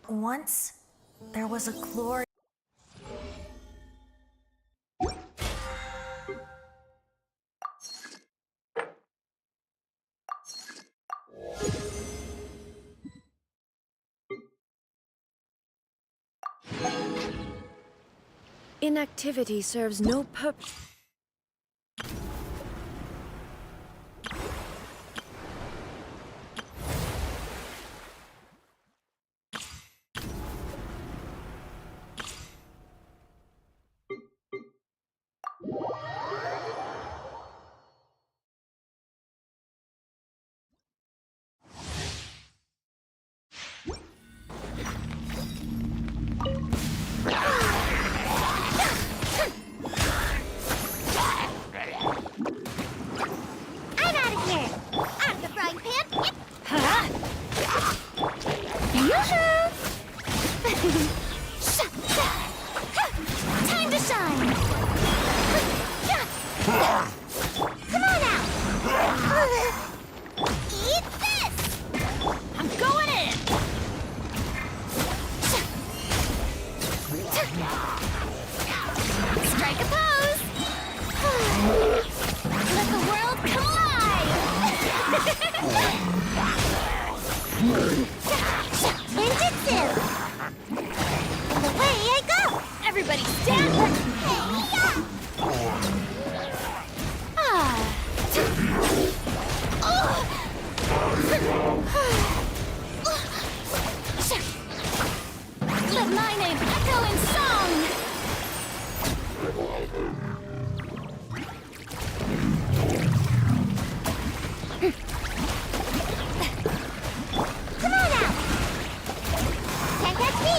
Once, there was a glory. Inactivity serves no purpose. Time to shine! Come on out! Eat this! I'm going in! Strike a pose! Let the world come alive! Ninjutsu! Away I go! Everybody stand! Let my name echo in song! Come on out! Can't catch me!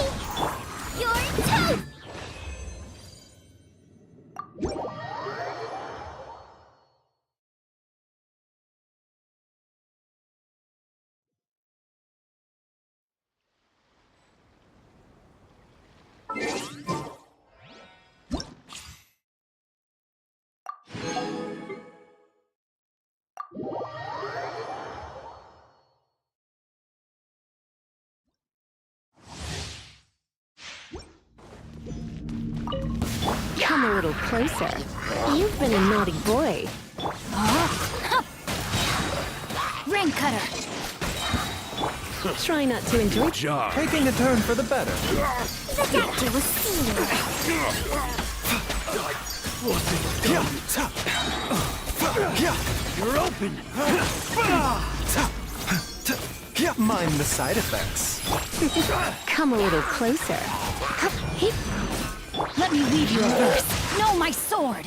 You're toast! Come a little closer. You've been a naughty boy. Ring cutter! Try not to enjoy. Job. Taking a turn for the better. The doctor was seen. You're open. Mind the side effects. Come a little closer. Let me weave you a verse. Know my sword.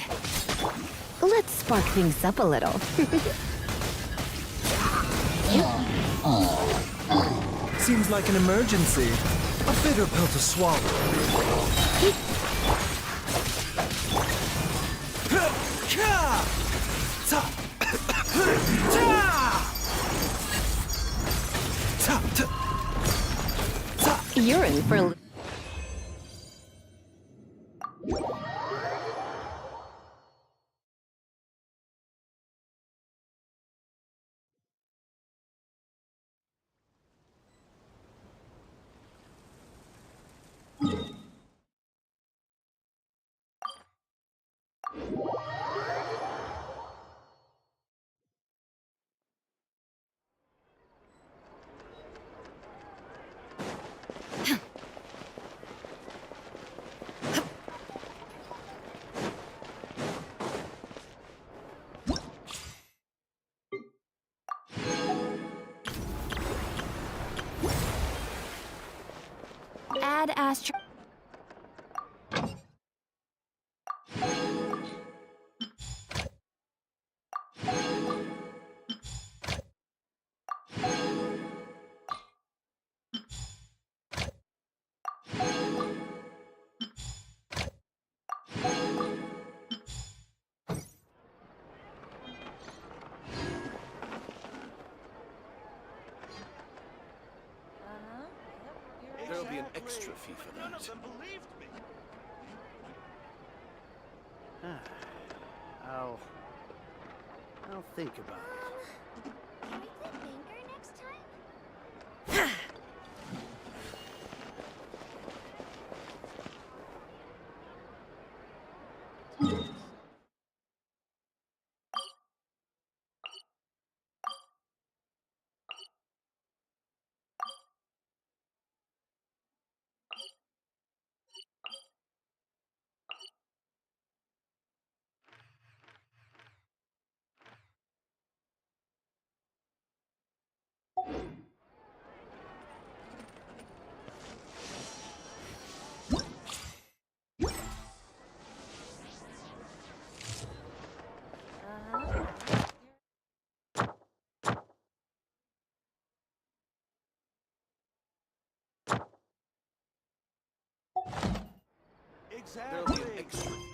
Let's spark things up a little. Seems like an emergency. A bitter pill to swallow. You're in for a... Add Astro. There'll be an extra fee for that. None of them believed me. I'll think about it. Can we play Banker next time? There'll be an extra fee.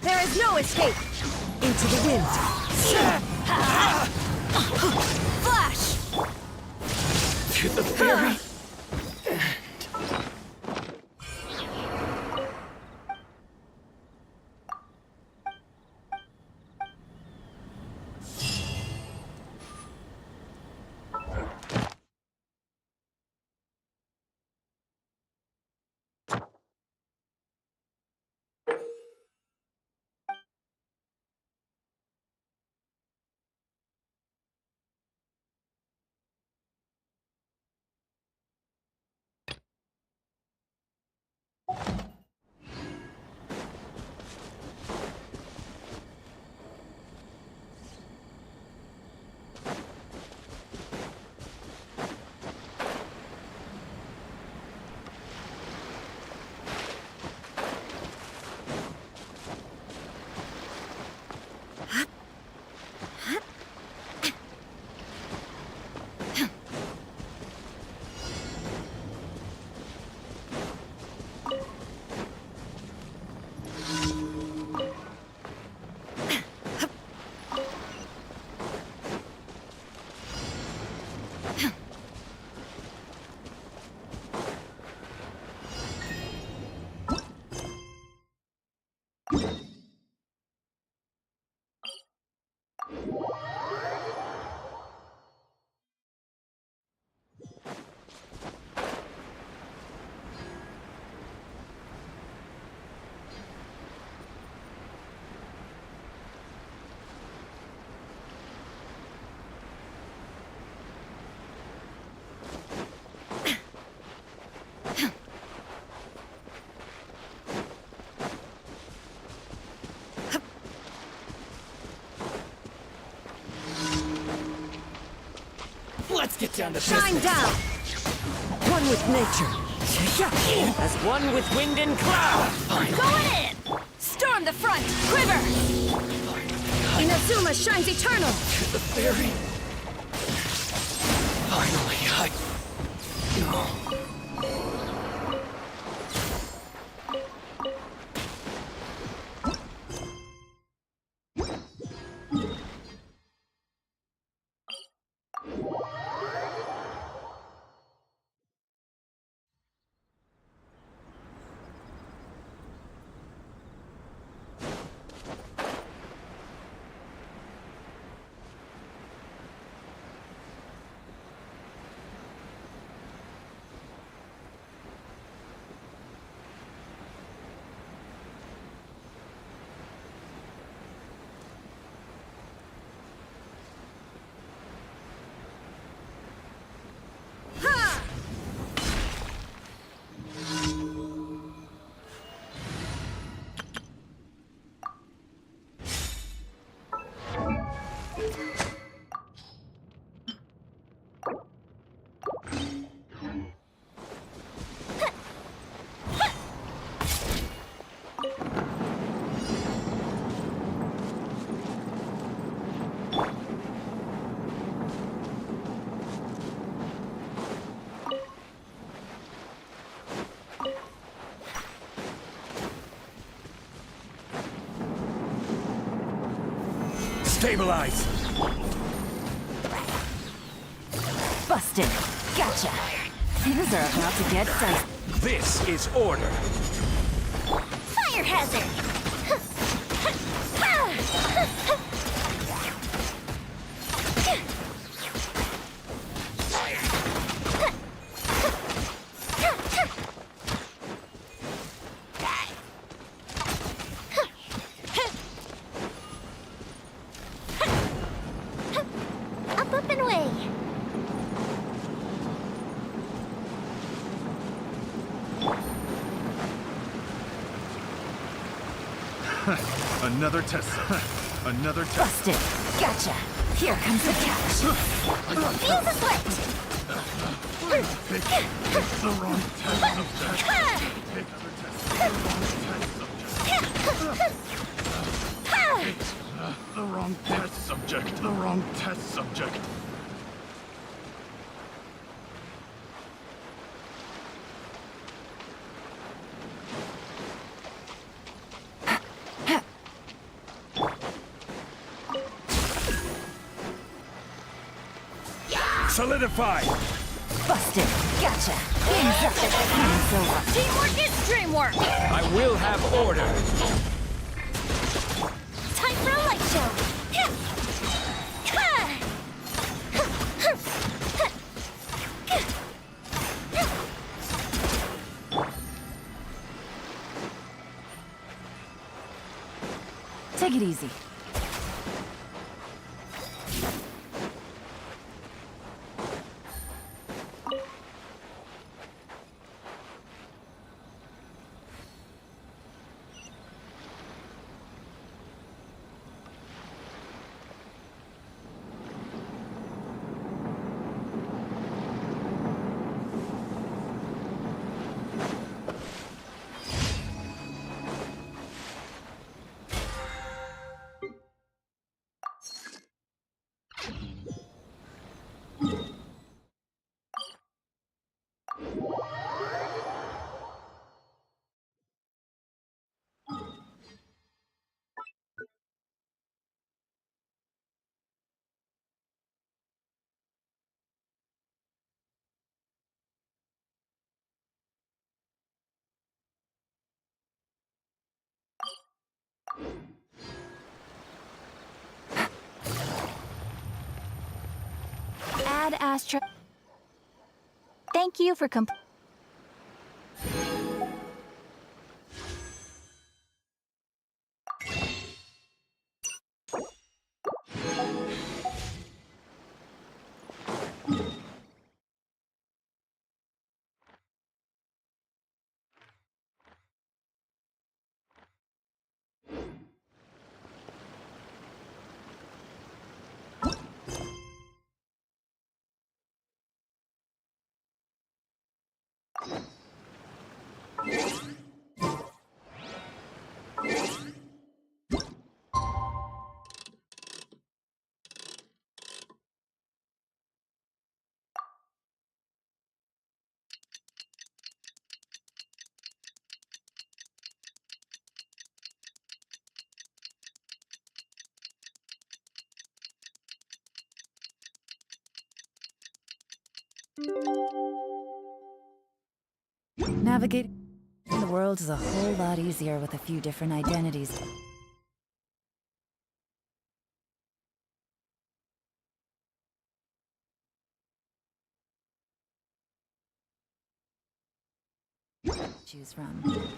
There is no escape! Into the wind! Flash! To the very get down to Shine business. down! One with nature. As one with wind and cloud. Going in! Storm the front! Quiver! Inazuma shines eternal! The fairy. Finally, stabilize. Busted. Gotcha. Things are about to get dicey. This is order. Fire hazard! Up and away! Another test. Another test. Busted. Gotcha. Here comes the catch. Feel the sweat! Pick the wrong test subject. Pick other test. The wrong test subject. The wrong test subject. Solidify. Busted. Gotcha. Game's up. Game's over. Teamwork is dreamwork! I will have order. Time for a light show! Take it easy. Ad Astra. Thank you for Navigating the world is a whole lot easier with a few different identities. Choose from.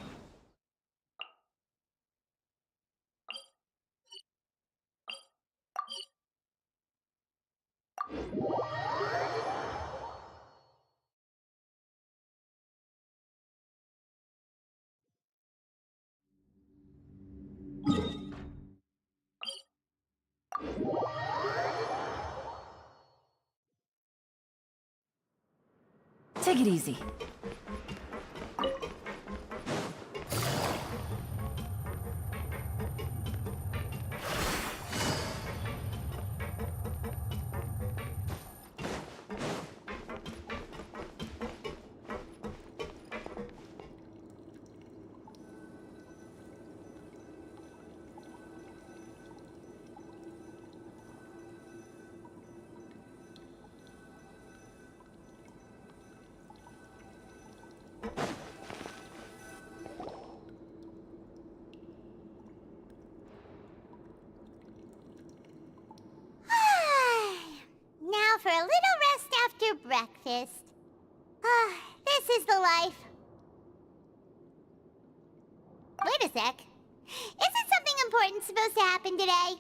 Take it easy. Now for a little rest after breakfast. This is the life. Wait a sec. Isn't something important supposed to happen today?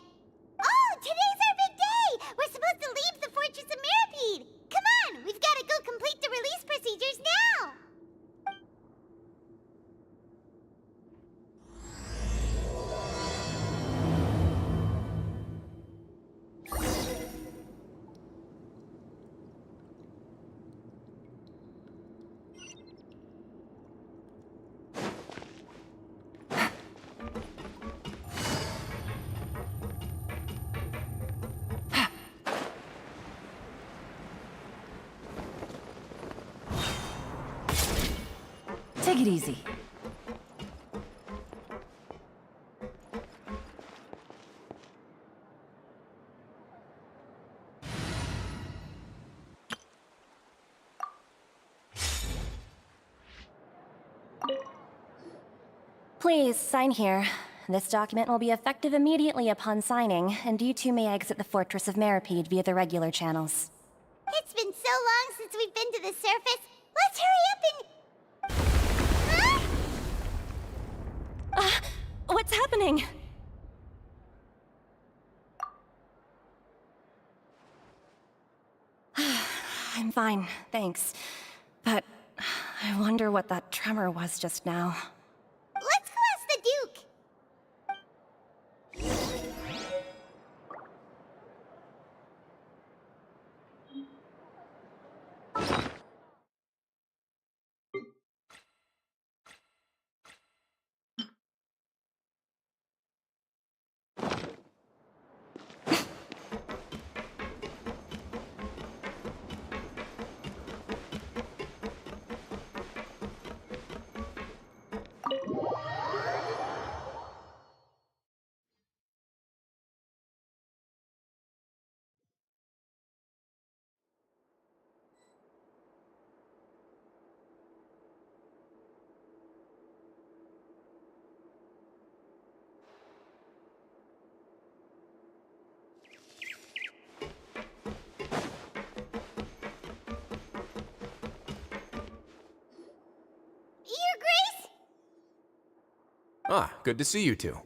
Oh, today's our big day! We're supposed to leave the Fortress of Mirapede! Come on, we've got to go complete the release procedures now! Take it easy. Please, sign here. This document will be effective immediately upon signing, and you two may exit the Fortress of Mirapede via the regular channels. It's been so long since we've been to the surface. Let's hurry up and... Huh? What's happening? I'm fine, thanks. But I wonder what that tremor was just now. Let's go ask the Duke. Ah, good to see you two.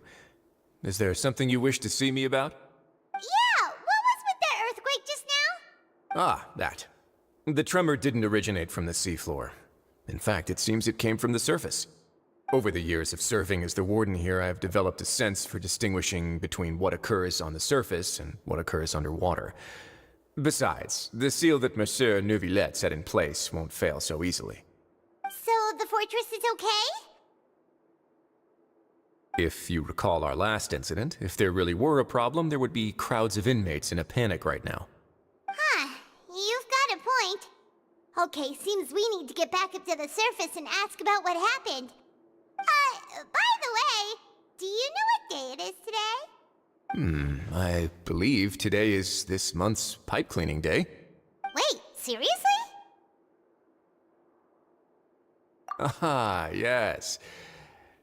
Is there something you wish to see me about? Yeah, what was with that earthquake just now? Ah, that. The tremor didn't originate from the seafloor. In fact, it seems it came from the surface. Over the years of serving as the warden here, I have developed a sense for distinguishing between what occurs on the surface and what occurs underwater. Besides, the seal that Monsieur Neuvillette set in place won't fail so easily. the fortress is okay? If you recall our last incident, if there really were a problem, there would be crowds of inmates in a panic right now. Huh, you've got a point. Okay, seems we need to get back up to the surface and ask about what happened. By the way, do you know what day it is today? I believe today is this month's pipe cleaning day. Wait, seriously? Aha, yes.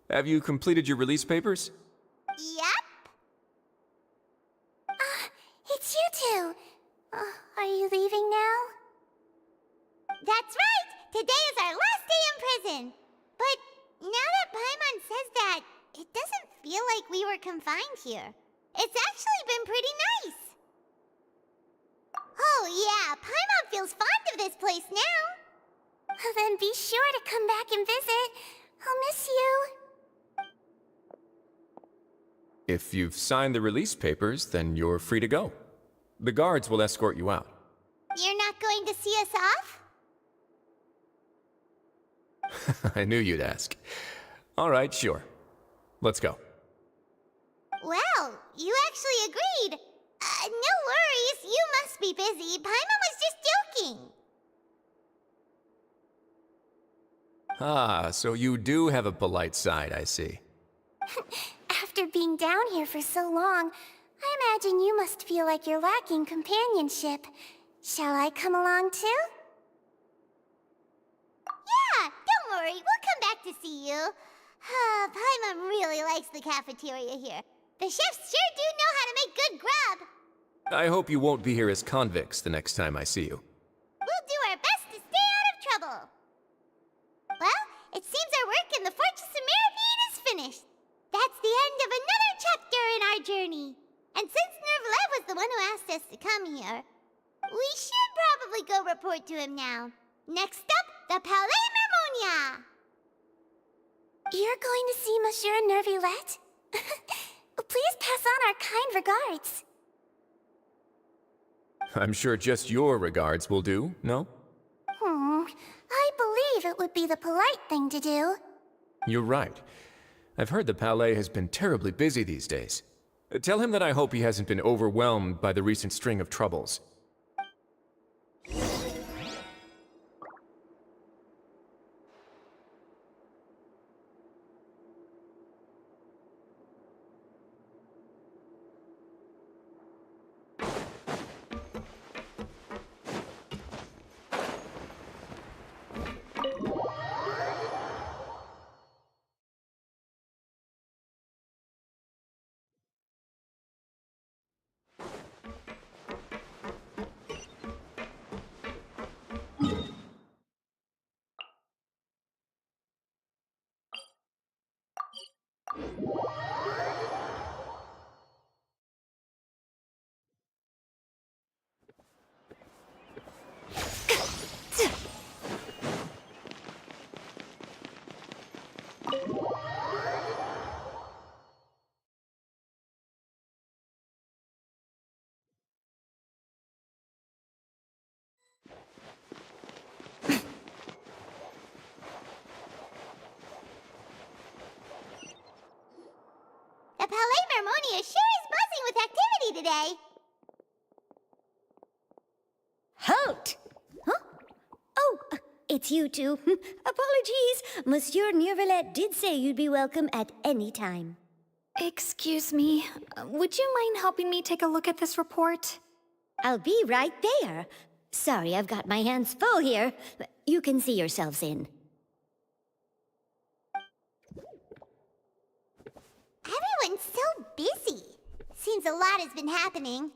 Have you completed your release papers? Yep. It's you two. Are you leaving now? That's right! Today is our last day in prison! But now that Paimon says that, it doesn't feel like we were confined here. It's actually been pretty nice! Oh yeah, Paimon feels fond of this place now! Then be sure to come back and visit. I'll miss you. If you've signed the release papers, then you're free to go. The guards will escort you out. You're not going to see us off? I knew you'd ask. All right, sure. Let's go. Well, you actually agreed. No worries, you must be busy. Paimon was just joking. Ah, so you do have a polite side, I see. After being down here for so long, I imagine you must feel like you're lacking companionship. Shall I come along too? Yeah, don't worry, we'll come back to see you. Paimon really likes the cafeteria here. The chefs sure do know how to make good grub. I hope you won't be here as convicts the next time I see you. We'll do our best to stay out of trouble. Well, it seems our work in the Fortress of Mirabede is finished. That's the end of another chapter in our journey. And since Nervlev was the one who asked us to come here, we should probably go report to him now. Next up, the Palais Mermonia. You're going to see Monsieur Nervillette? Please pass on our kind regards. I'm sure just your regards will do, no? I believe it would be the polite thing to do. You're right. I've heard the Palais has been terribly busy these days. Tell him that I hope he hasn't been overwhelmed by the recent string of troubles. The Palais Mermonia sure is buzzing with activity today. Halt! Huh? Oh, it's you two. Apologies. Monsieur Nervillette did say you'd be welcome at any time. Excuse me, would you mind helping me take a look at this report? I'll be right there. Sorry, I've got my hands full here. You can see yourselves in. Everyone's so busy. Seems a lot has been happening.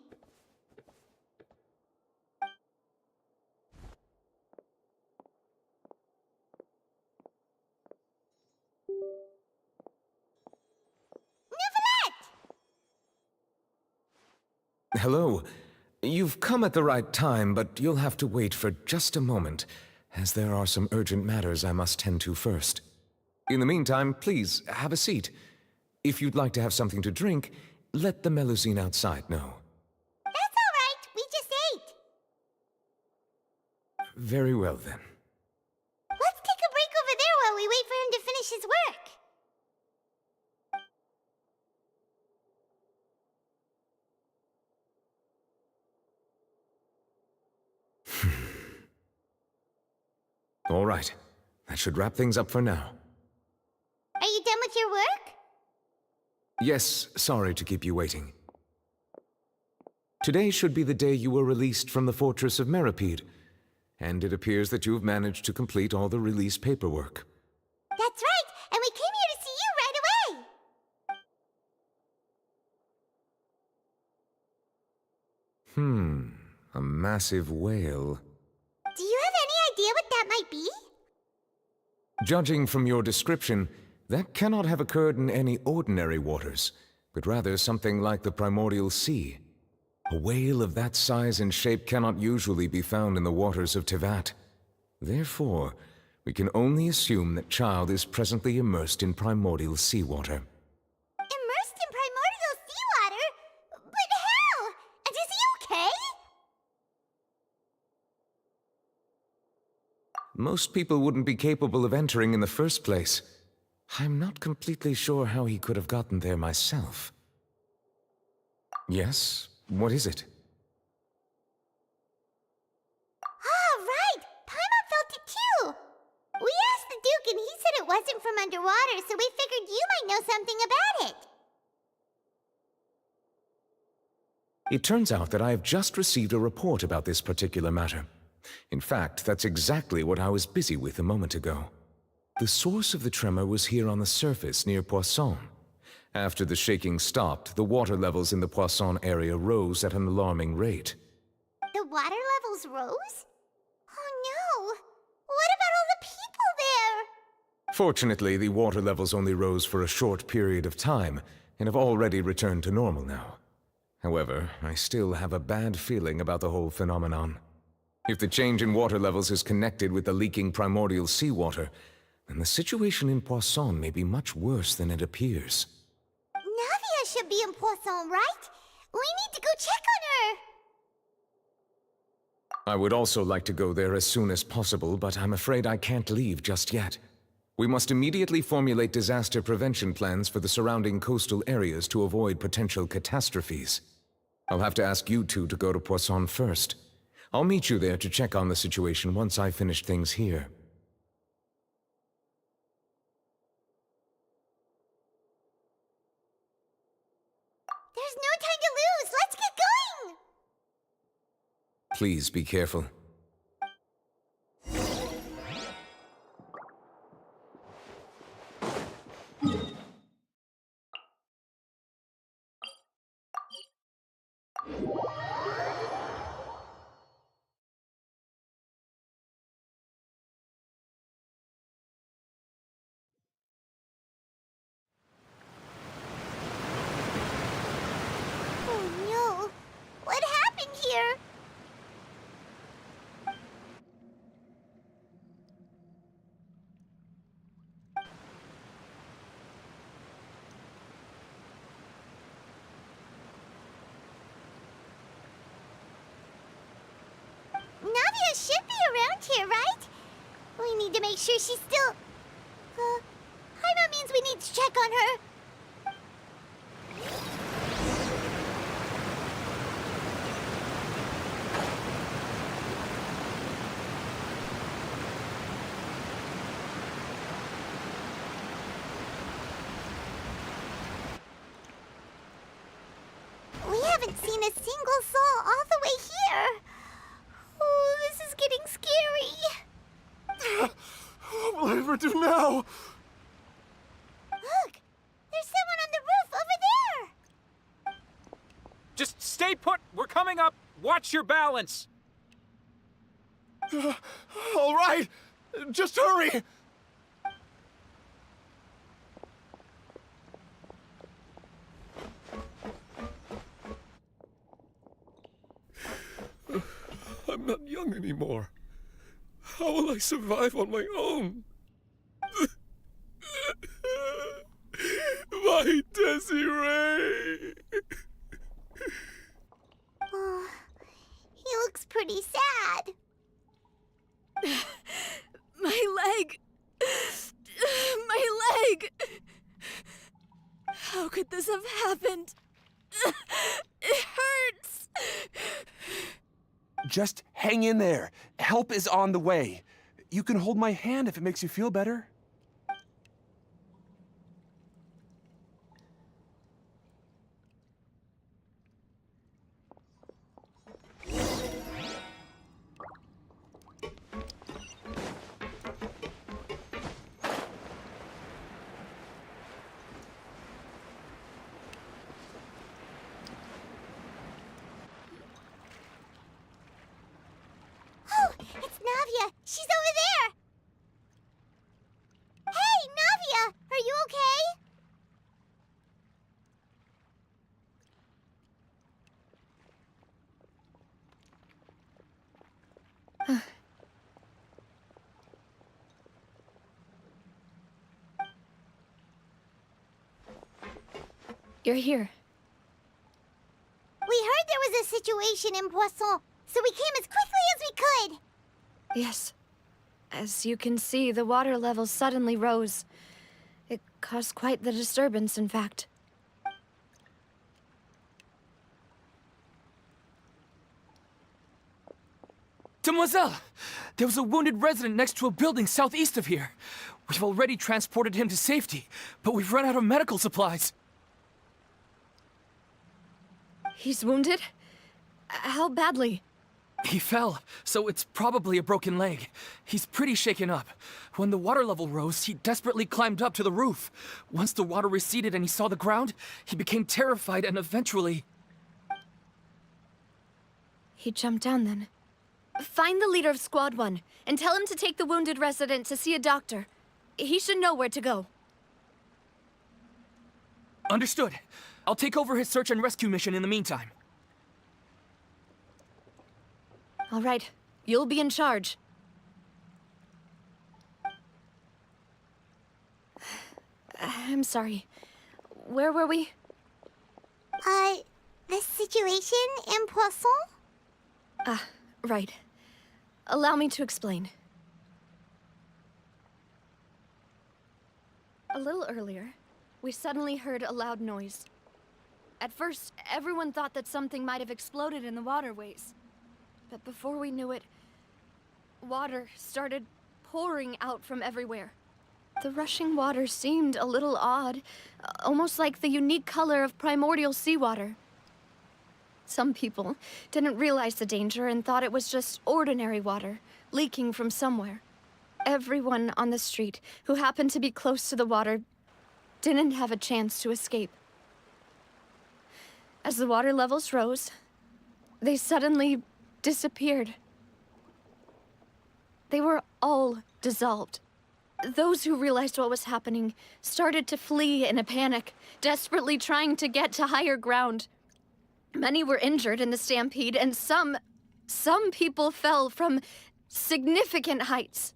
Hello. You've come at the right time, but you'll have to wait for just a moment, as there are some urgent matters I must tend to first. In the meantime, please, have a seat. If you'd like to have something to drink, let the Melusine outside know. That's all right. We just ate. Very well, then. Let's take a break over there while All right. That should wrap things up for now. Are you done with your work? Yes, sorry to keep you waiting. Today should be the day you were released from the Fortress of Meripede, and it appears that you've managed to complete all the release paperwork. That's right, and we came here to see you right away! A massive whale. Do you have any idea what that might be? Judging from your description, that cannot have occurred in any ordinary waters, but rather something like the primordial sea. A whale of that size and shape cannot usually be found in the waters of Tevat. Therefore, we can only assume that Child is presently immersed in primordial seawater. Immersed in primordial seawater? But how? And is he okay? Most people wouldn't be capable of entering in the first place. I'm not completely sure how he could have gotten there myself. Yes? What is it? Ah, right! Paimon felt it too! We asked the Duke and he said it wasn't from underwater, so we figured you might know something about it. It turns out that I have just received a report about this particular matter. In fact, that's exactly what I was busy with a moment ago. The source of the tremor was here on the surface near Poisson. After the shaking stopped, the water levels in the Poisson area rose at an alarming rate. The water levels rose? Oh no! What about all the people there? Fortunately, the water levels only rose for a short period of time, and have already returned to normal now. However, I still have a bad feeling about the whole phenomenon. If the change in water levels is connected with the leaking primordial seawater, then the situation in Poisson may be much worse than it appears. Navia should be in Poisson, right? We need to go check on her! I would also like to go there as soon as possible, but I'm afraid I can't leave just yet. We must immediately formulate disaster prevention plans for the surrounding coastal areas to avoid potential catastrophes. I'll have to ask you two to go to Poisson first. I'll meet you there to check on the situation once I finish things here. There's no time to lose! Let's get going! Please be careful. Oh no! What happened here? Navia should be around here, right? We need to make sure she's still... Paimon means we need to check on her. We haven't seen a single soul all the way here. Oh, this is getting scary. What will I ever do now? Look! There's someone on the roof over there! Just stay put! We're coming up! Watch your balance! All right, just hurry! I'm not young anymore. How will I survive on my own? My Desiree! Oh, he looks pretty sad. My leg! My leg! How could this have happened? It hurts! Just hang in there. Help is on the way. You can hold my hand if it makes you feel better. Oh, it's Navia. She's over there. Hey, Navia, are you okay? You're here. We heard there was a situation in Poisson, so we came as quickly as we could. Yes. As you can see, the water level suddenly rose. It caused quite the disturbance, in fact. Demoiselle! There was a wounded resident next to a building southeast of here. We've already transported him to safety, but we've run out of medical supplies. He's wounded? How badly? He fell, so it's probably a broken leg. He's pretty shaken up. When the water level rose, he desperately climbed up to the roof. Once the water receded and he saw the ground, he became terrified and eventually... He jumped down then. Find the leader of Squad 1 and tell him to take the wounded resident to see a doctor. He should know where to go. Understood. I'll take over his search and rescue mission in the meantime. All right. You'll be in charge. I'm sorry. Where were we? The situation in Poisson? Ah, right. Allow me to explain. A little earlier, we suddenly heard a loud noise. At first, everyone thought that something might have exploded in the waterways. But before we knew it, water started pouring out from everywhere. The rushing water seemed a little odd, almost like the unique color of primordial seawater. Some people didn't realize the danger and thought it was just ordinary water, leaking from somewhere. Everyone on the street who happened to be close to the water didn't have a chance to escape. As the water levels rose, they suddenly disappeared. They were all dissolved. Those who realized what was happening started to flee in a panic, desperately trying to get to higher ground. Many were injured in the stampede, and some people fell from significant heights.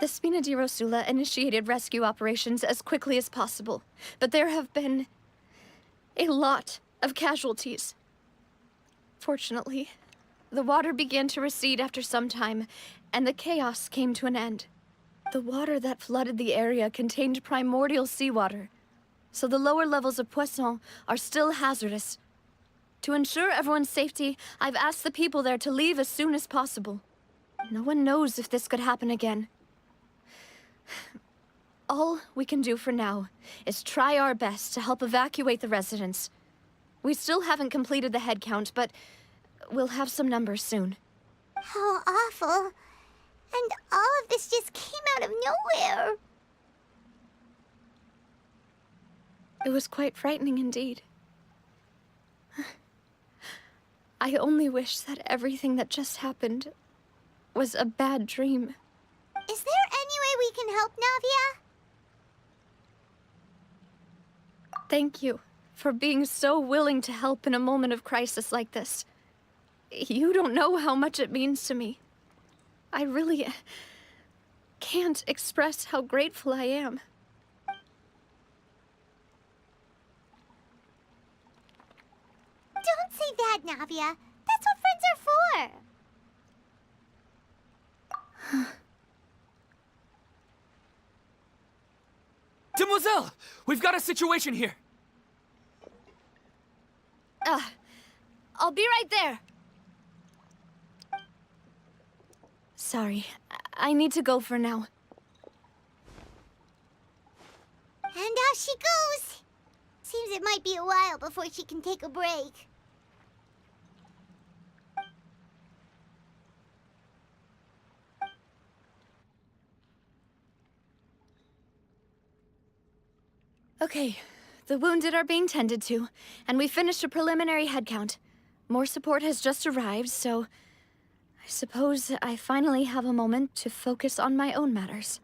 The Spina di Rosula initiated rescue operations as quickly as possible, but there have been a lot of casualties. Fortunately, the water began to recede after some time, and the chaos came to an end. The water that flooded the area contained primordial seawater, so the lower levels of Poisson are still hazardous. To ensure everyone's safety, I've asked the people there to leave as soon as possible. No one knows if this could happen again. All we can do for now is try our best to help evacuate the residents. We still haven't completed the head count, but we'll have some numbers soon. How awful. And all of this just came out of nowhere. It was quite frightening indeed. I only wish that everything that just happened was a bad dream. Is there any way we can help, Navia? Thank you for being so willing to help in a moment of crisis like this. You don't know how much it means to me. I really can't express how grateful I am. Don't say that, Navia. That's what friends are for. Demoiselle! We've got a situation here! I'll be right there. Sorry. I need to go for now. And out she goes. Seems it might be a while before she can take a break. Okay, the wounded are being tended to, and we finished a preliminary head count. More support has just arrived, so I suppose I finally have a moment to focus on my own matters.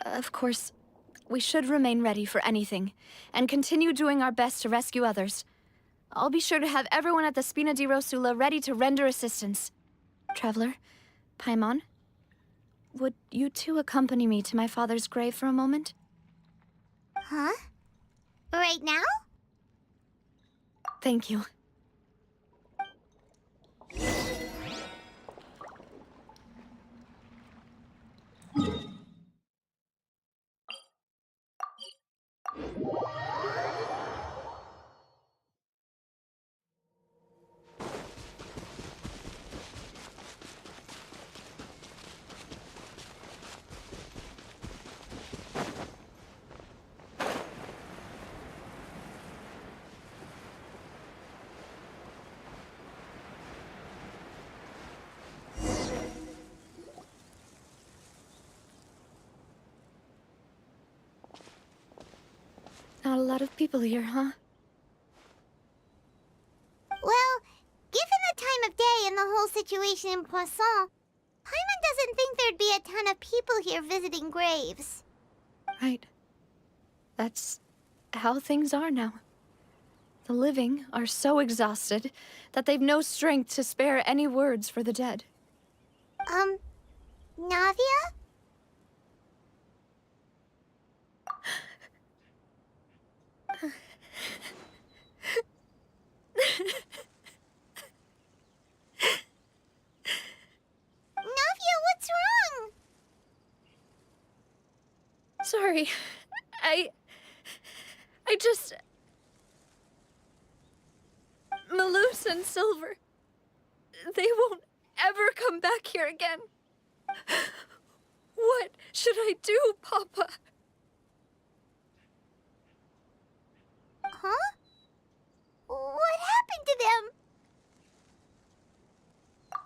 Of course, we should remain ready for anything, and continue doing our best to rescue others. I'll be sure to have everyone at the Spina di Rosula ready to render assistance. Traveler, Paimon, would you two accompany me to my father's grave for a moment? Huh? Right now? Thank you. Not a lot of people here, huh? Well, given the time of day and the whole situation in Poisson, Paimon doesn't think there'd be a ton of people here visiting graves. Right. That's how things are now. The living are so exhausted that they've no strength to spare any words for the dead. Navia? Navia, what's wrong? Sorry. I just... Malus and Silver... They won't ever come back here again. What should I do, Papa? Huh? What happened to them?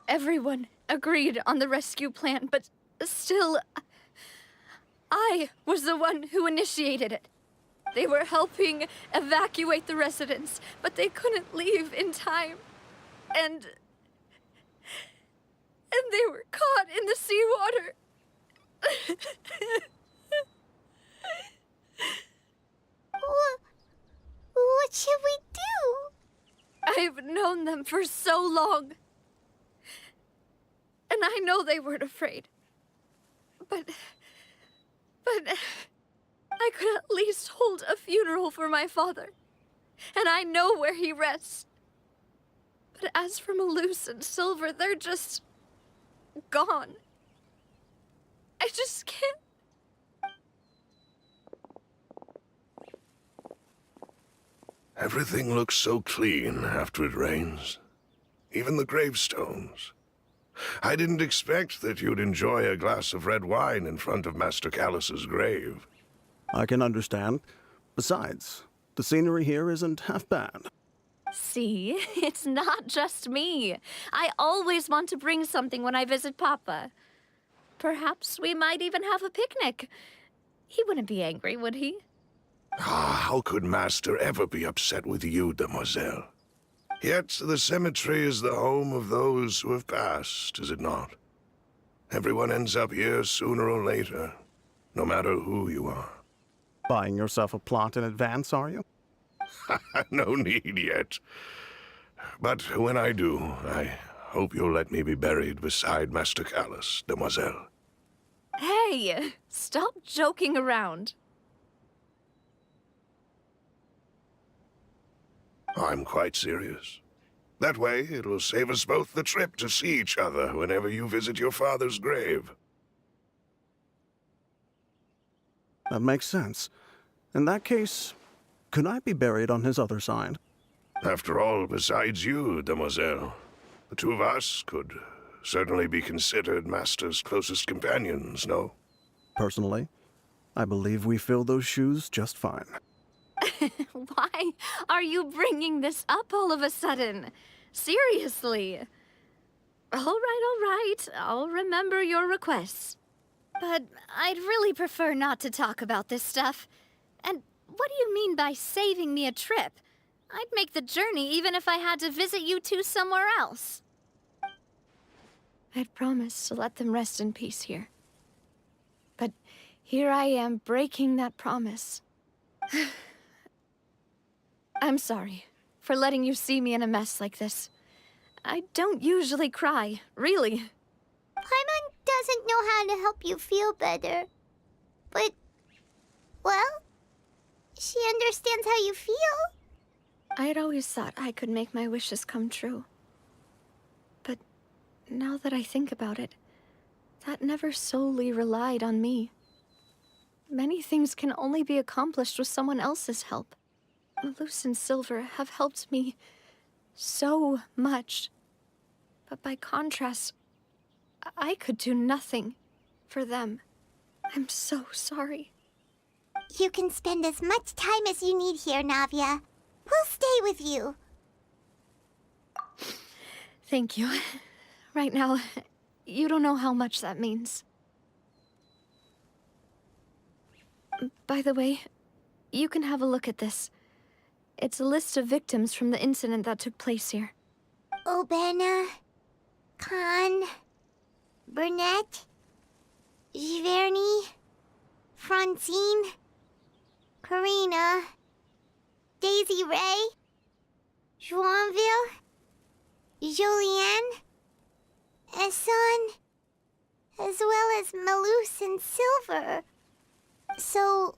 Everyone agreed on the rescue plan, but still... I was the one who initiated it. They were helping evacuate the residents, but they couldn't leave in time. And they were caught in the seawater. What should we do? I've known them for so long. And I know they weren't afraid. But I could at least hold a funeral for my father. And I know where he rests. But as for Malus and Silver, they're just... gone. I just can't... Everything looks so clean after it rains. Even the gravestones. I didn't expect that you'd enjoy a glass of red wine in front of Master Callus's grave. I can understand. Besides, the scenery here isn't half bad. See, it's not just me. I always want to bring something when I visit Papa. Perhaps we might even have a picnic. He wouldn't be angry, would he? Ah, how could Master ever be upset with you, demoiselle? Yet the cemetery is the home of those who have passed, is it not? Everyone ends up here sooner or later, no matter who you are. Buying yourself a plot in advance, are you? No need yet. But when I do, I hope you'll let me be buried beside Master Callus, demoiselle. Hey, stop joking around. I'm quite serious. That way, it'll save us both the trip to see each other whenever you visit your father's grave. That makes sense. In that case, could I be buried on his other side? After all, besides you, demoiselle, the two of us could certainly be considered Master's closest companions, no? Personally, I believe we fill those shoes just fine. Why are you bringing this up all of a sudden? Seriously. All right. I'll remember your requests. But I'd really prefer not to talk about this stuff. And what do you mean by saving me a trip? I'd make the journey even if I had to visit you two somewhere else. I'd promised to let them rest in peace here. But here I am breaking that promise. I'm sorry for letting you see me in a mess like this. I don't usually cry, really. Paimon doesn't know how to help you feel better. But, well, she understands how you feel. I had always thought I could make my wishes come true. But now that I think about it, that never solely relied on me. Many things can only be accomplished with someone else's help. Malus and Silver have helped me so much. But by contrast, I could do nothing for them. I'm so sorry. You can spend as much time as you need here, Navia. We'll stay with you. Thank you. Right now, you don't know how much that means. By the way, you can have a look at this. It's a list of victims from the incident that took place here. Obena, Khan, Burnett, Giverny, Francine, Karina, Daisy Ray, Joinville, Jolienne, Esson, as well as Malus and Silver. So,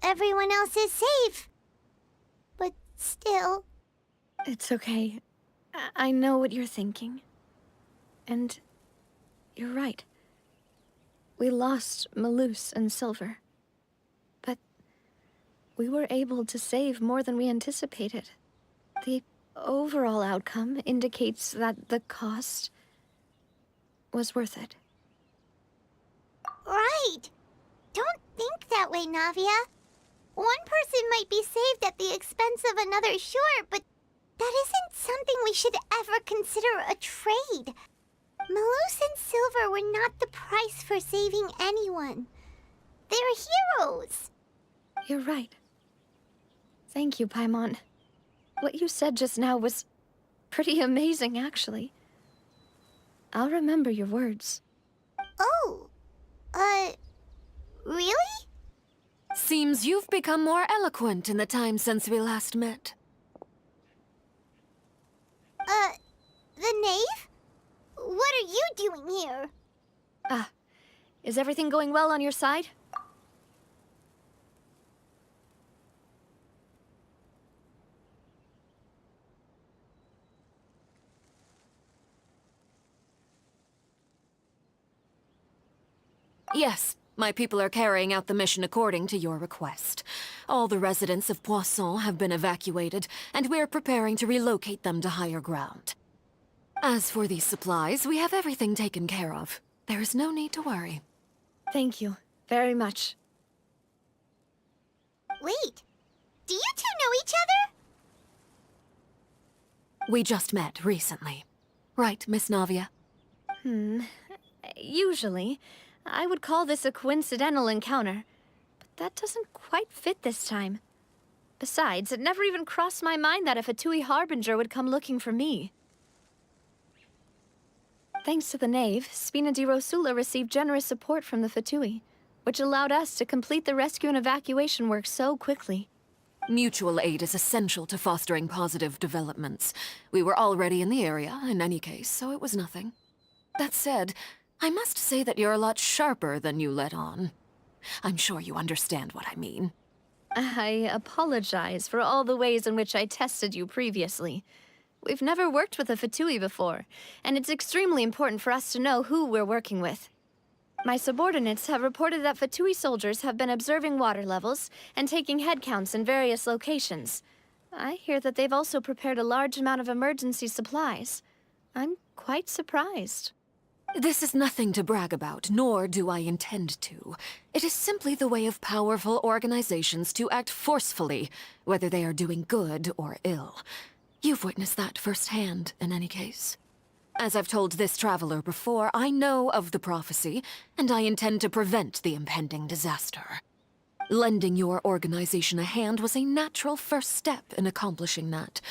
everyone else is safe. But still... It's okay. I know what you're thinking. And you're right. We lost Malus and Silver. But we were able to save more than we anticipated. The overall outcome indicates that the cost was worth it. Right! Don't think that way, Navia. One person might be saved at the expense of another, sure, but that isn't something we should ever consider a trade. Malus and Silver were not the price for saving anyone. They're heroes. You're right. Thank you, Paimon. What you said just now was pretty amazing, actually. I'll remember your words. Oh, really? Seems you've become more eloquent in the time since we last met. The knave? What are you doing here? Ah, is everything going well on your side? Yes, my people are carrying out the mission according to your request. All the residents of Poisson have been evacuated, and we're preparing to relocate them to higher ground. As for these supplies, we have everything taken care of. There is no need to worry. Thank you very much. Wait, do you two know each other? We just met recently. Right, Miss Navia? Usually, I would call this a coincidental encounter, but that doesn't quite fit this time. Besides, it never even crossed my mind that a Fatui Harbinger would come looking for me. Thanks to the Knave, Spina di Rosula received generous support from the Fatui, which allowed us to complete the rescue and evacuation work so quickly. Mutual aid is essential to fostering positive developments. We were already in the area, in any case, so it was nothing. That said, I must say that you're a lot sharper than you let on. I'm sure you understand what I mean. I apologize for all the ways in which I tested you previously. We've never worked with a Fatui before, and it's extremely important for us to know who we're working with. My subordinates have reported that Fatui soldiers have been observing water levels and taking head counts in various locations. I hear that they've also prepared a large amount of emergency supplies. I'm quite surprised. This is nothing to brag about, nor do I intend to. It is simply the way of powerful organizations to act forcefully, whether they are doing good or ill. You've witnessed that firsthand, in any case. As I've told this traveler before, I know of the prophecy, and I intend to prevent the impending disaster. Lending your organization a hand was a natural first step in accomplishing that.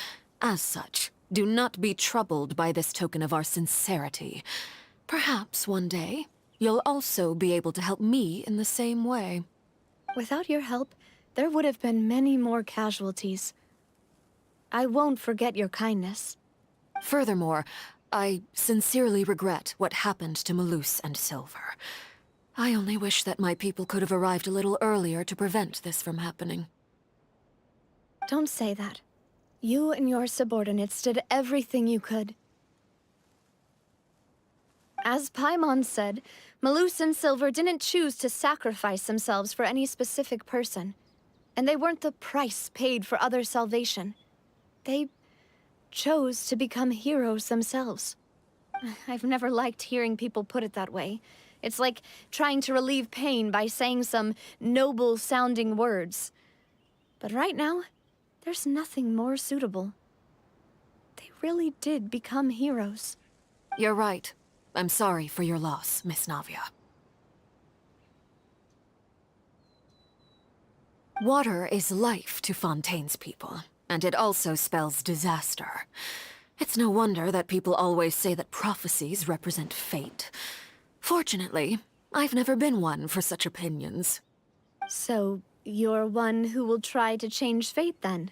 As such, do not be troubled by this token of our sincerity. Perhaps one day, you'll also be able to help me in the same way. Without your help, there would have been many more casualties. I won't forget your kindness. Furthermore, I sincerely regret what happened to Malus and Silver. I only wish that my people could have arrived a little earlier to prevent this from happening. Don't say that. You and your subordinates did everything you could. As Paimon said, Malus and Silver didn't choose to sacrifice themselves for any specific person. And they weren't the price paid for other salvation. They chose to become heroes themselves. I've never liked hearing people put it that way. It's like trying to relieve pain by saying some noble-sounding words. But right now, there's nothing more suitable. They really did become heroes. You're right. I'm sorry for your loss, Miss Navia. Water is life to Fontaine's people, and it also spells disaster. It's no wonder that people always say that prophecies represent fate. Fortunately, I've never been one for such opinions. So, you're one who will try to change fate, then?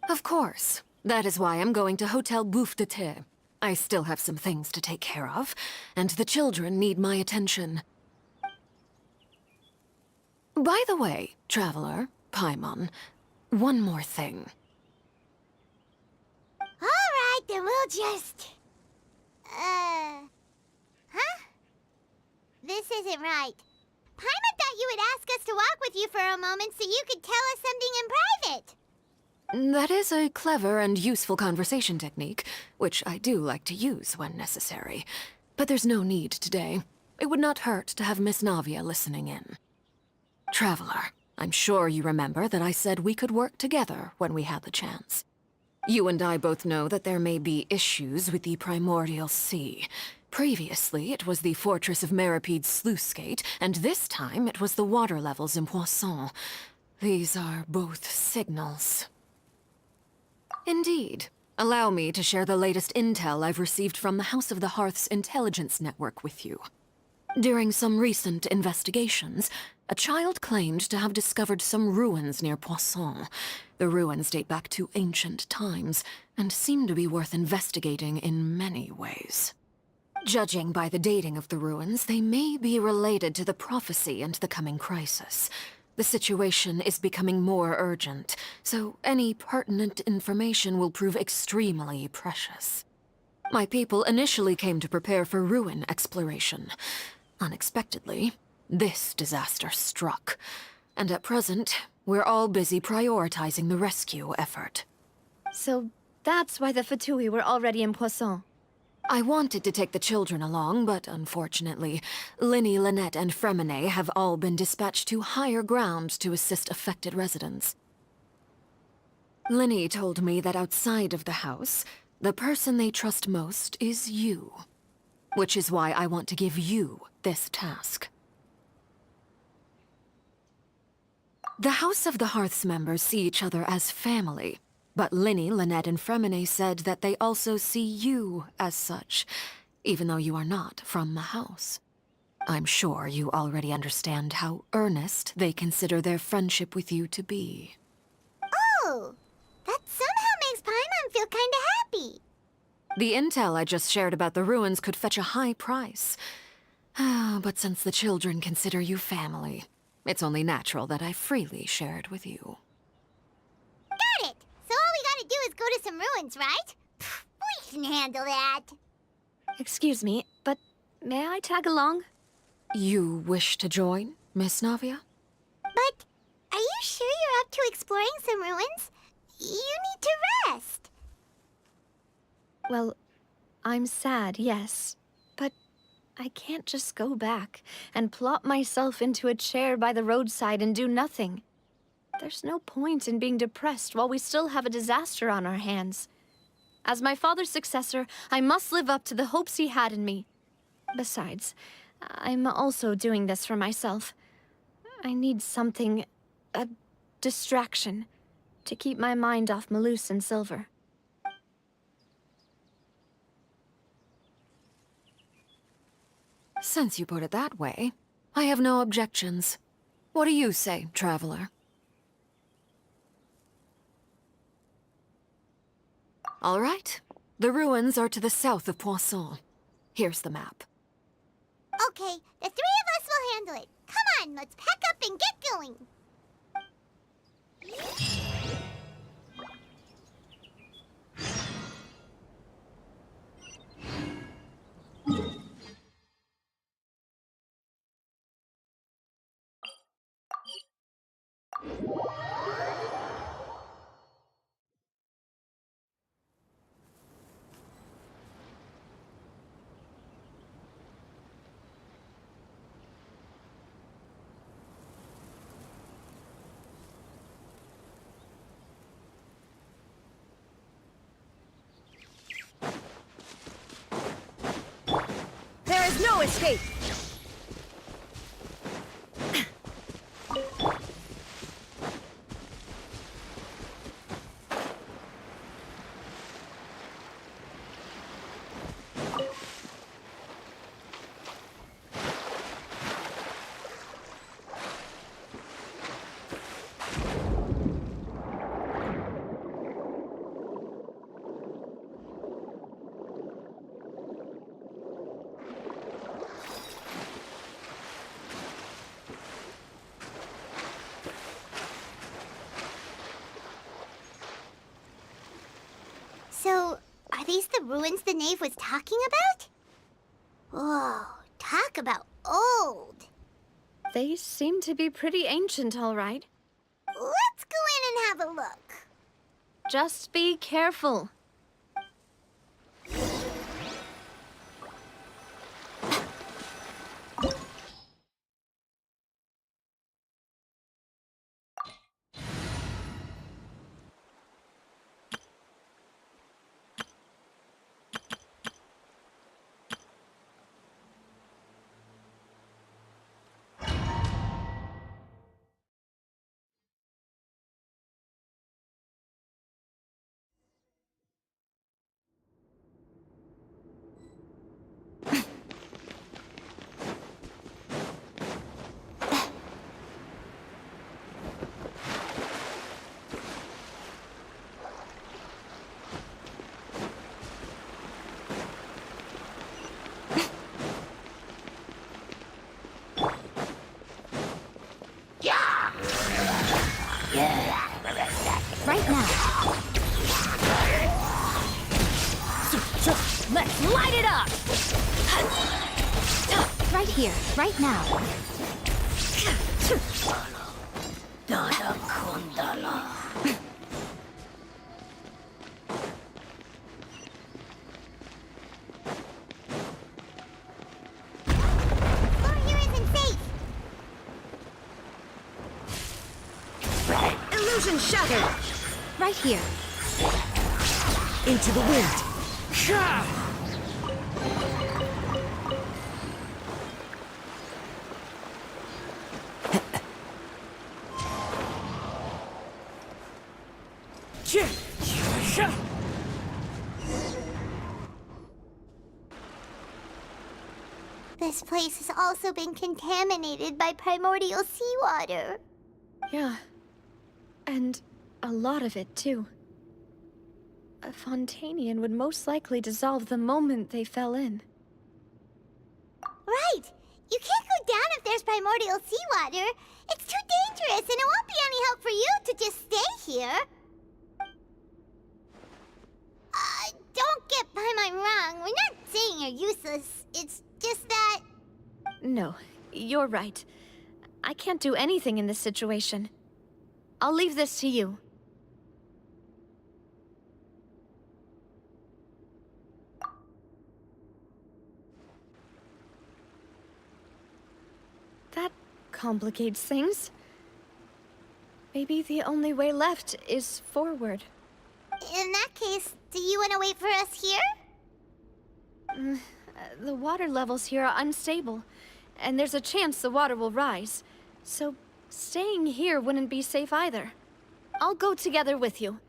Of course. That is why I'm going to Hotel Bouffe de Thé. I still have some things to take care of, and the children need my attention. By the way, Traveler, Paimon, one more thing. Alright, then we'll just... Huh? This isn't right. Paimon thought you would ask us to walk with you for a moment so you could tell us something in private. That is a clever and useful conversation technique, which I do like to use when necessary. But there's no need today. It would not hurt to have Miss Navia listening in. Traveler, I'm sure you remember that I said we could work together when we had the chance. You and I both know that there may be issues with the Primordial Sea. Previously, it was the Fortress of Meripede's sluice gate, and this time it was the water levels in Poisson. These are both signals. Indeed. Allow me to share the latest intel I've received from the House of the Hearth's intelligence network with you. During some recent investigations, a child claimed to have discovered some ruins near Poisson. The ruins date back to ancient times, and seem to be worth investigating in many ways. Judging by the dating of the ruins, they may be related to the prophecy and the coming crisis. The situation is becoming more urgent, so any pertinent information will prove extremely precious. My people initially came to prepare for ruin exploration. Unexpectedly, this disaster struck, and at present, we're all busy prioritizing the rescue effort. So that's why the Fatui were already in Poisson. I wanted to take the children along, but unfortunately, Linny, Lynette, and Fremine have all been dispatched to higher ground to assist affected residents. Linny told me that outside of the house, the person they trust most is you. Which is why I want to give you this task. The House of the Hearth's members see each other as family. But Linny, Lynette, and Fremine said that they also see you as such, even though you are not from the house. I'm sure you already understand how earnest they consider their friendship with you to be. Oh, that somehow makes Paimon feel kinda happy. The intel I just shared about the ruins could fetch a high price. But since the children consider you family, it's only natural that I freely share it with you. Got it! So all we gotta do is go to some ruins, right? Pfft, we can handle that. Excuse me, but may I tag along? You wish to join, Miss Navia? But are you sure you're up to exploring some ruins? You need to rest. Well, I'm sad, yes. But I can't just go back and plop myself into a chair by the roadside and do nothing. There's no point in being depressed while we still have a disaster on our hands. As my father's successor, I must live up to the hopes he had in me. Besides, I'm also doing this for myself. I need something, a distraction, to keep my mind off Malus and Silver. Since you put it that way, I have no objections. What do you say, traveler? All right. The ruins are to the south of Poisson. Here's the map. Okay, the three of us will handle it. Come on, let's pack up and get going. There is no escape! So, are these the ruins the knave was talking about? Whoa, talk about old. They seem to be pretty ancient, all right. Let's go in and have a look. Just be careful. Right now. Let's light it up! Right here, right now. Floor here isn't safe. Illusion shattered! Right here. Into the wind. This place has also been contaminated by primordial seawater. Yeah. And a lot of it, too. A Fontanian would most likely dissolve the moment they fell in. Right! You can't go down if there's primordial seawater. It's too dangerous, and it won't be any help for you to just stay here. Don't get by my wrong. We're not saying you're useless. It's just that... No, you're right. I can't do anything in this situation. I'll leave this to you. complicates things. Maybe the only way left is forward. In that case, do you want to wait for us here? The water levels here are unstable, and there's a chance the water will rise. So staying here wouldn't be safe either. I'll go together with you.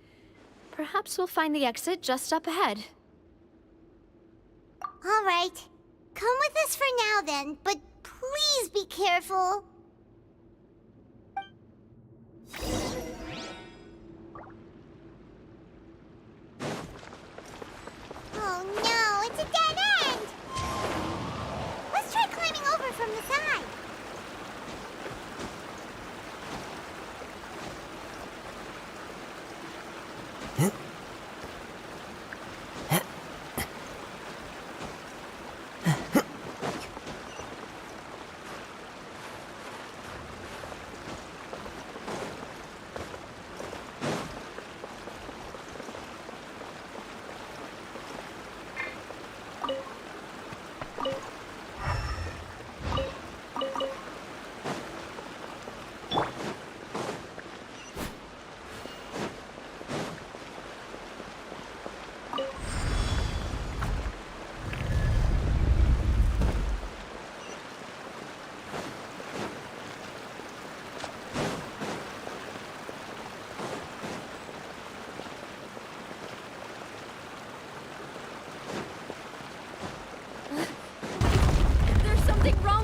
Perhaps we'll find the exit just up ahead. All right. Come with us for now then, but please be careful. Oh no, it's a dead end! Let's try climbing over from the side.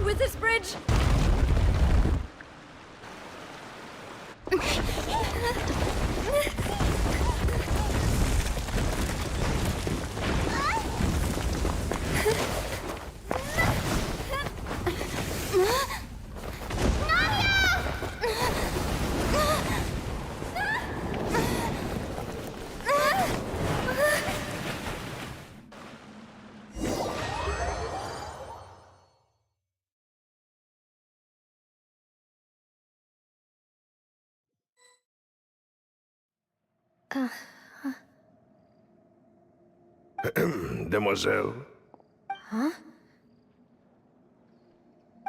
With this bridge? Demoiselle? Huh?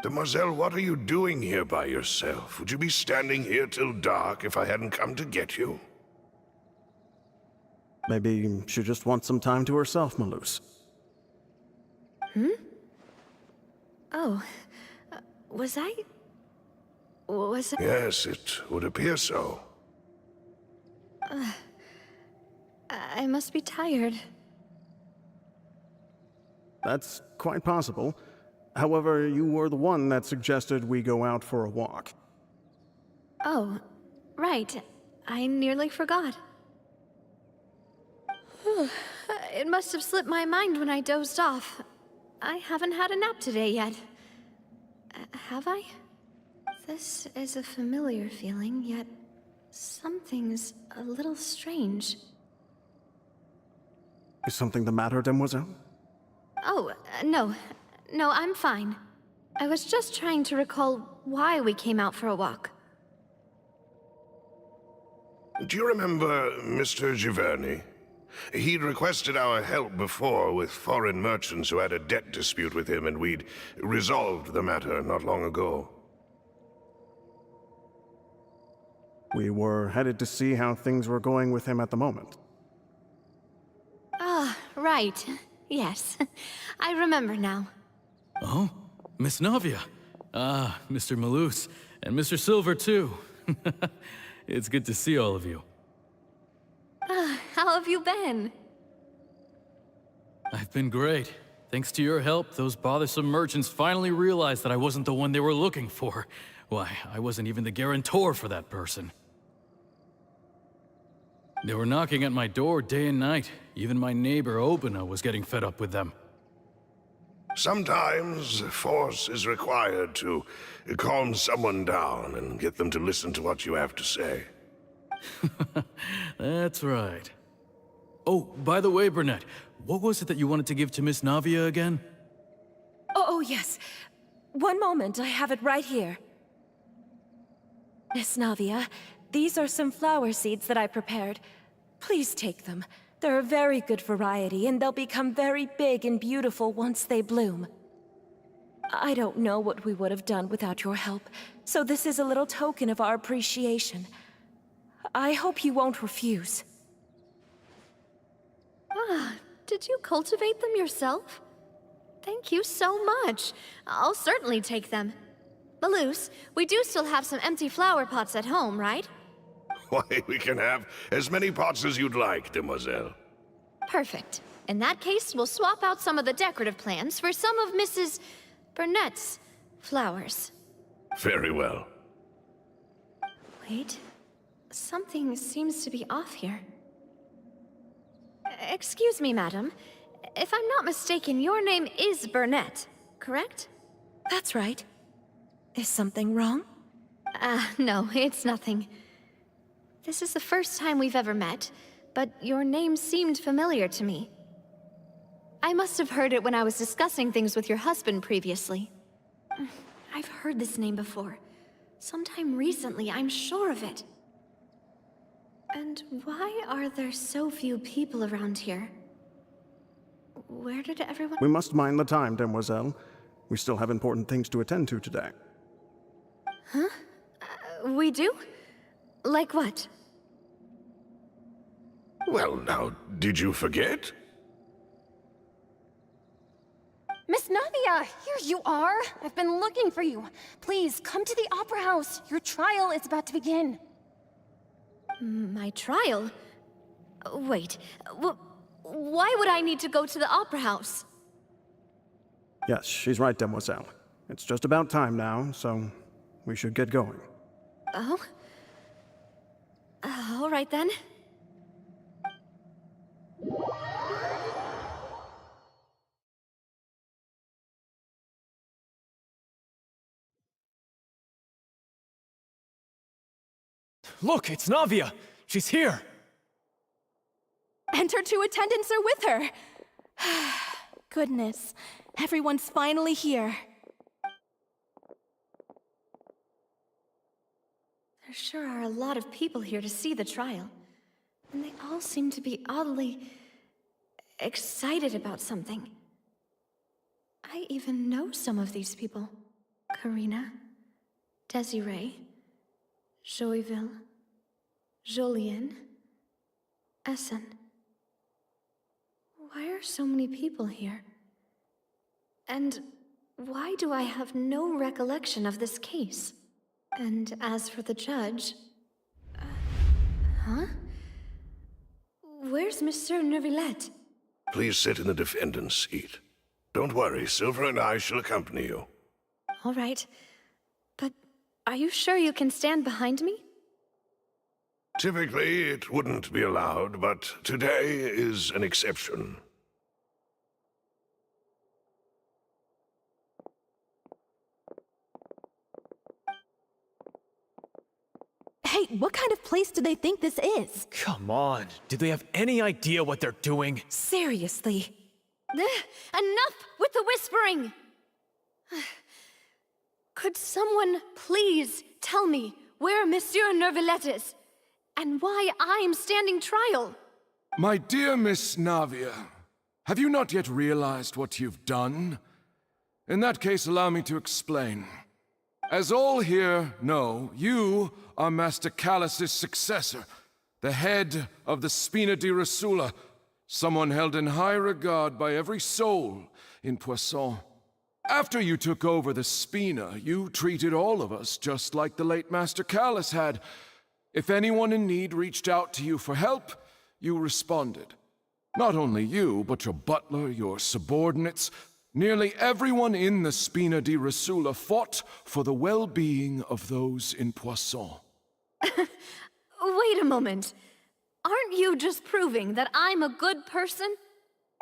Demoiselle, what are you doing here by yourself? Would you be standing here till dark if I hadn't come to get you? Maybe she just wants some time to herself, Malus. Oh. Was I... Yes, it would appear so. I must be tired. That's quite possible. However, you were the one that suggested we go out for a walk. Oh, right. I nearly forgot. It must have slipped my mind when I dozed off. I haven't had a nap today yet. Have I? This is a familiar feeling, yet something's a little strange. Is something the matter, Demoiselle? Oh, no. No, I'm fine. I was just trying to recall why we came out for a walk. Do you remember Mr. Giverny? He'd requested our help before with foreign merchants who had a debt dispute with him, and we'd resolved the matter not long ago. We were headed to see how things were going with him at the moment. Ah, right. Yes. I remember now. Oh, Miss Navia. Ah, Mr. Malus. And Mr. Silver, too. It's good to see all of you. How have you been? I've been great. Thanks to your help, those bothersome merchants finally realized that I wasn't the one they were looking for. Why, I wasn't even the guarantor for that person. They were knocking at my door day and night. Even my neighbor, Obina, was getting fed up with them. Sometimes force is required to calm someone down and get them to listen to what you have to say. That's right. Oh, by the way, Burnett, what was it that you wanted to give to Miss Navia again? Oh, yes. One moment, I have it right here. Miss Navia, these are some flower seeds that I prepared. Please take them. They're a very good variety, and they'll become very big and beautiful once they bloom. I don't know what we would have done without your help, so this is a little token of our appreciation. I hope you won't refuse. Ah, did you cultivate them yourself? Thank you so much. I'll certainly take them. Maloose, we do still have some empty flower pots at home, right? Why, we can have as many pots as you'd like, demoiselle. Perfect. In that case, we'll swap out some of the decorative plants for some of Mrs. Burnett's flowers. Very well. Wait. Something seems to be off here. Excuse me, madam. If I'm not mistaken, your name is Burnett, correct? That's right. Is something wrong? No, it's nothing. This is the first time we've ever met, but your name seemed familiar to me. I must have heard it when I was discussing things with your husband previously. I've heard this name before. Sometime recently, I'm sure of it. And why are there so few people around here? Where did everyone... We must mind the time, demoiselle. We still have important things to attend to today. Huh? We do? Like what? Well, now, did you forget? Miss Navia, here you are. I've been looking for you. Please, come to the Opera House. Your trial is about to begin. My trial? Wait, why would I need to go to the Opera House? Yes, she's right, demoiselle. It's just about time now, so we should get going. Oh? All right then. Look, it's Navia! She's here! And her two attendants are with her! Goodness, everyone's finally here. There sure are a lot of people here to see the trial. And they all seem to be oddly... excited about something. I even know some of these people. Karina, Desiree, Joyville, Jolien, Essen. Why are so many people here? And why do I have no recollection of this case? And as for the judge... huh? Where's Monsieur Neuvillette? Please sit in the defendant's seat. Don't worry, Silver and I shall accompany you. All right. But are you sure you can stand behind me? Typically, it wouldn't be allowed, but today is an exception. Hey, what kind of place do they think this is? Come on, do they have any idea what they're doing? Seriously. Enough with the whispering! Could someone please tell me where Monsieur Neuvillette is? And why I'm standing trial? My dear Miss Navia, have you not yet realized what you've done? In that case, allow me to explain. As all here know, you are Master Callus's successor, the head of the Spina di Rosula, someone held in high regard by every soul in Poisson. After you took over the Spina, you treated all of us just like the late Master Callus had. If anyone in need reached out to you for help, you responded. Not only you, but your butler, your subordinates, nearly everyone in the Spina di Rosula fought for the well-being of those in Poisson. Wait a moment. Aren't you just proving that I'm a good person?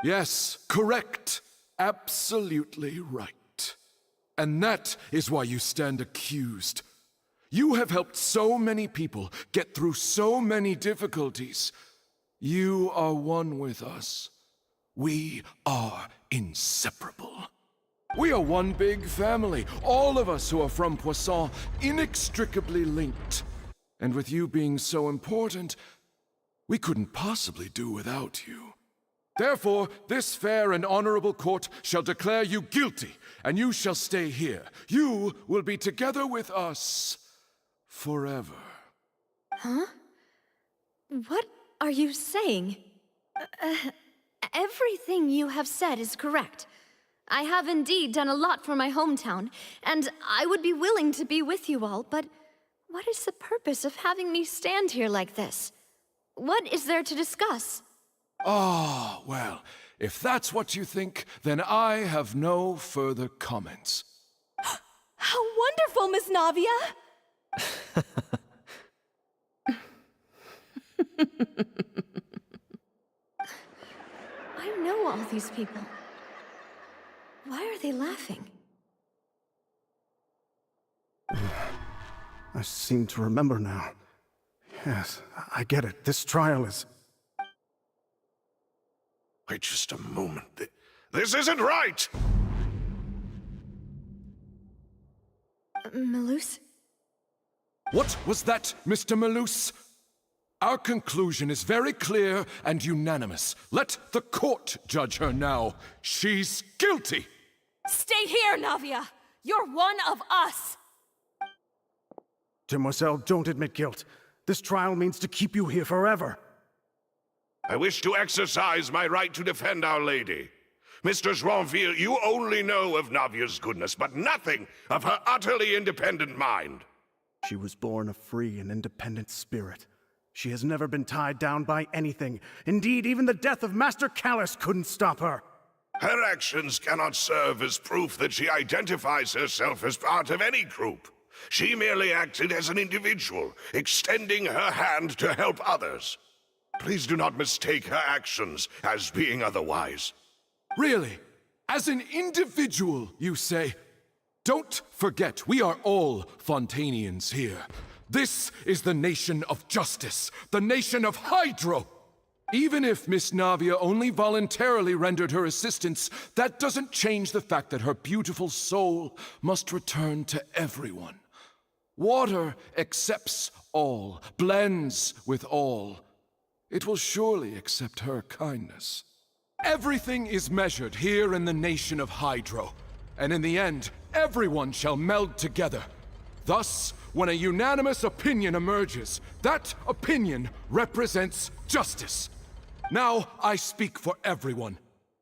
Yes, correct. Absolutely right. And that is why you stand accused. You have helped so many people get through so many difficulties. You are one with us. We are inseparable. We are one big family, all of us who are from Poisson, inextricably linked. And with you being so important, we couldn't possibly do without you. Therefore, this fair and honorable court shall declare you guilty, and you shall stay here. You will be together with us forever. Huh? What are you saying? Everything you have said is correct. I have indeed done a lot for my hometown, and I would be willing to be with you all, but what is the purpose of having me stand here like this? What is there to discuss? Ah, well, if that's what you think, then I have no further comments. How wonderful, Miss Navia! I know all these people. Why are they laughing? I seem to remember now. Yes, I get it. This trial is... Wait just a moment. This isn't right! Malus? What was that, Mr. Malus? Our conclusion is very clear and unanimous. Let the court judge her now. She's guilty! Stay here, Navia! You're one of us! Demoiselle, don't admit guilt. This trial means to keep you here forever. I wish to exercise my right to defend Our Lady. Mr. Joinville, you only know of Navia's goodness, but nothing of her utterly independent mind. She was born a free and independent spirit. She has never been tied down by anything. Indeed, even the death of Master Callus couldn't stop her. Her actions cannot serve as proof that she identifies herself as part of any group. She merely acted as an individual, extending her hand to help others. Please do not mistake her actions as being otherwise. Really? As an individual, you say? Don't forget, we are all Fontanians here. This is the nation of justice, the nation of Hydro. Even if Miss Navia only voluntarily rendered her assistance, that doesn't change the fact that her beautiful soul must return to everyone. Water accepts all, blends with all. It will surely accept her kindness. Everything is measured here in the nation of Hydro, and in the end, everyone shall meld together. Thus, when a unanimous opinion emerges, that opinion represents justice. Now I speak for everyone.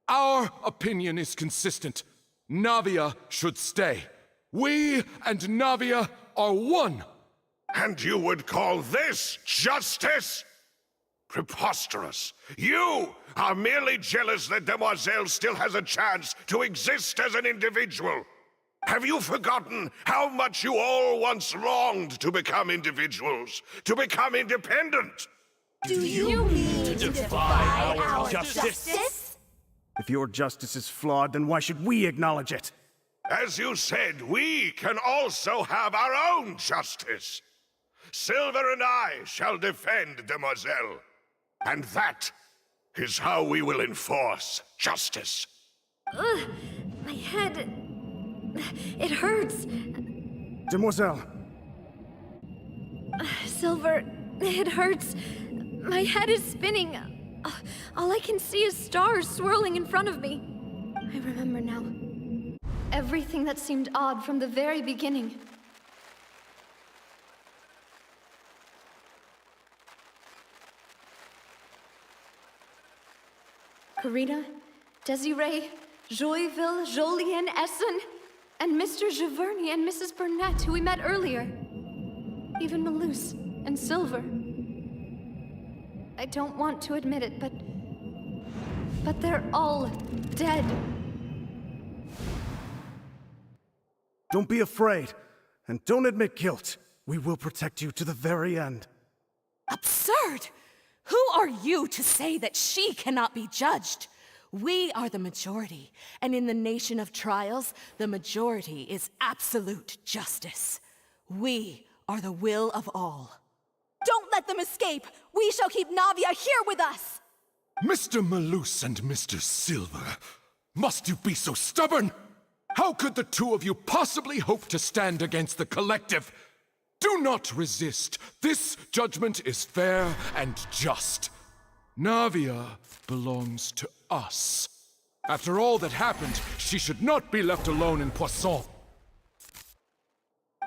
Our opinion is consistent. Navia should stay. We and Navia are one. And you would call this justice? Preposterous. You are merely jealous that Demoiselle still has a chance to exist as an individual. Have you forgotten how much you all once longed to become individuals, to become independent? Do you mean to defy our justice? If your justice is flawed, then why should we acknowledge it? As you said, we can also have our own justice. Silver and I shall defend Demoiselle. And that is how we will enforce justice. Ugh, my head... it hurts. Demoiselle! Silver, it hurts. My head is spinning. All I can see is stars swirling in front of me. I remember now. Everything that seemed odd from the very beginning. Karina, Desiree, Joyville, Jolien, Essen, and Mr. Giverny and Mrs. Burnett, who we met earlier. Even Malus and Silver. I don't want to admit it, but they're all dead. Don't be afraid, and don't admit guilt. We will protect you to the very end. Absurd! Who are you to say that she cannot be judged? We are the majority, and in the nation of trials, the majority is absolute justice. We are the will of all. Don't let them escape! We shall keep Navia here with us! Mr. Malus and Mr. Silver, must you be so stubborn? How could the two of you possibly hope to stand against the collective? Do not resist. This judgment is fair and just. Navia belongs to us. After all that happened, she should not be left alone in Poisson.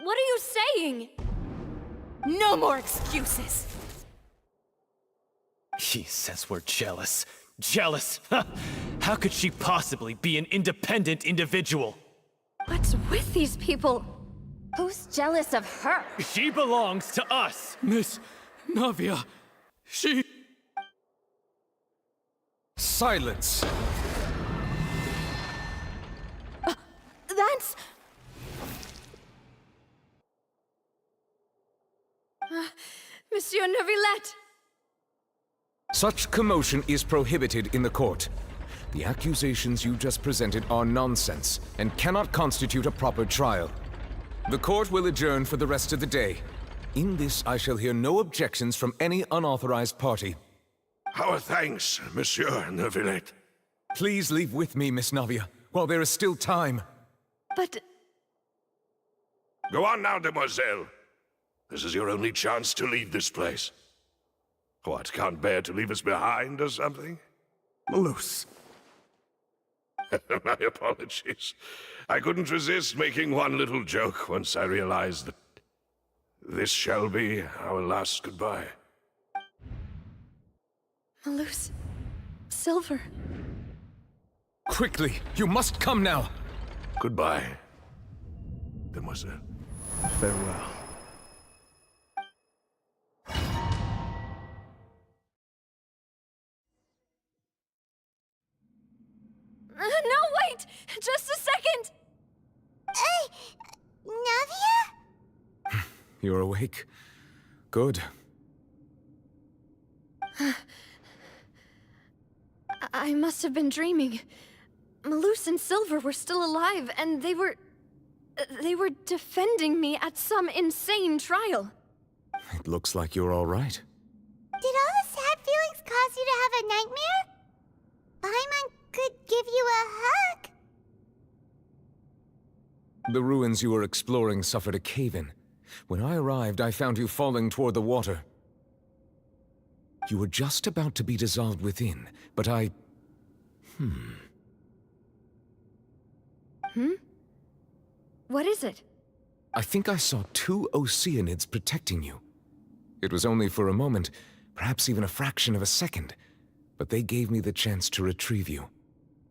What are you saying? No more excuses! He says we're jealous. Jealous? How could she possibly be an independent individual? What's with these people? Who's jealous of her? She belongs to us! Miss Navia, she... Silence! That's... Monsieur Neuvillette! Such commotion is prohibited in the court. The accusations you just presented are nonsense and cannot constitute a proper trial. The court will adjourn for the rest of the day. In this, I shall hear no objections from any unauthorized party. Our thanks, Monsieur Neuvillette. Please leave with me, Miss Navia, while there is still time. But... Go on now, demoiselle. This is your only chance to leave this place. What, can't bear to leave us behind or something? Malus. My apologies. I couldn't resist making one little joke once I realized that this shall be our last goodbye. Malus... Silver... Quickly, you must come now! Goodbye, demoiselle. Farewell. No, wait! Just a second! Navia? You're awake. Good. I must have been dreaming. Malus and Silver were still alive, and they were defending me at some insane trial. It looks like you're all right. Did all the sad feelings cause you to have a nightmare? Paimon could give you a hug. The ruins you were exploring suffered a cave-in. When I arrived, I found you falling toward the water. You were just about to be dissolved within, but I... What is it? I think I saw 2 Oceanids protecting you. It was only for a moment, perhaps even a fraction of a second, but they gave me the chance to retrieve you.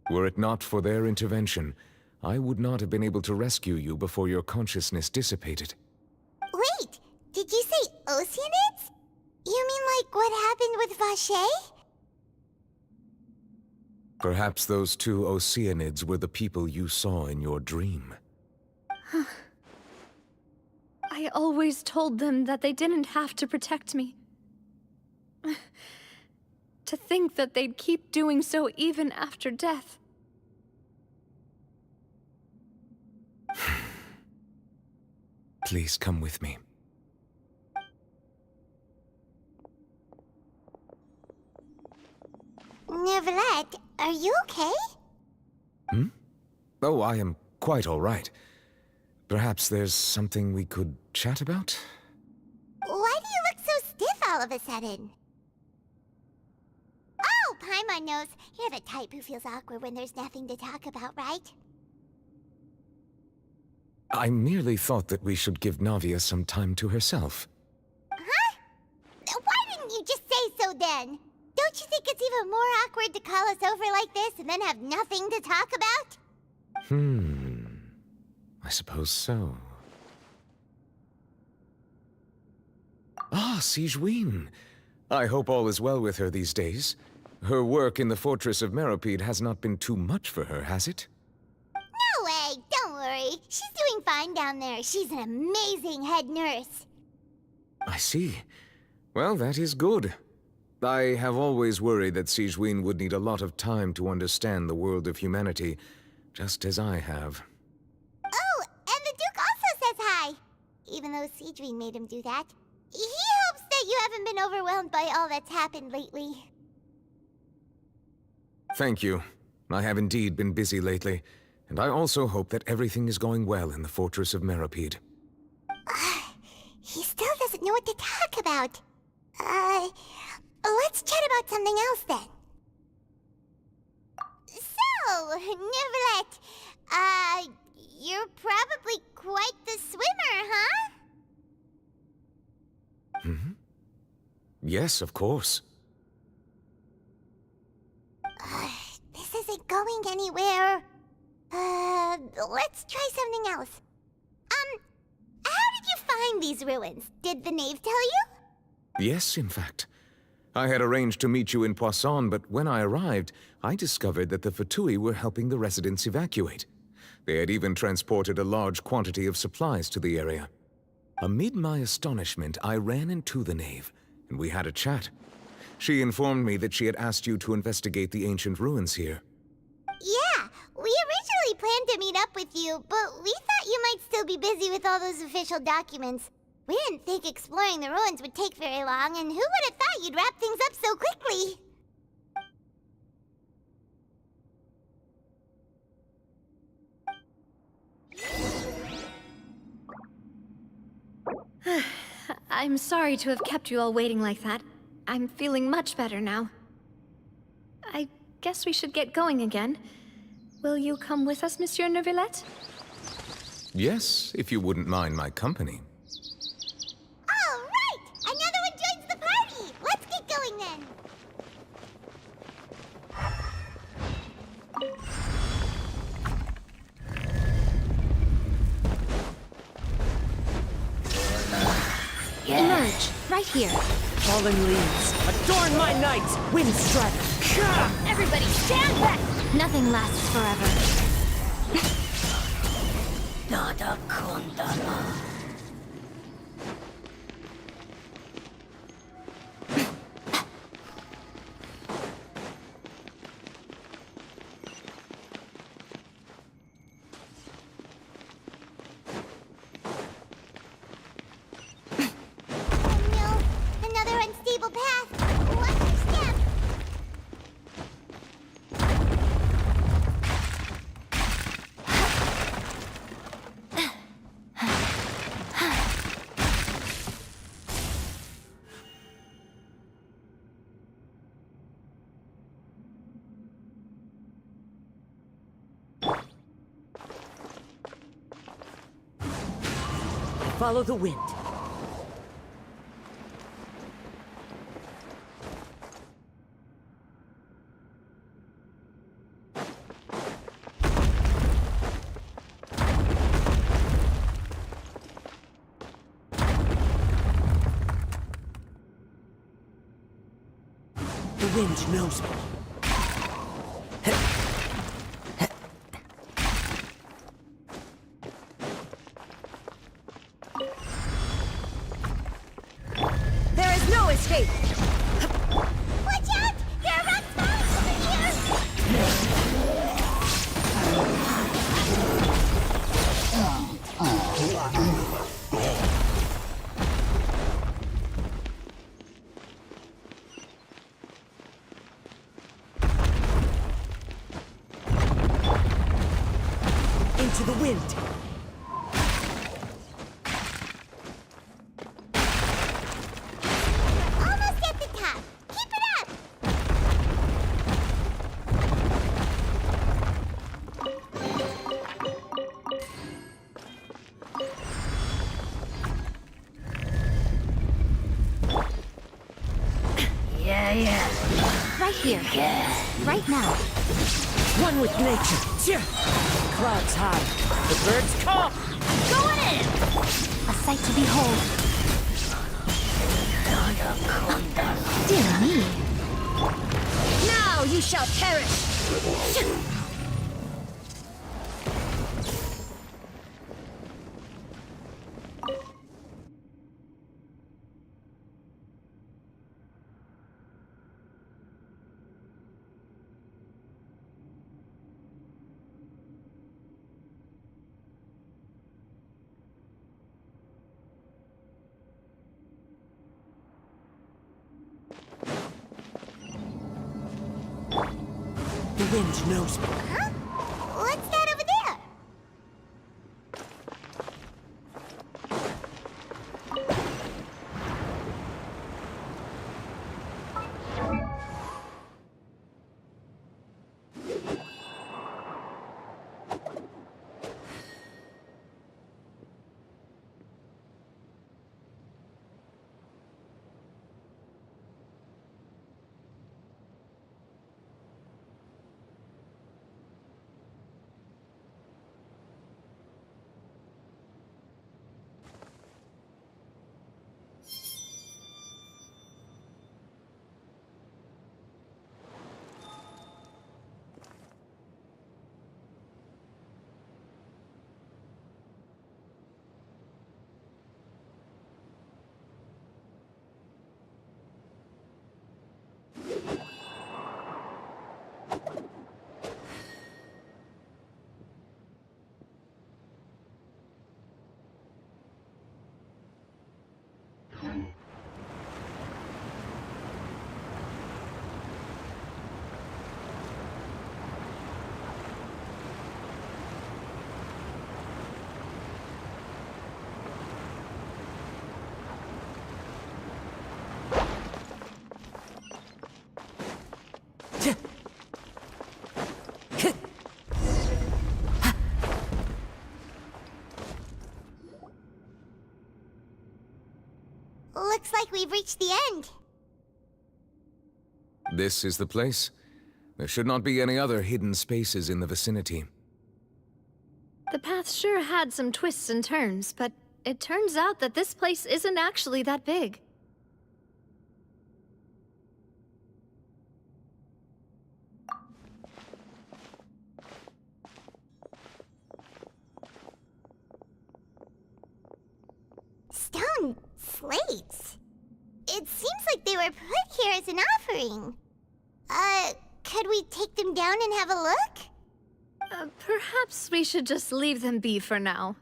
Were it not for their intervention, I would not have been able to rescue you before your consciousness dissipated. Wait, did you say Oceanids? You mean like what happened with Vache? Perhaps those 2 Oceanids were the people you saw in your dream. I always told them that they didn't have to protect me. To think that they'd keep doing so even after death. Please come with me. Neuvillette, are you okay? Oh, I am quite all right. Perhaps there's something we could chat about? Why do you look so stiff all of a sudden? Oh, Paimon knows. You're the type who feels awkward when there's nothing to talk about, right? I merely thought that we should give Navia some time to herself. Huh? Why didn't you just say so then? Don't you think it's even more awkward to call us over like this and then have nothing to talk about? I suppose so. Ah, Sigewinne. I hope all is well with her these days. Her work in the Fortress of Meropide has not been too much for her, has it? No way, don't worry. She's doing fine down there. She's an amazing head nurse. I see. Well, that is good. I have always worried that Sigewinne would need a lot of time to understand the world of humanity, just as I have. Oh, and the Duke also says hi. Even though Sigewinne made him do that. He hopes that you haven't been overwhelmed by all that's happened lately. Thank you. I have indeed been busy lately, and I also hope that everything is going well in the Fortress of Meropide. He still doesn't know what to talk about. Let's chat about something else then. Oh, Neverlet. You're probably quite the swimmer, huh? Hmm? Yes, of course. This isn't going anywhere. Let's try something else. How did you find these ruins? Did the knave tell you? Yes, in fact. I had arranged to meet you in Poisson, but when I arrived, I discovered that the Fatui were helping the residents evacuate. They had even transported a large quantity of supplies to the area. Amid my astonishment, I ran into the knave, and we had a chat. She informed me that she had asked you to investigate the ancient ruins here. Yeah, we originally planned to meet up with you, but we thought you might still be busy with all those official documents. We didn't think exploring the ruins would take very long, and who would have thought you'd wrap things up so quickly? I'm sorry to have kept you all waiting like that. I'm feeling much better now. I guess we should get going again. Will you come with us, Monsieur Neuvillette? Yes, if you wouldn't mind my company. All right! Another one joins the party! Let's get going then! Emerge, right here. Fallen leaves, adorn my night, wind strider. Everybody stand back! Nothing lasts forever. Nada kondala. Another unstable path. Watch your step. Follow the wind. The wind knows me. There is no escape! Watch out! There are rock spirits over here! Into the wind. Almost at the top. Keep it up! Yeah. Right here. Right now. One with nature. Clouds high. The birds come. Going in! A sight to behold. Dear me. Now you shall perish! The wind knows me. Huh? What's that over there? looks like we've reached the end. This is the place. There should not be any other hidden spaces in the vicinity. The path sure had some twists and turns, but it turns out that this place isn't actually that big. Stone slates? It seems like they were put here as an offering. Could we take them down and have a look? Perhaps we should just leave them be for now.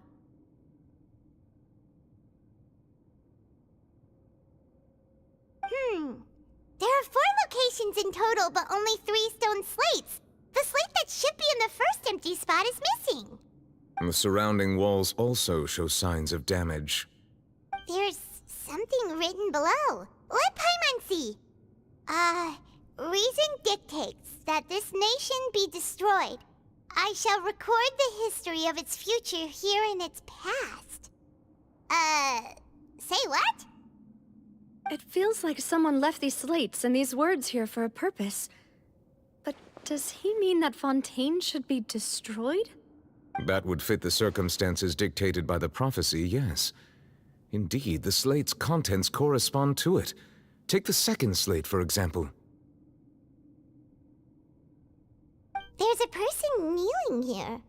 There are 4 locations in total, but only 3 stone slates. The slate that should be in the first empty spot is missing. The surrounding walls also show signs of damage. There's something written below. Let Paimon see. Reason dictates that this nation be destroyed. I shall record the history of its future here in its past. Say what? It feels like someone left these slates and these words here for a purpose. But does he mean that Fontaine should be destroyed? That would fit the circumstances dictated by the prophecy, yes. Indeed, the slate's contents correspond to it. Take the second slate, for example. There's a person kneeling here.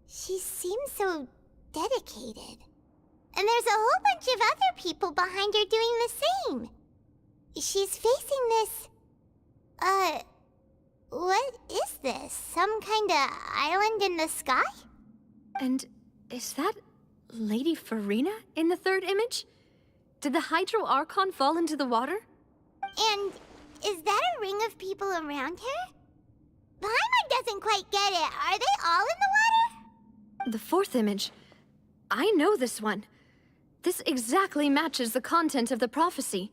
She seems so dedicated. And there's a whole bunch of other people behind her doing the same. She's facing this... what is this? Some kind of island in the sky? And is that Lady Farina in the third image? Did the Hydro Archon fall into the water? And is that a ring of people around her? Paimon doesn't quite get it. Are they all in the water? The fourth image. I know this one. This exactly matches the content of the prophecy.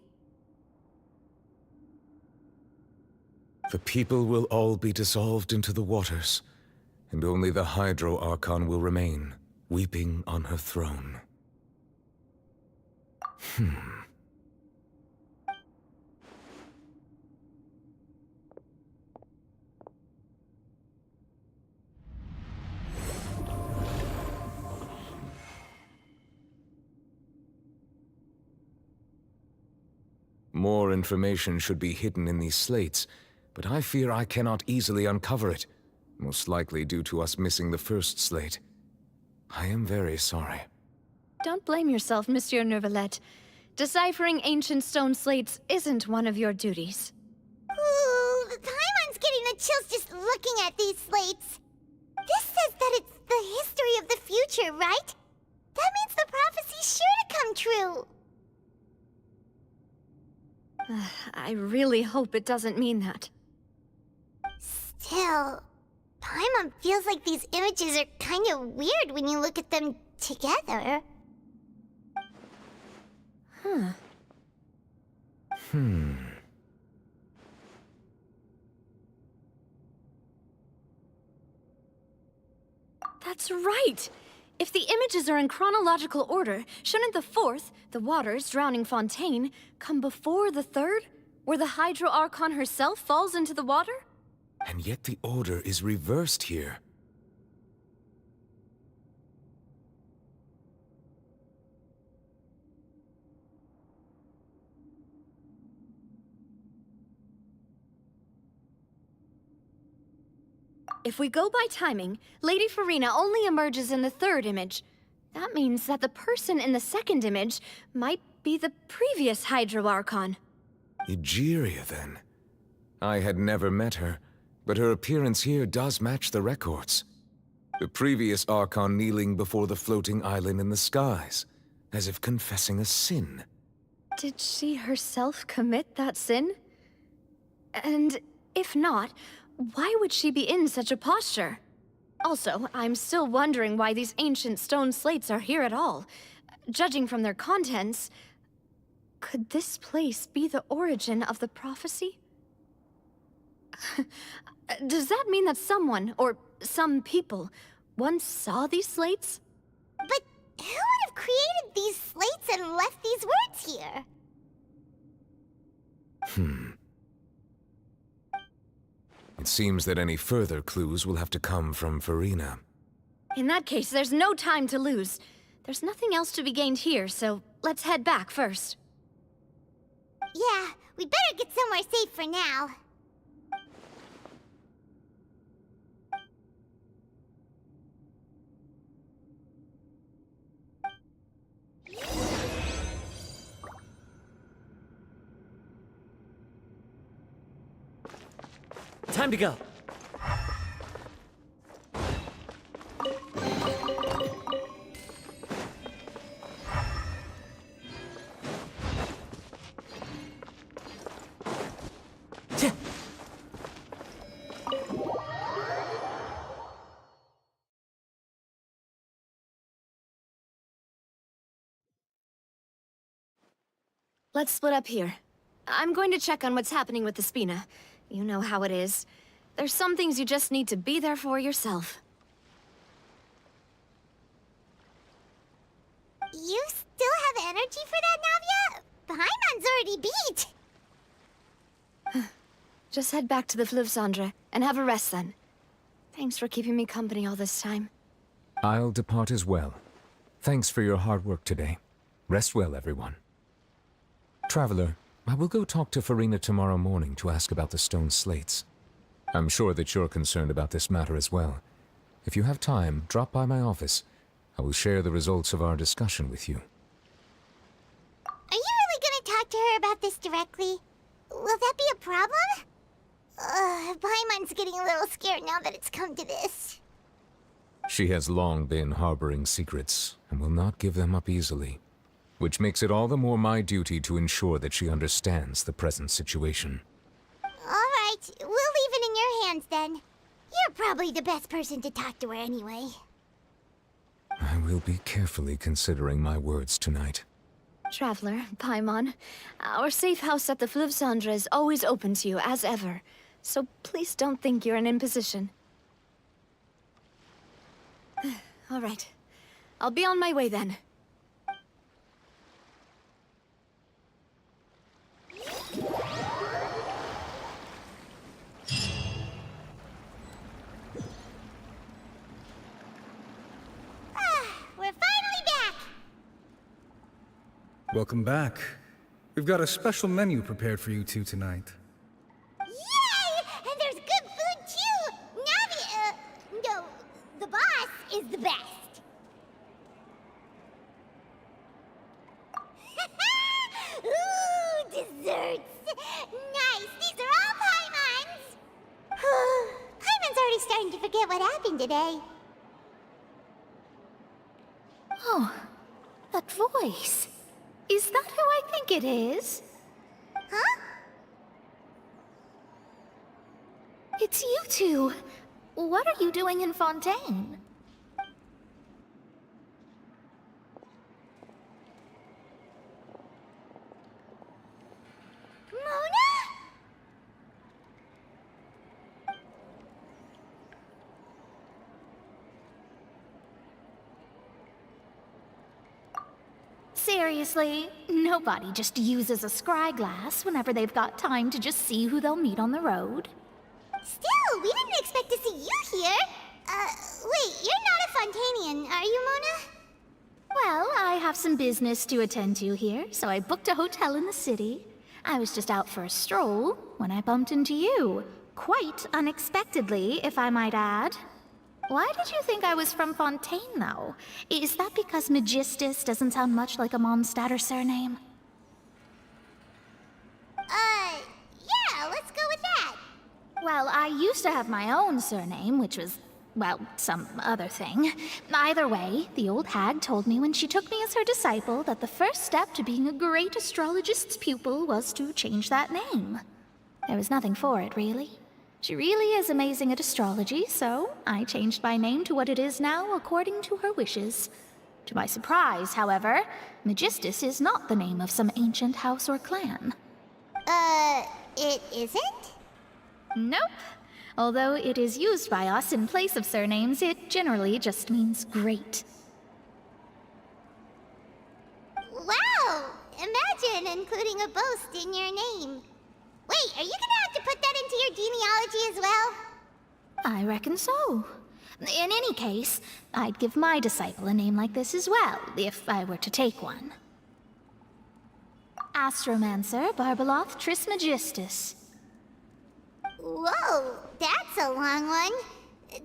The people will all be dissolved into the waters, and only the Hydro Archon will remain, weeping on her throne. More information should be hidden in these slates, but I fear I cannot easily uncover it, most likely due to us missing the first slate. I am very sorry. Don't blame yourself, Monsieur Neuvillette. Deciphering ancient stone slates isn't one of your duties. Ooh, Paimon's getting the chills just looking at these slates. This says that it's the history of the future, right? That means the prophecy's sure to come true. I really hope it doesn't mean that. Still, Paimon feels like these images are kind of weird when you look at them together. That's right! If the images are in chronological order, shouldn't the fourth, the waters drowning Fontaine, come before the third, where the Hydro Archon herself falls into the water? And yet the order is reversed here. If we go by timing, Lady Farina only emerges in the third image. That means that the person in the second image might be the previous Hydro Archon. Egeria, then. I had never met her, but her appearance here does match the records. The previous Archon kneeling before the floating island in the skies, as if confessing a sin. Did she herself commit that sin? And if not, why would she be in such a posture? Also, I'm still wondering why these ancient stone slates are here at all. Judging from their contents, could this place be the origin of the prophecy? Does that mean that someone, or some people, once saw these slates? But who would have created these slates and left these words here? It seems that any further clues will have to come from Farina. In that case, there's no time to lose. There's nothing else to be gained here, so let's head back first. Yeah, we better get somewhere safe for now. Time to go. Let's split up here. I'm going to check on what's happening with the Spina. You know how it is. There's some things you just need to be there for yourself. You still have energy for that, Navia? Paimon's already beat. Just head back to the Fleuve Cendre and have a rest then. Thanks for keeping me company all this time. I'll depart as well. Thanks for your hard work today. Rest well, everyone. Traveler, I will go talk to Farina tomorrow morning to ask about the stone slates. I'm sure that you're concerned about this matter as well. If you have time, drop by my office. I will share the results of our discussion with you. Are you really gonna talk to her about this directly? Will that be a problem? Paimon's getting a little scared now that it's come to this. She has long been harboring secrets, and will not give them up easily, which makes it all the more my duty to ensure that she understands the present situation. Alright, we'll leave it in your hands then. You're probably the best person to talk to her anyway. I will be carefully considering my words tonight. Traveler, Paimon, our safe house at the Fleuve Cendre is always open to you, as ever. So please don't think you're an imposition. All right. I'll be on my way then. We're finally back! Welcome back. We've got a special menu prepared for you two tonight. Yay! And there's good food too! Navi, no, the boss is the best. Ooh, desserts! Nice, these are all Paimon's! Paimon's already starting to forget what happened today. Oh, that voice. Is that who I think it is? Huh? It's you two. What are you doing in Fontaine? Seriously, nobody just uses a scry glass whenever they've got time to just see who they'll meet on the road. Still, we didn't expect to see you here. Wait, you're not a Fontanian, are you, Mona? Well, I have some business to attend to here, so I booked a hotel in the city. I was just out for a stroll when I bumped into you. Quite unexpectedly, if I might add. Why did you think I was from Fontaine, though? Is that because Magistus doesn't sound much like a Mondstatter surname? Yeah, let's go with that. Well, I used to have my own surname, which was, well, some other thing. Either way, the old hag told me when she took me as her disciple that the first step to being a great astrologist's pupil was to change that name. There was nothing for it, really. She really is amazing at astrology, so I changed my name to what it is now according to her wishes. To my surprise, however, Magistus is not the name of some ancient house or clan. It isn't? Nope. Although it is used by us in place of surnames, it generally just means great. Wow! Imagine including a boast in your name. Hey, are you gonna have to put that into your genealogy as well? I reckon so. In any case, I'd give my disciple a name like this as well, if I were to take one. Astromancer Barbeloth Trismegistus. Whoa, that's a long one.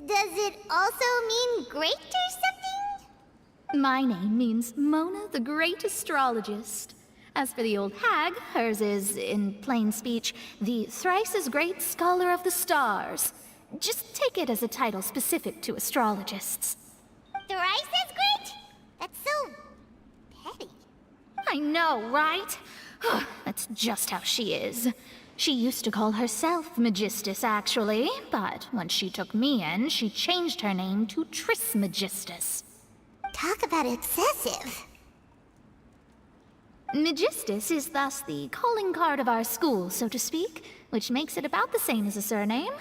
Does it also mean great or something? My name means Mona the Great Astrologist. As for the old hag, hers is, in plain speech, the thrice-as-great Scholar of the Stars. Just take it as a title specific to astrologists. Thrice as great? That's so petty. I know, right? That's just how she is. She used to call herself Magistus, actually, but when she took me in, she changed her name to Trismegistus. Talk about excessive. Magistus is thus the calling card of our school, so to speak, which makes it about the same as a surname.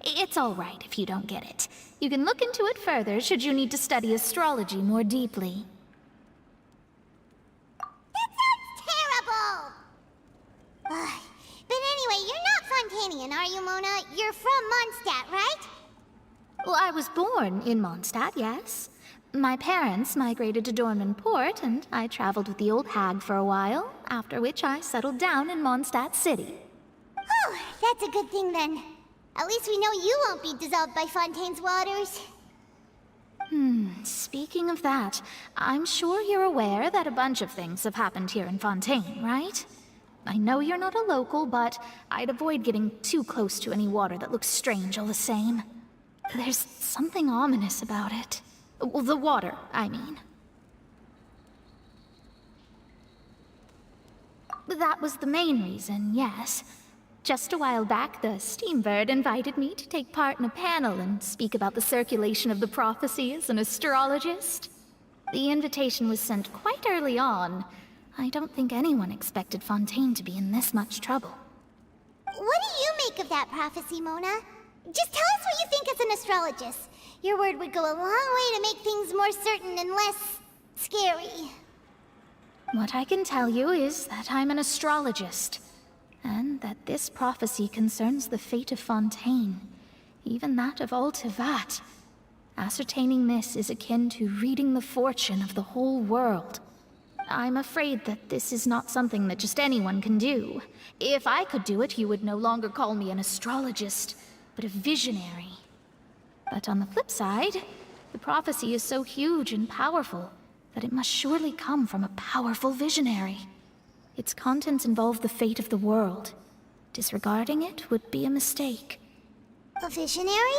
It's all right if you don't get it. You can look into it further should you need to study astrology more deeply. That sounds terrible! But anyway, you're not Fontanian, are you, Mona? You're from Mondstadt, right? Well, I was born in Mondstadt, yes. My parents migrated to Dornman Port, and I traveled with the old hag for a while, after which I settled down in Mondstadt City. Oh, that's a good thing then. At least we know you won't be dissolved by Fontaine's waters. Speaking of that, I'm sure you're aware that a bunch of things have happened here in Fontaine, right? I know you're not a local, but I'd avoid getting too close to any water that looks strange all the same. There's something ominous about it. Well, the water, I mean. That was the main reason, yes. Just a while back, the Steambird invited me to take part in a panel and speak about the circulation of the prophecy as an astrologist. The invitation was sent quite early on. I don't think anyone expected Fontaine to be in this much trouble. What do you make of that prophecy, Mona? Just tell us what you think as an astrologist. Your word would go a long way to make things more certain and less scary. What I can tell you is that I'm an astrologist, and that this prophecy concerns the fate of Fontaine, even that of Altivat. Ascertaining this is akin to reading the fortune of the whole world. I'm afraid that this is not something that just anyone can do. If I could do it, you would no longer call me an astrologist, but a visionary. But on the flip side, the prophecy is so huge and powerful that it must surely come from a powerful visionary. Its contents involve the fate of the world. Disregarding it would be a mistake. A visionary?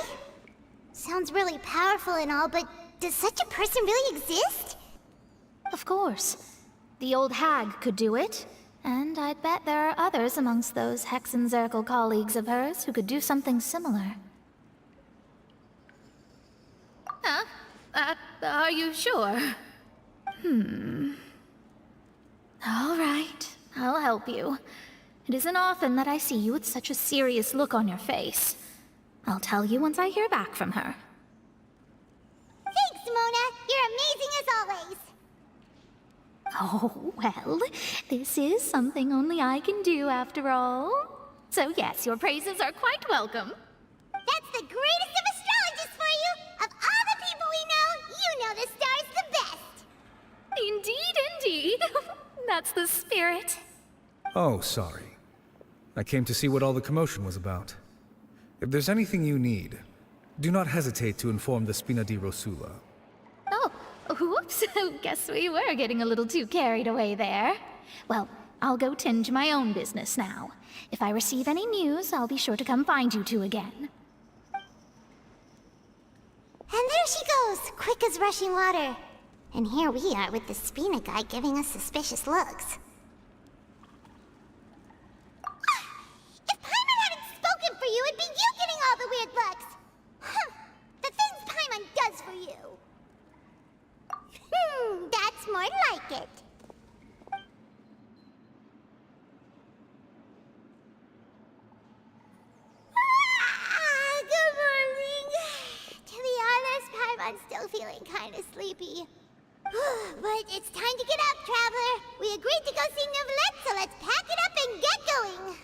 Sounds really powerful and all, but does such a person really exist? Of course. The old hag could do it, and I'd bet there are others amongst those Hexenzirkel colleagues of hers who could do something similar. Are you sure? All right, I'll help you. It isn't often that I see you with such a serious look on your face. I'll tell you once I hear back from her. Thanks, Mona! You're amazing as always! Oh, well, this is something only I can do after all. So yes, your praises are quite welcome. That's the greatest of astrologists for you! Of all the people we know, you know the star's the best! Indeed, indeed. That's the spirit. Oh, sorry. I came to see what all the commotion was about. If there's anything you need, do not hesitate to inform the Spina di Rosula. Oh, whoops. Guess we were getting a little too carried away there. Well, I'll go tend to my own business now. If I receive any news, I'll be sure to come find you two again. And there she goes, quick as rushing water. And here we are with the Spina guy giving us suspicious looks. If Paimon hadn't spoken for you, it'd be you getting all the weird looks! The things Paimon does for you! That's more like it. Good morning. To be honest, Paimon's still feeling kind of sleepy. But it's time to get up, Traveler. We agreed to go see Neuvillette, so let's pack it up and get going.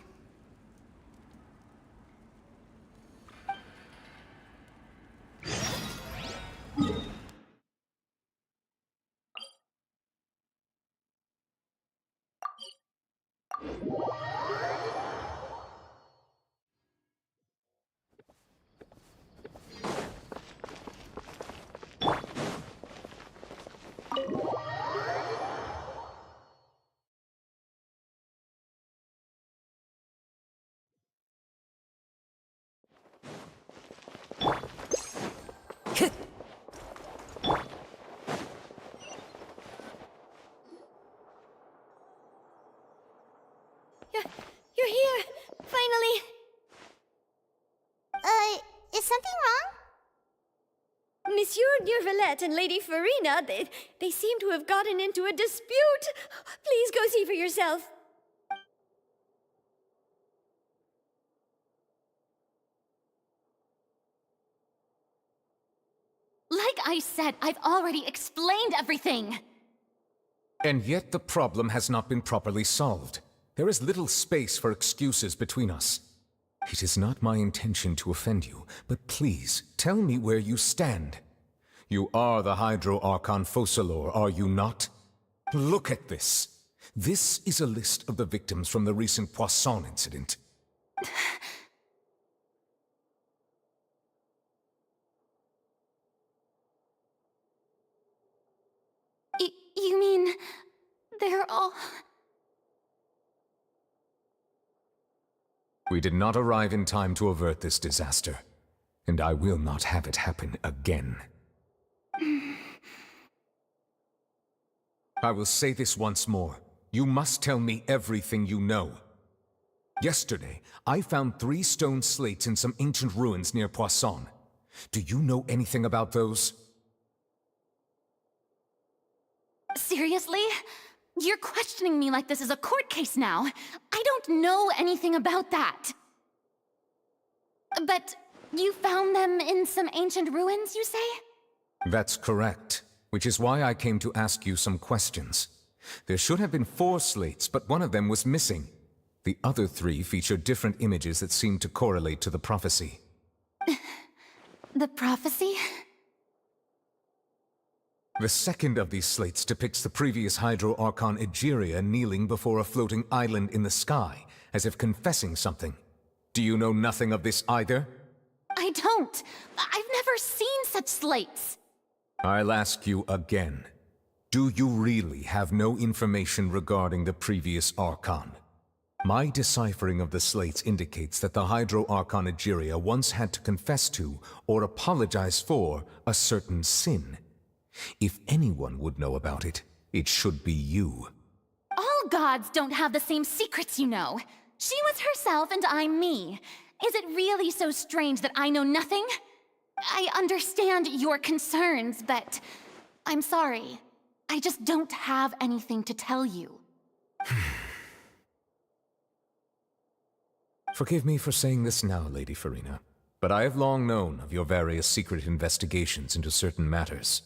You're here! Finally! Is something wrong? Monsieur Neurvalette and Lady Farina, they seem to have gotten into a dispute. Please go see for yourself. Like I said, I've already explained everything! And yet the problem has not been properly solved. There is little space for excuses between us. It is not my intention to offend you, but please, tell me where you stand. You are the Hydro Archon Focalor, are you not? Look at this. This is a list of the victims from the recent Poisson incident. You mean... they're all... We did not arrive in time to avert this disaster, and I will not have it happen again. I will say this once more. You must tell me everything you know. Yesterday, I found 3 stone slates in some ancient ruins near Poisson. Do you know anything about those? Seriously? You're questioning me like this is a court case now. I don't know anything about that. But you found them in some ancient ruins, you say? That's correct, which is why I came to ask you some questions. There should have been 4 slates, but one of them was missing. The other 3 feature different images that seem to correlate to the prophecy. The prophecy? The second of these slates depicts the previous Hydro Archon Egeria kneeling before a floating island in the sky, as if confessing something. Do you know nothing of this either? I don't. I've never seen such slates. I'll ask you again. Do you really have no information regarding the previous Archon? My deciphering of the slates indicates that the Hydro Archon Egeria once had to confess to, or apologize for, a certain sin. If anyone would know about it, it should be you. All gods don't have the same secrets, you know. She was herself and I'm me. Is it really so strange that I know nothing? I understand your concerns, but I'm sorry. I just don't have anything to tell you. Forgive me for saying this now, Lady Farina, but I have long known of your various secret investigations into certain matters.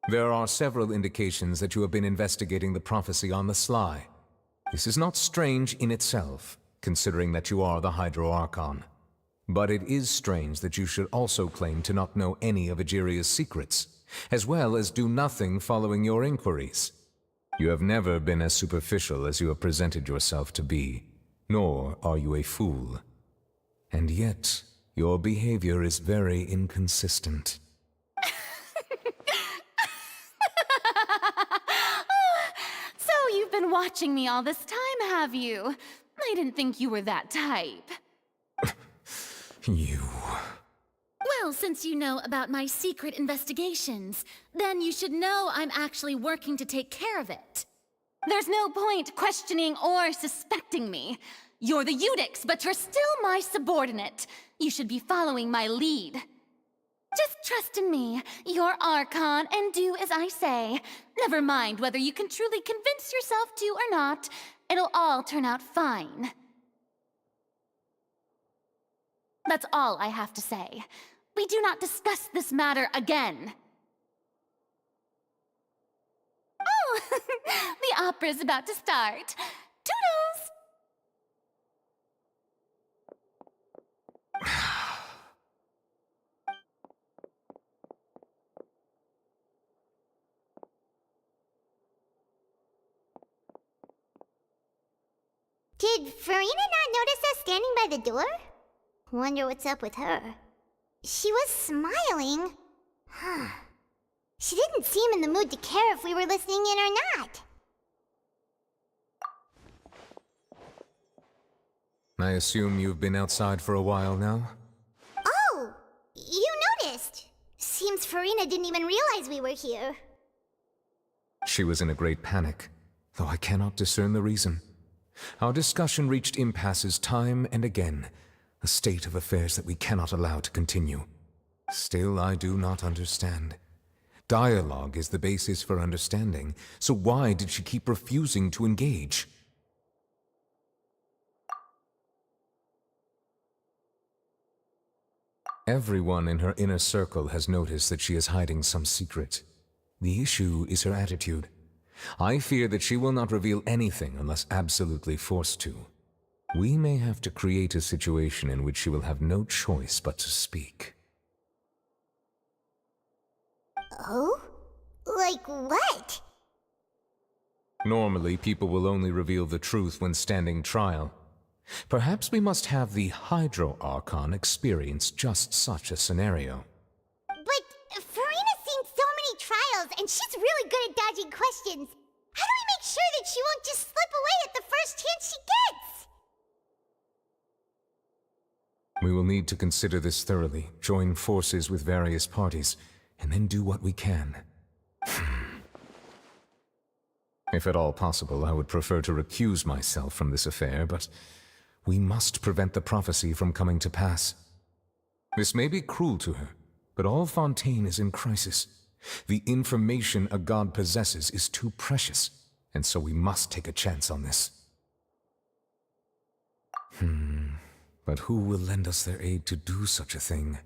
There are several indications that you have been investigating the prophecy on the sly. This is not strange in itself, considering that you are the Hydro Archon. But it is strange that you should also claim to not know any of Egeria's secrets, as well as do nothing following your inquiries. You have never been as superficial as you have presented yourself to be, nor are you a fool. And yet, your behavior is very inconsistent. So you've been watching me all this time, have you? I didn't think you were that type. You... Well, since you know about my secret investigations, then you should know I'm actually working to take care of it. There's no point questioning or suspecting me. You're the Eudix, but you're still my subordinate. You should be following my lead. Just trust in me, you're Archon, and do as I say. Never mind whether you can truly convince yourself to or not. It'll all turn out fine. That's all I have to say. We do not discuss this matter again. Oh, the opera's about to start. Toodles! Did Farina not notice us standing by the door? Wonder what's up with her. She was smiling. Huh. She didn't seem in the mood to care if we were listening in or not. I assume you've been outside for a while now? Oh! You noticed! Seems Farina didn't even realize we were here. She was in a great panic, though I cannot discern the reason. Our discussion reached impasses time and again, a state of affairs that we cannot allow to continue. Still, I do not understand. Dialogue is the basis for understanding, so why did she keep refusing to engage? Everyone in her inner circle has noticed that she is hiding some secret. The issue is her attitude. I fear that she will not reveal anything unless absolutely forced to. We may have to create a situation in which she will have no choice but to speak. Oh? Like what? Normally, people will only reveal the truth when standing trial. Perhaps we must have the Hydro Archon experience just such a scenario. But Farina's seen so many trials, and she's really good at dodging questions. How do we make sure that she won't just slip away at the first chance she gets? We will need to consider this thoroughly, join forces with various parties, and then do what we can. If at all possible, I would prefer to recuse myself from this affair, but we must prevent the prophecy from coming to pass. This may be cruel to her, but all Fontaine is in crisis. The information a god possesses is too precious, and so we must take a chance on this. But who will lend us their aid to do such a thing?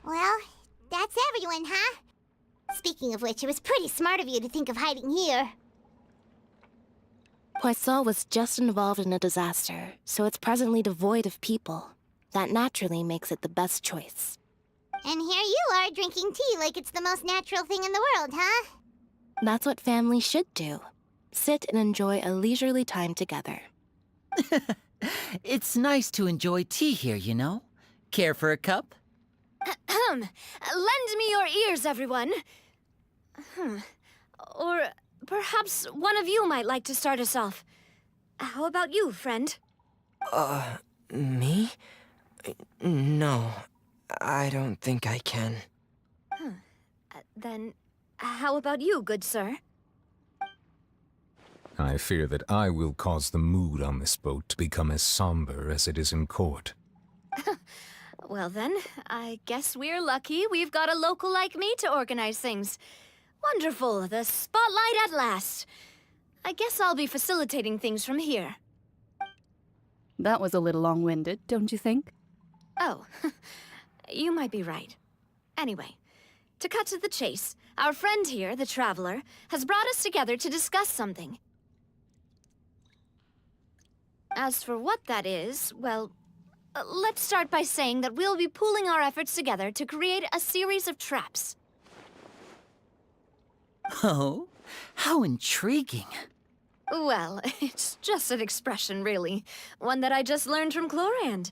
Well, that's everyone, huh? Speaking of which, it was pretty smart of you to think of hiding here. Poisson was just involved in a disaster, so it's presently devoid of people. That naturally makes it the best choice. And here you are drinking tea like it's the most natural thing in the world, huh? That's what families should do. Sit and enjoy a leisurely time together. It's nice to enjoy tea here, you know? Care for a cup? Lend me your ears, everyone. Or perhaps one of you might like to start us off. How about you, friend? Me? No, I don't think I can. Then, how about you, good sir? I fear that I will cause the mood on this boat to become as somber as it is in court. Well then, I guess we're lucky we've got a local like me to organize things. Wonderful, the spotlight at last. I guess I'll be facilitating things from here. That was a little long-winded, don't you think? Oh, you might be right. Anyway, to cut to the chase, our friend here, the Traveler, has brought us together to discuss something. As for what that is, well, let's start by saying that we'll be pooling our efforts together to create a series of traps. Oh, how intriguing. Well, it's just an expression, really. One that I just learned from Chlorand,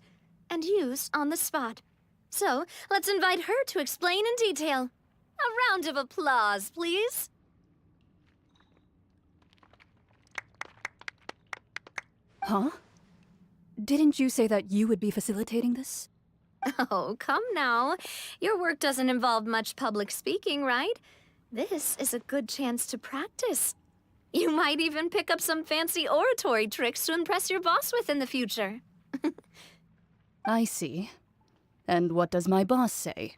and used on the spot. So, let's invite her to explain in detail. A round of applause, please. Huh? Didn't you say that you would be facilitating this? Oh, come now. Your work doesn't involve much public speaking, right? This is a good chance to practice. You might even pick up some fancy oratory tricks to impress your boss with in the future. I see. And what does my boss say?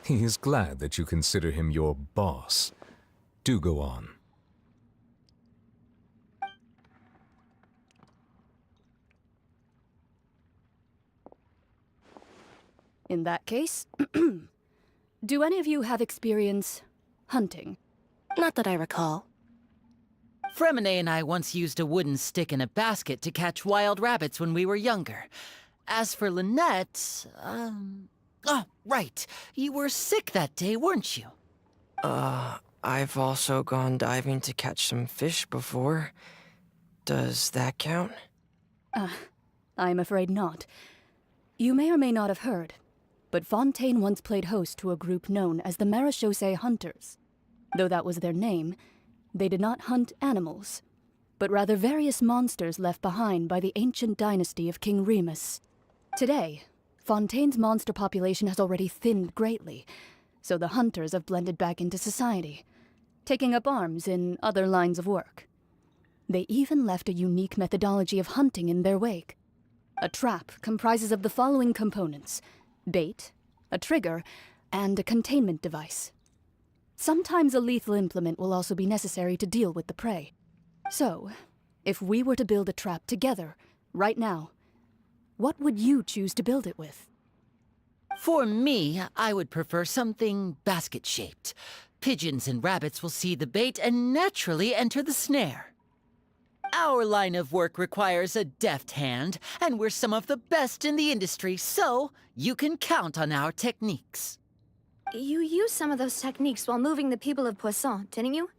He is glad that you consider him your boss. Do go on. In that case, do any of you have experience hunting? Not that I recall. Fremine and I once used a wooden stick in a basket to catch wild rabbits when we were younger. As for Lynette, oh, right. You were sick that day, weren't you? I've also gone diving to catch some fish before. Does that count? I'm afraid not. You may or may not have heard, but Fontaine once played host to a group known as the Marechaussee Hunters. Though that was their name, They did not hunt animals, but rather various monsters left behind by the ancient dynasty of King Remus. Today, Fontaine's monster population has already thinned greatly, so the hunters have blended back into society, taking up arms in other lines of work. They even left a unique methodology of hunting in their wake. A trap comprises of the following components: bait, a trigger, and a containment device. Sometimes a lethal implement will also be necessary to deal with the prey. So, if we were to build a trap together, right now, what would you choose to build it with? For me, I would prefer something basket-shaped. Pigeons and rabbits will see the bait and naturally enter the snare. Our line of work requires a deft hand, and we're some of the best in the industry, so you can count on our techniques. You used some of those techniques while moving the people of Poisson, didn't you?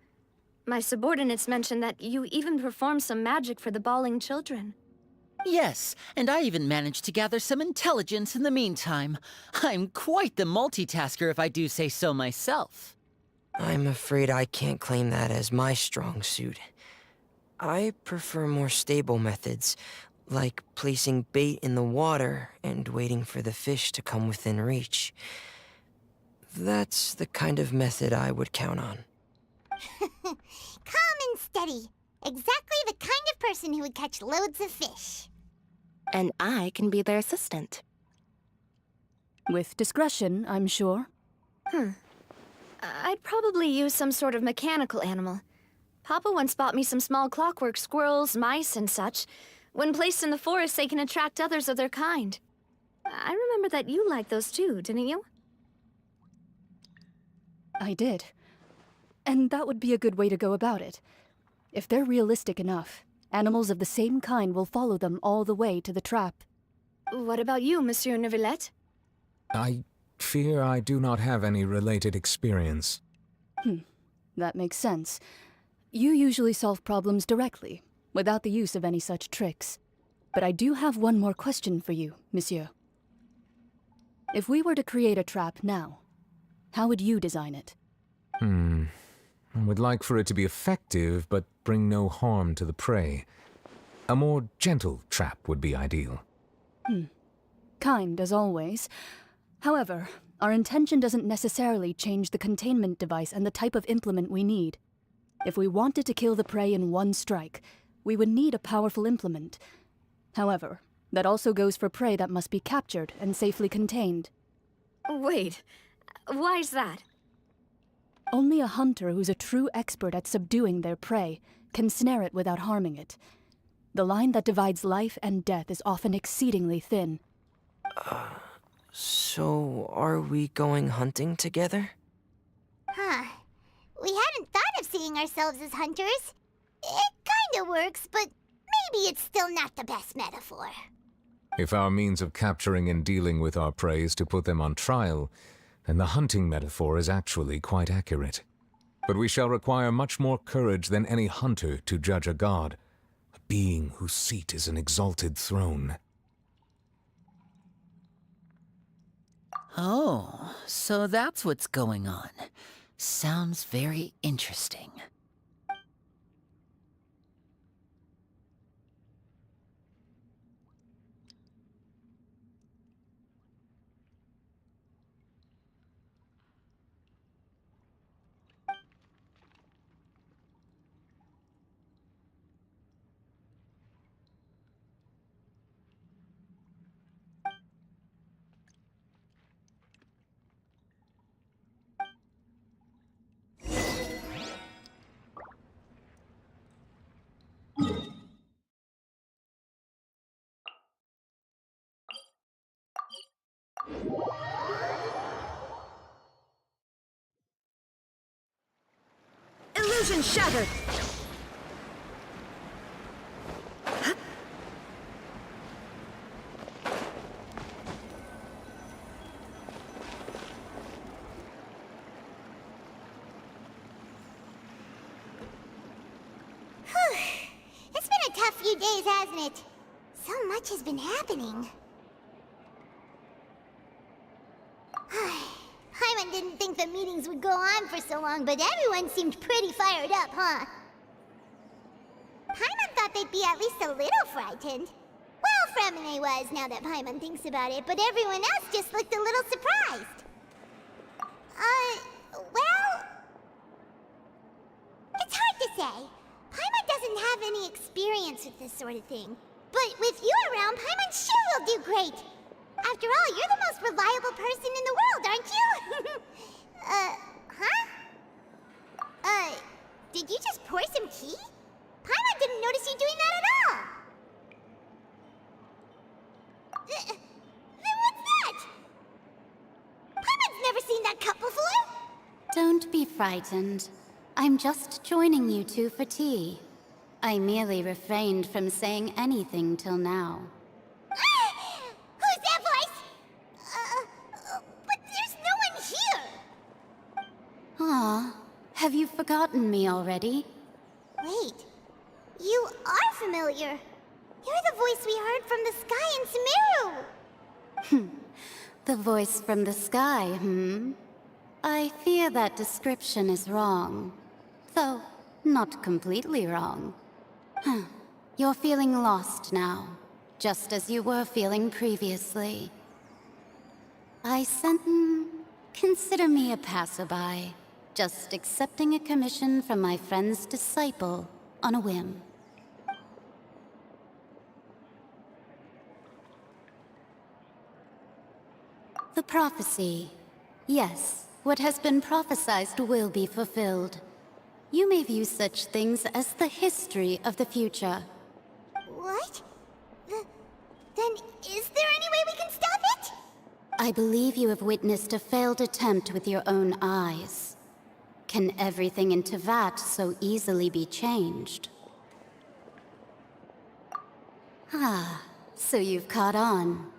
My subordinates mentioned that you even performed some magic for the bawling children. Yes, and I even managed to gather some intelligence in the meantime. I'm quite the multitasker if I do say so myself. I'm afraid I can't claim that as my strong suit. I prefer more stable methods, like placing bait in the water and waiting for the fish to come within reach. That's the kind of method I would count on. Calm and steady. Exactly the kind of person who would catch loads of fish. And I can be their assistant. With discretion, I'm sure. I'd probably use some sort of mechanical animal. Papa once bought me some small clockwork squirrels, mice, and such. When placed in the forest, they can attract others of their kind. I remember that you liked those too, didn't you? I did. And that would be a good way to go about it. If they're realistic enough, animals of the same kind will follow them all the way to the trap. What about you, Monsieur Neuvillette? I fear I do not have any related experience. That makes sense. You usually solve problems directly, without the use of any such tricks. But I do have one more question for you, monsieur. If we were to create a trap now, how would you design it? I would like for it to be effective, but bring no harm to the prey. A more gentle trap would be ideal. Kind, as always. However, our intention doesn't necessarily change the containment device and the type of implement we need. If we wanted to kill the prey in one strike, we would need a powerful implement. However, that also goes for prey that must be captured and safely contained. Wait, why's that? Only a hunter who's a true expert at subduing their prey can snare it without harming it. The line that divides life and death is often exceedingly thin. So are we going hunting together? We hadn't thought of seeing ourselves as hunters. It kinda works, but maybe it's still not the best metaphor. If our means of capturing and dealing with our prey is to put them on trial, then the hunting metaphor is actually quite accurate. But we shall require much more courage than any hunter to judge a god, a being whose seat is an exalted throne. Oh, so that's what's going on. Sounds very interesting. Illusion shattered! It's been a tough few days, hasn't it? So much has been happening. Hyman didn't think the meetings would go on for so long, but everyone seemed pretty fired up, huh? Paimon thought they'd be at least a little frightened. Well, Fremine was, now that Paimon thinks about it, but everyone else just looked a little surprised. Well... It's hard to say. Paimon doesn't have any experience with this sort of thing. But with you around, Paimon sure will do great. After all, you're the most reliable person in the world, aren't you? Did you just pour some tea? Paimon didn't notice you doing that at all. Then what's that? Paimon's never seen that cup before. Don't be frightened. I'm just joining you two for tea. I merely refrained from saying anything till now. Who's that voice? But there's no one here. Ah, have you forgotten me already? Wait, you are familiar. You're the voice we heard from the sky in Sumeru. The voice from the sky, hmm? I fear that description is wrong. Though, not completely wrong. You're feeling lost now, just as you were feeling previously. Consider me a passerby, just accepting a commission from my friend's disciple on a whim. The prophecy. Yes, what has been prophesied will be fulfilled. You may view such things as the history of the future. What? Then is there any way we can stop it? I believe you have witnessed a failed attempt with your own eyes. Can everything in Teyvat so easily be changed? Ah, so you've caught on.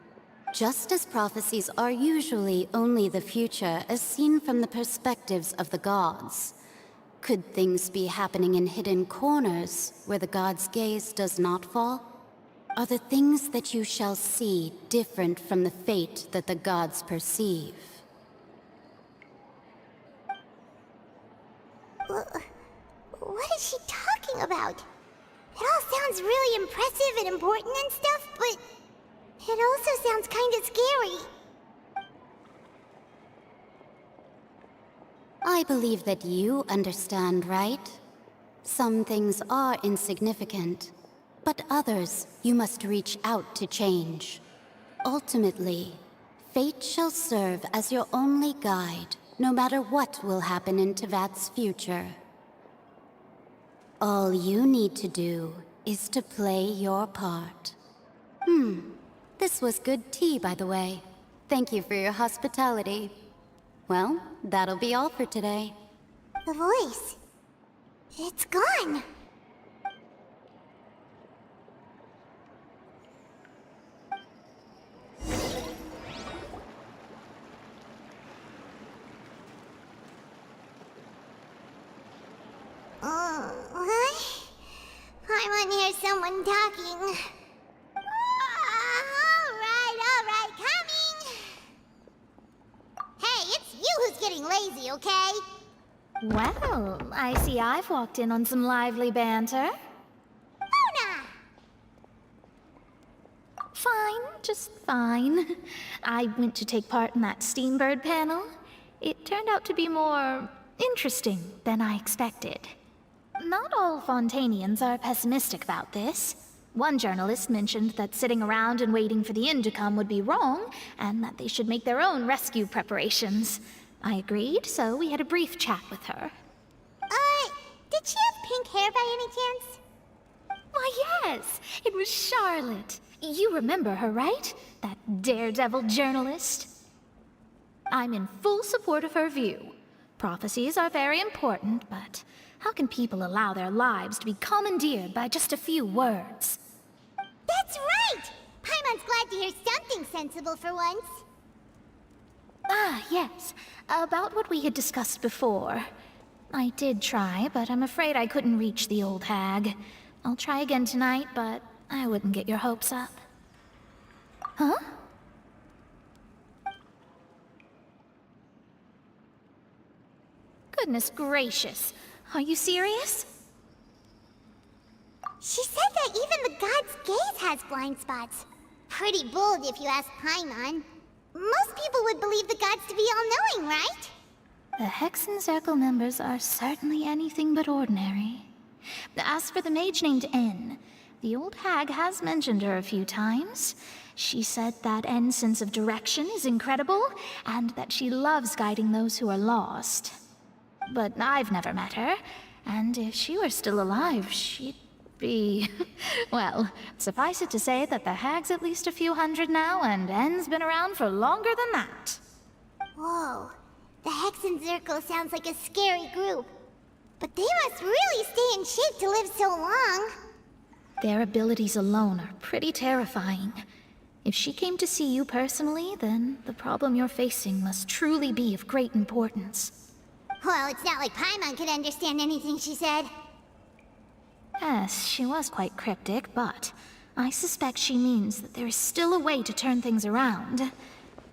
Just as prophecies are usually only the future as seen from the perspectives of the gods, could things be happening in hidden corners where the god's gaze does not fall? Are the things that you shall see different from the fate that the gods perceive? What is she talking about? It all sounds really impressive and important and stuff, but it also sounds kind of scary. I believe that you understand, right? Some things are insignificant, but others you must reach out to change. Ultimately, fate shall serve as your only guide, no matter what will happen in Teyvat's future. All you need to do is to play your part. This was good tea, by the way. Thank you for your hospitality. Well, that'll be all for today. The voice. It's gone. I want to hear someone talking. All right, coming. Hey, it's you who's getting lazy, okay? Well, I see I've walked in on some lively banter. Luna! Fine, just fine. I went to take part in that Steambird panel. It turned out to be more interesting than I expected. Not all Fontanians are pessimistic about this. One journalist mentioned that sitting around and waiting for the end to come would be wrong, and that they should make their own rescue preparations. I agreed, so we had a brief chat with her. Did she have pink hair by any chance? Why, yes! It was Charlotte. You remember her, right? That daredevil journalist? I'm in full support of her view. Prophecies are very important, but how can people allow their lives to be commandeered by just a few words? That's right! Paimon's glad to hear something sensible for once. Ah, yes. About what we had discussed before. I did try, but I'm afraid I couldn't reach the old hag. I'll try again tonight, but I wouldn't get your hopes up. Huh? Goodness gracious. Are you serious? She said that even the god's gaze has blind spots. Pretty bold if you ask Paimon. Most people would believe the gods to be all-knowing, right? The Hexen Circle members are certainly anything but ordinary. As for the mage named N, the old hag has mentioned her a few times. She said that N's sense of direction is incredible, and that she loves guiding those who are lost. But I've never met her, and if she were still alive, she'd be... well, suffice it to say that the hag's at least a few hundred now, and N's been around for longer than that. Whoa. The Hexen Circle sounds like a scary group. But they must really stay in shape to live so long. Their abilities alone are pretty terrifying. If she came to see you personally, then the problem you're facing must truly be of great importance. Well, it's not like Paimon could understand anything she said. Yes, she was quite cryptic, but I suspect she means that there is still a way to turn things around.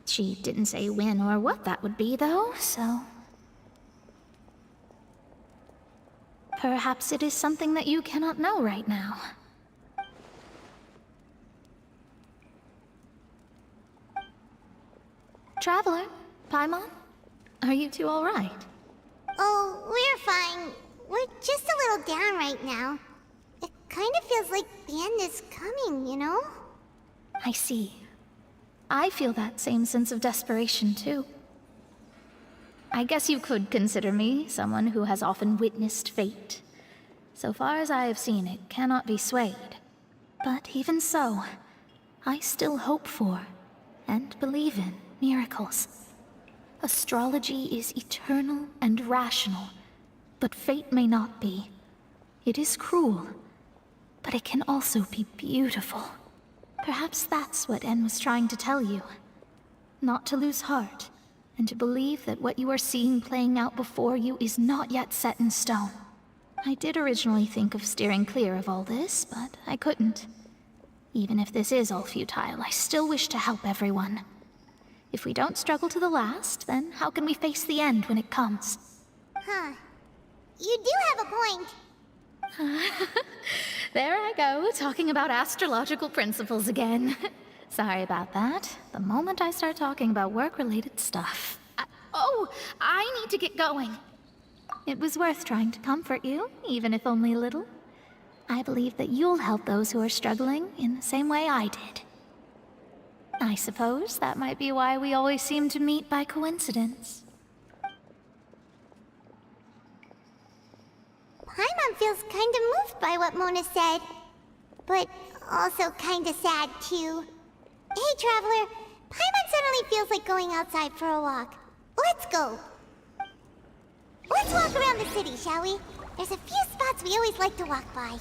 She didn't say when or what that would be, though, so... perhaps it is something that you cannot know right now. Traveler, Paimon, are you two all right? Oh, we're fine. We're just a little down right now. It kind of feels like the end is coming, you know? I see. I feel that same sense of desperation, too. I guess you could consider me someone who has often witnessed fate. So far as I have seen, it cannot be swayed. But even so, I still hope for, and believe in, miracles. Astrology is eternal and rational, but fate may not be. It is cruel, but it can also be beautiful. Perhaps that's what En was trying to tell you. Not to lose heart, and to believe that what you are seeing playing out before you is not yet set in stone. I did originally think of steering clear of all this, but I couldn't. Even if this is all futile, I still wish to help everyone. If we don't struggle to the last, then how can we face the end when it comes? Huh. You do have a point. There I go, talking about astrological principles again. Sorry about that. The moment I start talking about work-related stuff... I need to get going. It was worth trying to comfort you, even if only a little. I believe that you'll help those who are struggling in the same way I did. I suppose that might be why we always seem to meet by coincidence. Paimon feels kind of moved by what Mona said. But also kind of sad, too. Hey, Traveler. Paimon suddenly feels like going outside for a walk. Let's go. Let's walk around the city, shall we? There's a few spots we always like to walk by.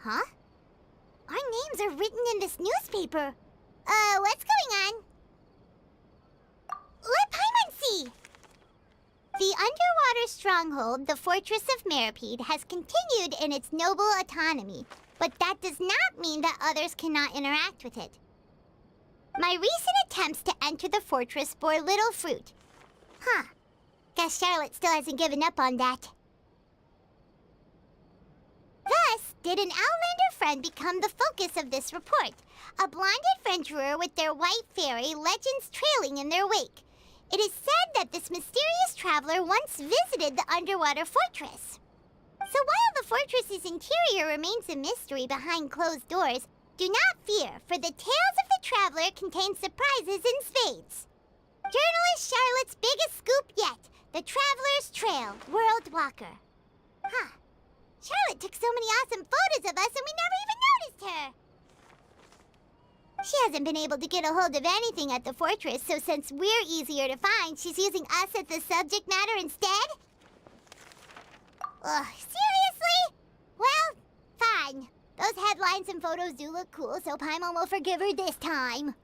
Huh? Our names are written in this newspaper. What's going on? Let Paimon see! The underwater stronghold, the Fortress of Meripede, has continued in its noble autonomy, but that does not mean that others cannot interact with it. My recent attempts to enter the fortress bore little fruit. Huh. Guess Charlotte still hasn't given up on that. Thus, did an Outlander friend become the focus of this report? A blonde adventurer with their white fairy, legends trailing in their wake. It is said that this mysterious traveler once visited the underwater fortress. So while the fortress's interior remains a mystery behind closed doors, do not fear, for the tales of the traveler contain surprises in spades. Journalist Charlotte's biggest scoop yet, the Traveler's Trail, World Walker. Huh. Charlotte took so many awesome photos of us and we never even noticed her. She hasn't been able to get a hold of anything at the fortress, so since we're easier to find, she's using us as the subject matter instead? Ugh, seriously? Well, fine. Those headlines and photos do look cool, so Paimon will forgive her this time.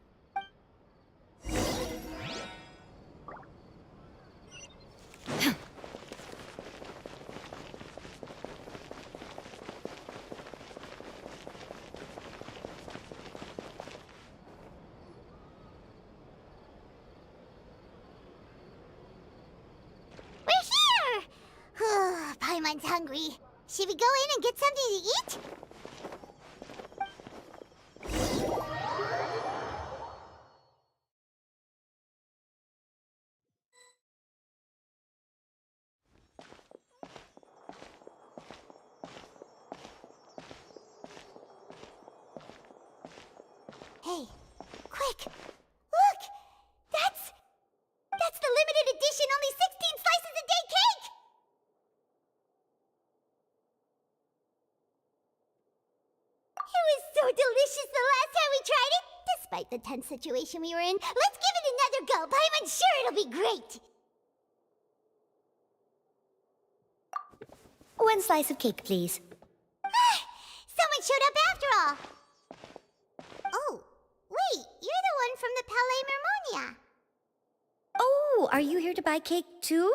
Paimon's hungry. Should we go in and get something to eat? Hey, quick! Look! That's the limited edition, only 16 slices a day cake! It was so delicious the last time we tried it! Despite the tense situation we were in, let's give it another go! I'm sure it'll be great! 1 slice of cake, please. Someone showed up after all! Oh, wait, you're the one from the Palais Mermonia. Oh, are you here to buy cake too?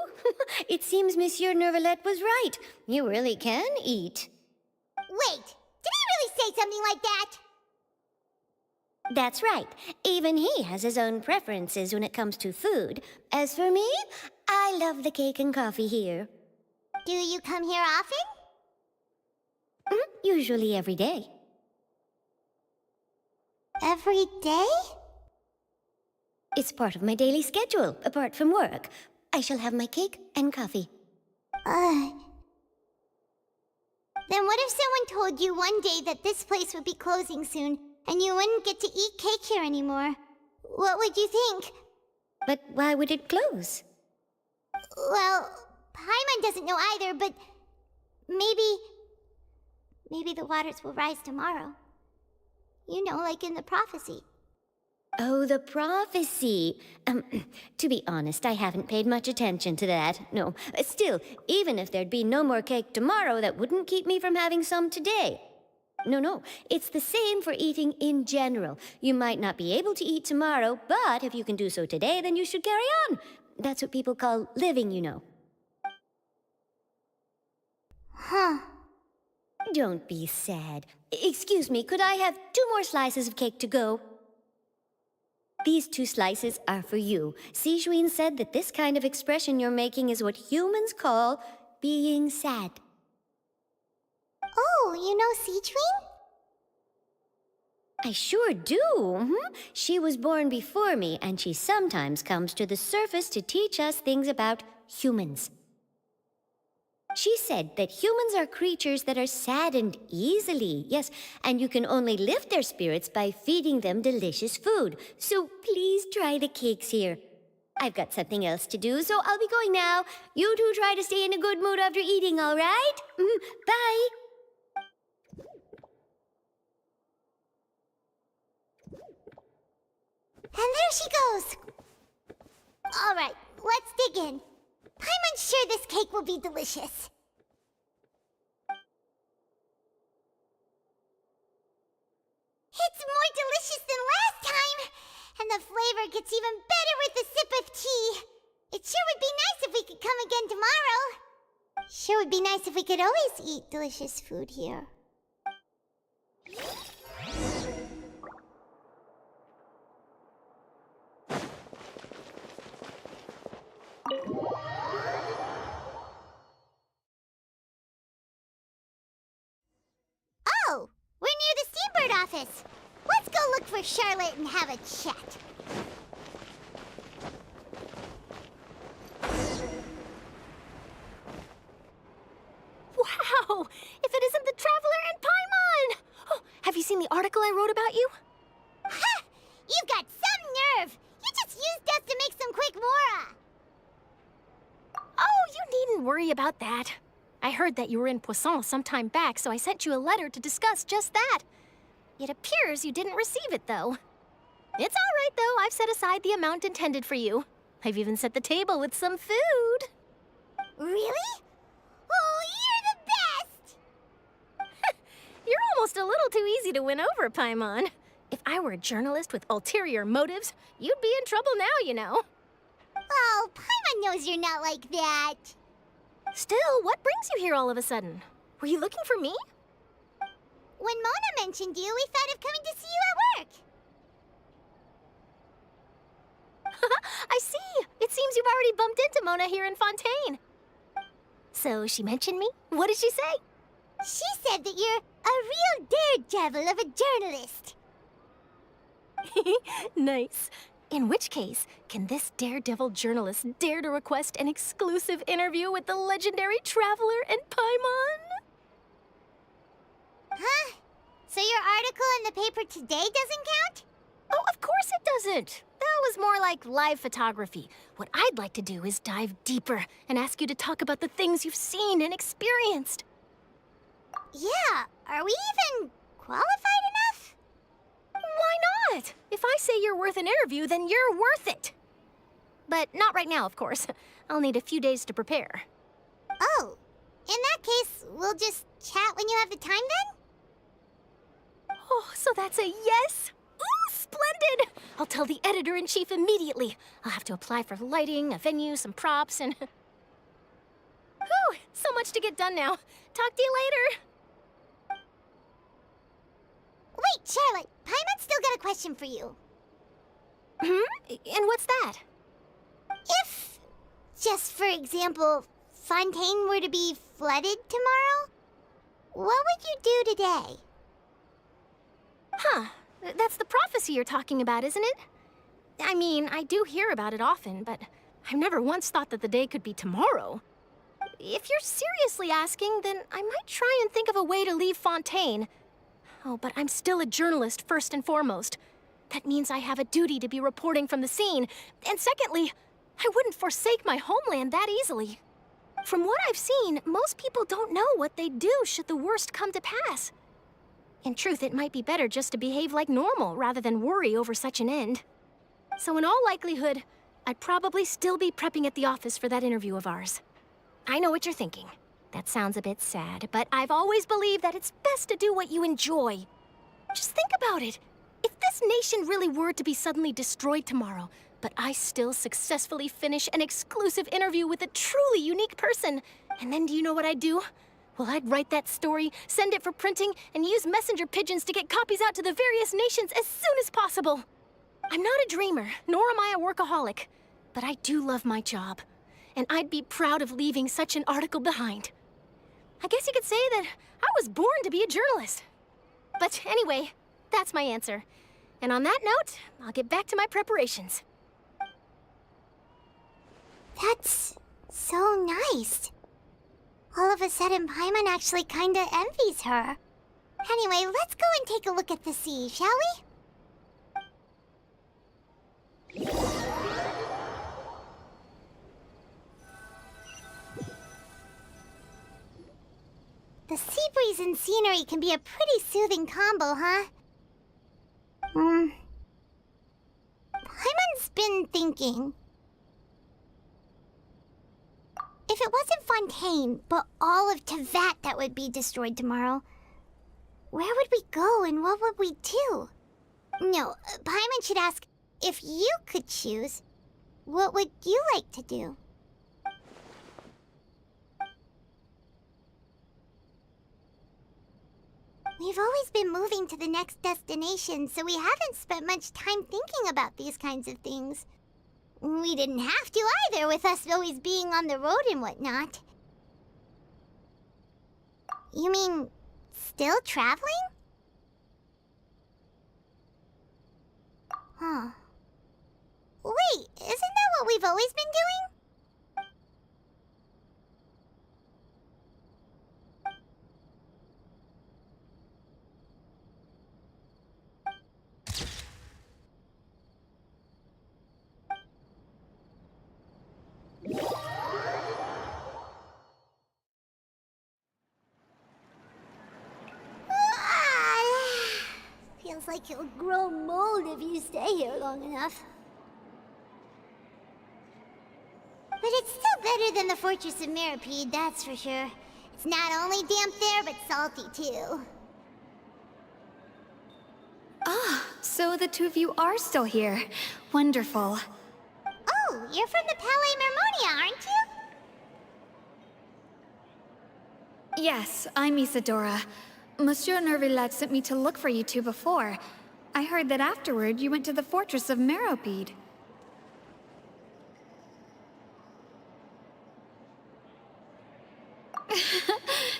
It seems Monsieur Nervalette was right. You really can eat. Wait, did he really say something like that? That's right. Even he has his own preferences when it comes to food. As for me, I love the cake and coffee here. Do you come here often? Usually every day. Every day? It's part of my daily schedule, apart from work. I shall have my cake and coffee. Then what if someone told you one day that this place would be closing soon, and you wouldn't get to eat cake here anymore? What would you think? But why would it close? Well, Paimon doesn't know either, but maybe the waters will rise tomorrow. You know, like in the prophecy. Oh, the prophecy. To be honest, I haven't paid much attention to that. No, still, even if there'd be no more cake tomorrow, that wouldn't keep me from having some today. No, it's the same for eating in general. You might not be able to eat tomorrow, but if you can do so today, then you should carry on. That's what people call living, you know. Huh. Don't be sad. Excuse me, could I have 2 more slices of cake to go? These 2 slices are for you. Sijuin said that this kind of expression you're making is what humans call being sad. Oh, you know Sijuin? I sure do. She was born before me, and she sometimes comes to the surface to teach us things about humans. She said that humans are creatures that are saddened easily, yes, and you can only lift their spirits by feeding them delicious food. So please try the cakes here. I've got something else to do, so I'll be going now. You two try to stay in a good mood after eating, all right? Bye. And there she goes. All right, let's dig in. I'm unsure this cake will be delicious. It's more delicious than last time, and the flavor gets even better with a sip of tea. It sure would be nice if we could come again tomorrow. Sure would be nice if we could always eat delicious food here. Oh, we're near the Steambird office. Let's go look for Charlotte and have a chat. Wow! If it isn't the Traveler and Paimon! Oh, have you seen the article I wrote about you? Ha! You've got some nerve! You just used us to make some quick mora! Oh, you needn't worry about that. I heard that you were in Poisson some time back, so I sent you a letter to discuss just that. It appears you didn't receive it, though. It's all right, though. I've set aside the amount intended for you. I've even set the table with some food. Really? Oh, you're the best! You're almost a little too easy to win over, Paimon. If I were a journalist with ulterior motives, you'd be in trouble now, you know. Oh, Paimon knows you're not like that. Still, what brings you here all of a sudden? Were you looking for me? When Mona mentioned you, we thought of coming to see you at work. I see. It seems you've already bumped into Mona here in Fontaine. So she mentioned me? What did she say? She said that you're a real daredevil of a journalist. Nice. In which case, can this daredevil journalist dare to request an exclusive interview with the legendary traveler and Paimon? Huh? So your article in the paper today doesn't count? Oh, of course it doesn't. That was more like live photography. What I'd like to do is dive deeper and ask you to talk about the things you've seen and experienced. Yeah, are we even qualified enough? Why not? If I say you're worth an interview, then you're worth it. But not right now, of course. I'll need a few days to prepare. Oh, in that case, we'll just chat when you have the time then? Oh, so that's a yes? Ooh, splendid! I'll tell the editor-in-chief immediately. I'll have to apply for lighting, a venue, some props, and... Whew, so much to get done now. Talk to you later. Wait, Charlotte, Paimon's still got a question for you. And what's that? If, just for example, Fontaine were to be flooded tomorrow, what would you do today? Huh. That's the prophecy you're talking about, isn't it? I mean, I do hear about it often, but I've never once thought that the day could be tomorrow. If you're seriously asking, then I might try and think of a way to leave Fontaine. Oh, but I'm still a journalist, first and foremost. That means I have a duty to be reporting from the scene. And secondly, I wouldn't forsake my homeland that easily. From what I've seen, most people don't know what they'd do should the worst come to pass. In truth, it might be better just to behave like normal rather than worry over such an end. So in all likelihood, I'd probably still be prepping at the office for that interview of ours. I know what you're thinking. That sounds a bit sad, but I've always believed that it's best to do what you enjoy. Just think about it. If this nation really were to be suddenly destroyed tomorrow, but I still successfully finish an exclusive interview with a truly unique person, and then do you know what I'd do? Well, I'd write that story, send it for printing, and use messenger pigeons to get copies out to the various nations as soon as possible. I'm not a dreamer, nor am I a workaholic, but I do love my job, and I'd be proud of leaving such an article behind. I guess you could say that I was born to be a journalist. But anyway, that's my answer. And on that note, I'll get back to my preparations. That's so nice. All of a sudden, Paimon actually kinda envies her. Anyway, let's go and take a look at the sea, shall we? The sea breeze and scenery can be a pretty soothing combo, huh? Paimon's been thinking. If it wasn't Fontaine, but all of Tevat that would be destroyed tomorrow, where would we go and what would we do? No, Paimon should ask, if you could choose, what would you like to do? We've always been moving to the next destination, so we haven't spent much time thinking about these kinds of things. We didn't have to either, with us always being on the road and whatnot. You mean, still traveling? Huh. Wait, isn't that what we've always been doing? Feels like you'll grow mold if you stay here long enough. But it's still better than the Fortress of Mirapede, that's for sure. It's not only damp there, but salty too. Ah, so the two of you are still here. Wonderful. Oh, you're from the Palais Mermonia, aren't you? Yes, I'm Isadora. Monsieur Nervillet sent me to look for you two before. I heard that afterward you went to the Fortress of Meropide.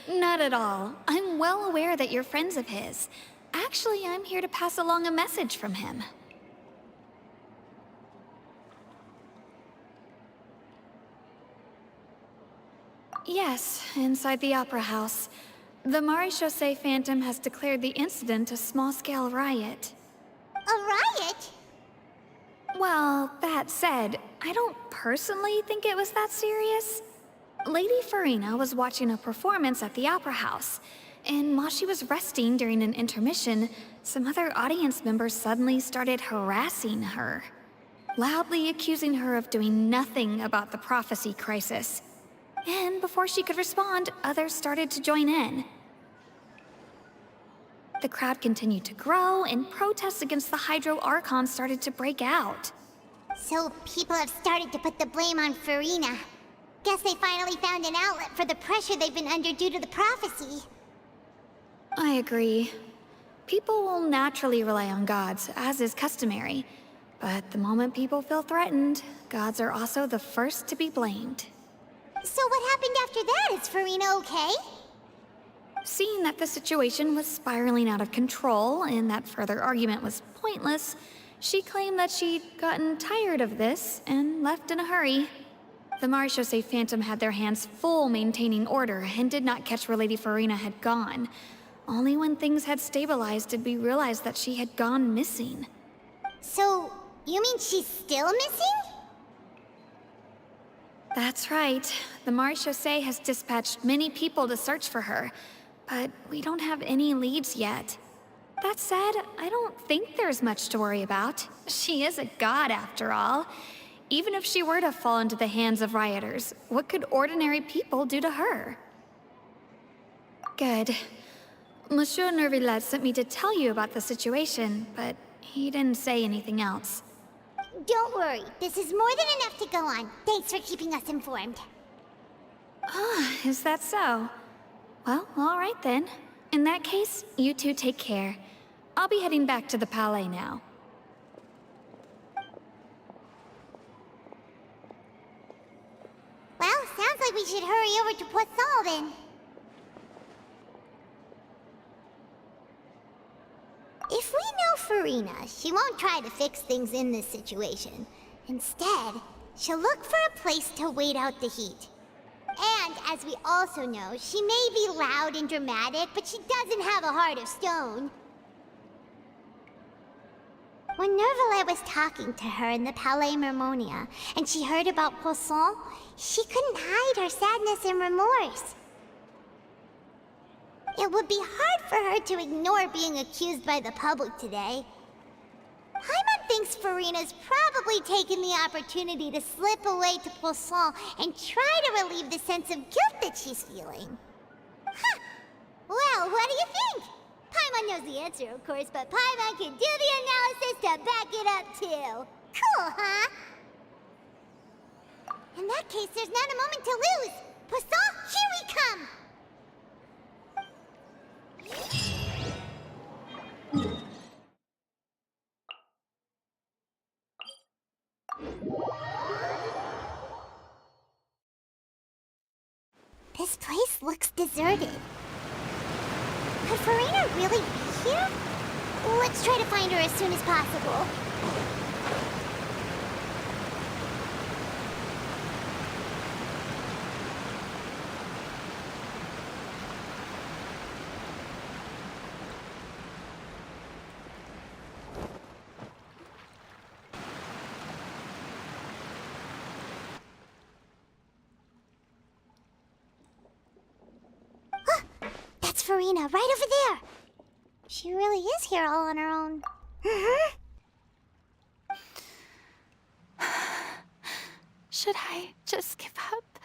Not at all. I'm well aware that you're friends of his. Actually, I'm here to pass along a message from him. Yes, inside the Opera House. The Maréchaussée Phantom has declared the incident a small-scale riot. A riot? Well, that said, I don't personally think it was that serious. Lady Farina was watching a performance at the Opera House, and while she was resting during an intermission, some other audience members suddenly started harassing her, loudly accusing her of doing nothing about the prophecy crisis. And before she could respond, others started to join in. The crowd continued to grow, and protests against the Hydro Archon started to break out. So people have started to put the blame on Farina. Guess they finally found an outlet for the pressure they've been under due to the prophecy. I agree. People will naturally rely on gods, as is customary. But the moment people feel threatened, gods are also the first to be blamed. So what happened after that? Is Farina okay? Seeing that the situation was spiraling out of control and that further argument was pointless, she claimed that she'd gotten tired of this and left in a hurry. The Maréchaussée Phantom had their hands full maintaining order and did not catch where Lady Farina had gone. Only when things had stabilized did we realize that she had gone missing. So, you mean she's still missing? That's right. The Maréchaussée has dispatched many people to search for her, but we don't have any leads yet. That said, I don't think there's much to worry about. She is a god, after all. Even if she were to fall into the hands of rioters, what could ordinary people do to her? Good. Monsieur Nervillet sent me to tell you about the situation, but he didn't say anything else. Don't worry, this is more than enough to go on. Thanks for keeping us informed. Ah, is that so? Well, all right then. In that case, you two take care. I'll be heading back to the Palais now. Well, sounds like we should hurry over to Poisson then. If we know Farina, she won't try to fix things in this situation. Instead, she'll look for a place to wait out the heat. And, as we also know, she may be loud and dramatic, but she doesn't have a heart of stone. When Nervillet was talking to her in the Palais Mermonia, and she heard about Poisson, she couldn't hide her sadness and remorse. It would be hard for her to ignore being accused by the public today. Paimon thinks Farina's probably taken the opportunity to slip away to Poisson and try to relieve the sense of guilt that she's feeling. Huh! Well, what do you think? Paimon knows the answer, of course, but Paimon can do the analysis to back it up, too. Cool, huh? In that case, there's not a moment to lose. Poisson, here we come! This place looks deserted. Could Farina really be here? Let's try to find her as soon as possible. That's Farina, right over there. She really is here all on her own. Should I just give up?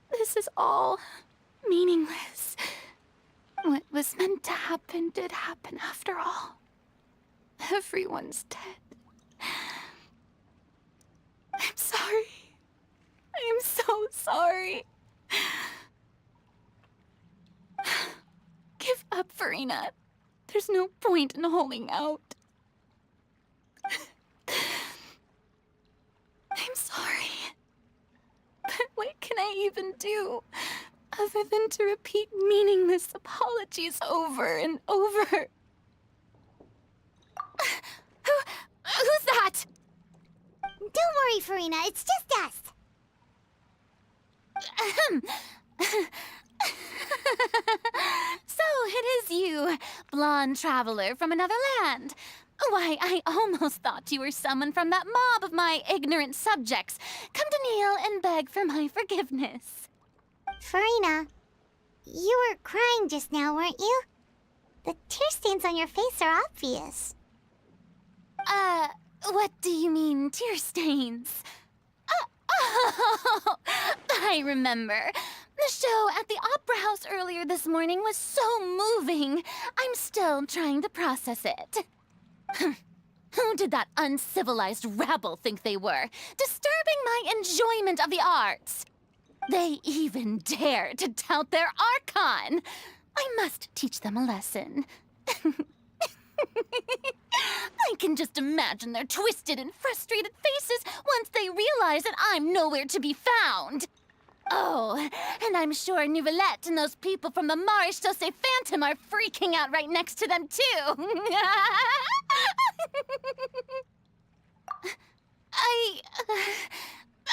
This is all meaningless. What was meant to happen did happen after all. Everyone's dead. I'm sorry. I am so sorry. Give up, Farina. There's no point in holding out. I'm sorry. But what can I even do other than to repeat meaningless apologies over and over? Who's that? Don't worry, Farina. It's just us. So it is you, blonde traveler from another land. Why, I almost thought you were someone from that mob of my ignorant subjects, come to kneel and beg for my forgiveness. Farina, you were crying just now, weren't you? The tear stains on your face are obvious. What do you mean, tear stains? Oh, I remember. The show at the Opera House earlier this morning was so moving. I'm still trying to process it. Who did that uncivilized rabble think they were, disturbing my enjoyment of the arts? They even dare to tout their Archon. I must teach them a lesson. I can just imagine their twisted and frustrated faces once they realize that I'm nowhere to be found. Oh, and I'm sure Nouvellette and those people from the Marche Sauce Phantom are freaking out right next to them, too.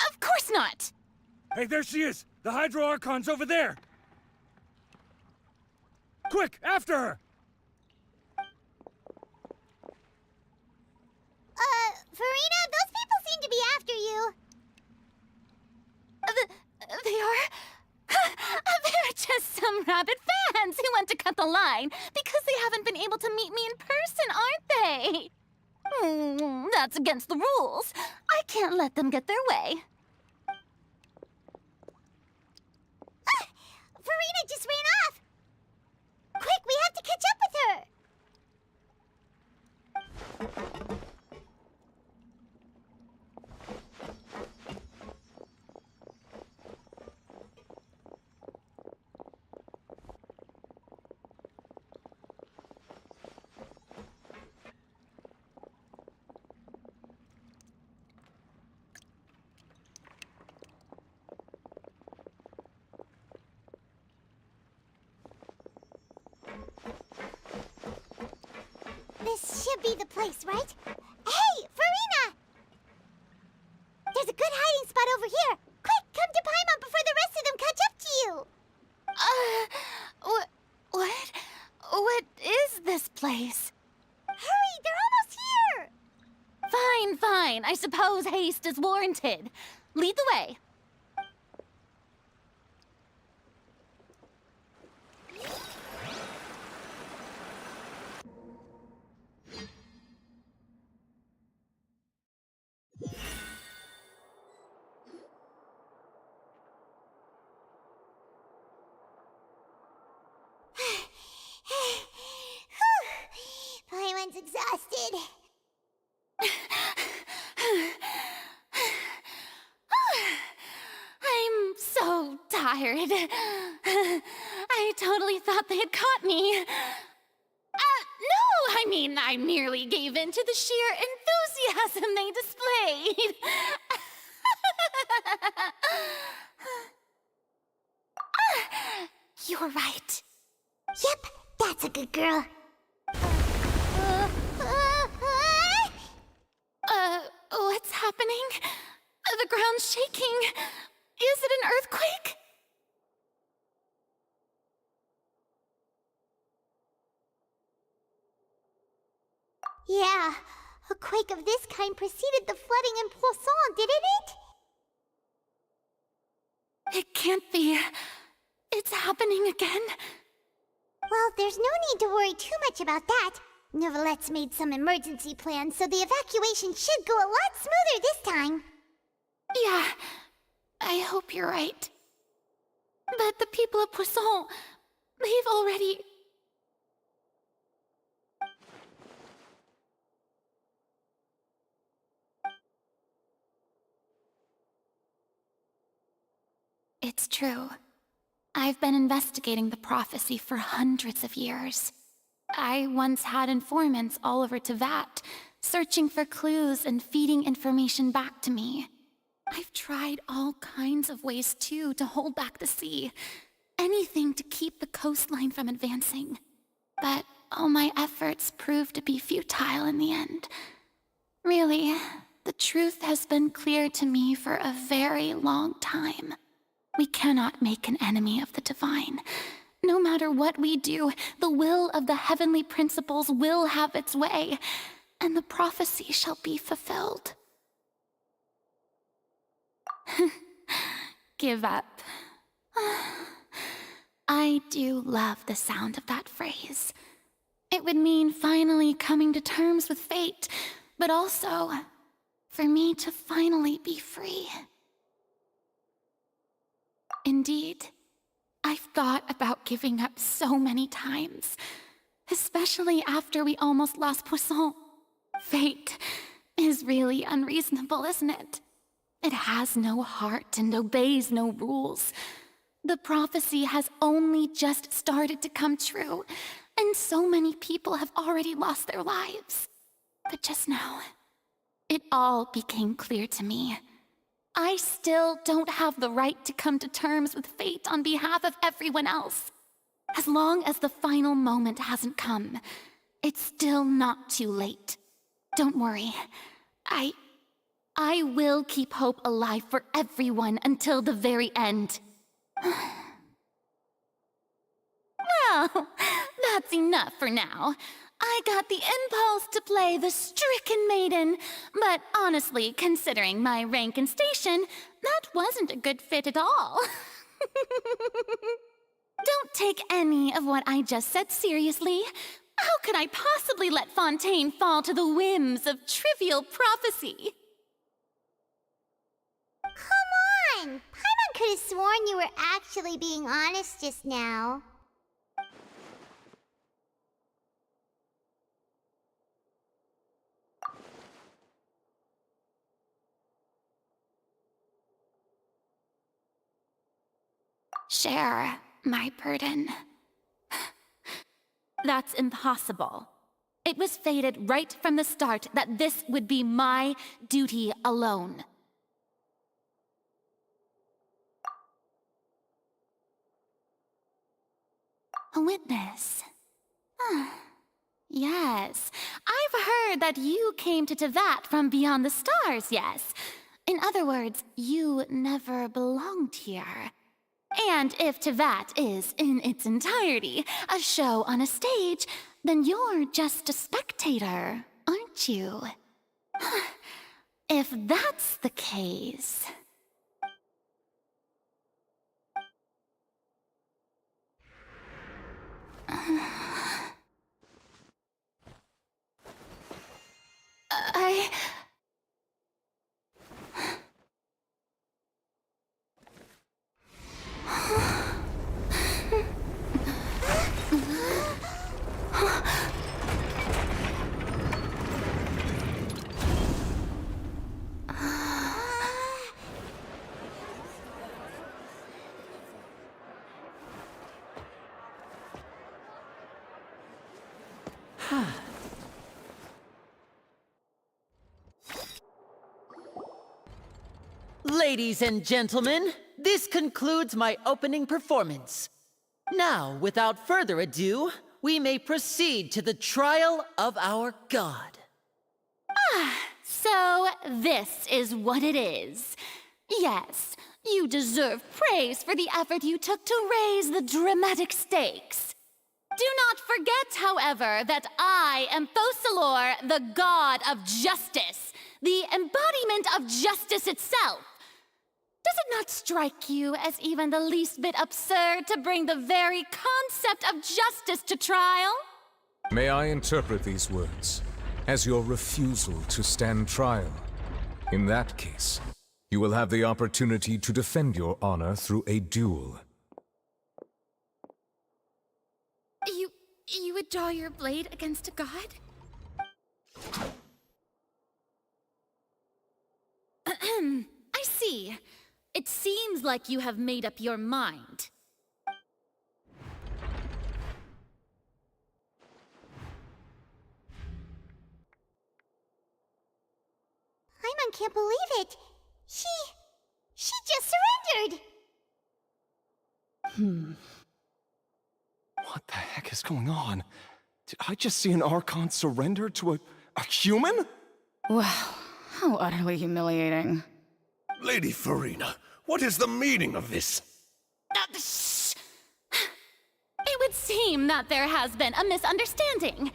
Of course not. Hey, there she is! The Hydro Archon's over there! Quick, after her! Farina, those people seem to be after you. They are... They're just some rabid fans who want to cut the line because they haven't been able to meet me in person, aren't they? That's against the rules. I can't let them get their way. Farina just ran off! Quick, we have to catch up with her! This should be the place, right? Hey, Farina! There's a good hiding spot over here. Quick, come to Paimon before the rest of them catch up to you. What is this place? Hurry, they're almost here! Fine. I suppose haste is warranted. Lead the way. Paimon's exhausted. I'm so tired. I totally thought they had caught me. No, I mean, I merely gave in to the sheer enthusiasm they displayed. You're right. Yep, that's a good girl. What's happening? The ground's shaking. Is it an earthquake? Yeah, a quake of this kind preceded the flooding in Poisson, didn't it? It can't be. It's happening again. Well, there's no need to worry too much about that. Novelette's made some emergency plans, so the evacuation should go a lot smoother this time. Yeah, I hope you're right. But the people of Poisson, they've already... It's true. I've been investigating the prophecy for hundreds of years. I once had informants all over Tevat, searching for clues and feeding information back to me. I've tried all kinds of ways, too, to hold back the sea. Anything to keep the coastline from advancing. But all my efforts proved to be futile in the end. Really, the truth has been clear to me for a very long time. We cannot make an enemy of the divine. No matter what we do, the will of the heavenly principles will have its way, and the prophecy shall be fulfilled. Give up. I do love the sound of that phrase. It would mean finally coming to terms with fate, but also for me to finally be free. Indeed, I've thought about giving up so many times, especially after we almost lost Poisson. Fate is really unreasonable, isn't it? It has no heart and obeys no rules. The prophecy has only just started to come true, and so many people have already lost their lives. But just now, it all became clear to me. I still don't have the right to come to terms with fate on behalf of everyone else. As long as the final moment hasn't come, it's still not too late. Don't worry. I will keep hope alive for everyone until the very end. Well, that's enough for now. I got the impulse to play the stricken maiden, but honestly, considering my rank and station, that wasn't a good fit at all. Don't take any of what I just said seriously. How could I possibly let Fontaine fall to the whims of trivial prophecy? Come on! Paimon could have sworn you were actually being honest just now. Share my burden. That's impossible. It was fated right from the start that this would be my duty alone. A witness. Yes, I've heard that you came to Tevat from beyond the stars, yes. In other words, you never belonged here. And if Tevat is, in its entirety, a show on a stage, then you're just a spectator, aren't you? If that's the case... Ladies and gentlemen, this concludes my opening performance. Now, without further ado, we may proceed to the trial of our god. So this is what it is. Yes, you deserve praise for the effort you took to raise the dramatic stakes. Do not forget, however, that I am Focalor, the god of justice, the embodiment of justice itself. Does it not strike you as even the least bit absurd to bring the very concept of justice to trial? May I interpret these words as your refusal to stand trial? In that case, you will have the opportunity to defend your honor through a duel. You would draw your blade against a god? I see. It seems like you have made up your mind. Paimon can't believe it. She just surrendered. What the heck is going on? Did I just see an Archon surrender to a human? Wow, how utterly humiliating. Lady Farina, what is the meaning of this? Shh! It would seem that there has been a misunderstanding.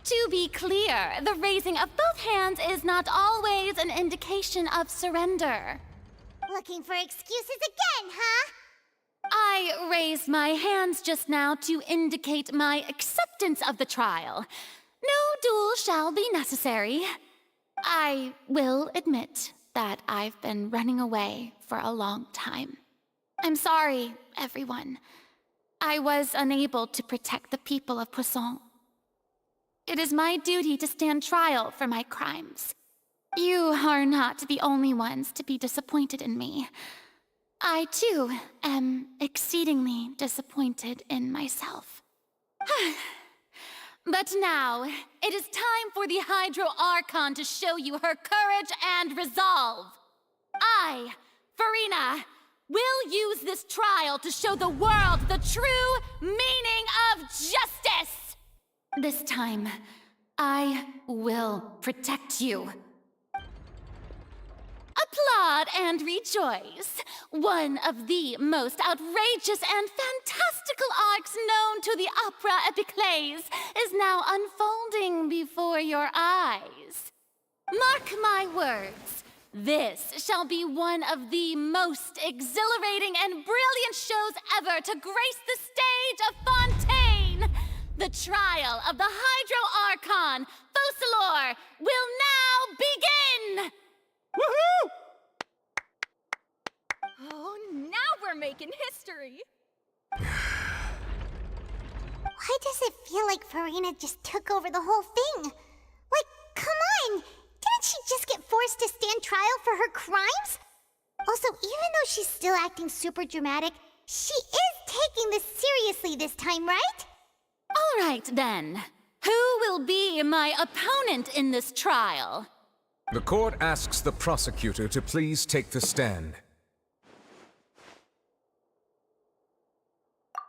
To be clear, the raising of both hands is not always an indication of surrender. Looking for excuses again, huh? I raised my hands just now to indicate my acceptance of the trial. No duel shall be necessary. I will admit that I've been running away for a long time. I'm sorry, everyone. I was unable to protect the people of Poisson. It is my duty to stand trial for my crimes. You are not the only ones to be disappointed in me. I, too, am exceedingly disappointed in myself. But now, it is time for the Hydro Archon to show you her courage and resolve. I, Farina, will use this trial to show the world the true meaning of justice! This time, I will protect you. Applaud and rejoice. One of the most outrageous and fantastical arcs known to the opera epiclese is now unfolding before your eyes. Mark my words, this shall be one of the most exhilarating and brilliant shows ever to grace the stage of Fontaine. The trial of the Hydro Archon, Focalor, will now begin! Woohoo! Oh, now we're making history! Why does it feel like Farina just took over the whole thing? Like, come on! Didn't she just get forced to stand trial for her crimes? Also, even though she's still acting super dramatic, she is taking this seriously this time, right? All right, then. Who will be my opponent in this trial? The court asks the prosecutor to please take the stand.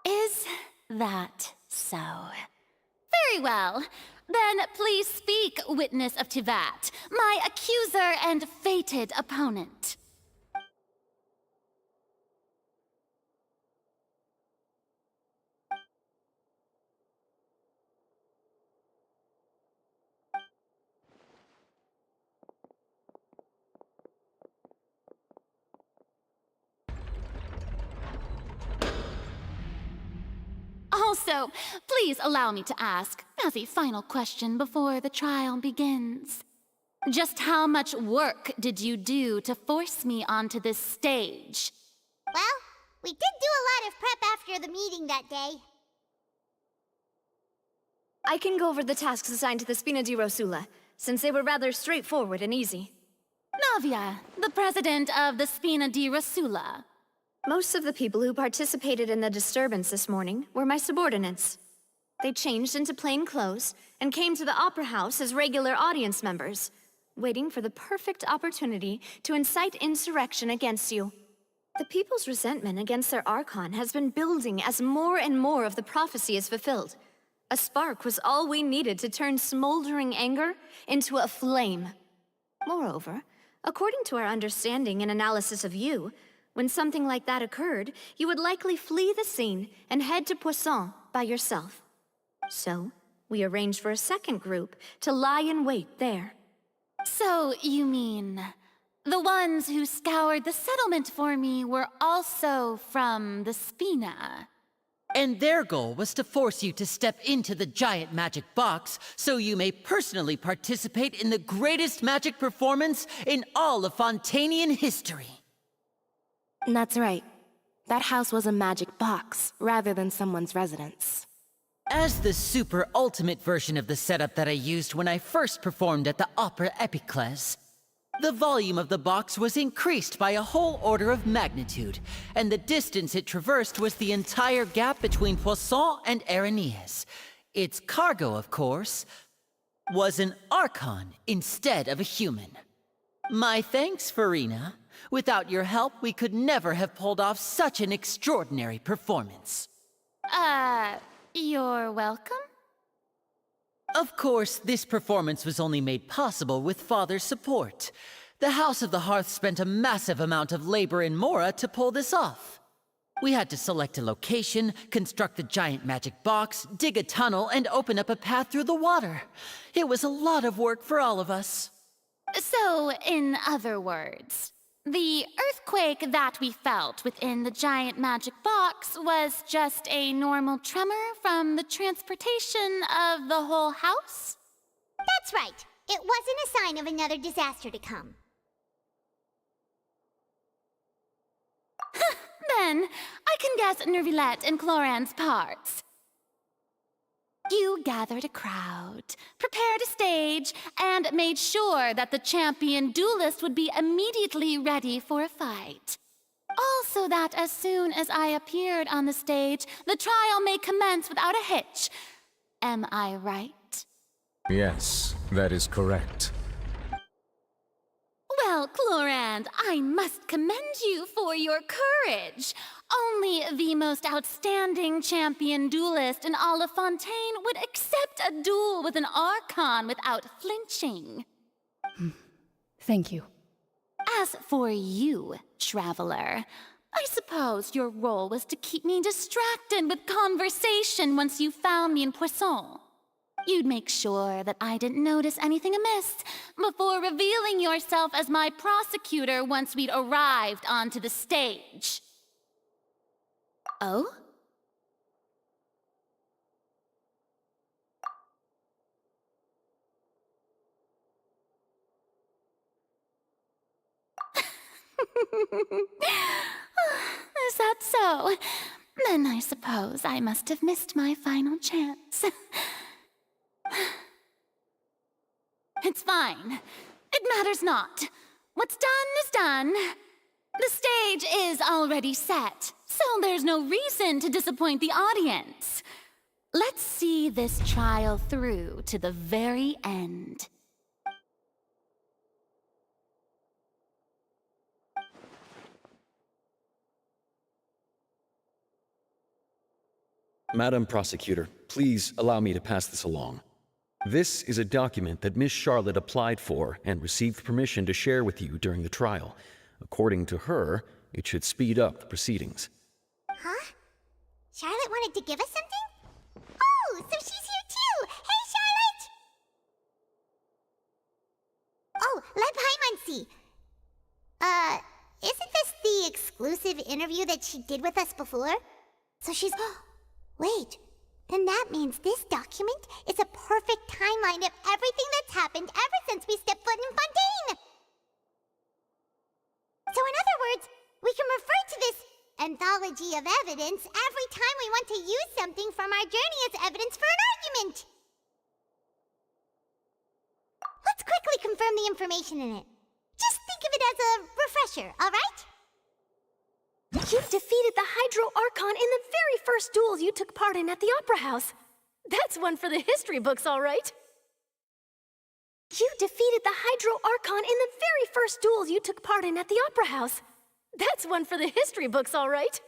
Is that so? Very well. Then please speak, witness of Tivat, my accuser and fated opponent. Also, please allow me to ask, as a final question before the trial begins. Just how much work did you do to force me onto this stage? Well, we did do a lot of prep after the meeting that day. I can go over the tasks assigned to the Spina di Rosula, since they were rather straightforward and easy. Navia, the president of the Spina di Rosula. Most of the people who participated in the disturbance this morning were my subordinates. They changed into plain clothes and came to the Opera House as regular audience members, waiting for the perfect opportunity to incite insurrection against you. The people's resentment against their Archon has been building as more and more of the prophecy is fulfilled. A spark was all we needed to turn smoldering anger into a flame. Moreover, according to our understanding and analysis of you, when something like that occurred, you would likely flee the scene and head to Poisson by yourself. So, we arranged for a second group to lie in wait there. So, you mean The ones who scoured the settlement for me were also from the Spina. And their goal was to force you to step into the giant magic box so you may personally participate in the greatest magic performance in all of Fontanian history. That's right. That house was a magic box, rather than someone's residence. As the super ultimate version of the setup that I used when I first performed at the Opera Epiclese, the volume of the box was increased by a whole order of magnitude, and the distance it traversed was the entire gap between Poisson and Aranias. Its cargo, of course, was an Archon instead of a human. My thanks, Farina. Without your help, we could never have pulled off such an extraordinary performance. You're welcome? Of course, this performance was only made possible with Father's support. The House of the Hearth spent a massive amount of labor in Mora to pull this off. We had to select a location, construct a giant magic box, dig a tunnel, and open up a path through the water. It was a lot of work for all of us. So, in other words, the earthquake that we felt within the giant magic box was just a normal tremor from the transportation of the whole house? That's right. It wasn't a sign of another disaster to come. Then, I can guess Nervilette and Cloran's parts. You gathered a crowd, prepared a stage, and made sure that the champion duelist would be immediately ready for a fight. Also that as soon as I appeared on the stage, the trial may commence without a hitch. Am I right? Yes, that is correct. Well, Clorand, I must commend you for your courage. Only the most outstanding champion duelist in all of Fontaine would accept a duel with an Archon without flinching. Thank you. As for you, Traveler, I suppose your role was to keep me distracted with conversation once you found me in Poisson. You'd make sure that I didn't notice anything amiss before revealing yourself as my prosecutor once we'd arrived onto the stage. Oh? Is that so? Then I suppose I must have missed my final chance. It's fine. It matters not. What's done is done. The stage is already set, so there's no reason to disappoint the audience. Let's see this trial through to the very end. Madam Prosecutor, please allow me to pass this along. This is a document that Miss Charlotte applied for and received permission to share with you during the trial. According to her, it should speed up the proceedings. Huh? Charlotte wanted to give us something? Oh, so she's here too! Hey, Charlotte! Oh, Leb Hymancy! Isn't this the exclusive interview that she did with us before? So she's... Wait, then that means this document is a perfect timeline of everything that's happened ever since we stepped foot in Fontaine! So in other words, we can refer to this anthology of evidence every time we want to use something from our journey as evidence for an argument! Let's quickly confirm the information in it. Just think of it as a refresher, alright? You defeated the Hydro Archon in the very first duel you took part in at the Opera House. That's one for the history books, all right. You defeated the Hydro Archon in the very first duel you took part in at the Opera House. That's one for the history books, all right.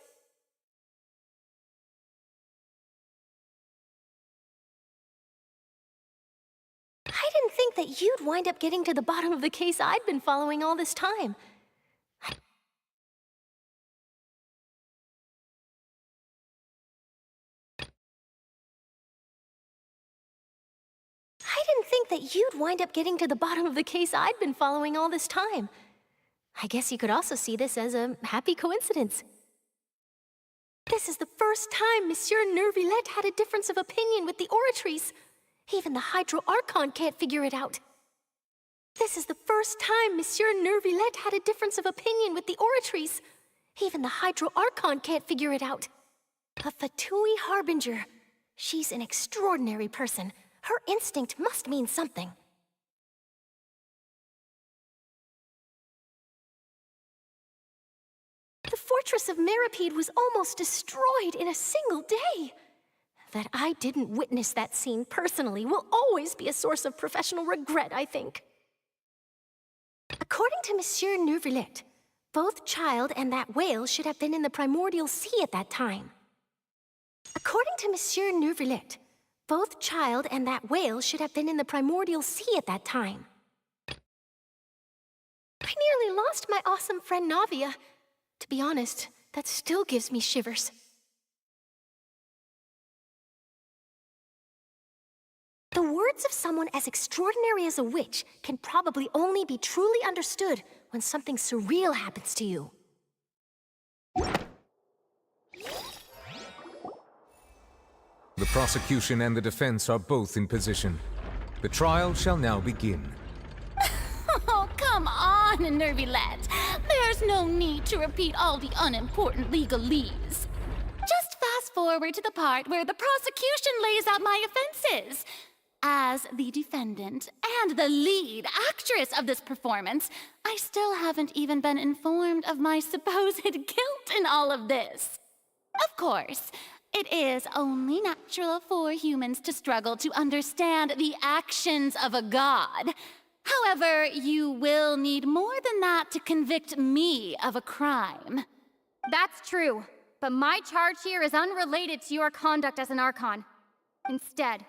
I didn't think that you'd wind up getting to the bottom of the case I'd been following all this time. I didn't think that you'd wind up getting to the bottom of the case I'd been following all this time. I guess you could also see this as a happy coincidence. This is the first time Monsieur Nervillette had a difference of opinion with the Oratrice. Even the Hydro Archon can't figure it out. This is the first time Monsieur Nervillette had a difference of opinion with the Oratrice. Even the Hydro Archon can't figure it out. A Fatui Harbinger. She's an extraordinary person. Her instinct must mean something. The fortress of Meripede was almost destroyed in a single day. That I didn't witness that scene personally will always be a source of professional regret, I think. According to Monsieur Nervillette, both child and that whale should have been in the primordial sea at that time. According to Monsieur Nervillette, both child and that whale should have been in the primordial sea at that time. I nearly lost my awesome friend Navia. To be honest, that still gives me shivers. The words of someone as extraordinary as a witch can probably only be truly understood when something surreal happens to you. The prosecution and the defense are both in position. The trial shall now begin. Oh, come on, Nervillette. There's no need to repeat all the unimportant legalese. Just fast forward to the part where the prosecution lays out my offenses. As the defendant and the lead actress of this performance, I still haven't even been informed of my supposed guilt in all of this. Of course, it is only natural for humans to struggle to understand the actions of a god. However, you will need more than that to convict me of a crime. That's true, but my charge here is unrelated to your conduct as an Archon. Instead,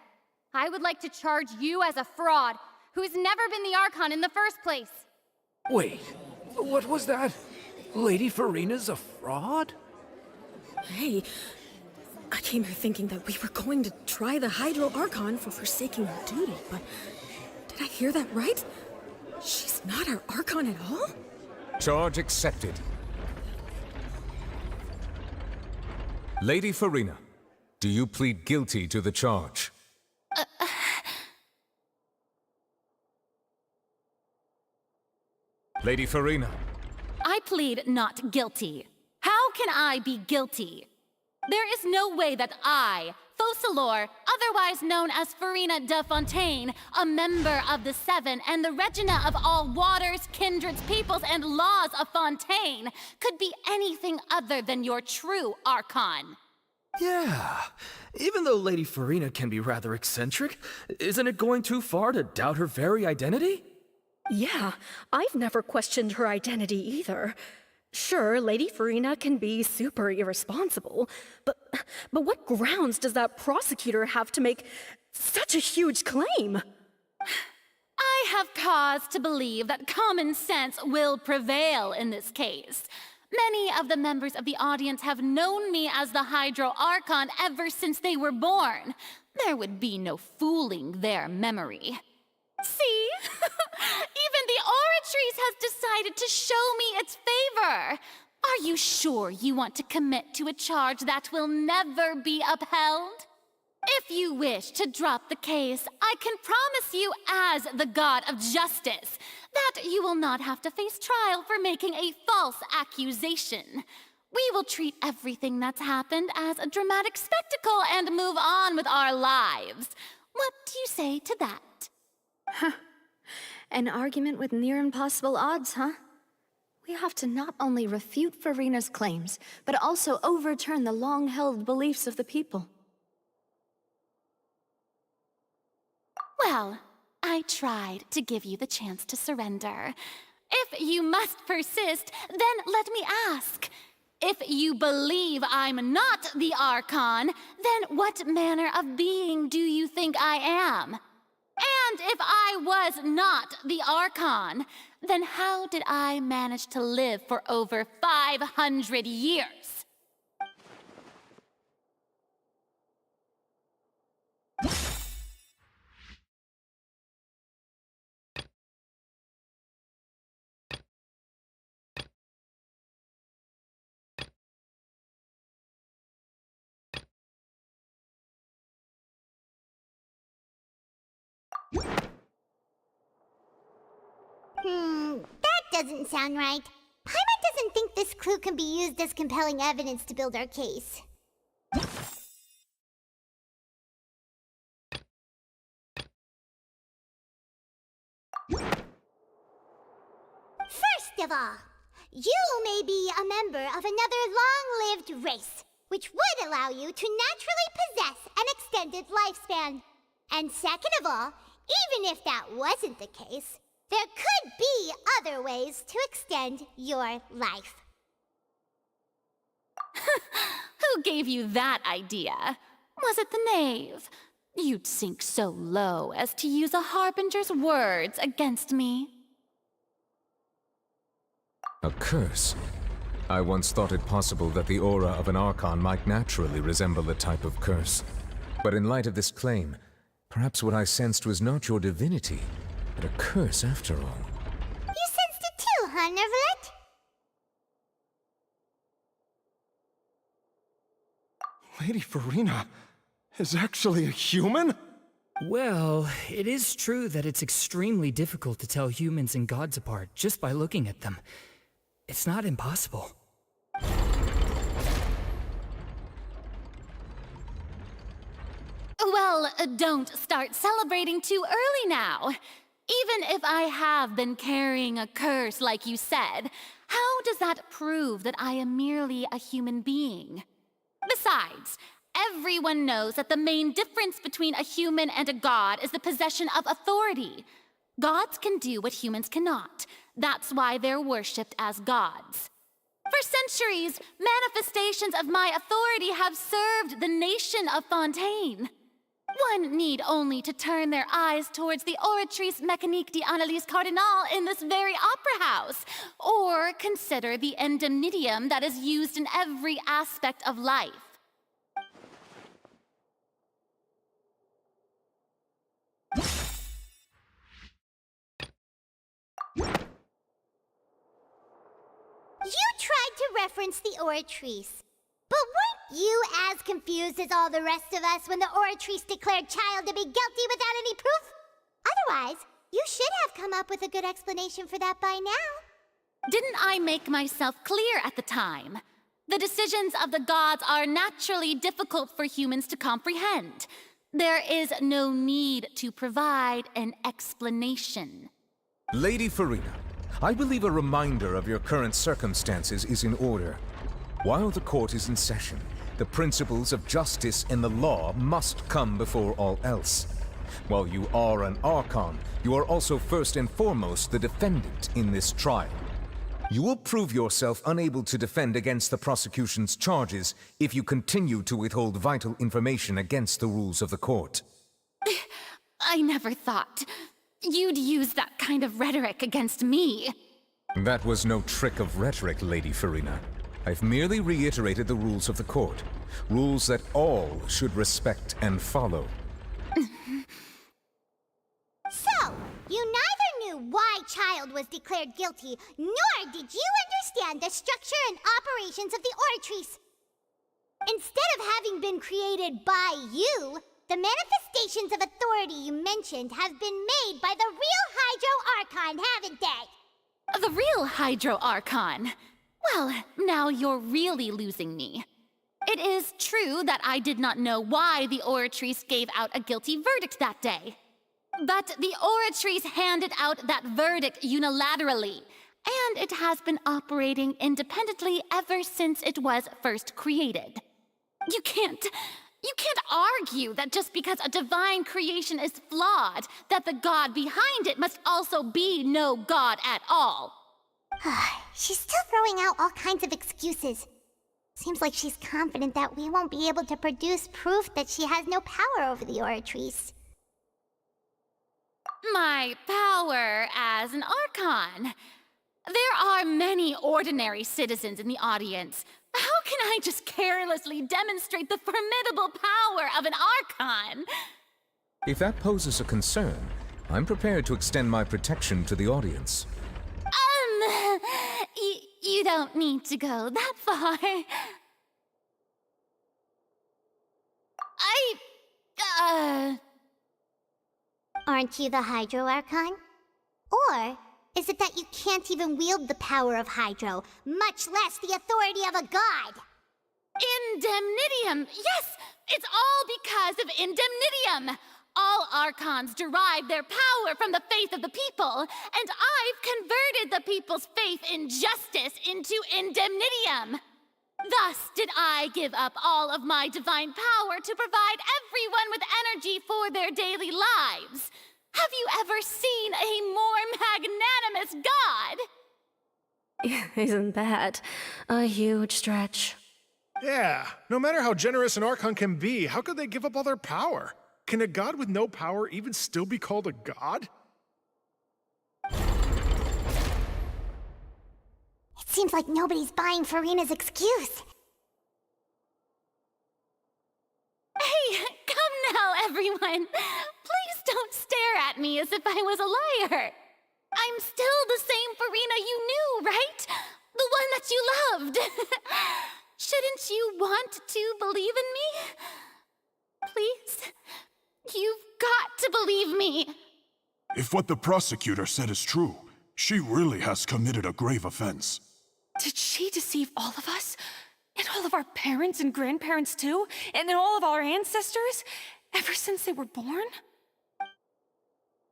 I would like to charge you as a fraud who's never been the Archon in the first place. Wait, what was that? Lady Farina's a fraud? Hey, I came here thinking that we were going to try the Hydro Archon for forsaking her duty, but did I hear that right? She's not our Archon at all? Charge accepted. Lady Farina, do you plead guilty to the charge? Lady Farina. I plead not guilty. How can I be guilty? There is no way that I, Focalor, otherwise known as Farina de Fontaine, a member of the Seven and the Regina of all waters, kindreds, peoples, and laws of Fontaine, could be anything other than your true Archon. Yeah, even though Lady Farina can be rather eccentric, isn't it going too far to doubt her very identity? Yeah, I've never questioned her identity either. Sure, Lady Farina can be super irresponsible, but what grounds does that prosecutor have to make such a huge claim? I have cause to believe that common sense will prevail in this case. Many of the members of the audience have known me as the Hydro Archon ever since they were born. There would be no fooling their memory. See? Even the Oratrice has decided to show me its favor. Are you sure you want to commit to a charge that will never be upheld? If you wish to drop the case, I can promise you as the god of justice that you will not have to face trial for making a false accusation. We will treat everything that's happened as a dramatic spectacle and move on with our lives. What do you say to that? An argument with near impossible odds, huh? We have to not only refute Farina's claims, but also overturn the long-held beliefs of the people. Well, I tried to give you the chance to surrender. If you must persist, then let me ask. If you believe I'm not the Archon, then what manner of being do you think I am? And if I was not the Archon, then how did I manage to live for over 500 years? That doesn't sound right. Paimon doesn't think this clue can be used as compelling evidence to build our case. First of all, you may be a member of another long-lived race, which would allow you to naturally possess an extended lifespan. And second of all, even if that wasn't the case, there could be other ways to extend your life. Who gave you that idea? Was it the knave? You'd sink so low as to use a harbinger's words against me. A curse? I once thought it possible that the aura of an Archon might naturally resemble a type of curse. But in light of this claim, perhaps what I sensed was not your divinity, but a curse after all. You sensed it too, huh, Neverlet? Lady Farina is actually a human? Well, it is true that it's extremely difficult to tell humans and gods apart just by looking at them. It's not impossible. Well, don't start celebrating too early now. Even if I have been carrying a curse like you said, how does that prove that I am merely a human being? Besides, everyone knows that the main difference between a human and a god is the possession of authority. Gods can do what humans cannot. That's why they're worshipped as gods. For centuries, manifestations of my authority have served the nation of Fontaine. One need only to turn their eyes towards the Oratrice Mécanique d'Analyse Cardinal in this very opera house, or consider the indemnitium that is used in every aspect of life. You tried to reference the Oratrice. But weren't you as confused as all the rest of us when the Oratrice declared Child to be guilty without any proof? Otherwise, you should have come up with a good explanation for that by now. Didn't I make myself clear at the time? The decisions of the gods are naturally difficult for humans to comprehend. There is no need to provide an explanation. Lady Farina, I believe a reminder of your current circumstances is in order. While the court is in session, the principles of justice and the law must come before all else. While you are an Archon, you are also first and foremost the defendant in this trial. You will prove yourself unable to defend against the prosecution's charges if you continue to withhold vital information against the rules of the court. I never thought you'd use that kind of rhetoric against me. That was no trick of rhetoric, Lady Farina. I've merely reiterated the rules of the court. Rules that all should respect and follow. So, you neither knew why Child was declared guilty, nor did you understand the structure and operations of the Oratrice. Instead of having been created by you, the manifestations of authority you mentioned have been made by the real Hydro Archon, haven't they? The real Hydro Archon? Well, now you're really losing me. It is true that I did not know why the Oratrice gave out a guilty verdict that day. But the Oratrice handed out that verdict unilaterally, and it has been operating independently ever since it was first created. You can't argue that just because a divine creation is flawed, that the god behind it must also be no god at all. She's still throwing out all kinds of excuses. Seems like she's confident that we won't be able to produce proof that she has no power over the Oratrice. My power as an Archon. There are many ordinary citizens in the audience. How can I just carelessly demonstrate the formidable power of an Archon? If that poses a concern, I'm prepared to extend my protection to the audience. You don't need to go that far. Aren't you the Hydro Archon? Or is it that you can't even wield the power of Hydro, much less the authority of a god? Indemnitium! Yes! It's all because of Indemnitium! All Archons derive their power from the faith of the people, and I've converted the people's faith in justice into Indemnitium! Thus did I give up all of my divine power to provide everyone with energy for their daily lives. Have you ever seen a more magnanimous god? Isn't that a huge stretch? Yeah, no matter how generous an Archon can be, how could they give up all their power? Can a god with no power even still be called a god? It seems like nobody's buying Furina's excuse. Hey, come now, everyone. Please don't stare at me as if I was a liar. I'm still the same Furina you knew, right? The one that you loved. Shouldn't you want to believe in me? Please? You've got to believe me. If what the prosecutor said is true, she really has committed a grave offense. Did she deceive all of us? And all of our parents and grandparents too? And all of our ancestors? Ever since they were born?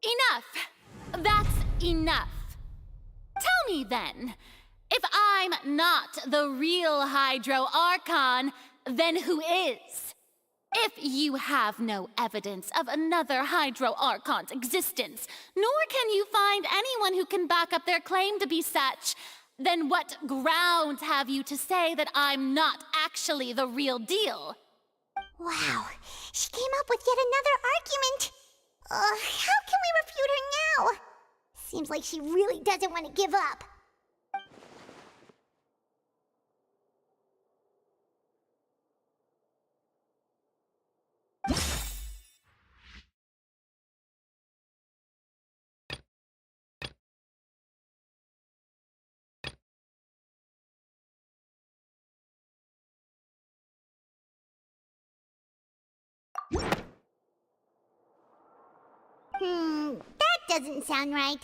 Enough. That's enough. Tell me then, if I'm not the real Hydro Archon, then who is? If you have no evidence of another Hydro Archon's existence, nor can you find anyone who can back up their claim to be such, then what grounds have you to say that I'm not actually the real deal? Wow, she came up with yet another argument. How can we refute her now? Seems like she really doesn't want to give up. That doesn't sound right.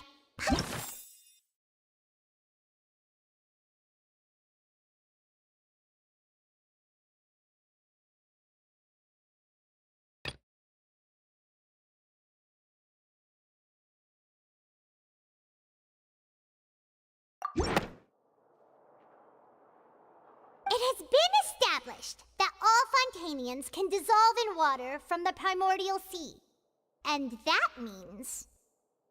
It has been established that all Fontanians can dissolve in water from the primordial sea. And that means...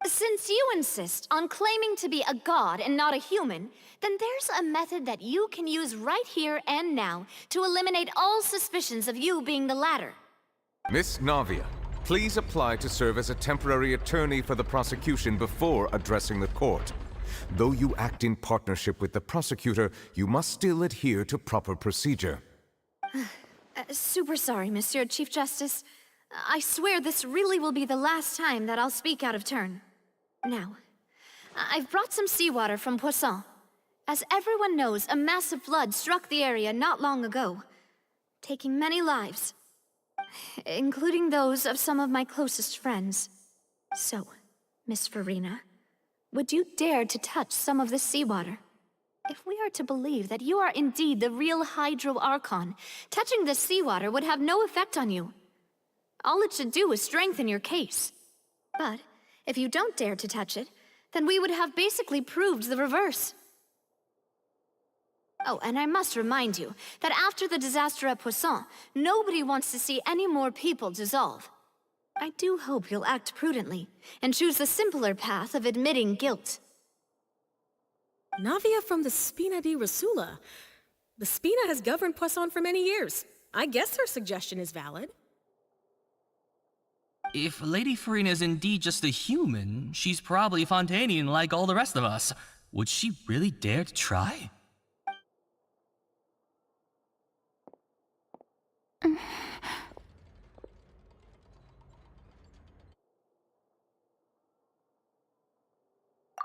Since you insist on claiming to be a god and not a human, then there's a method that you can use right here and now to eliminate all suspicions of you being the latter. Miss Navia, please apply to serve as a temporary attorney for the prosecution before addressing the court. Though you act in partnership with the prosecutor, you must still adhere to proper procedure. Super sorry, Monsieur Chief Justice. I swear this really will be the last time that I'll speak out of turn. Now, I've brought some seawater from Poisson. As everyone knows, a massive flood struck the area not long ago, taking many lives, including those of some of my closest friends. So, Miss Furina, would you dare to touch some of this seawater? If we are to believe that you are indeed the real Hydro Archon, touching this seawater would have no effect on you. All it should do is strengthen your case. But if you don't dare to touch it, then we would have basically proved the reverse. Oh, and I must remind you that after the disaster at Poisson, nobody wants to see any more people dissolve. I do hope you'll act prudently and choose the simpler path of admitting guilt. Navia from the Spina di Rosula. The Spina has governed Poisson for many years. I guess her suggestion is valid. If Lady Furina is indeed just a human, she's probably Fontanian like all the rest of us. Would she really dare to try?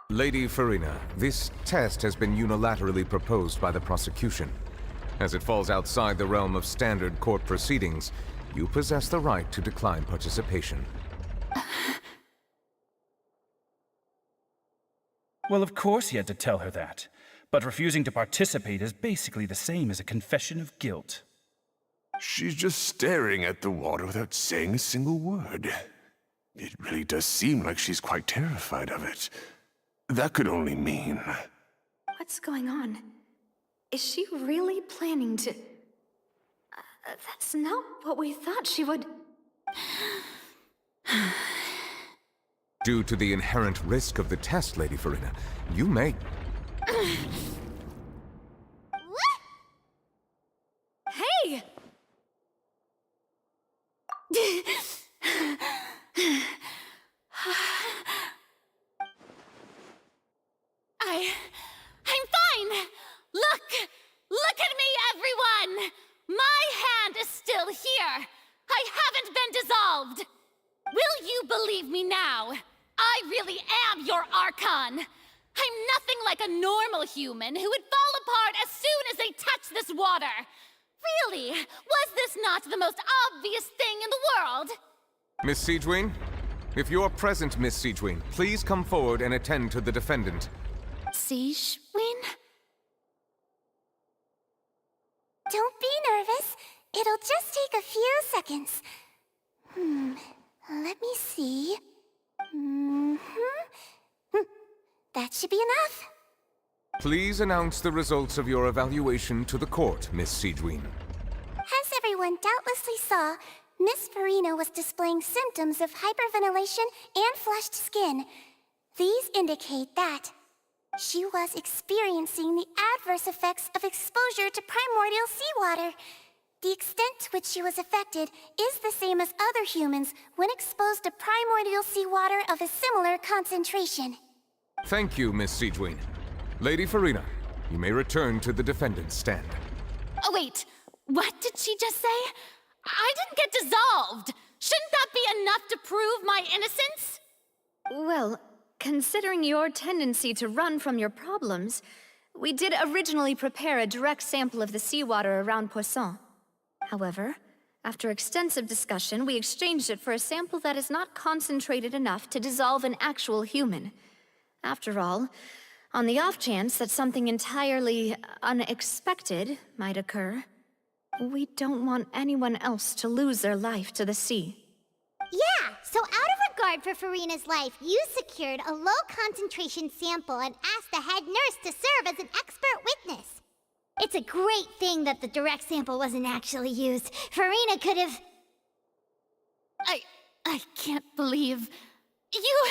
Lady Furina, this test has been unilaterally proposed by the prosecution. As it falls outside the realm of standard court proceedings, you possess the right to decline participation. Well, of course he had to tell her that. But refusing to participate is basically the same as a confession of guilt. She's just staring at the water without saying a single word. It really does seem like she's quite terrified of it. That could only mean... What's going on? Is she really planning to... that's not what we thought she would... Due to the inherent risk of the test, Lady Farina, you may... Hey! I'm fine! Look at me, everyone! My hand is still here! I haven't been dissolved! Will you believe me now? I really am your Archon! I'm nothing like a normal human who would fall apart as soon as they touch this water! Really, was this not the most obvious thing in the world? Miss Siegewien? If you're present, Miss Siegewien, please come forward and attend to the defendant. Siegewien? Don't be nervous. It'll just take a few seconds. Let me see. That should be enough. Please announce the results of your evaluation to the court, Miss Siegewien. As everyone doubtlessly saw, Miss Farina was displaying symptoms of hyperventilation and flushed skin. These indicate that she was experiencing the adverse effects of exposure to primordial seawater. The extent to which she was affected is the same as other humans when exposed to primordial seawater of a similar concentration. Thank you, Miss Siegewien. Lady Farina, you may return to the defendant's stand. Oh, wait. What did she just say? I didn't get dissolved! Shouldn't that be enough to prove my innocence? Well, considering your tendency to run from your problems, we did originally prepare a direct sample of the seawater around Poisson. However, after extensive discussion, we exchanged it for a sample that is not concentrated enough to dissolve an actual human. After all, on the off chance that something entirely unexpected might occur, we don't want anyone else to lose their life to the sea. Yeah, so out of regard for Farina's life, you secured a low-concentration sample and asked the head nurse to serve as an expert witness. It's a great thing that the direct sample wasn't actually used. Farina could have... I can't believe... You...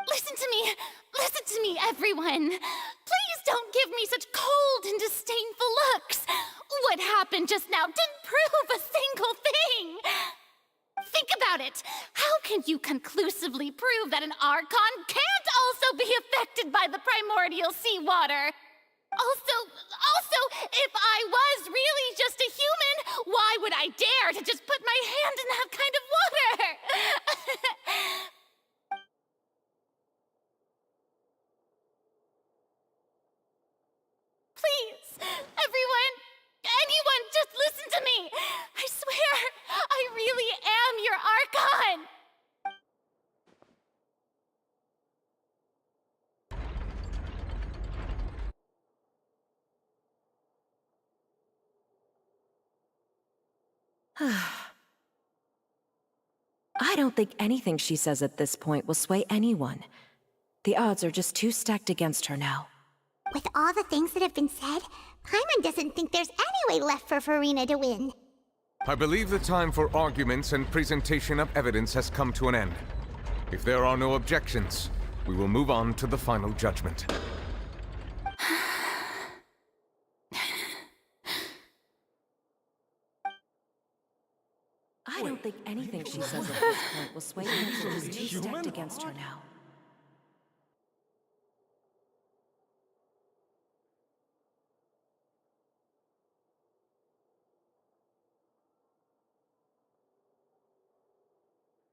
Listen to me, everyone! Please don't give me such cold and disdainful looks! What happened just now didn't prove a single thing! Think about it! How can you conclusively prove that an Archon can't also be affected by the primordial seawater? Also, if I was really just a human, why would I dare to just put my hand in that kind of water? Please, everyone, anyone, just listen to me! I swear, I really am your Archon! I don't think anything she says at this point will sway anyone. The odds are just too stacked against her now. With all the things that have been said, Paimon doesn't think there's any way left for Farina to win. I believe the time for arguments and presentation of evidence has come to an end. If there are no objections, we will move on to the final judgment. I don't think anything she says at this point will sway anyone. She's too stacked against her now.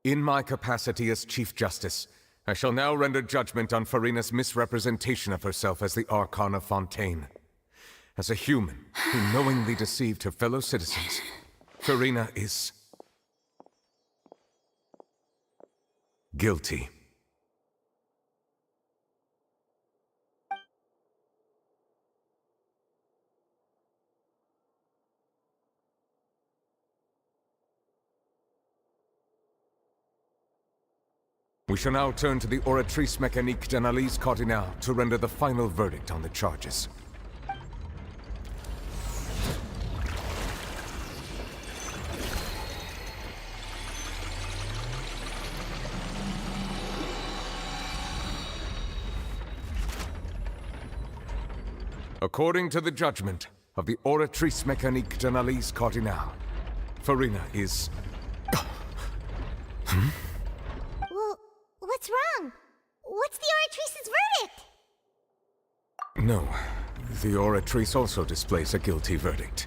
In my capacity as Chief Justice, I shall now render judgment on Farina's misrepresentation of herself as the Archon of Fontaine. As a human who knowingly deceived her fellow citizens, Farina is guilty. We shall now turn to the Oratrice Mécanique d'Analyse Cardinale to render the final verdict on the charges. According to the judgment of the Oratrice Mécanique d'Analyse Cardinale, Farina is... Well, what's wrong? What's the Oratrice's verdict? No, the Oratrice also displays a guilty verdict.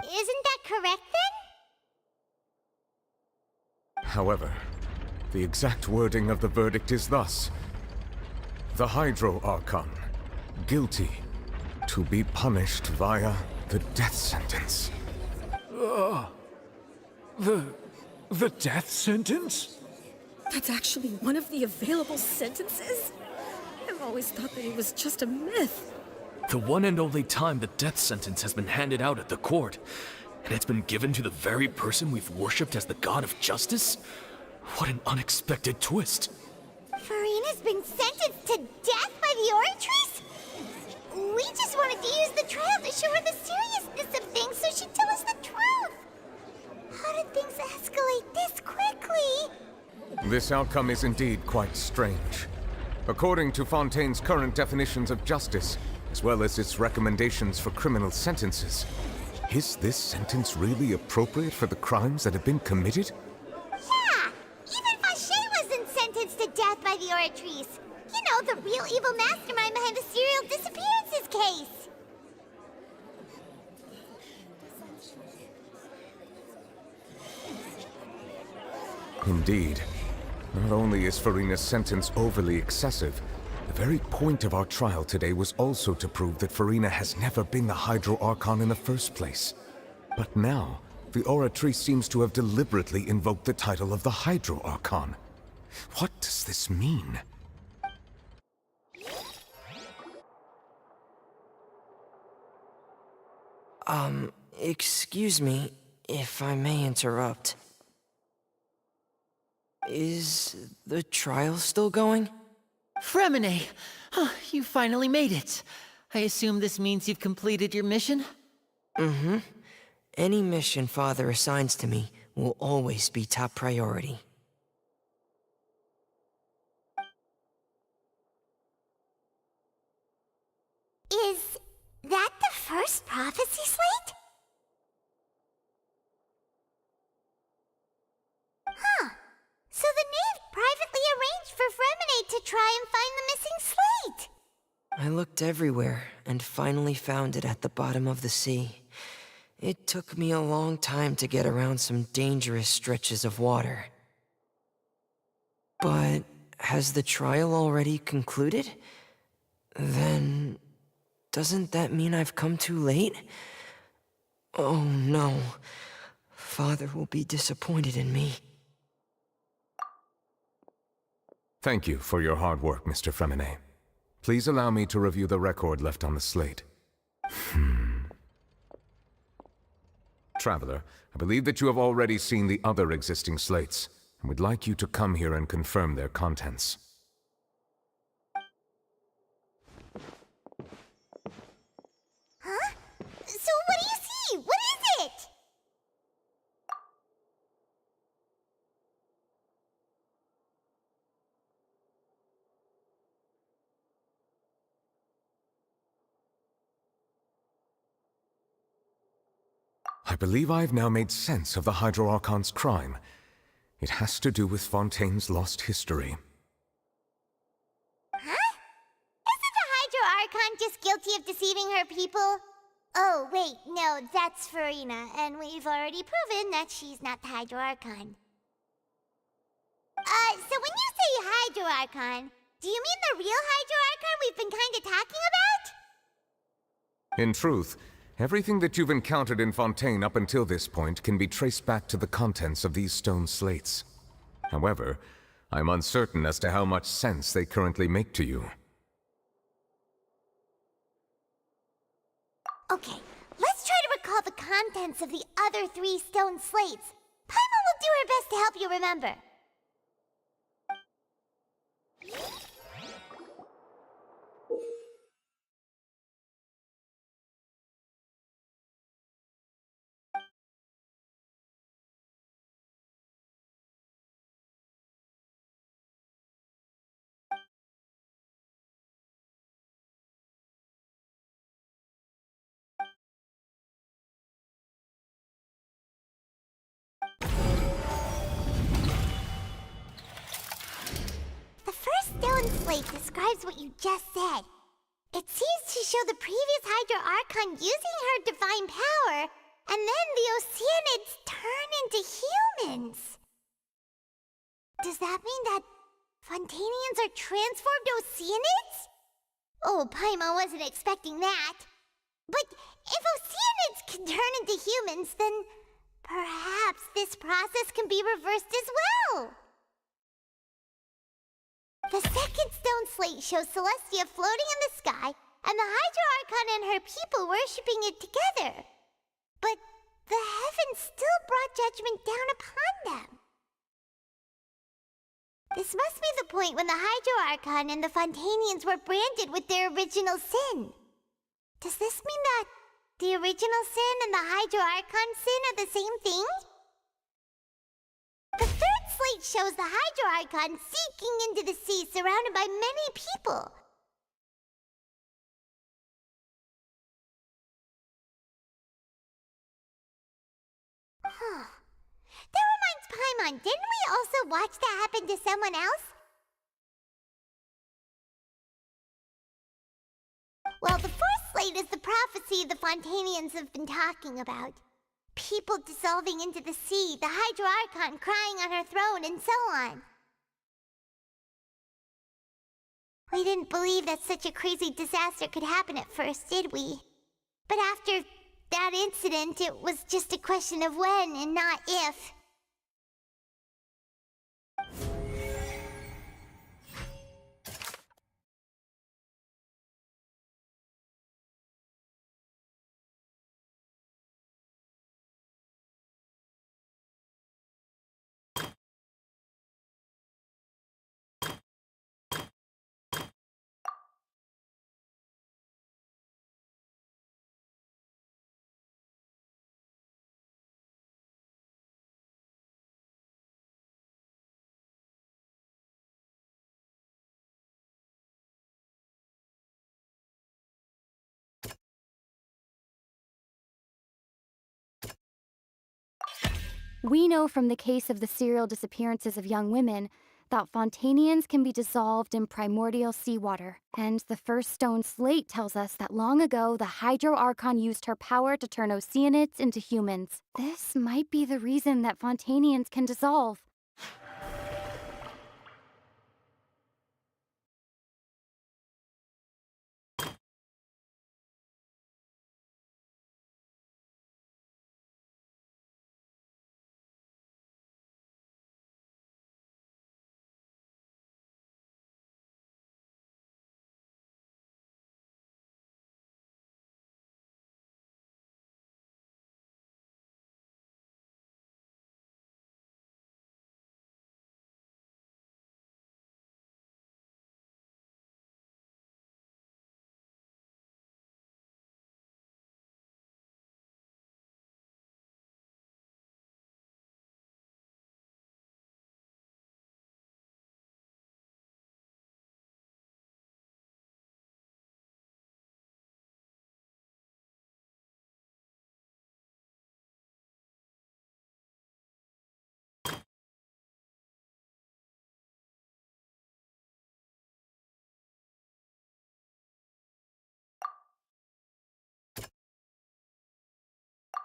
Isn't that correct then? However, the exact wording of the verdict is thus: the Hydro Archon, guilty, to be punished via the death sentence. The death sentence? That's actually one of the available sentences? I've always thought that it was just a myth. The one and only time the death sentence has been handed out at the court, and it's been given to the very person we've worshipped as the god of justice? What an unexpected twist. Farina's been sentenced to death by the Oratrice? We just wanted to use the trial to show her the seriousness of things so she'd tell us the truth. How did things escalate this quickly? This outcome is indeed quite strange. According to Fontaine's current definitions of justice, as well as its recommendations for criminal sentences, is this sentence really appropriate for the crimes that have been committed? Yeah! Even Fauché wasn't sentenced to death by the Oratrice. You know, the real evil mastermind behind the serial disappearances case. Indeed. Not only is Farina's sentence overly excessive, the very point of our trial today was also to prove that Farina has never been the Hydro Archon in the first place. But now, the Oratrice seems to have deliberately invoked the title of the Hydro Archon. What does this mean? Excuse me, if I may interrupt. Is the trial still going? Fremine! You finally made it. I assume this means you've completed your mission? Mm-hmm. Any mission Father assigns to me will always be top priority. Is that the first prophecy slate? Huh. So the knave privately arranged for Fremine to try and find the missing slate. I looked everywhere and finally found it at the bottom of the sea. It took me a long time to get around some dangerous stretches of water. But has the trial already concluded? Then... doesn't that mean I've come too late? Oh no. Father will be disappointed in me. Thank you for your hard work, Mr. Fremine. Please allow me to review the record left on the slate. Traveler, I believe that you have already seen the other existing slates, and would like you to come here and confirm their contents. Huh? So what do you see? What is it? I believe I have now made sense of the Hydro Archon's crime. It has to do with Fontaine's lost history. Huh? Isn't the Hydro Archon just guilty of deceiving her people? Oh, wait, no, that's Farina, and we've already proven that she's not the Hydro Archon. So when you say Hydro Archon, do you mean the real Hydro Archon we've been kinda talking about? In truth, everything that you've encountered in Fontaine up until this point can be traced back to the contents of these stone slates. However, I'm uncertain as to how much sense they currently make to you. Okay, let's try to recall the contents of the other 3 stone slates. Paimon will do her best to help you remember. The first stone slate describes what you just said. It seems to show the previous Hydro Archon using her divine power, and then the Oceanids turn into humans. Does that mean that Fontanians are transformed Oceanids? Oh, Paimon wasn't expecting that. But if Oceanids can turn into humans, then perhaps this process can be reversed as well. The second stone slate shows Celestia floating in the sky, and the Hydro Archon and her people worshipping it together. But the heavens still brought judgment down upon them. This must be the point when the Hydro Archon and the Fontanians were branded with their original sin. Does this mean that the original sin and the Hydro Archon sin are the same thing? The third slate shows the Hydro Archon sinking into the sea surrounded by many people. Huh. That reminds Paimon, didn't we also watch that happen to someone else? Well, the fourth slate is the prophecy the Fontanians have been talking about. People dissolving into the sea, the Hydro Archon crying on her throne, and so on. We didn't believe that such a crazy disaster could happen at first, did we? But after that incident, it was just a question of when and not if. We know from the case of the serial disappearances of young women that Fontanians can be dissolved in primordial seawater. And the first stone slate tells us that long ago, the Hydro Archon used her power to turn Oceanids into humans. This might be the reason that Fontanians can dissolve.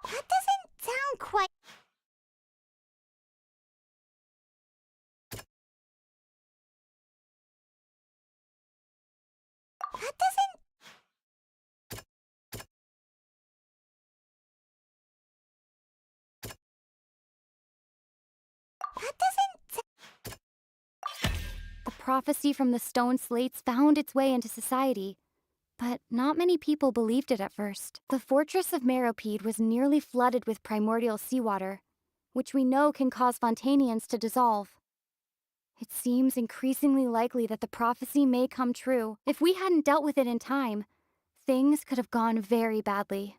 That doesn't sound quite... That doesn't... That doesn't... The prophecy from the stone slates found its way into society, but not many people believed it at first. The fortress of Meropide was nearly flooded with primordial seawater, which we know can cause Fontanians to dissolve. It seems increasingly likely that the prophecy may come true. If we hadn't dealt with it in time, things could have gone very badly.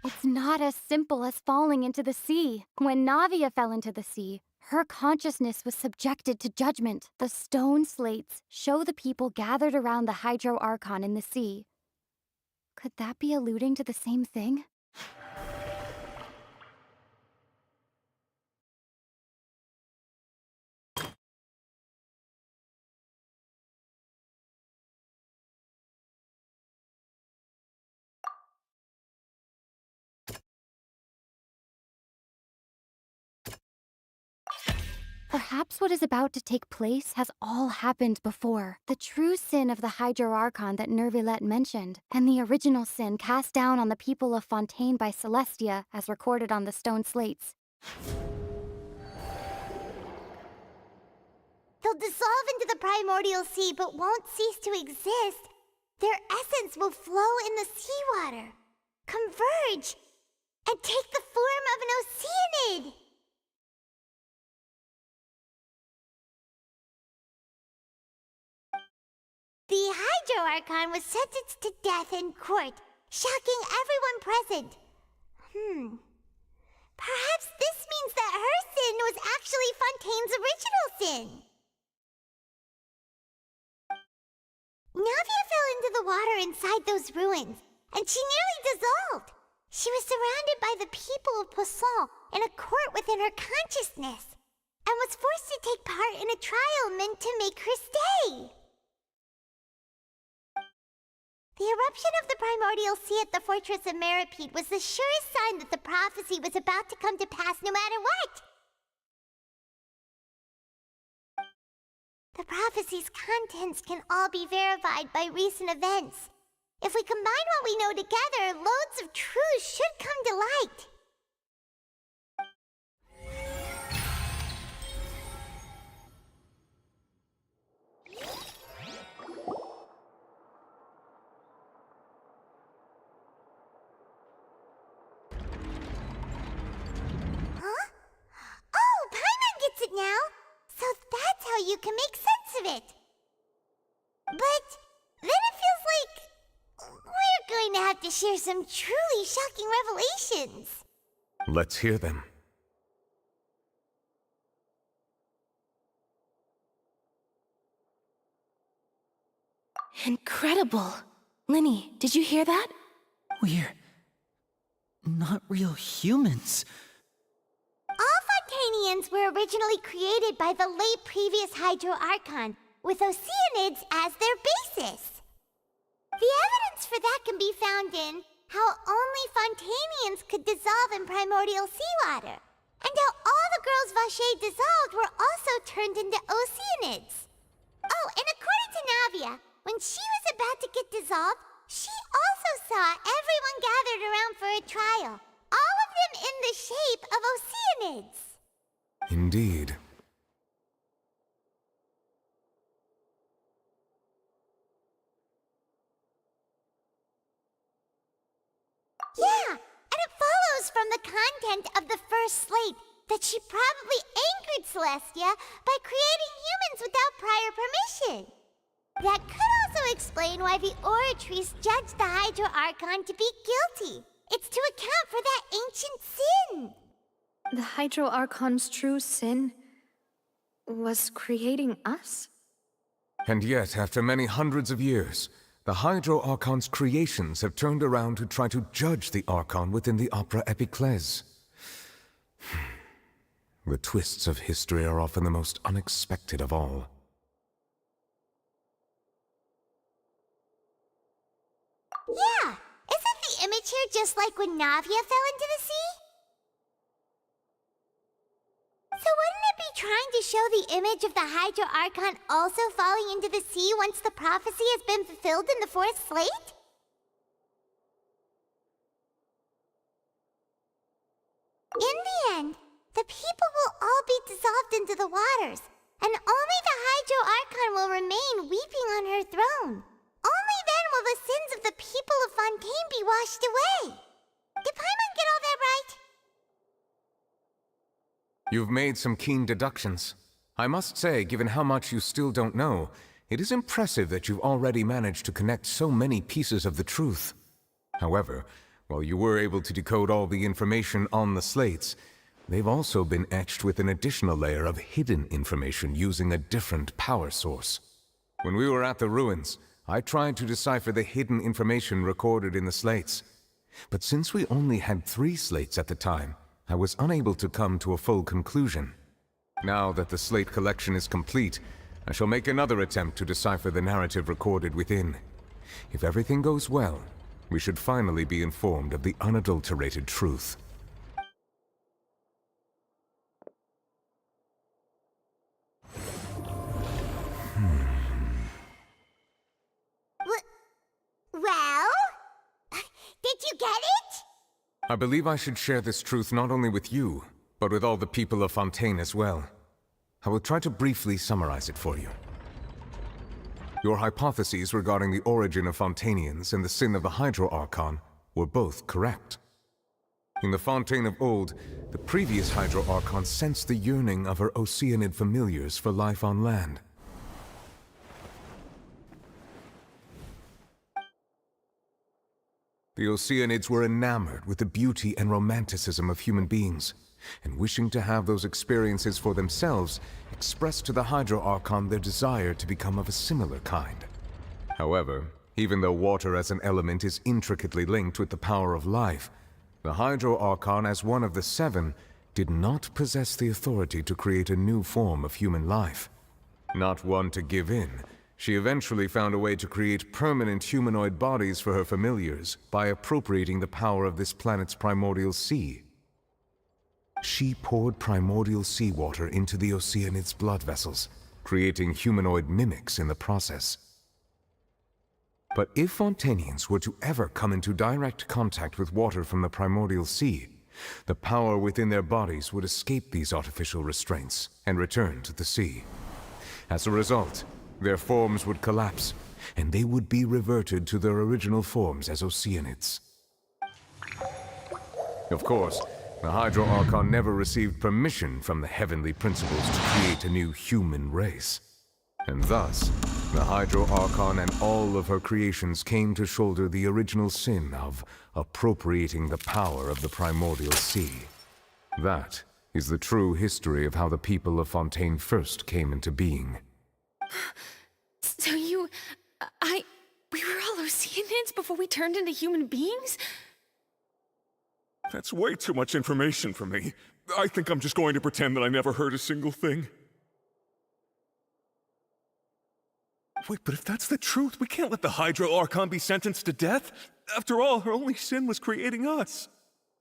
It's not as simple as falling into the sea. When Navia fell into the sea, her consciousness was subjected to judgment. The stone slates show the people gathered around the Hydro Archon in the sea. Could that be alluding to the same thing? Perhaps what is about to take place has all happened before. The true sin of the Hydro Archon that Nervilette mentioned, and the original sin cast down on the people of Fontaine by Celestia, as recorded on the stone slates. They'll dissolve into the primordial sea but won't cease to exist. Their essence will flow in the seawater, converge, and take the form of an oceanid. The Hydro Archon was sentenced to death in court, shocking everyone present. Perhaps this means that her sin was actually Fontaine's original sin. Navia fell into the water inside those ruins, and she nearly dissolved. She was surrounded by the people of Poisson in a court within her consciousness, and was forced to take part in a trial meant to make her stay. The eruption of the primordial sea at the fortress of Meropide was the surest sign that the prophecy was about to come to pass no matter what. The prophecy's contents can all be verified by recent events. If we combine what we know together, loads of truths should come to light. Huh? Oh, Paimon gets it now! So that's how you can make sense of it. But then it feels like we're going to have to share some truly shocking revelations. Let's hear them. Incredible. Linny, did you hear that? We're not real humans. All Fontanians were originally created by the late previous Hydro Archon, with Oceanids as their basis. The evidence for that can be found in how only Fontanians could dissolve in primordial seawater, and how all the girls Vacher dissolved were also turned into Oceanids. Oh, and according to Navia, when she was about to get dissolved, she also saw everyone gathered around for a trial, all of them in the shape of Oceanids. Indeed. Yeah, and it follows from the content of the first slate that she probably angered Celestia by creating humans without prior permission. That could also explain why the Oratrice judged the Hydro Archon to be guilty. It's to account for that ancient sin. The Hydro Archon's true sin was creating us? And yet, after many hundreds of years, the Hydro Archon's creations have turned around to try to judge the Archon within the Opera Epiclese. The twists of history are often the most unexpected of all. Yeah, isn't the image here just like when Navia fell into the sea? So wouldn't it be trying to show the image of the Hydro Archon also falling into the sea once the prophecy has been fulfilled in the fourth slate? In the end, the people will all be dissolved into the waters, and only the Hydro Archon will remain weeping on her throne. Only then will the sins of the people of Fontaine be washed away. Did Paimon get all that right? You've made some keen deductions. I must say, given how much you still don't know, it is impressive that you've already managed to connect so many pieces of the truth. However, while you were able to decode all the information on the slates, they've also been etched with an additional layer of hidden information using a different power source. When we were at the ruins, I tried to decipher the hidden information recorded in the slates. But since we only had 3 slates at the time, I was unable to come to a full conclusion. Now that the slate collection is complete, I shall make another attempt to decipher the narrative recorded within. If everything goes well, we should finally be informed of the unadulterated truth. Well? Did you get it? I believe I should share this truth not only with you, but with all the people of Fontaine as well. I will try to briefly summarize it for you. Your hypotheses regarding the origin of Fontainians and the sin of the Hydro Archon were both correct. In the Fontaine of old, the previous Hydro Archon sensed the yearning of her Oceanid familiars for life on land. The Oceanids were enamored with the beauty and romanticism of human beings, and wishing to have those experiences for themselves, expressed to the Hydro Archon their desire to become of a similar kind. However, even though water as an element is intricately linked with the power of life, the Hydro Archon, as one of the 7, did not possess the authority to create a new form of human life. Not one to give in, she eventually found a way to create permanent humanoid bodies for her familiars by appropriating the power of this planet's primordial sea. She poured primordial seawater into the Oceanid's blood vessels, creating humanoid mimics in the process. But if Fontainians were to ever come into direct contact with water from the primordial sea, the power within their bodies would escape these artificial restraints and return to the sea. As a result, their forms would collapse, and they would be reverted to their original forms as Oceanids. Of course, the Hydro Archon never received permission from the heavenly principles to create a new human race. And thus, the Hydro Archon and all of her creations came to shoulder the original sin of appropriating the power of the primordial sea. That is the true history of how the people of Fontaine first came into being. So we were all Oceanids before we turned into human beings? That's way too much information for me. I think I'm just going to pretend that I never heard a single thing. Wait, but if that's the truth, we can't let the Hydro Archon be sentenced to death. After all, her only sin was creating us.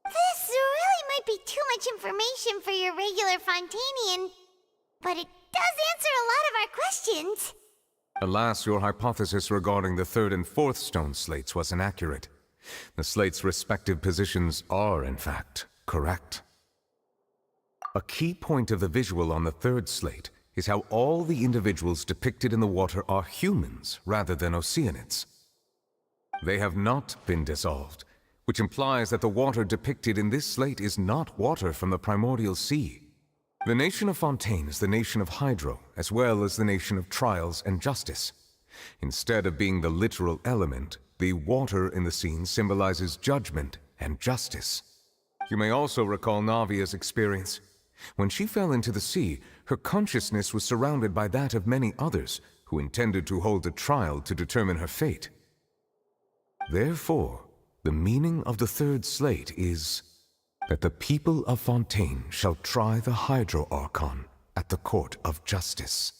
This really might be too much information for your regular Fontainian, but it does answer a lot of our questions. Alas, your hypothesis regarding the 3rd and 4th stone slates was inaccurate. The slates' respective positions are, in fact, correct. A key point of the visual on the 3rd slate is how all the individuals depicted in the water are humans rather than Oceanids. They have not been dissolved, which implies that the water depicted in this slate is not water from the primordial sea. The nation of Fontaine is the nation of Hydro, as well as the nation of Trials and Justice. Instead of being the literal element, the water in the scene symbolizes judgment and justice. You may also recall Navia's experience. When she fell into the sea, her consciousness was surrounded by that of many others who intended to hold a trial to determine her fate. Therefore, the meaning of the third slate is that the people of Fontaine shall try the Hydro Archon at the court of justice.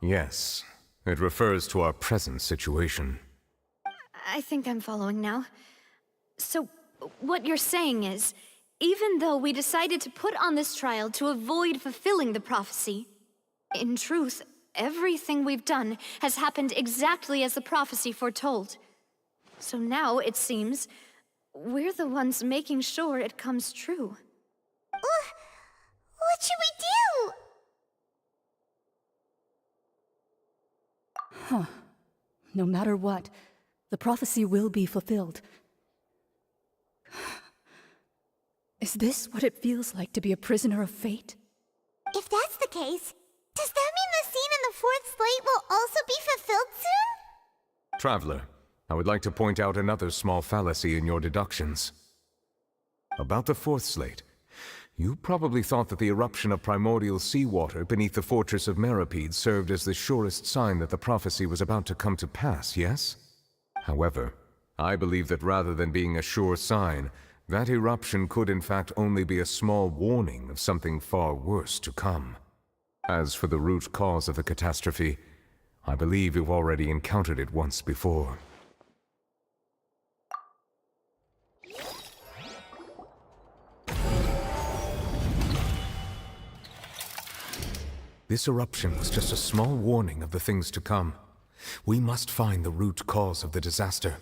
Yes, it refers to our present situation. I think I'm following now. So, what you're saying is, even though we decided to put on this trial to avoid fulfilling the prophecy, in truth, everything we've done has happened exactly as the prophecy foretold. So now, it seems, we're the ones making sure it comes true. What should we do? Huh. No matter what, the prophecy will be fulfilled. Is this what it feels like to be a prisoner of fate? If that's the case, does that mean the scene in the fourth slate will also be fulfilled soon? Traveler, I would like to point out another small fallacy in your deductions. About the fourth slate, you probably thought that the eruption of primordial seawater beneath the fortress of Meripede served as the surest sign that the prophecy was about to come to pass, yes? However, I believe that rather than being a sure sign, that eruption could in fact only be a small warning of something far worse to come. As for the root cause of the catastrophe, I believe you've already encountered it once before. This eruption was just a small warning of the things to come. We must find the root cause of the disaster.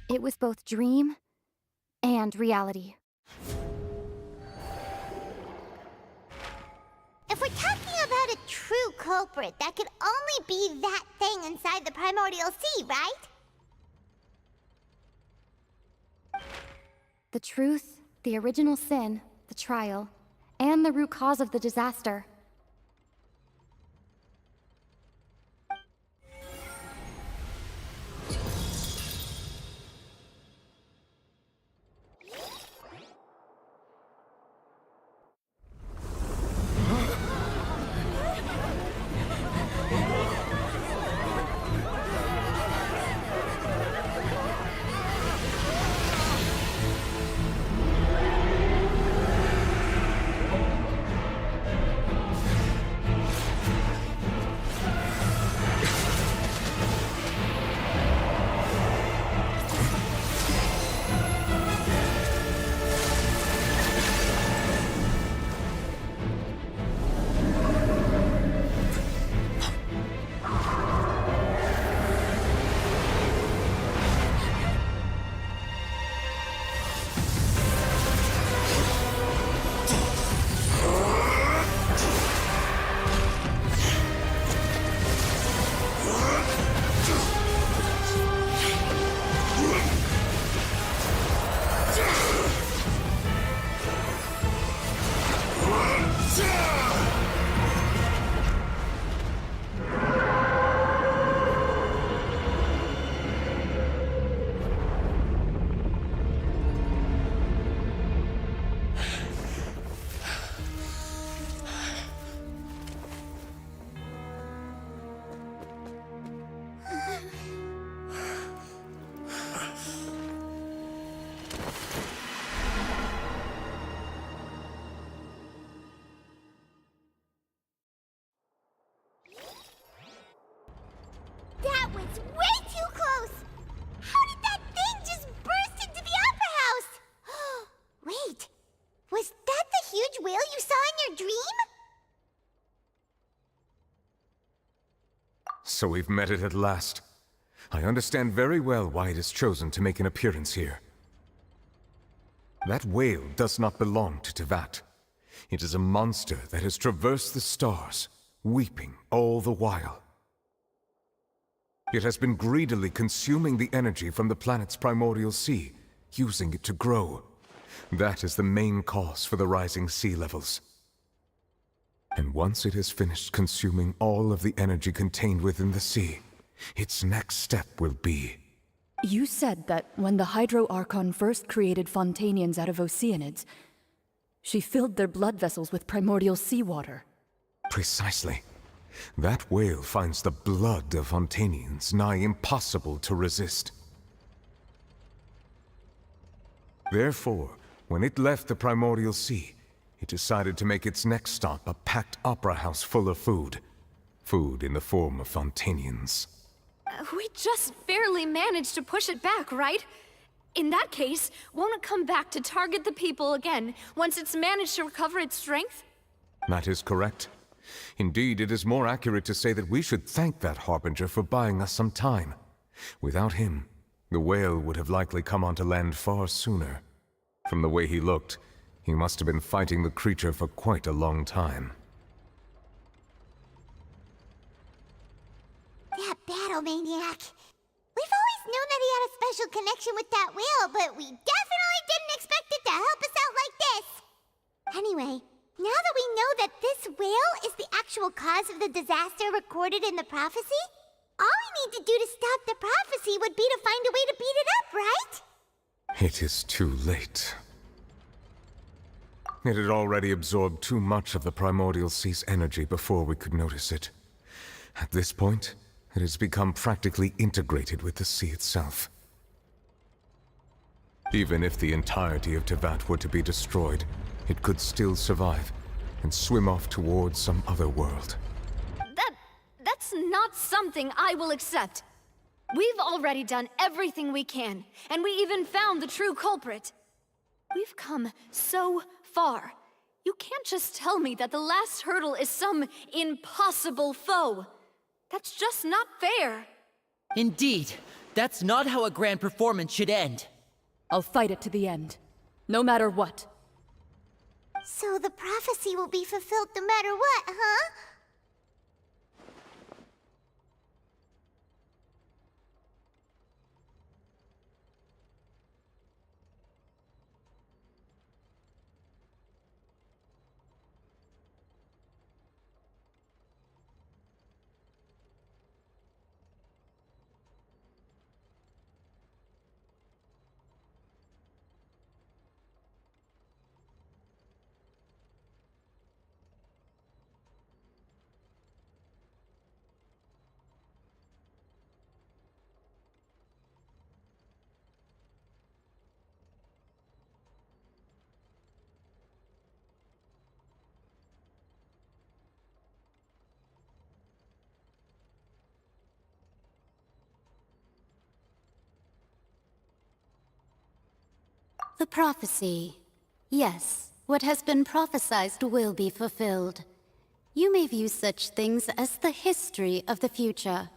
It was both dream and reality. If we're talking about a true culprit, that could only be that thing inside the primordial sea, right? The truth, the original sin, the trial, and the root cause of the disaster. So we've met it at last. I understand very well why it has chosen to make an appearance here. That whale does not belong to Tevat. It is a monster that has traversed the stars, weeping all the while. It has been greedily consuming the energy from the planet's primordial sea, using it to grow. That is the main cause for the rising sea levels. And once it has finished consuming all of the energy contained within the sea, its next step will be... You said that when the Hydro Archon first created Fontanians out of Oceanids, she filled their blood vessels with primordial seawater. Precisely. That whale finds the blood of Fontanians nigh impossible to resist. Therefore, when it left the primordial sea, it decided to make its next stop a packed opera house full of food. Food in the form of Fontanians. We just barely managed to push it back, right? In that case, won't it come back to target the people again, once it's managed to recover its strength? That is correct. Indeed, it is more accurate to say that we should thank that Harbinger for buying us some time. Without him, the whale would have likely come onto land far sooner. From the way he looked, he must have been fighting the creature for quite a long time. That battle maniac. We've always known that he had a special connection with that whale, but we definitely didn't expect it to help us out like this. Anyway, now that we know that this whale is the actual cause of the disaster recorded in the prophecy, all we need to do to stop the prophecy would be to find a way to beat it up, right? It is too late. It had already absorbed too much of the primordial sea's energy before we could notice it. At this point, it has become practically integrated with the sea itself. Even if the entirety of Tevat were to be destroyed, it could still survive and swim off towards some other world. That's not something I will accept. We've already done everything we can, and we even found the true culprit. We've come so far. You can't just tell me that the last hurdle is some impossible foe. That's just not fair. Indeed, that's not how a grand performance should end. I'll fight it to the end, no matter what. So the prophecy will be fulfilled no matter what, huh? The prophecy. Yes, what has been prophesied will be fulfilled. You may view such things as the history of the future.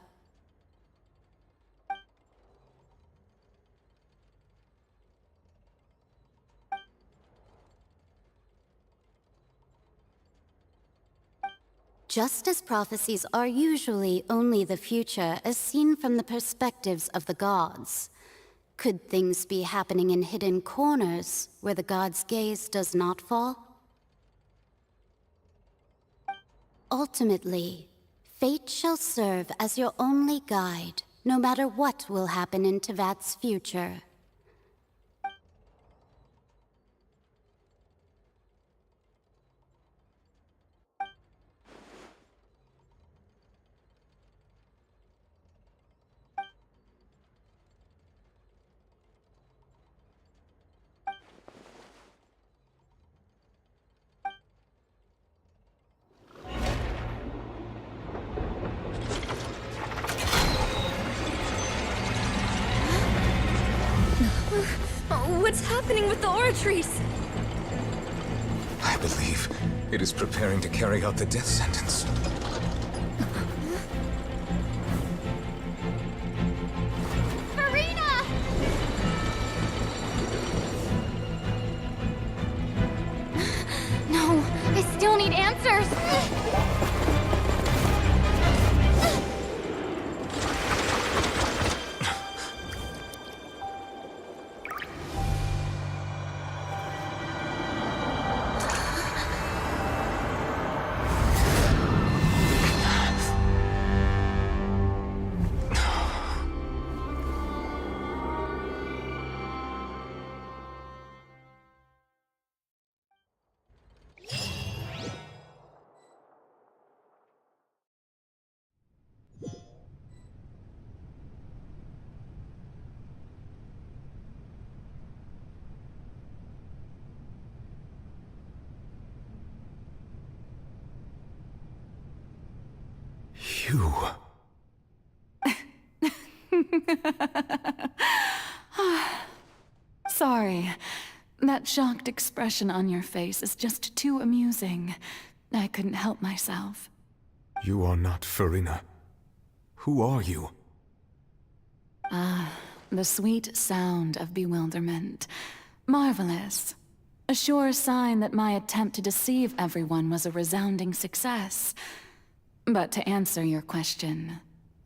Just as prophecies are usually only the future as seen from the perspectives of the gods, could things be happening in hidden corners where the god's gaze does not fall? Ultimately, fate shall serve as your only guide, no matter what will happen in Tevat's future. What's happening with the oratories? I believe it is preparing to carry out the death sentence. answers! You... Sorry. That shocked expression on your face is just too amusing. I couldn't help myself. You are not Farina. Who are you? The sweet sound of bewilderment. Marvelous. A sure sign that my attempt to deceive everyone was a resounding success. But to answer your question,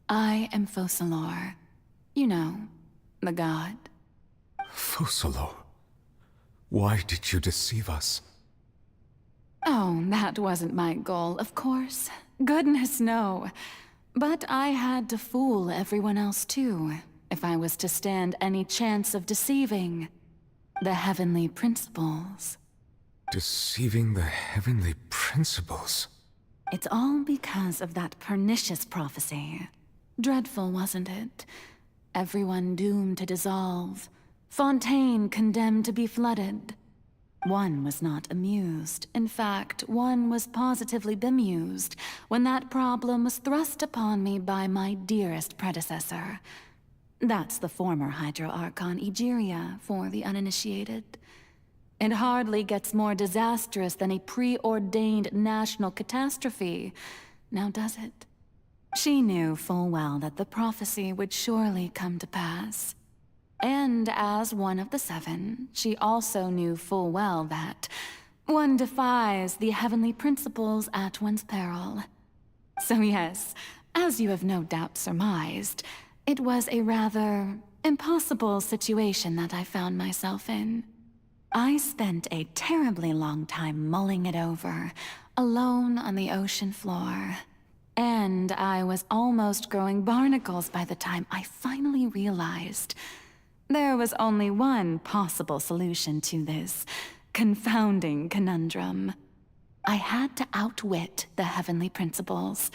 I am Focalor. You know, the god. Focalor? Why did you deceive us? Oh, that wasn't my goal, of course. Goodness, no. But I had to fool everyone else too, if I was to stand any chance of deceiving the heavenly principles. Deceiving the heavenly principles? It's all because of that pernicious prophecy. Dreadful, wasn't it? Everyone doomed to dissolve. Fontaine condemned to be flooded. One was not amused. In fact, one was positively bemused when that problem was thrust upon me by my dearest predecessor. That's the former Hydro Archon Egeria, for the uninitiated. It hardly gets more disastrous than a preordained national catastrophe, now does it? She knew full well that the prophecy would surely come to pass. And as one of the seven, she also knew full well that one defies the heavenly principles at one's peril. So yes, as you have no doubt surmised, it was a rather impossible situation that I found myself in. I spent a terribly long time mulling it over, alone on the ocean floor. And I was almost growing barnacles by the time I finally realized there was only one possible solution to this confounding conundrum. I had to outwit the heavenly principles,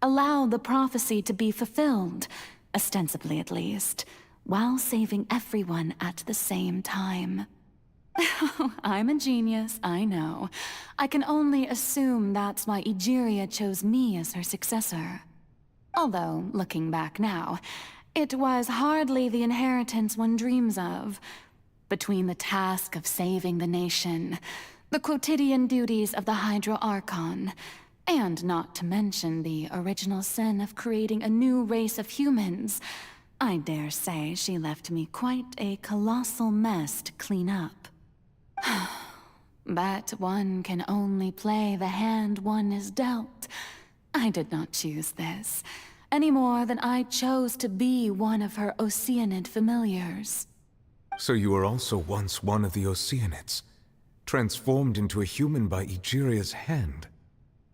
allow the prophecy to be fulfilled, ostensibly at least, while saving everyone at the same time. I'm a genius, I know. I can only assume that's why Egeria chose me as her successor. Although, looking back now, it was hardly the inheritance one dreams of. Between the task of saving the nation, the quotidian duties of the Hydro Archon, and not to mention the original sin of creating a new race of humans, I dare say she left me quite a colossal mess to clean up. But one can only play the hand one is dealt. I did not choose this, any more than I chose to be one of her Oceanid familiars. So you were also once one of the Oceanids, transformed into a human by Egeria's hand?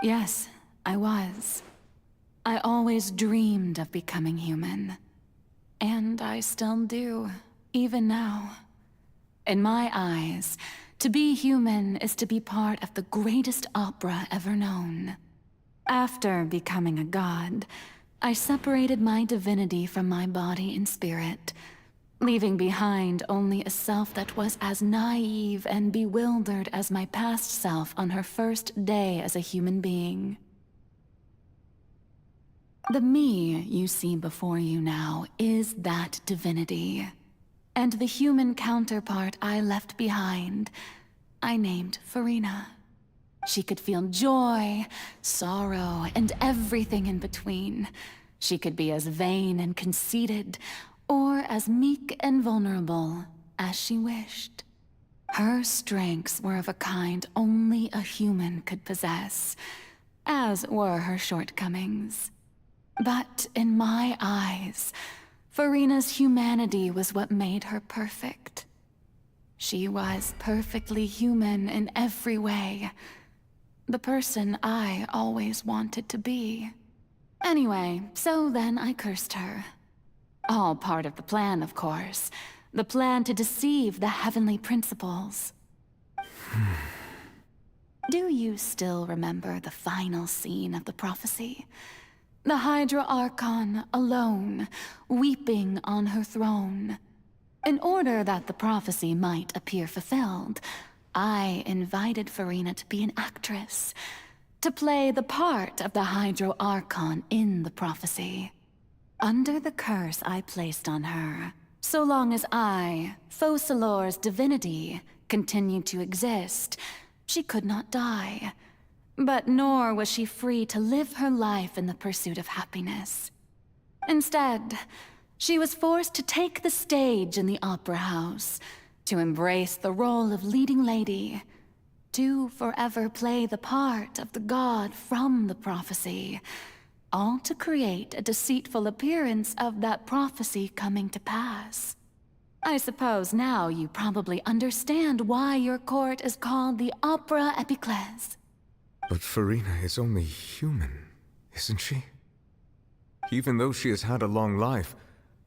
Yes, I was. I always dreamed of becoming human. And I still do, even now. In my eyes, to be human is to be part of the greatest opera ever known. After becoming a god, I separated my divinity from my body and spirit, leaving behind only a self that was as naive and bewildered as my past self on her first day as a human being. The me you see before you now is that divinity. And the human counterpart I left behind, I named Farina. She could feel joy, sorrow, and everything in between. She could be as vain and conceited, or as meek and vulnerable as she wished. Her strengths were of a kind only a human could possess, as were her shortcomings. But in my eyes, Farina's humanity was what made her perfect. She was perfectly human in every way. The person I always wanted to be. Anyway, so then I cursed her. All part of the plan, of course. The plan to deceive the heavenly principles. Do you still remember the final scene of the prophecy? The Hydra Archon, alone, weeping on her throne. In order that the prophecy might appear fulfilled, I invited Farina to be an actress, to play the part of the Hydro Archon in the prophecy. Under the curse I placed on her, so long as I, Focalor's divinity, continued to exist, she could not die. But nor was she free to live her life in the pursuit of happiness. Instead, she was forced to take the stage in the opera house, to embrace the role of leading lady, to forever play the part of the god from the prophecy, all to create a deceitful appearance of that prophecy coming to pass. I suppose now you probably understand why your court is called the Opera Epiclese. But Farina is only human, isn't she? Even though she has had a long life,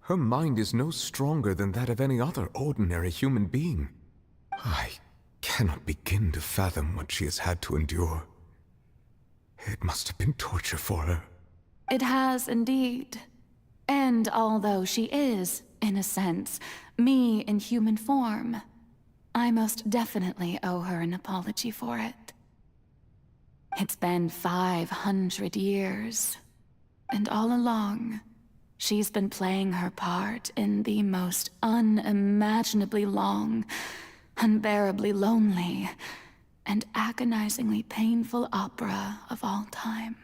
her mind is no stronger than that of any other ordinary human being. I cannot begin to fathom what she has had to endure. It must have been torture for her. It has indeed. And although she is, in a sense, me in human form, I most definitely owe her an apology for it. It's been 500 years, and all along, she's been playing her part in the most unimaginably long, unbearably lonely, and agonizingly painful opera of all time.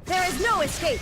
There is no escape!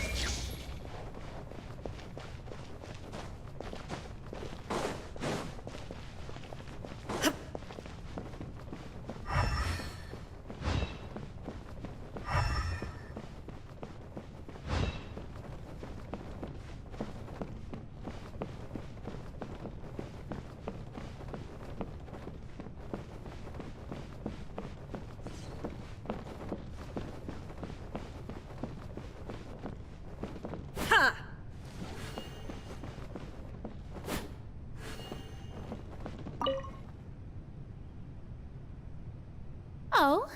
Oh?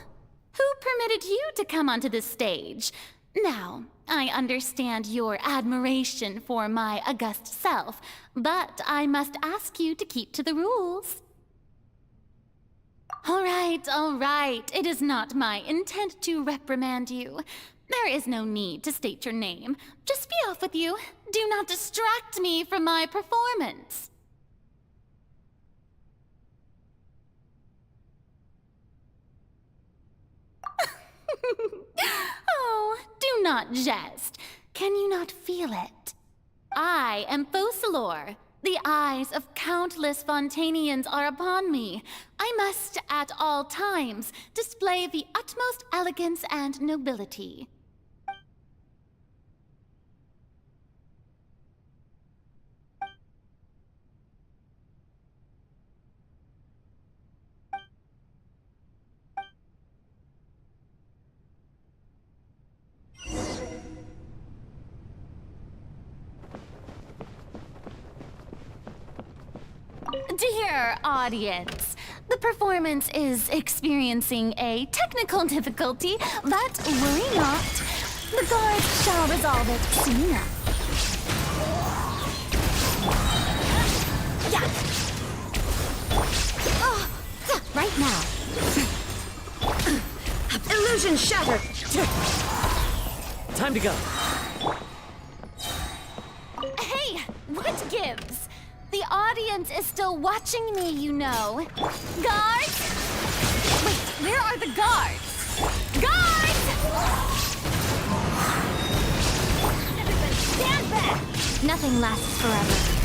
Who permitted you to come onto the stage? Now, I understand your admiration for my august self, but I must ask you to keep to the rules. All right. It is not my intent to reprimand you. There is no need to state your name. Just be off with you. Do not distract me from my performance. Oh, do not jest. Can you not feel it? I am Focalor. The eyes of countless Fontanians are upon me. I must, at all times, display the utmost elegance and nobility. there, audience. The performance is experiencing a technical difficulty, but worry not. The guards shall resolve it soon enough. Yeah. Oh, right now. Illusion shattered! Time to go. Hey, what gives? The audience is still watching me, you know. Guards? Wait, where are the guards? Guards! Everybody stand back! Nothing lasts forever.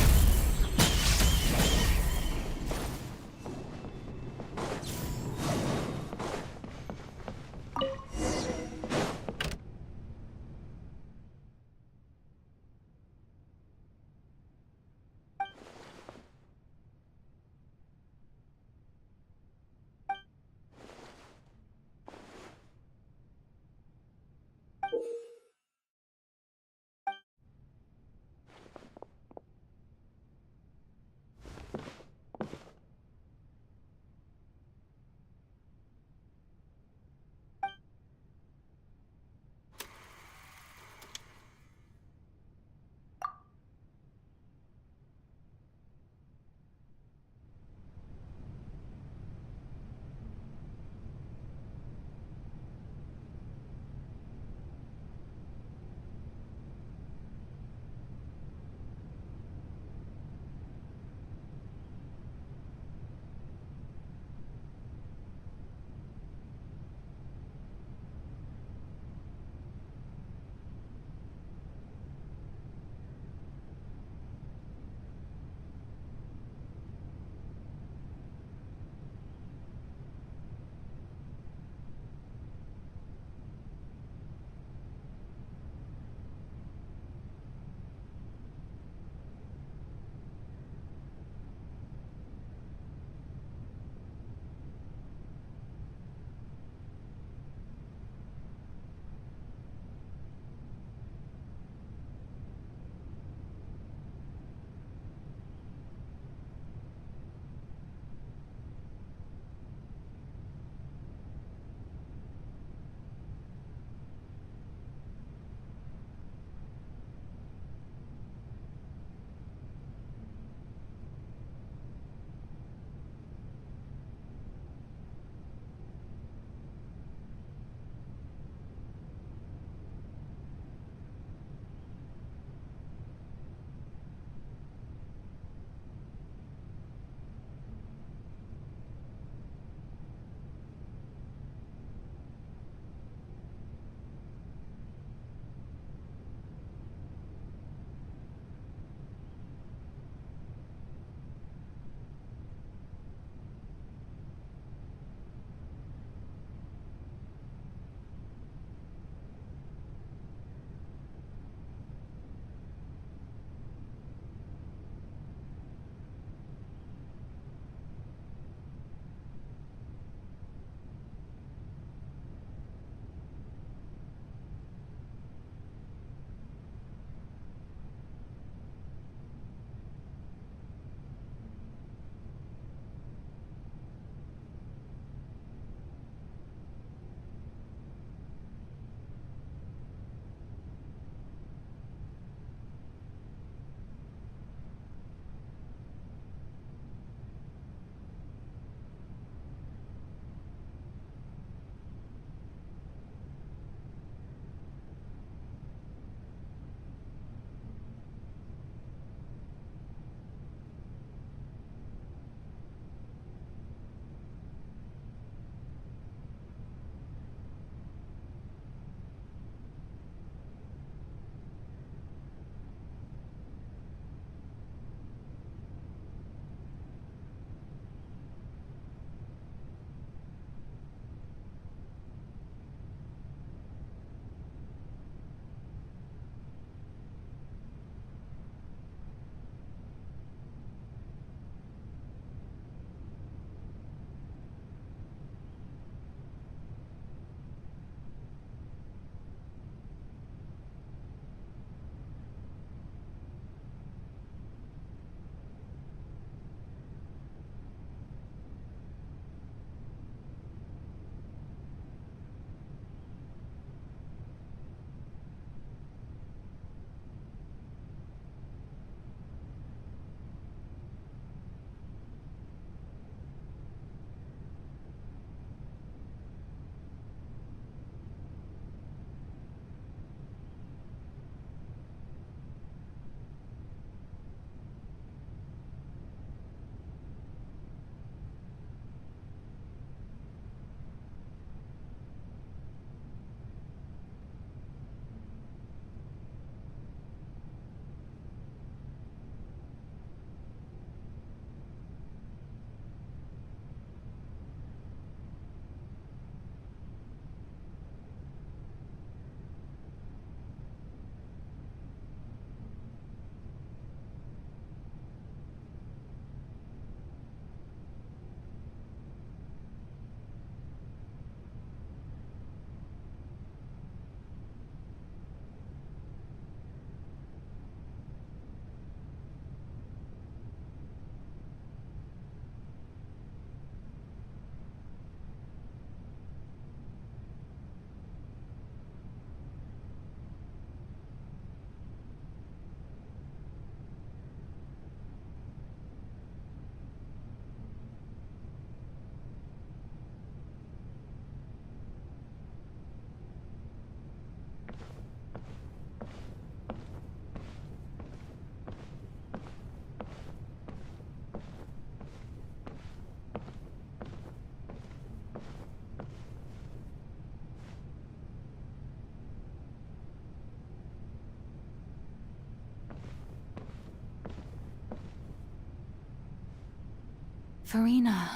Farina.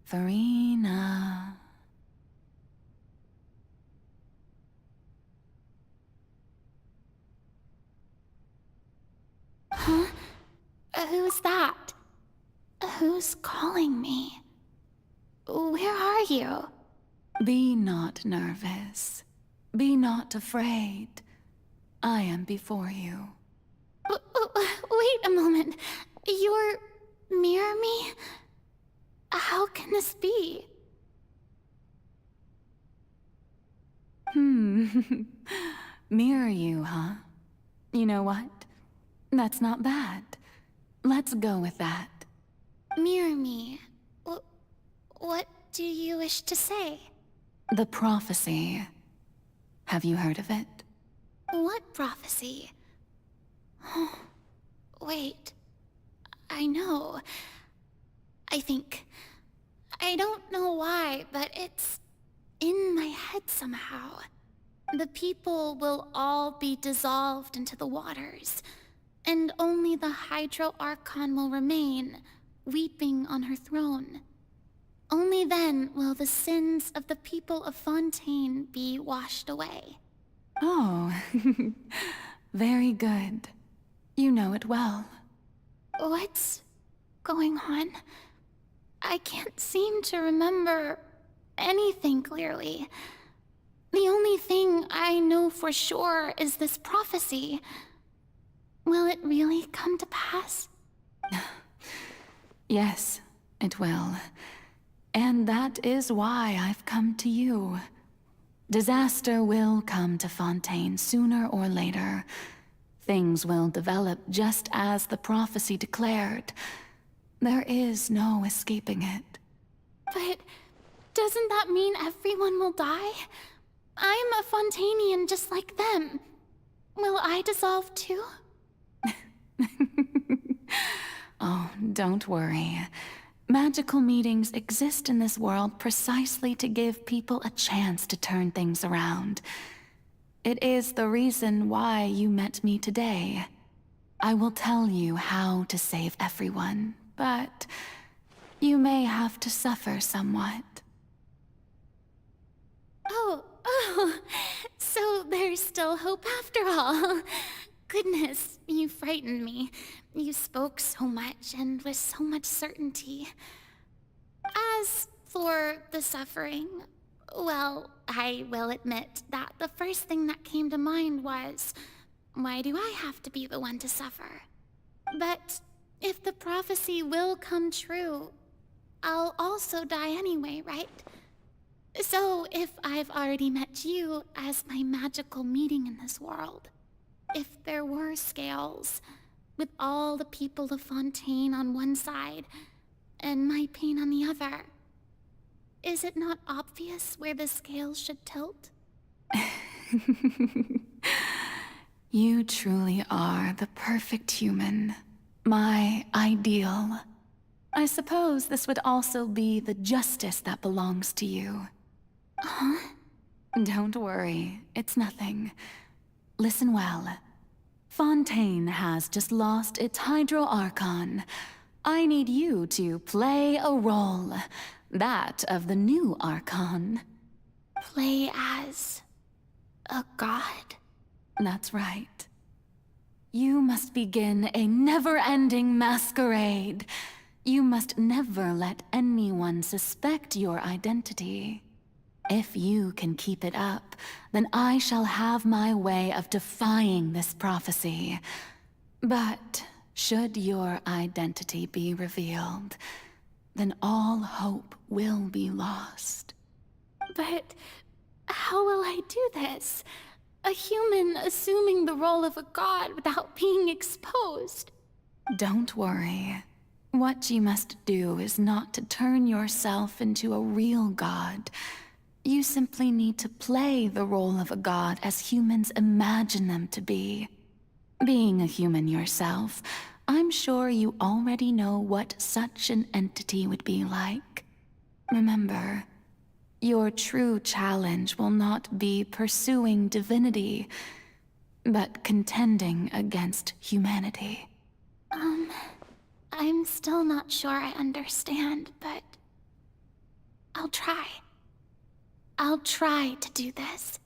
Farina. Huh? Who's that? Who's calling me? Where are you? Be not nervous. Be not afraid. I am before you. Wait a moment. You're mirror me? How can this be? Mirror you, huh? You know what? That's not bad. Let's go with that. Mirror me. What do you wish to say? The prophecy. Have you heard of it? What prophecy? Wait. I know. I think. I don't know why, but it's in my head somehow. The people will all be dissolved into the waters, and only the Hydro Archon will remain, weeping on her throne. Only then will the sins of the people of Fontaine be washed away. Oh, very good. You know it well. What's going on? I can't seem to remember anything clearly. The only thing I know for sure is this prophecy. Will it really come to pass? Yes, it will. And that is why I've come to you. Disaster will come to Fontaine sooner or later. Things will develop just as the prophecy declared. There is no escaping it. But doesn't that mean everyone will die? I'm a Fontainian just like them. Will I dissolve too? Oh, don't worry. Magical meetings exist in this world precisely to give people a chance to turn things around. It is the reason why you met me today. I will tell you how to save everyone, but you may have to suffer somewhat. Oh, so there's still hope after all. Goodness, you frightened me. You spoke so much and with so much certainty. As for the suffering, well, I will admit that the first thing that came to mind was, why do I have to be the one to suffer? But if the prophecy will come true, I'll also die anyway, right? So if I've already met you as my magical meeting in this world, if there were scales, with all the people of Fontaine on one side, and my pain on the other, is it not obvious where the scales should tilt? You truly are the perfect human. My ideal. I suppose this would also be the justice that belongs to you. Huh? Don't worry, it's nothing. Listen well. Fontaine has just lost its Hydro Archon. I need you to play a role. That of the new Archon. Play as a god? That's right. You must begin a never-ending masquerade. You must never let anyone suspect your identity. If you can keep it up, then I shall have my way of defying this prophecy. But should your identity be revealed, then all hope will be lost. But how will I do this? A human assuming the role of a god without being exposed. Don't worry. What you must do is not to turn yourself into a real god. You simply need to play the role of a god as humans imagine them to be. Being a human yourself, I'm sure you already know what such an entity would be like. Remember, your true challenge will not be pursuing divinity, but contending against humanity. I'm still not sure I understand, but I'll try. I'll try to do this.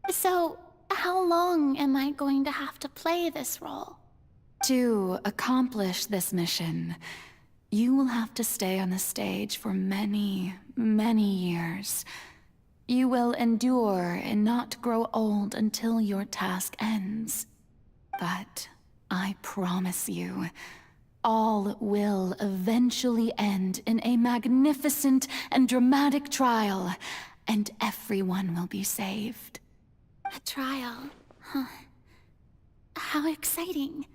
So, how long am I going to have to play this role? To accomplish this mission, you will have to stay on the stage for many, many years. You will endure and not grow old until your task ends. But I promise you, all will eventually end in a magnificent and dramatic trial, and everyone will be saved. A trial, huh? How exciting.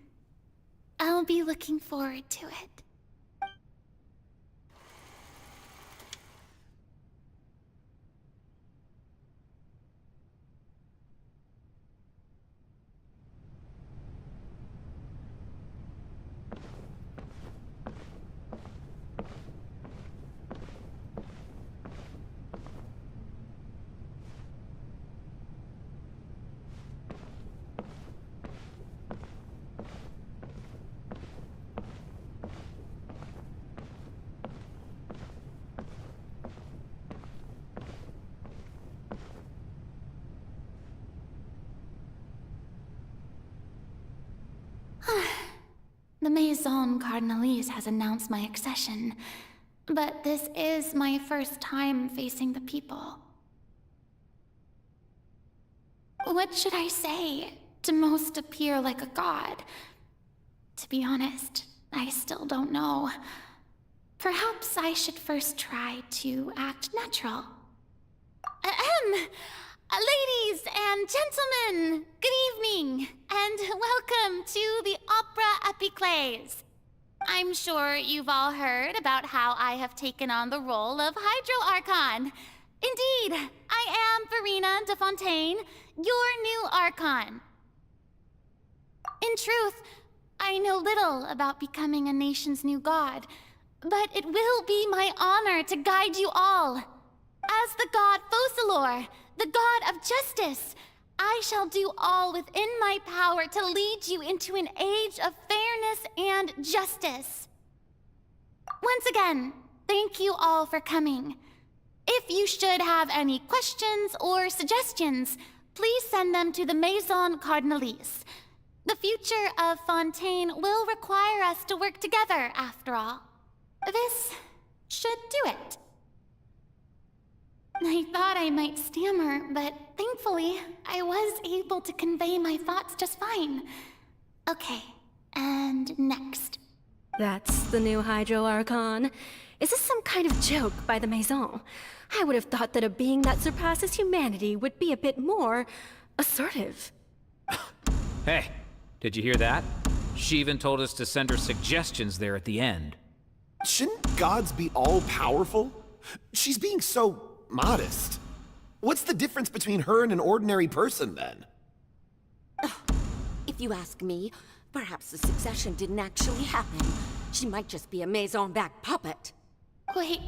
I'll be looking forward to it. The Maison Cardinalise has announced my accession, but this is my first time facing the people. What should I say to most appear like a god? To be honest, I still don't know. Perhaps I should first try to act natural. Ladies and gentlemen, good evening, and welcome to the Opera Epiclese. I'm sure you've all heard about how I have taken on the role of Hydro Archon. Indeed, I am Farina de Fontaine, your new Archon. In truth, I know little about becoming a nation's new god, but it will be my honor to guide you all. As the god Focalor, the god of justice, I shall do all within my power to lead you into an age of fairness and justice. Once again, thank you all for coming. If you should have any questions or suggestions, please send them to the Maison Cardinalise. The future of Fontaine will require us to work together, after all. This should do it. I thought I might stammer, but thankfully, I was able to convey my thoughts just fine. Okay, and next. That's the new Hydro Archon. Is this some kind of joke by the Maison? I would have thought that a being that surpasses humanity would be a bit more assertive. Hey, did you hear that? She even told us to send her suggestions there at the end. Shouldn't gods be all-powerful? She's being so modest. What's the difference between her and an ordinary person, then? If you ask me, perhaps the succession didn't actually happen. She might just be a Maison-backed puppet. Wait,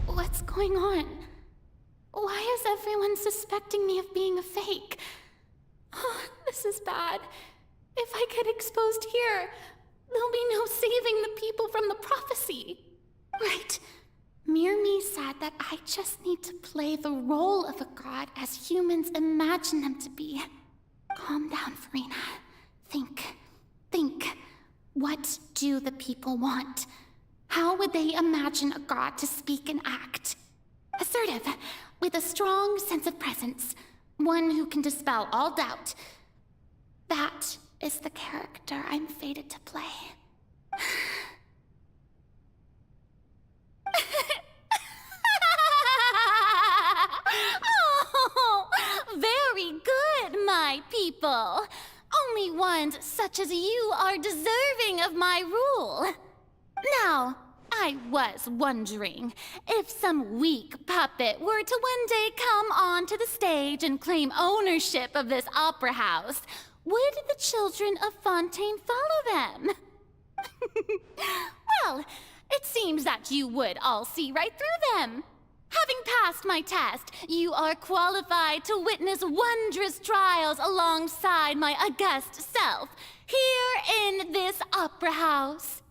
what's going on? Why is everyone suspecting me of being a fake? Oh, this is bad. If I get exposed here, there'll be no saving the people from the prophecy. Right. Mirmi said that I just need to play the role of a god as humans imagine them to be. Calm down, Farina. Think. What do the people want? How would they imagine a god to speak and act? Assertive, with a strong sense of presence. One who can dispel all doubt. That is the character I'm fated to play. Oh, very good, my people. Only ones such as you are deserving of my rule. Now, I was wondering if some weak puppet were to one day come onto the stage and claim ownership of this opera house, would the children of Fontaine follow them? Well, it seems that you would all see right through them. Having passed my test, you are qualified to witness wondrous trials alongside my august self, here in this opera house.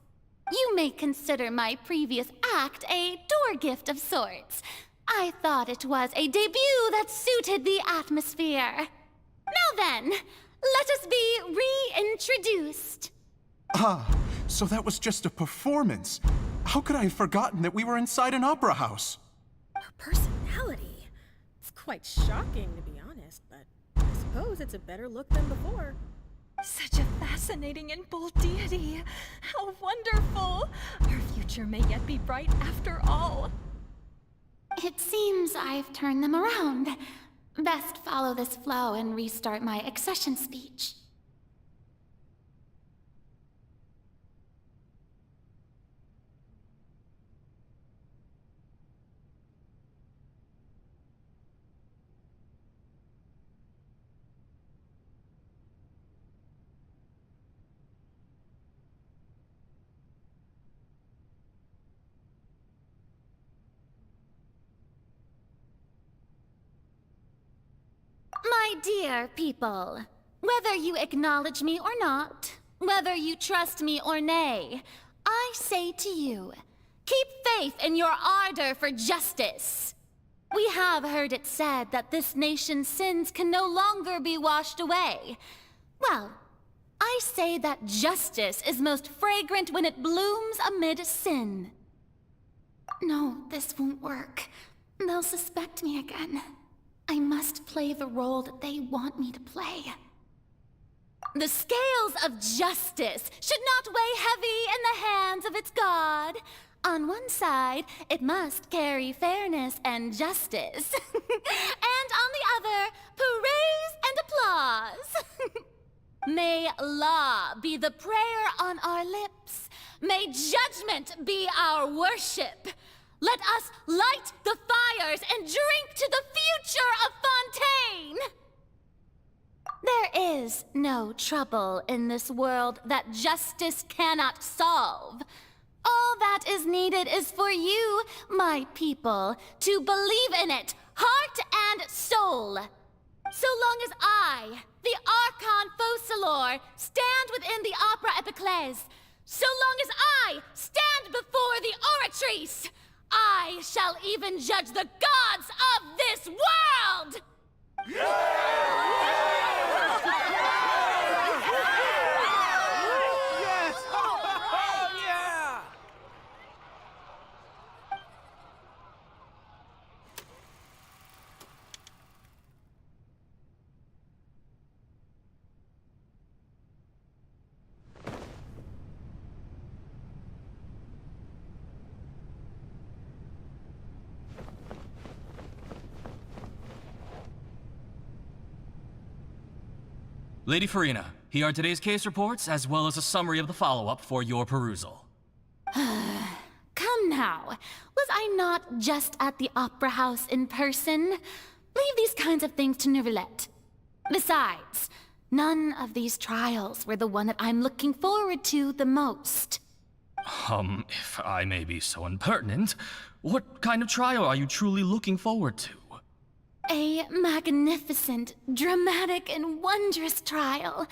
You may consider my previous act a door gift of sorts. I thought it was a debut that suited the atmosphere. Now then, let us be reintroduced. Ah, so that was just a performance. How could I have forgotten that we were inside an opera house? Her personality. It's quite shocking, to be honest, but I suppose it's a better look than before. Such a fascinating and bold deity. How wonderful! Our future may yet be bright after all. It seems I've turned them around. Best follow this flow and restart my accession speech. My dear people, whether you acknowledge me or not, whether you trust me or nay, I say to you, keep faith in your ardor for justice. We have heard it said that this nation's sins can no longer be washed away. Well, I say that justice is most fragrant when it blooms amid sin. No, this won't work. They'll suspect me again. I must play the role that they want me to play. The scales of justice should not weigh heavy in the hands of its god. On one side, it must carry fairness and justice. And on the other, praise and applause. May law be the prayer on our lips. May judgment be our worship. Let us light the fires and drink to the future of Fontaine! There is no trouble in this world that justice cannot solve. All that is needed is for you, my people, to believe in it, heart and soul. So long as I, the Archon Focalor, stand within the Opera Epiclese, so long as I stand before the Oratrice, I shall even judge the gods of this world! Lady Farina, here are today's case reports, as well as a summary of the follow-up for your perusal. Come now. Was I not just at the Opera House in person? Leave these kinds of things to Neuvillette. Besides, none of these trials were the one that I'm looking forward to the most. If I may be so impertinent, what kind of trial are you truly looking forward to? A magnificent, dramatic, and wondrous trial.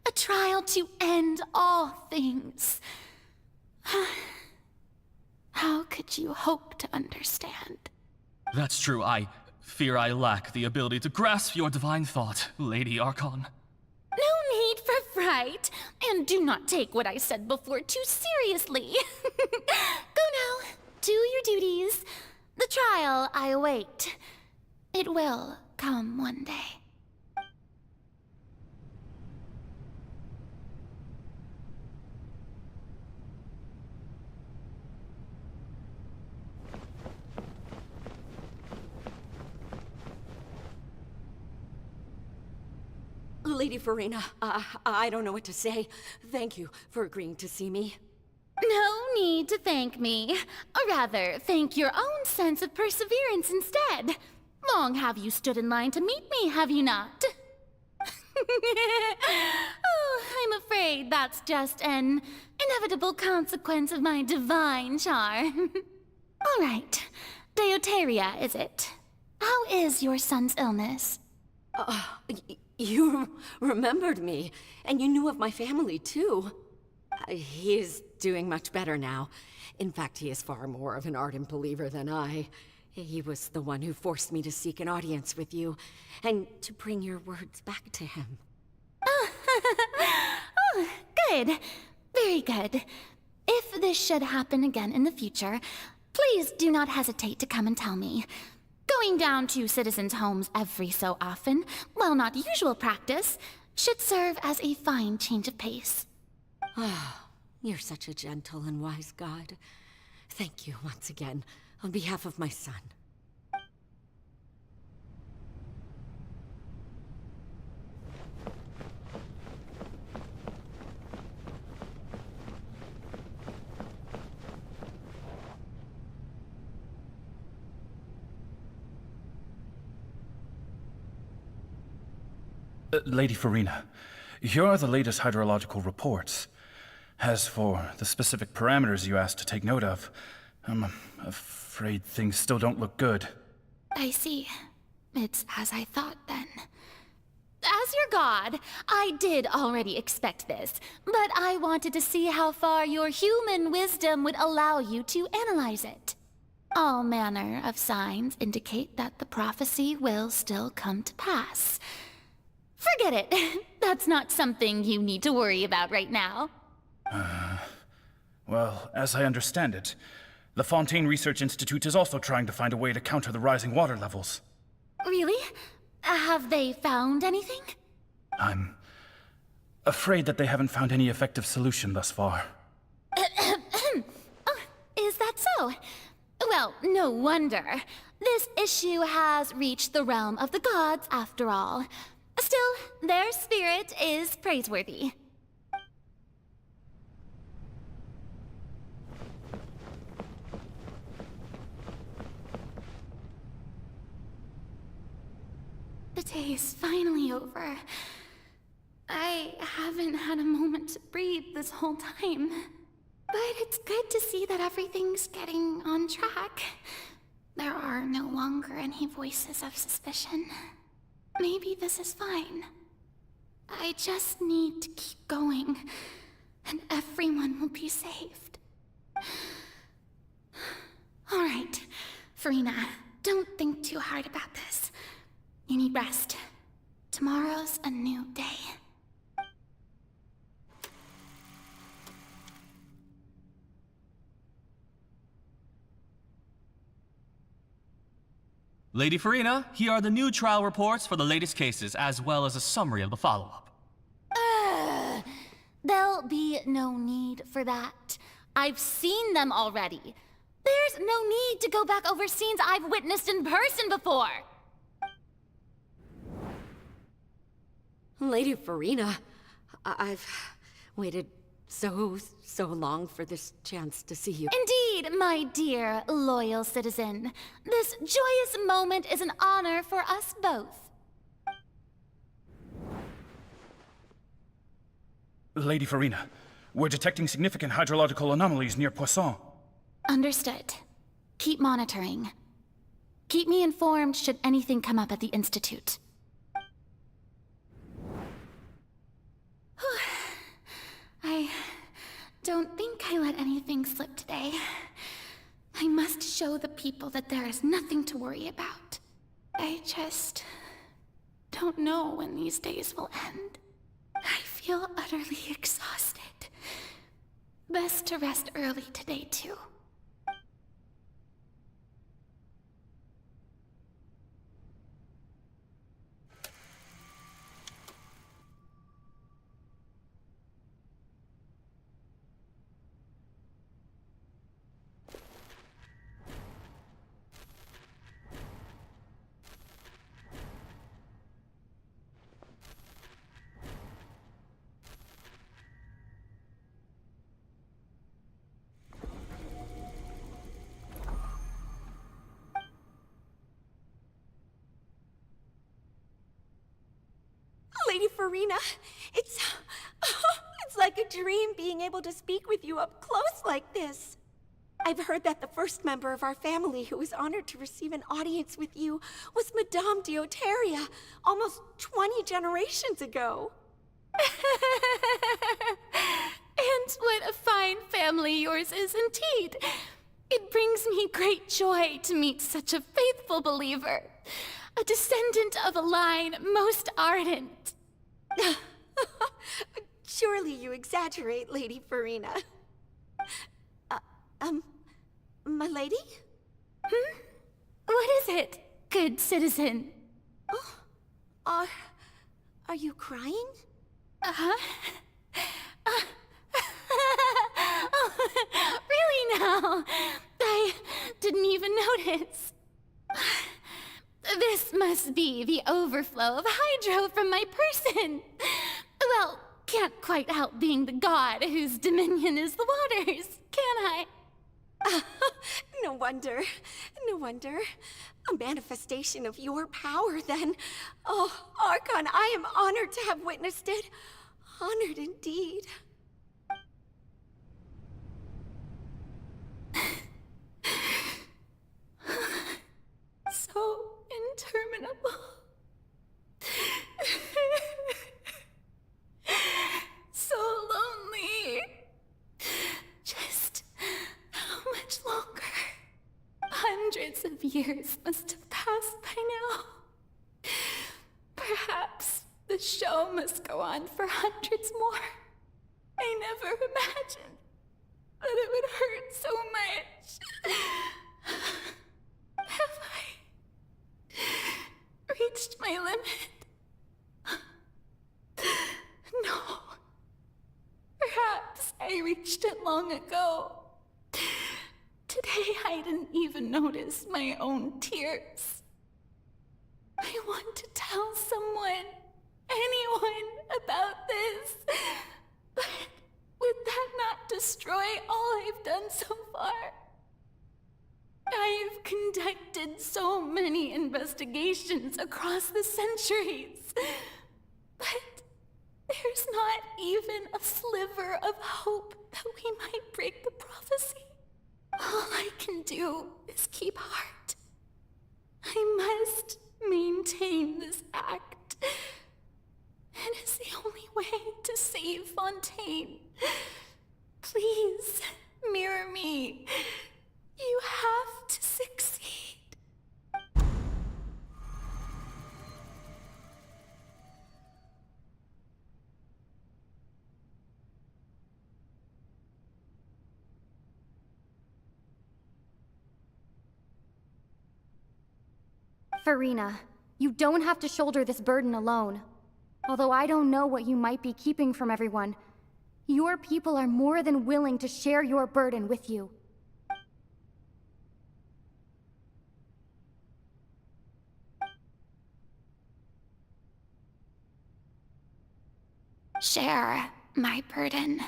A trial to end all things. How could you hope to understand? That's true. I fear I lack the ability to grasp your divine thought, Lady Archon. No need for fright, and do not take what I said before too seriously. Go now, do your duties. The trial I await. It will come one day. Lady Farina, I don't know what to say. Thank you for agreeing to see me. No need to thank me. Or rather, thank your own sense of perseverance instead. Long have you stood in line to meet me, have you not? Oh, I'm afraid that's just an inevitable consequence of my divine charm. All right. Deoteria, is it? How is your son's illness? You remembered me, and you knew of my family, too. He is doing much better now. In fact, he is far more of an ardent believer than I. He was the one who forced me to seek an audience with you, and to bring your words back to him. Oh, good. Very good. If this should happen again in the future, please do not hesitate to come and tell me. Going down to citizens' homes every so often, while not usual practice, should serve as a fine change of pace. Ah, you're such a gentle and wise god. Thank you once again, on behalf of my son. Lady Farina, here are the latest hydrological reports. As for the specific parameters you asked to take note of, I'm afraid things still don't look good. I see. It's as I thought, then. As your god, I did already expect this, but I wanted to see how far your human wisdom would allow you to analyze it. All manner of signs indicate that the prophecy will still come to pass. Forget it. That's not something you need to worry about right now. Well, as I understand it, the Fontaine Research Institute is also trying to find a way to counter the rising water levels. Really? Have they found anything? I'm afraid that they haven't found any effective solution thus far. Oh, is that so? Well, no wonder. This issue has reached the realm of the gods, after all. Still, their spirit is praiseworthy. The day is finally over. I haven't had a moment to breathe this whole time. But it's good to see that everything's getting on track. There are no longer any voices of suspicion. Maybe this is fine. I just need to keep going, and everyone will be saved. All right, Farina, don't think too hard about this. You need rest. Tomorrow's a new day. Lady Farina, here are the new trial reports for the latest cases, as well as a summary of the follow-up. There'll be no need for that. I've seen them already. There's no need to go back over scenes I've witnessed in person before. Lady Farina, I've waited so long for this chance to see you. Indeed, my dear, loyal citizen. This joyous moment is an honor for us both. Lady Farina, we're detecting significant hydrological anomalies near Poisson. Understood. Keep monitoring. Keep me informed should anything come up at the Institute. I don't think I let anything slip today. I must show the people that there is nothing to worry about. I just don't know when these days will end. I feel utterly exhausted. Best to rest early today, too. Lady Farina, it's like a dream being able to speak with you up close like this. I've heard that the first member of our family who was honored to receive an audience with you was Madame Dioteria, almost 20 generations ago. And what a fine family yours is indeed. It brings me great joy to meet such a faithful believer, a descendant of a line most ardent. Surely you exaggerate, Lady Farina. My lady? What is it, good citizen? Oh, are you crying? Uh-huh. Really now? I didn't even notice. This must be the overflow of hydro from my person. Well, can't quite help being the god whose dominion is the waters, can I? No wonder. No wonder. A manifestation of your power, then. Oh, Archon, I am honored to have witnessed it. Honored indeed. So interminable. So lonely. Just how much longer? Hundreds of years must have passed by now. Perhaps the show must go on for hundreds more. I never imagined that it would hurt so much. Have I reached my limit? No. Perhaps I reached it long ago. Today I didn't even notice my own tears. I want to tell someone, anyone, about this. But would that not destroy all I've done so far? I've conducted so many investigations across the centuries, but there's not even a sliver of hope that we might break the prophecy. All I can do is keep heart. I must maintain this act. It is the only way to save Fontaine. Please, mirror me. You have to succeed. Farina, you don't have to shoulder this burden alone. Although I don't know what you might be keeping from everyone, your people are more than willing to share your burden with you. Share my burden.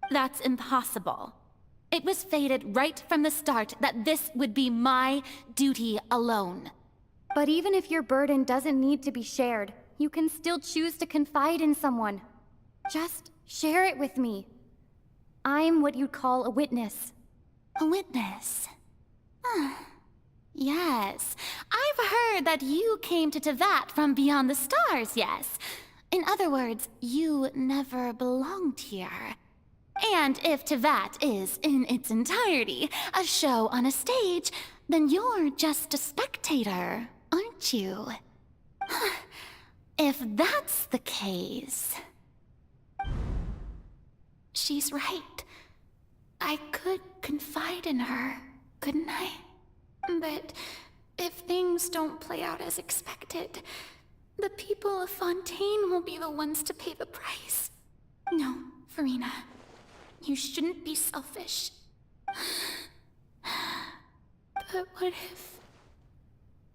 That's impossible. It was fated right from the start that this would be my duty alone. But even if your burden doesn't need to be shared, you can still choose to confide in someone. Just share it with me. I'm what you'd call a witness. A witness? Yes, I've heard that you came to Tevat from beyond the stars, yes. In other words, you never belonged here. And if Tevat is, in its entirety, a show on a stage, then you're just a spectator, aren't you? If that's the case... She's right. I could confide in her, couldn't I? But if things don't play out as expected, the people of Fontaine will be the ones to pay the price. No, Farina. You shouldn't be selfish. But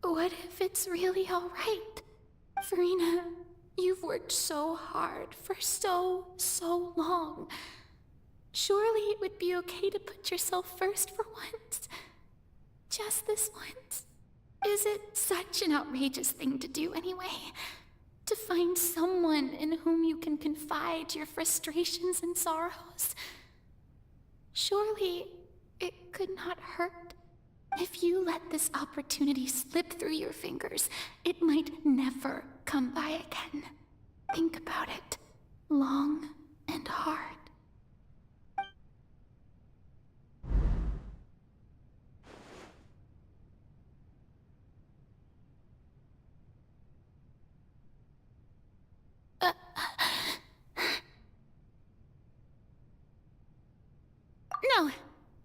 what if it's really all right? Farina, you've worked so hard for so long. Surely it would be okay to put yourself first for once. Just this once. Is it such an outrageous thing to do anyway? To find someone in whom you can confide your frustrations and sorrows? Surely it could not hurt. If you let this opportunity slip through your fingers, it might never come by again. Think about it. Long, and hard. No,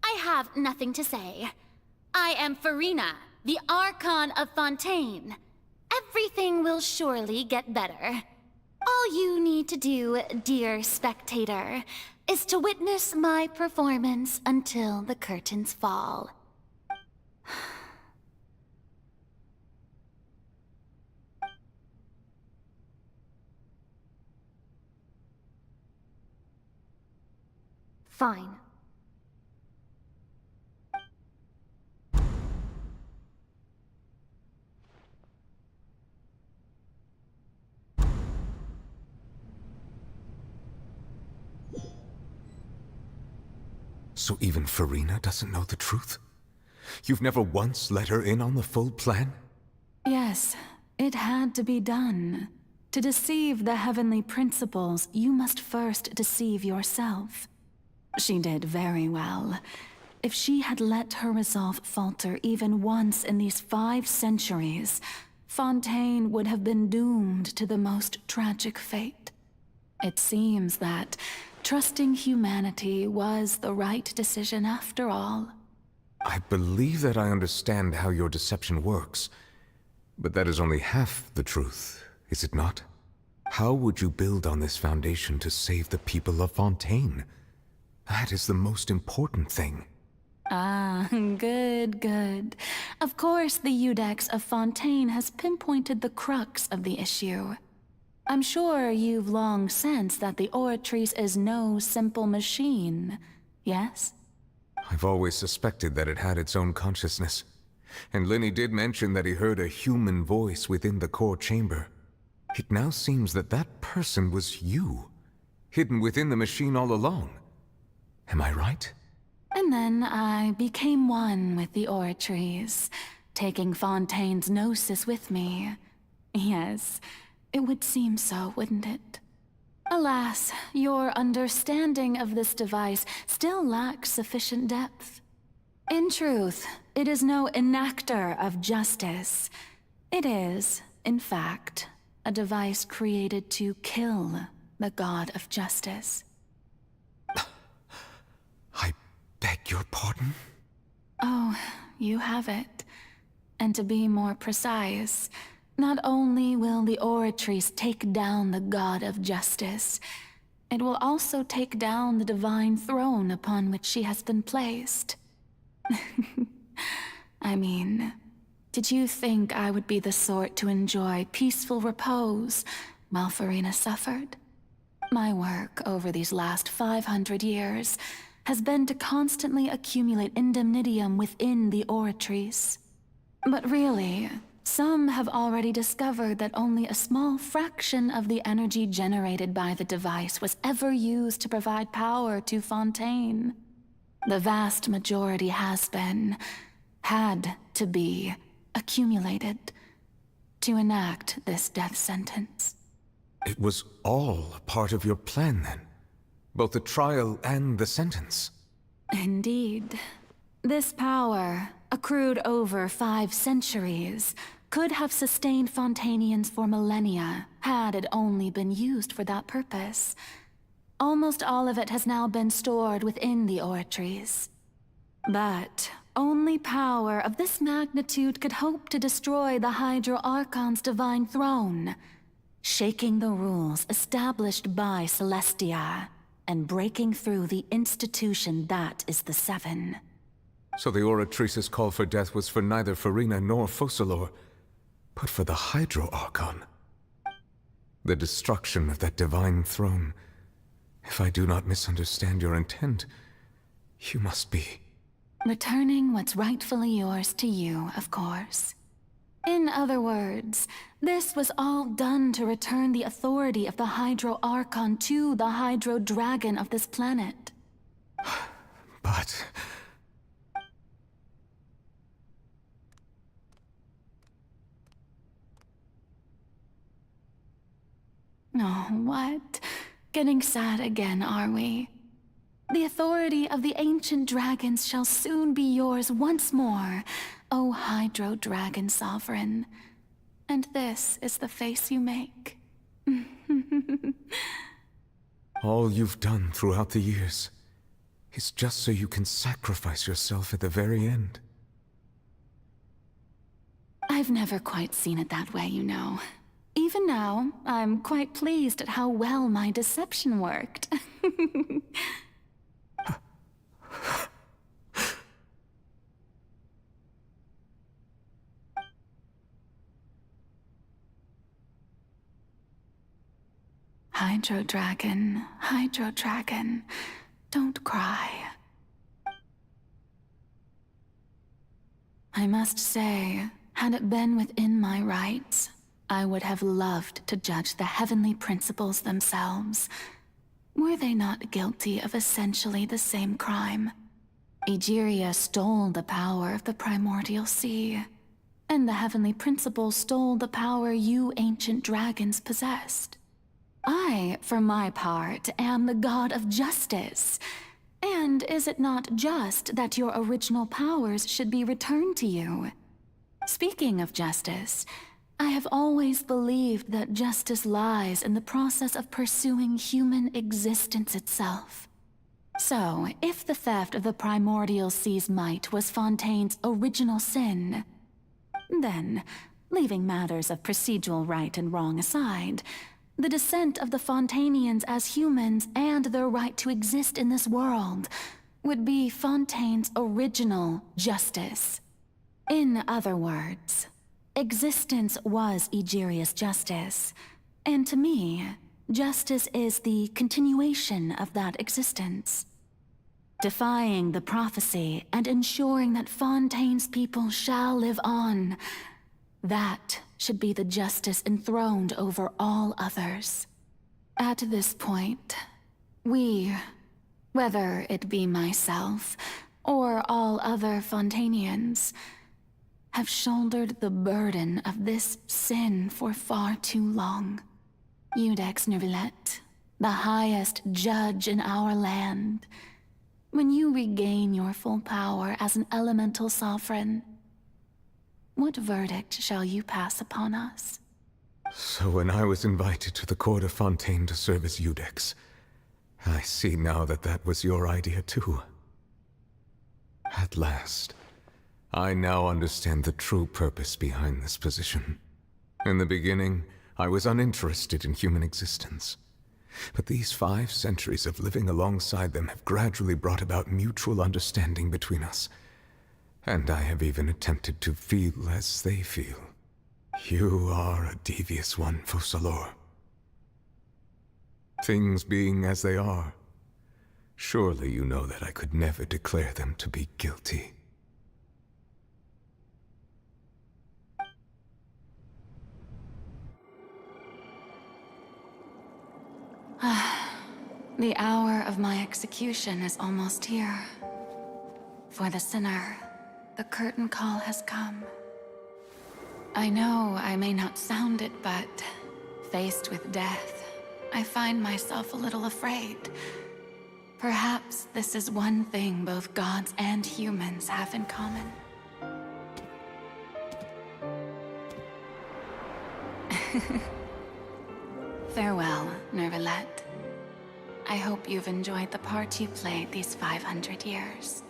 I have nothing to say. I am Farina, the Archon of Fontaine. Everything will surely get better. All you need to do, dear spectator, is to witness my performance until the curtains fall. Fine. So even Farina doesn't know the truth? You've never once let her in on the full plan? Yes, it had to be done. To deceive the heavenly principles, you must first deceive yourself. She did very well. If she had let her resolve falter even once in these 5 centuries, Fontaine would have been doomed to the most tragic fate. It seems that trusting humanity was the right decision after all. I believe that I understand how your deception works, but that is only half the truth, is it not? How would you build on this foundation to save the people of Fontaine? That is the most important thing. Ah, good. Of course, the Iudex of Fontaine has pinpointed the crux of the issue. I'm sure you've long sensed that the Oratrice is no simple machine, yes? I've always suspected that it had its own consciousness. And Lenny did mention that he heard a human voice within the core chamber. It now seems that that person was you, hidden within the machine all along. Am I right? And then I became one with the Oratrice, taking Fontaine's gnosis with me. Yes, it would seem so, wouldn't it? Alas, your understanding of this device still lacks sufficient depth. In truth, it is no enactor of justice. It is, in fact, a device created to kill the god of justice. I beg your pardon? Oh, you have it. And to be more precise, not only will the Oratrice take down the god of justice, it will also take down the divine throne upon which she has been placed. I mean, did you think I would be the sort to enjoy peaceful repose while Farina suffered? My work over these last 500 years has been to constantly accumulate indemnitium within the Oratrice. But really, some have already discovered that only a small fraction of the energy generated by the device was ever used to provide power to Fontaine. The vast majority had to be, accumulated to enact this death sentence. It was all part of your plan, then? Both the trial and the sentence? Indeed. This power, accrued over 5 centuries, could have sustained Fontainians for millennia, had it only been used for that purpose. Almost all of it has now been stored within the Oratrice. But only power of this magnitude could hope to destroy the Hydro Archon's divine throne, shaking the rules established by Celestia, and breaking through the institution that is the Seven. So the Oratrice's call for death was for neither Farina nor Focalor, but for the Hydro Archon. The destruction of that divine throne. If I do not misunderstand your intent, you must be... Returning what's rightfully yours to you, of course. In other words, this was all done to return the authority of the Hydro Archon to the Hydro Dragon of this planet. But... Oh, what? Getting sad again, are we? The authority of the ancient dragons shall soon be yours once more, O Hydro Dragon Sovereign. And this is the face you make. All you've done throughout the years is just so you can sacrifice yourself at the very end. I've never quite seen it that way, you know. Even now, I'm quite pleased at how well my deception worked. Hydro Dragon, don't cry. I must say, had it been within my rights, I would have loved to judge the heavenly principles themselves. Were they not guilty of essentially the same crime? Egeria stole the power of the primordial sea, and the heavenly principles stole the power you ancient dragons possessed. I, for my part, am the god of justice. And is it not just that your original powers should be returned to you? Speaking of justice, I have always believed that justice lies in the process of pursuing human existence itself. So, if the theft of the primordial sea's might was Fontaine's original sin, then, leaving matters of procedural right and wrong aside, the descent of the Fontanians as humans and their right to exist in this world would be Fontaine's original justice. In other words, existence was Egeria's justice, and to me, justice is the continuation of that existence. Defying the prophecy and ensuring that Fontaine's people shall live on, that should be the justice enthroned over all others. At this point, we, whether it be myself or all other Fontanians, have shouldered the burden of this sin for far too long. Iudex Nervillet, the highest judge in our land, when you regain your full power as an elemental sovereign, what verdict shall you pass upon us? So when I was invited to the court of Fontaine to serve as Iudex, I see now that that was your idea too. At last, I now understand the true purpose behind this position. In the beginning, I was uninterested in human existence. But these 5 centuries of living alongside them have gradually brought about mutual understanding between us. And I have even attempted to feel as they feel. You are a devious one, Focalor. Things being as they are, surely you know that I could never declare them to be guilty. The hour of my execution is almost here. For the sinner, the curtain call has come. I know I may not sound it, but faced with death, I find myself a little afraid. Perhaps this is one thing both gods and humans have in common. Farewell, Nervillet. I hope you've enjoyed the part you played these 500 years.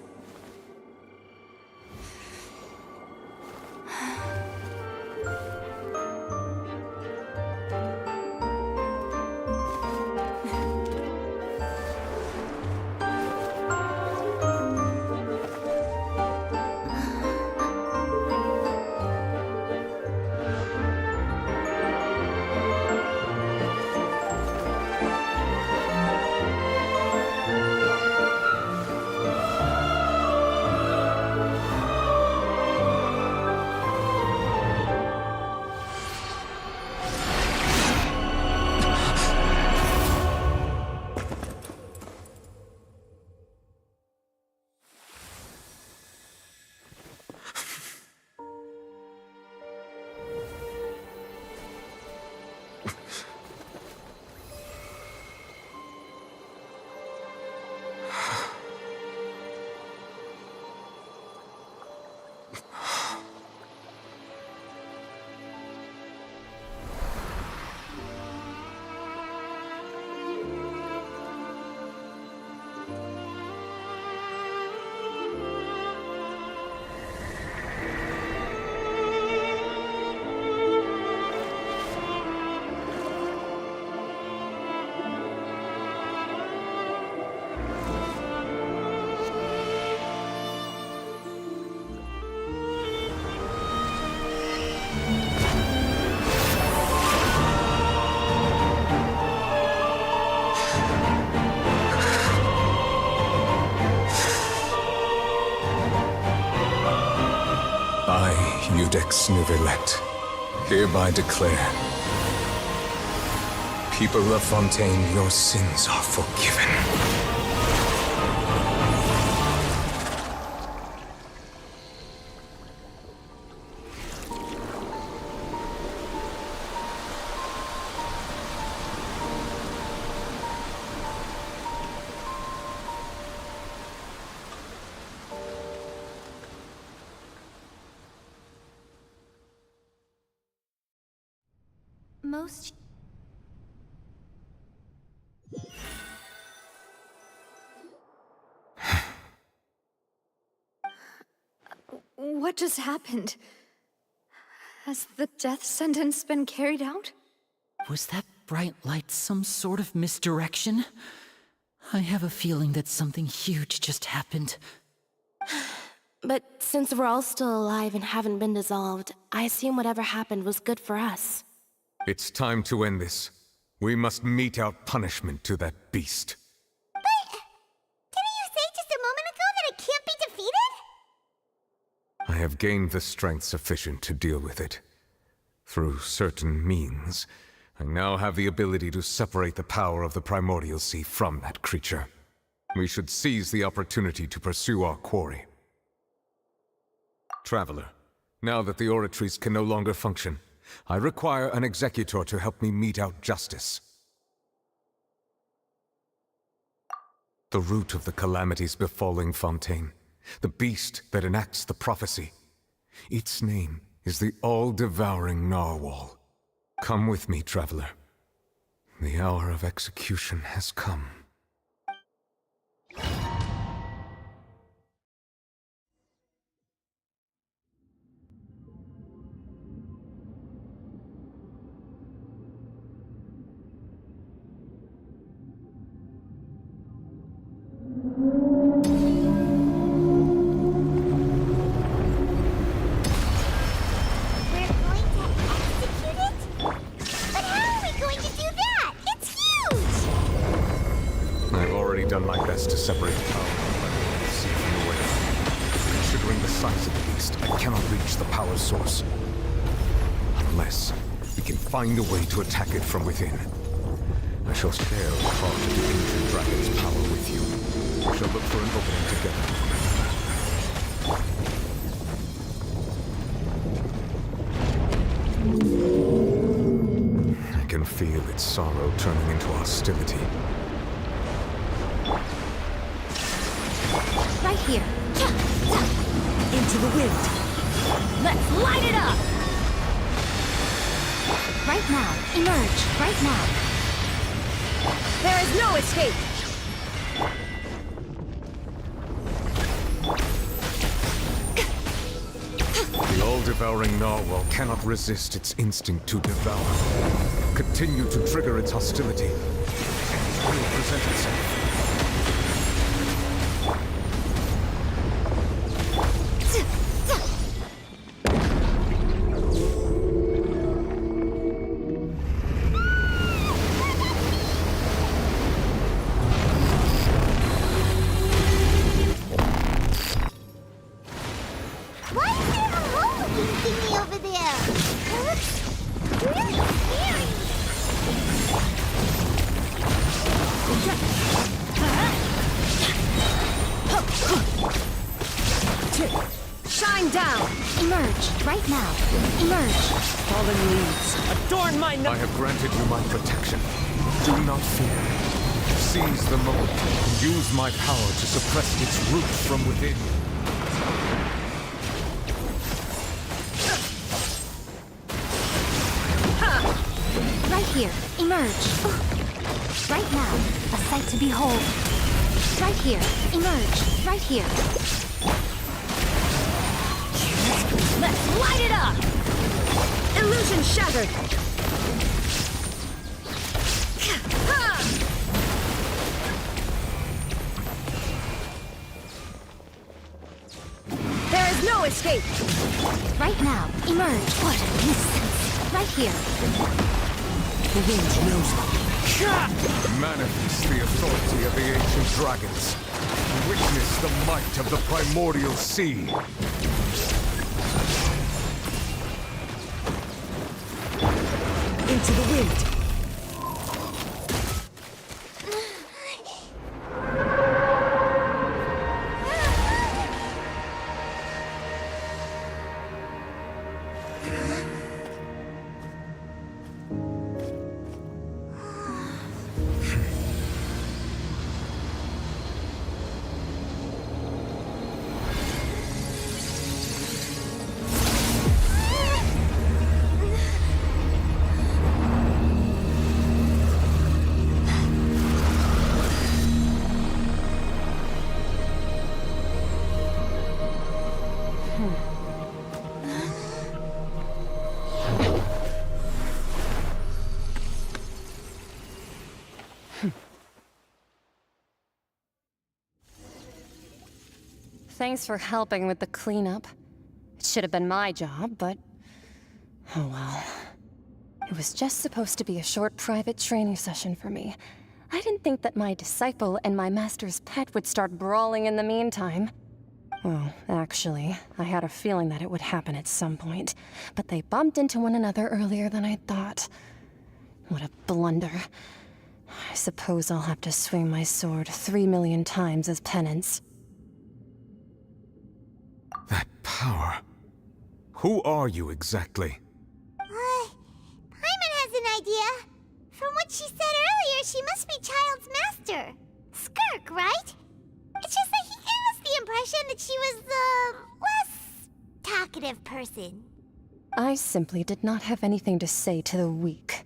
I, Iudex Nuvelet, hereby declare, people of Fontaine, your sins are forgiven. Most... What just happened? Has the death sentence been carried out? Was that bright light some sort of misdirection? I have a feeling that something huge just happened. But since we're all still alive and haven't been dissolved, I assume whatever happened was good for us. It's time to end this. We must mete out punishment to that beast. Didn't you say just a moment ago that it can't be defeated? I have gained the strength sufficient to deal with it. Through certain means, I now have the ability to separate the power of the Primordial Sea from that creature. We should seize the opportunity to pursue our quarry. Traveler, now that the oratories can no longer function, I require an executor to help me mete out justice. The root of the calamities befalling Fontaine, the beast that enacts the prophecy. Its name is the all-devouring narwhal. Come with me, traveler. The hour of execution has come. Done my best to separate the power of the sea from the whale. Considering the size of the beast, I cannot reach the power source. Unless we can find a way to attack it from within. I shall share a part of the ancient dragon's power with you. We shall look for an opening together. I can feel its sorrow turning into hostility. Right here. Into the wind. Let's light it up! Right now. Emerge. Right now. There is no escape! The all-devouring narwhal cannot resist its instinct to devour. Continue to trigger its hostility. It will present itself. Shine down! Emerge, right now. Emerge. Fallen leaves, adorn my I have granted you my protection. Do not fear. Seize the moment and use my power to suppress its roots from within. Right here. Emerge. Right now. A sight to behold. Right here. Emerge. Right here. Let's light it up! Illusion shattered! There is no escape! Right now, emerge. What a nuisance. Right here. The wind knows me. Manifest the authority of the ancient dragons. Witness the might of the primordial sea. into the wind. Thanks for helping with the cleanup. It should have been my job, but... oh well. It was just supposed to be a short private training session for me. I didn't think that my disciple and my master's pet would start brawling in the meantime. Well, actually, I had a feeling that it would happen at some point, but they bumped into one another earlier than I thought. What a blunder. I suppose I'll have to swing my sword 3 million times as penance. That power. Who are you exactly? Paimon has an idea. From what she said earlier, she must be Child's master. Skirk, right? It's just that he gave us the impression that she was the less talkative person. I simply did not have anything to say to the weak.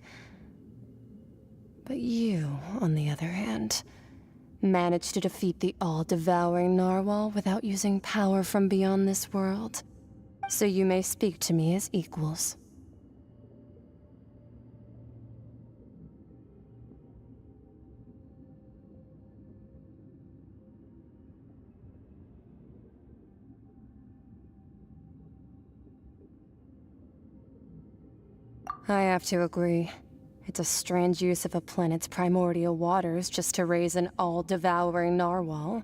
But you, on the other hand, managed to defeat the all-devouring narwhal without using power from beyond this world. So you may speak to me as equals. I have to agree. It's a strange use of a planet's primordial waters just to raise an all-devouring narwhal.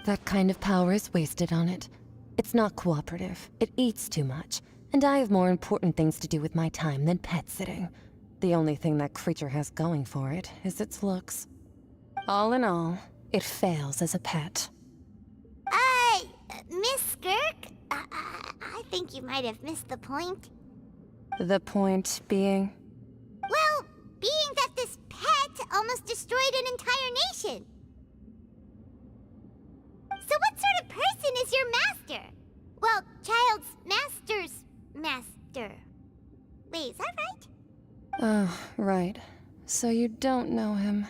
That kind of power is wasted on it. It's not cooperative. It eats too much. And I have more important things to do with my time than pet sitting. The only thing that creature has going for it is its looks. All in all, it fails as a pet. Miss Skirk? I think you might have missed the point. The point being? Well, being that this pet almost destroyed an entire nation. So what sort of person is your master? Well, Child's master's master. Wait, is that right? Oh, right. So you don't know him.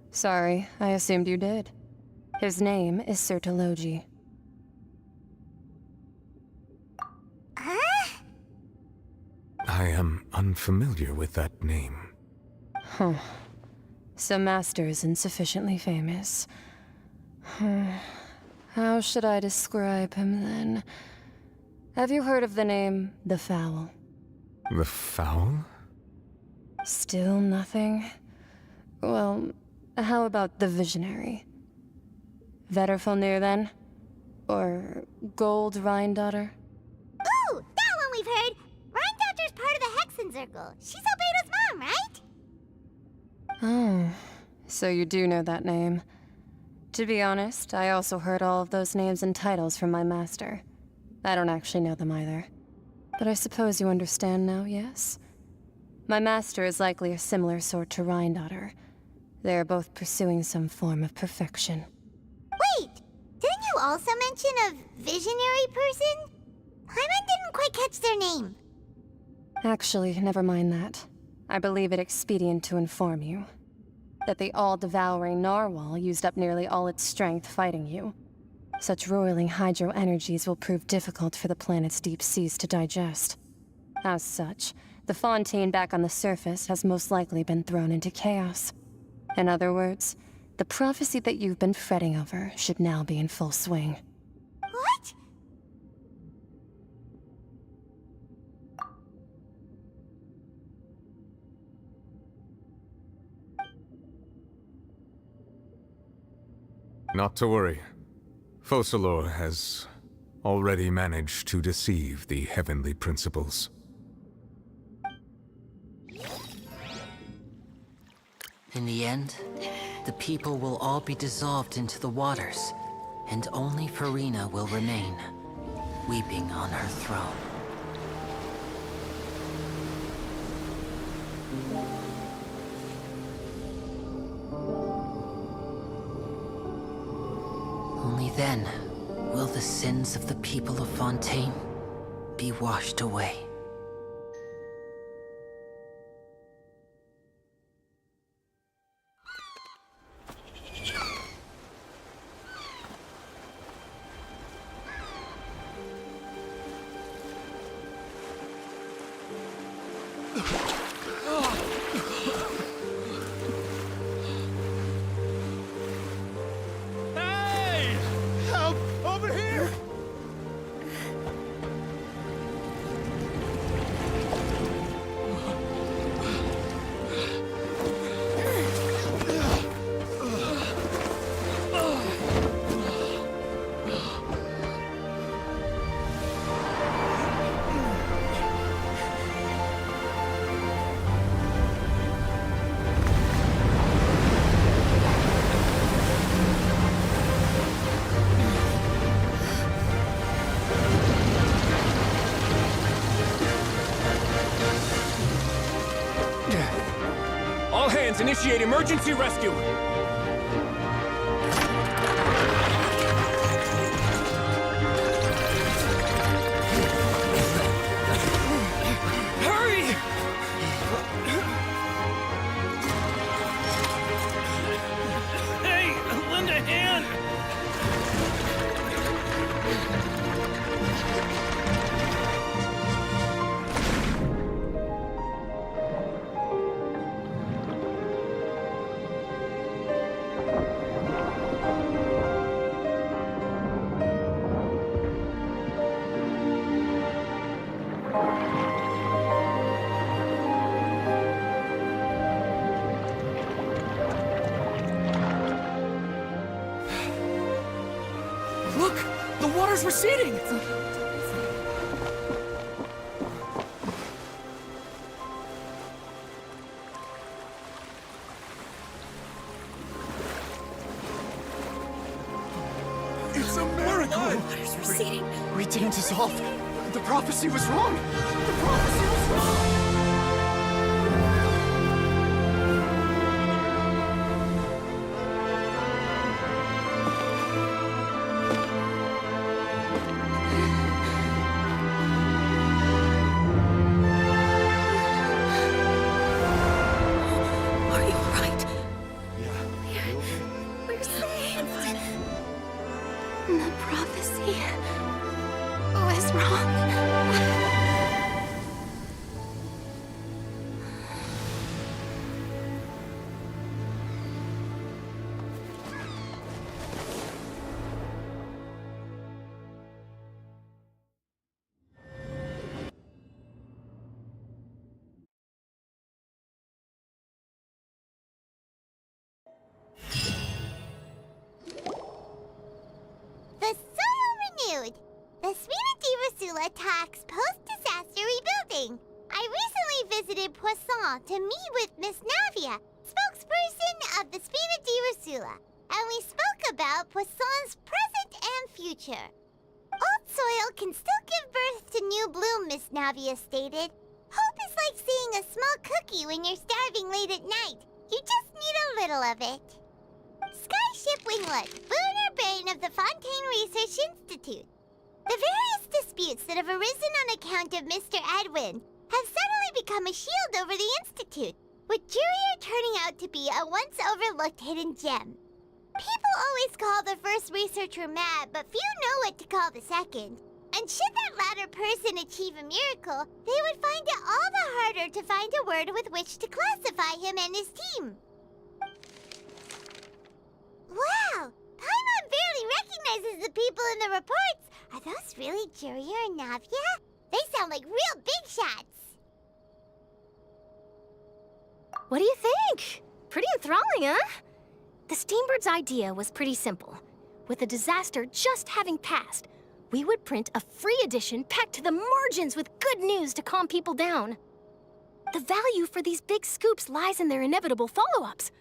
Sorry, I assumed you did. His name is Sertologi. Huh? I am unfamiliar with that name. Huh. So Master isn't sufficiently famous. How should I describe him then? Have you heard of the name The Fowl? The Fowl? Still nothing? Well, how about the Visionary? Vetterfulnir then? Or Gold Rhindaughter? Ooh, that one we've heard! Rhindaughter's part of the Hexen Circle. She's Albedo's mom, right? Oh, so you do know that name. To be honest, I also heard all of those names and titles from my master. I don't actually know them either. But I suppose you understand now, yes? My master is likely a similar sort to Rhindaughter. They are both pursuing some form of perfection. Wait! Didn't you also mention a visionary person? Paimon didn't quite catch their name. Actually, never mind that. I believe it expedient to inform you that the all-devouring narwhal used up nearly all its strength fighting you. Such roiling hydro energies will prove difficult for the planet's deep seas to digest. As such, the fontaine back on the surface has most likely been thrown into chaos. In other words, the prophecy that you've been fretting over should now be in full swing. What? Not to worry. Focalor has already managed to deceive the heavenly principles. In the end, the people will all be dissolved into the waters, and only Farina will remain, weeping on her throne. Only then will the sins of the people of Fontaine be washed away. Hey! Help! Over here! All hands, initiate emergency rescue! Hurry! Hey, lend a hand! Look! The water's receding! It's a miracle! Water's receding. We didn't dissolve. The prophecy was wrong. The prophecy was wrong. Are you alright? We're saved. The prophecy was wrong. The soil renewed. The Spina di Rosula talks post-disaster rebuilding. I recently visited Poisson to meet with Miss Navia, spokesperson of the Spina di Rosula, and we spoke about Poisson's present and future. Old soil can still give birth to new bloom, Miss Navia stated. Hope is like seeing a small cookie when you're starving late at night. You just need a little of it. Skyship Winglet, lunar brain of the Fontaine Research Institute. The various disputes that have arisen on account of Mr. Edwin have suddenly become a shield over the Institute, with Jurier turning out to be a once-overlooked hidden gem. People always call the first researcher mad, but few know what to call the second. And should that latter person achieve a miracle, they would find it all the harder to find a word with which to classify him and his team. Wow! Paimon barely recognizes the people in the reports. Are those really Jurier and Navia? They sound like real big shots. What do you think? Pretty enthralling, huh? The Steambird's idea was pretty simple. With the disaster just having passed, we would print a free edition packed to the margins with good news to calm people down. The value for these big scoops lies in their inevitable follow-ups.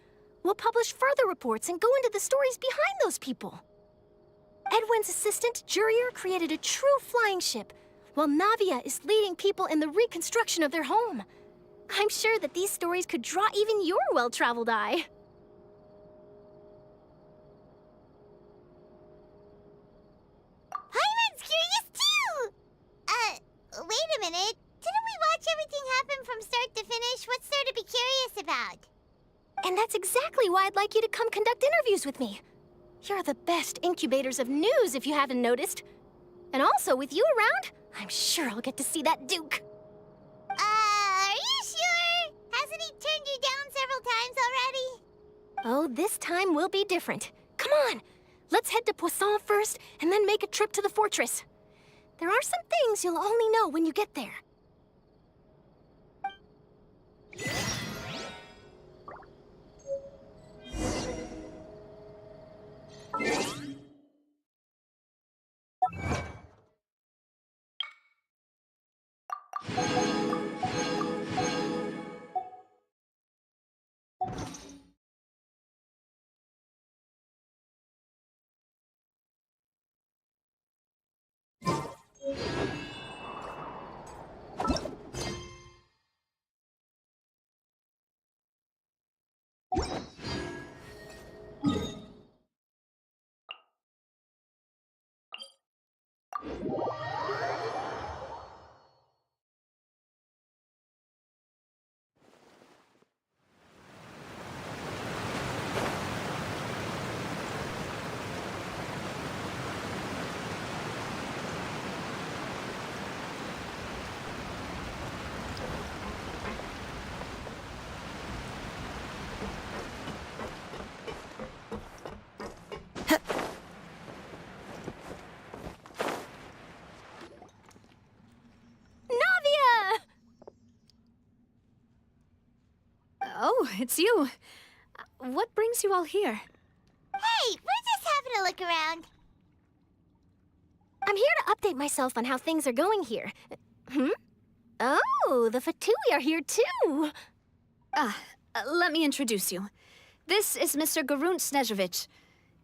We'll publish further reports and go into the stories behind those people. Edwin's assistant, Jurier, created a true flying ship, while Navia is leading people in the reconstruction of their home. I'm sure that these stories could draw even your well-traveled eye. Paimon's curious too! Wait a minute. Didn't we watch everything happen from start to finish? What's there to be curious about? And that's exactly why I'd like you to come conduct interviews with me. You're the best incubators of news, if you haven't noticed. And also, with you around, I'm sure I'll get to see that Duke. Are you sure? Hasn't he turned you down several times already? Oh, this time will be different. Come on, let's head to Poisson first, and then make a trip to the fortress. There are some things you'll only know when you get there. Oh, it's you. What brings you all here? Hey, we're just having a look around. I'm here to update myself on how things are going here. Oh, the Fatui are here too. Let me introduce you. This is Mr. Garunt Snezhevich.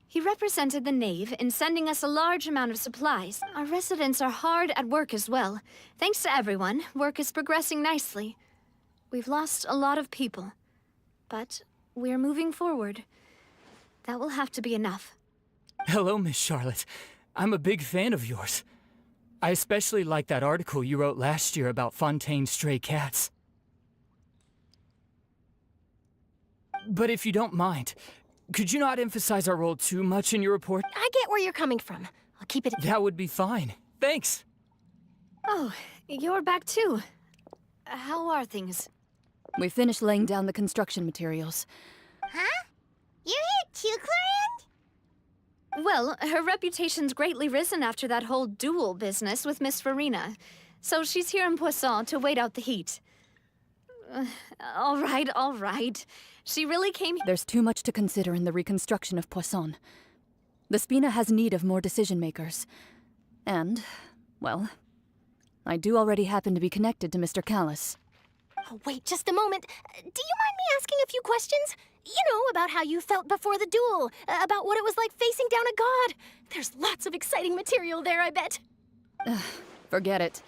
He represented the Knave in sending us a large amount of supplies. Our residents are hard at work as well. Thanks to everyone, work is progressing nicely. We've lost a lot of people, but we're moving forward. That will have to be enough. Hello, Miss Charlotte. I'm a big fan of yours. I especially like that article you wrote last year about Fontaine's stray cats. But if you don't mind, could you not emphasize our role too much in your report? I get where you're coming from. I'll keep it... That would be fine. Thanks. Oh, you're back too. How are things? We finished laying down the construction materials. Huh? You're here too, Clorinde? Well, her reputation's greatly risen after that whole duel business with Miss Farina. So she's here in Poisson to wait out the heat. All right. She really came... There's too much to consider in the reconstruction of Poisson. The Spina has need of more decision-makers. And, well, I do already happen to be connected to Mr. Callis. Oh, wait just a moment. Do you mind me asking a few questions? You know, about how you felt before the duel, about what it was like facing down a god. There's lots of exciting material there, I bet. Forget it.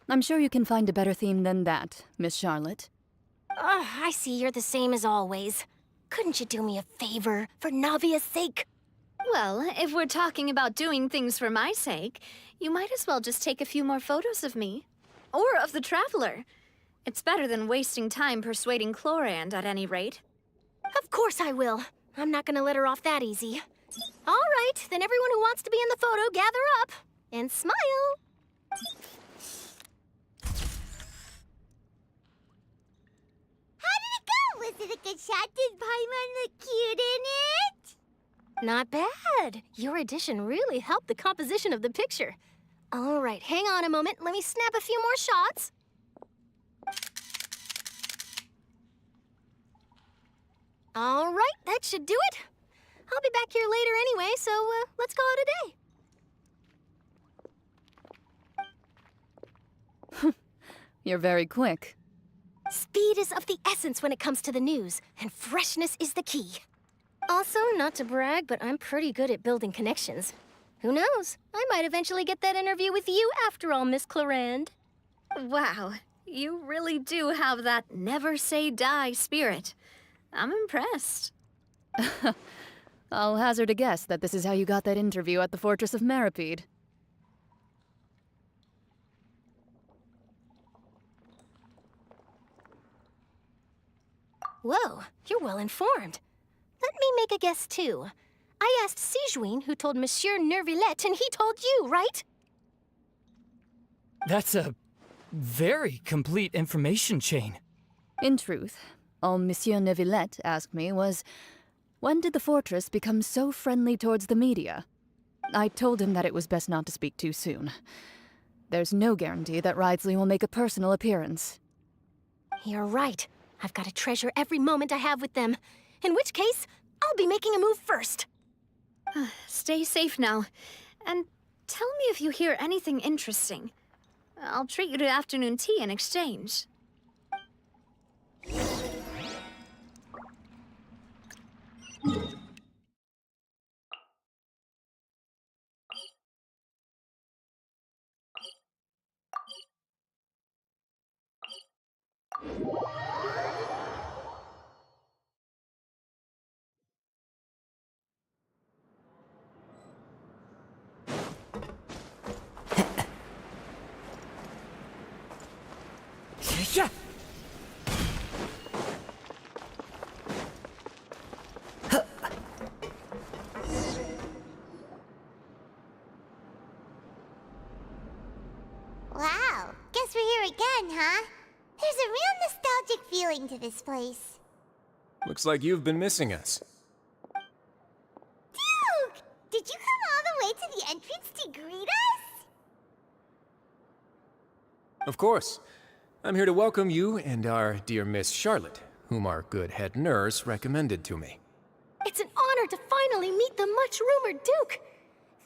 I'm sure you can find a better theme than that, Miss Charlotte. I see you're the same as always. Couldn't you do me a favor, for Navia's sake? Well, if we're talking about doing things for my sake, you might as well just take a few more photos of me. Or of the Traveler. It's better than wasting time persuading Clorinde, at any rate. Of course I will. I'm not gonna let her off that easy. All right, then everyone who wants to be in the photo, gather up. And smile. How did it go? Was it a good shot? Did Paimon look cute in it? Not bad. Your addition really helped the composition of the picture. All right, hang on a moment. Let me snap a few more shots. All right, that should do it. I'll be back here later anyway, so let's call it a day. You're very quick. Speed is of the essence when it comes to the news, and freshness is the key. Also, not to brag, but I'm pretty good at building connections. Who knows? I might eventually get that interview with you after all, Miss Clarand. Wow, you really do have that never say die spirit. I'm impressed. I'll hazard a guess that this is how you got that interview at the Fortress of Meripede. Whoa, you're well informed. Let me make a guess, too. I asked Sigewinne, who told Monsieur Nervillette, and he told you, right? That's a very complete information chain. In truth, all Monsieur Nervillette asked me was, when did the fortress become so friendly towards the media? I told him that it was best not to speak too soon. There's no guarantee that Ridsley will make a personal appearance. You're right. I've got to treasure every moment I have with them. In which case, I'll be making a move first. Stay safe now. And tell me if you hear anything interesting. I'll treat you to afternoon tea in exchange. Yeah. Wow, guess we're here again, huh? There's a real nostalgic feeling to this place. Looks like you've been missing us. Duke! Did you come all the way to the entrance to greet us? Of course. I'm here to welcome you and our dear Miss Charlotte, whom our good head nurse recommended to me. It's an honor to finally meet the much-rumored Duke.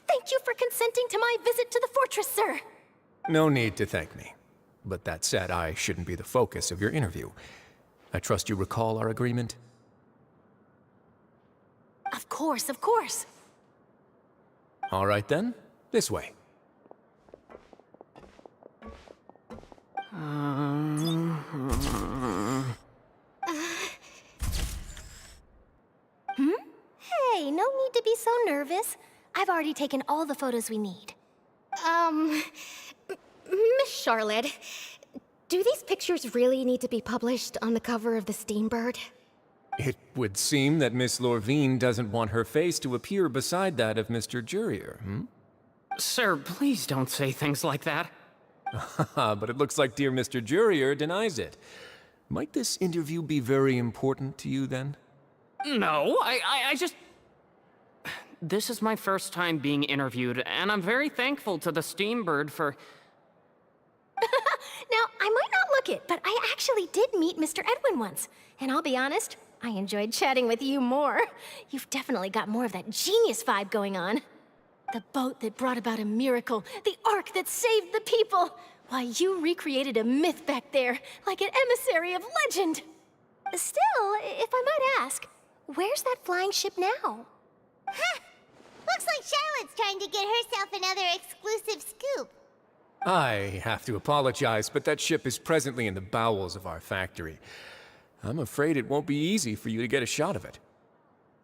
Thank you for consenting to my visit to the fortress, sir. No need to thank me. But that said, I shouldn't be the focus of your interview. I trust you recall our agreement? Of course, of course. All right then, this way. Hey, no need to be so nervous. I've already taken all the photos we need. Miss Charlotte, do these pictures really need to be published on the cover of the Steambird? It would seem that Miss Lorvine doesn't want her face to appear beside that of Mr. Jurier, Sir, please don't say things like that. But it looks like dear Mr. Jurier denies it. Might this interview be very important to you, then? No, I just... This is my first time being interviewed, and I'm very thankful to the Steambird for... Now, I might not look it, but I actually did meet Mr. Edwin once. And I'll be honest, I enjoyed chatting with you more. You've definitely got more of that genius vibe going on. The boat that brought about a miracle, the ark that saved the people. Why, you recreated a myth back there, like an emissary of legend. Still, if I might ask, where's that flying ship now? Huh! Looks like Charlotte's trying to get herself another exclusive scoop. I have to apologize, but that ship is presently in the bowels of our factory. I'm afraid it won't be easy for you to get a shot of it.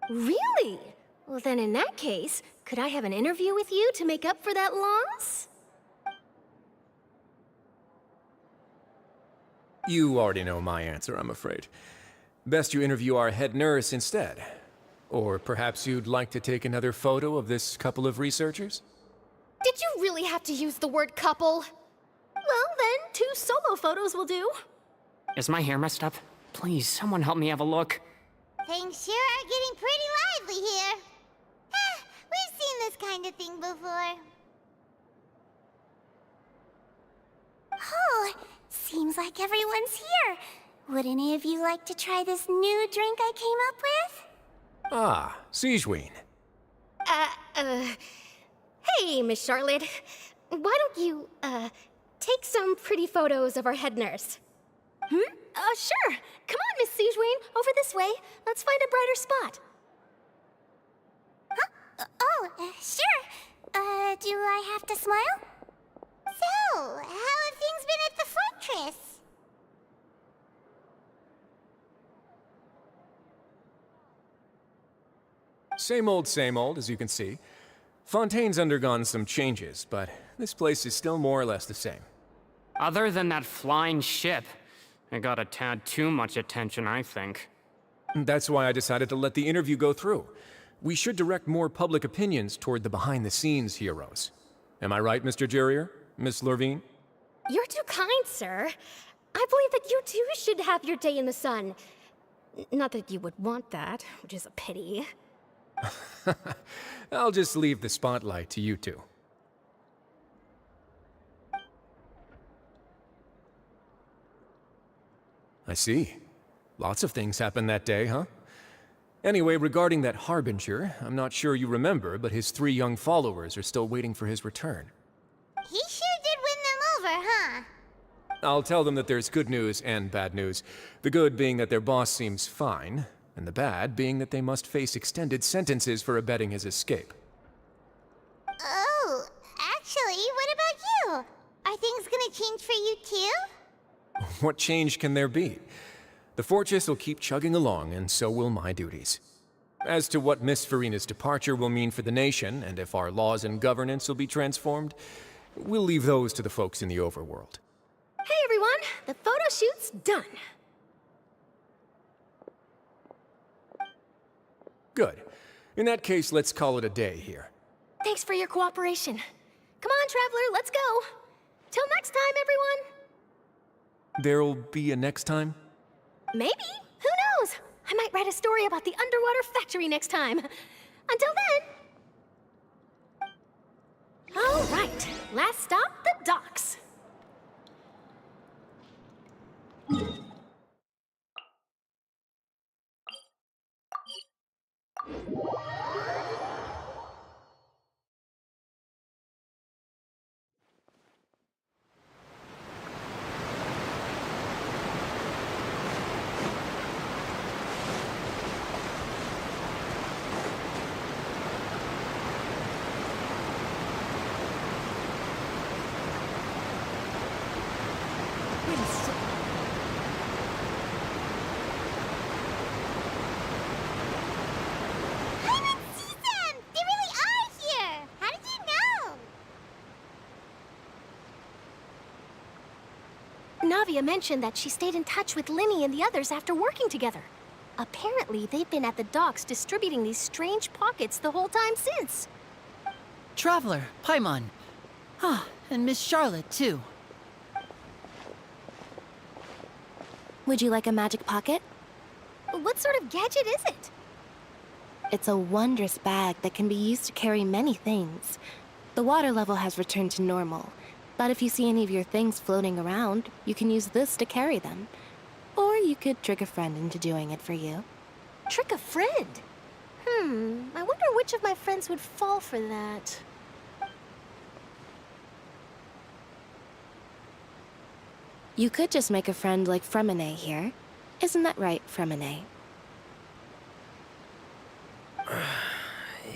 Really? Well, then in that case, could I have an interview with you to make up for that loss? You already know my answer, I'm afraid. Best you interview our head nurse instead. Or perhaps you'd like to take another photo of this couple of researchers? Did you really have to use the word couple? Well, then, 2 solo photos will do. Is my hair messed up? Please, someone help me have a look. Things sure are getting pretty lively here. We've seen this kind of thing before. Oh, seems like everyone's here. Would any of you like to try this new drink I came up with? Ah, Sigewinne. Hey, Miss Charlotte. Why don't you, take some pretty photos of our head nurse? Sure. Come on, Miss Sijuane. Over this way. Let's find a brighter spot. Huh? Sure. Do I have to smile? So, how have things been at the fortress? Same old, as you can see. Fontaine's undergone some changes, but this place is still more or less the same. Other than that flying ship, it got a tad too much attention, I think. That's why I decided to let the interview go through. We should direct more public opinions toward the behind-the-scenes heroes. Am I right, Mr. Jurier? Miss Lurvine? You're too kind, sir. I believe that you too should have your day in the sun. Not that you would want that, which is a pity. I'll just leave the spotlight to you two. I see. Lots of things happened that day, huh? Anyway, regarding that Harbinger, I'm not sure you remember, but his 3 young followers are still waiting for his return. He sure did win them over, huh? I'll tell them that there's good news and bad news. The good being that their boss seems fine, and the bad being that they must face extended sentences for abetting his escape. Oh, actually, what about you? Are things gonna change for you too? What change can there be? The fortress will keep chugging along, and so will my duties. As to what Miss Farina's departure will mean for the nation, and if our laws and governance will be transformed, we'll leave those to the folks in the overworld. Hey everyone, the photo shoot's done. Good. In that case, let's call it a day here. Thanks for your cooperation. Come on, Traveler, let's go. Till next time, everyone. There'll be a next time? Maybe. Who knows? I might write a story about the underwater factory next time. Until then. All right, last stop, the docks. Navia mentioned that she stayed in touch with Linny and the others after working together. Apparently, they've been at the docks distributing these strange pockets the whole time since. Traveler, Paimon. Ah, and Miss Charlotte, too. Would you like a magic pocket? What sort of gadget is it? It's a wondrous bag that can be used to carry many things. The water level has returned to normal, but if you see any of your things floating around, you can use this to carry them. Or you could trick a friend into doing it for you. Trick a friend? I wonder which of my friends would fall for that. You could just make a friend like Fremine here. Isn't that right, Fremine?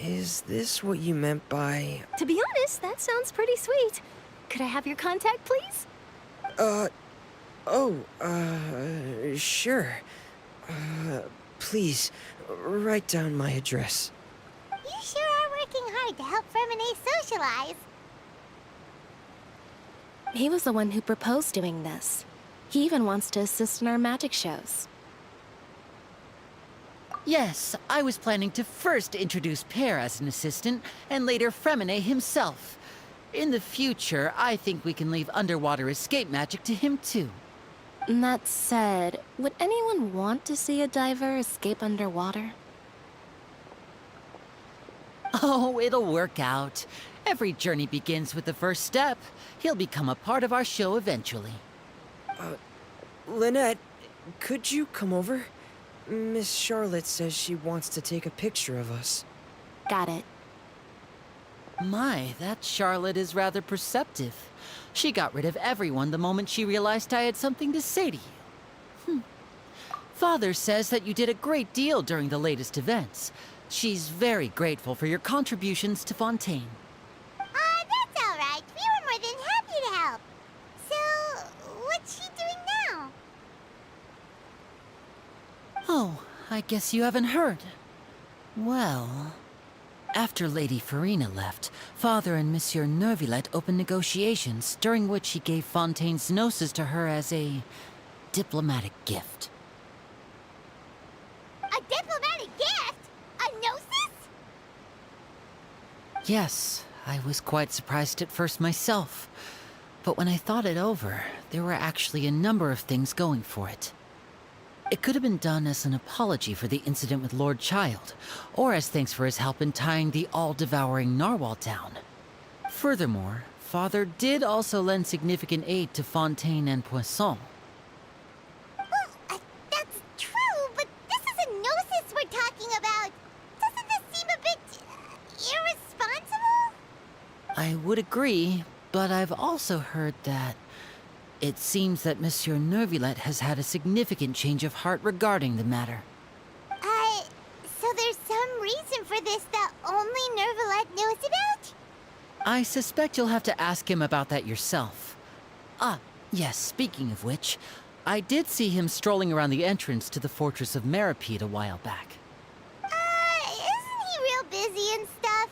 Is this what you meant by... To be honest, that sounds pretty sweet. Could I have your contact, please? Sure. Please, write down my address. You sure are working hard to help Fremine socialize. He was the one who proposed doing this. He even wants to assist in our magic shows. Yes, I was planning to first introduce Pear as an assistant, and later Fremine himself. In the future, I think we can leave underwater escape magic to him too. That said, would anyone want to see a diver escape underwater? Oh, it'll work out. Every journey begins with the first step. He'll become a part of our show eventually. Lynette, could you come over? Miss Charlotte says she wants to take a picture of us. Got it. My, that Charlotte is rather perceptive. She got rid of everyone the moment she realized I had something to say to you. Father says that you did a great deal during the latest events. She's very grateful for your contributions to Fontaine. That's all right. We were more than happy to help. So, what's she doing now? Oh, I guess you haven't heard. Well, after Lady Farina left, Father and Monsieur Neuvillette opened negotiations, during which he gave Fontaine's gnosis to her as a diplomatic gift. A diplomatic gift? A gnosis? Yes, I was quite surprised at first myself. But when I thought it over, there were actually a number of things going for it. It could have been done as an apology for the incident with Lord Child, or as thanks for his help in tying the all-devouring narwhal down. Furthermore, Father did also lend significant aid to Fontaine and Poisson. Well, that's true, but this is a gnosis we're talking about. Doesn't this seem a bit irresponsible? I would agree, but I've also heard that it seems that Monsieur Neuvillette has had a significant change of heart regarding the matter. So there's some reason for this that only Neuvillette knows about? I suspect you'll have to ask him about that yourself. Ah, yes, speaking of which, I did see him strolling around the entrance to the Fortress of Meripede a while back. Isn't he real busy and stuff?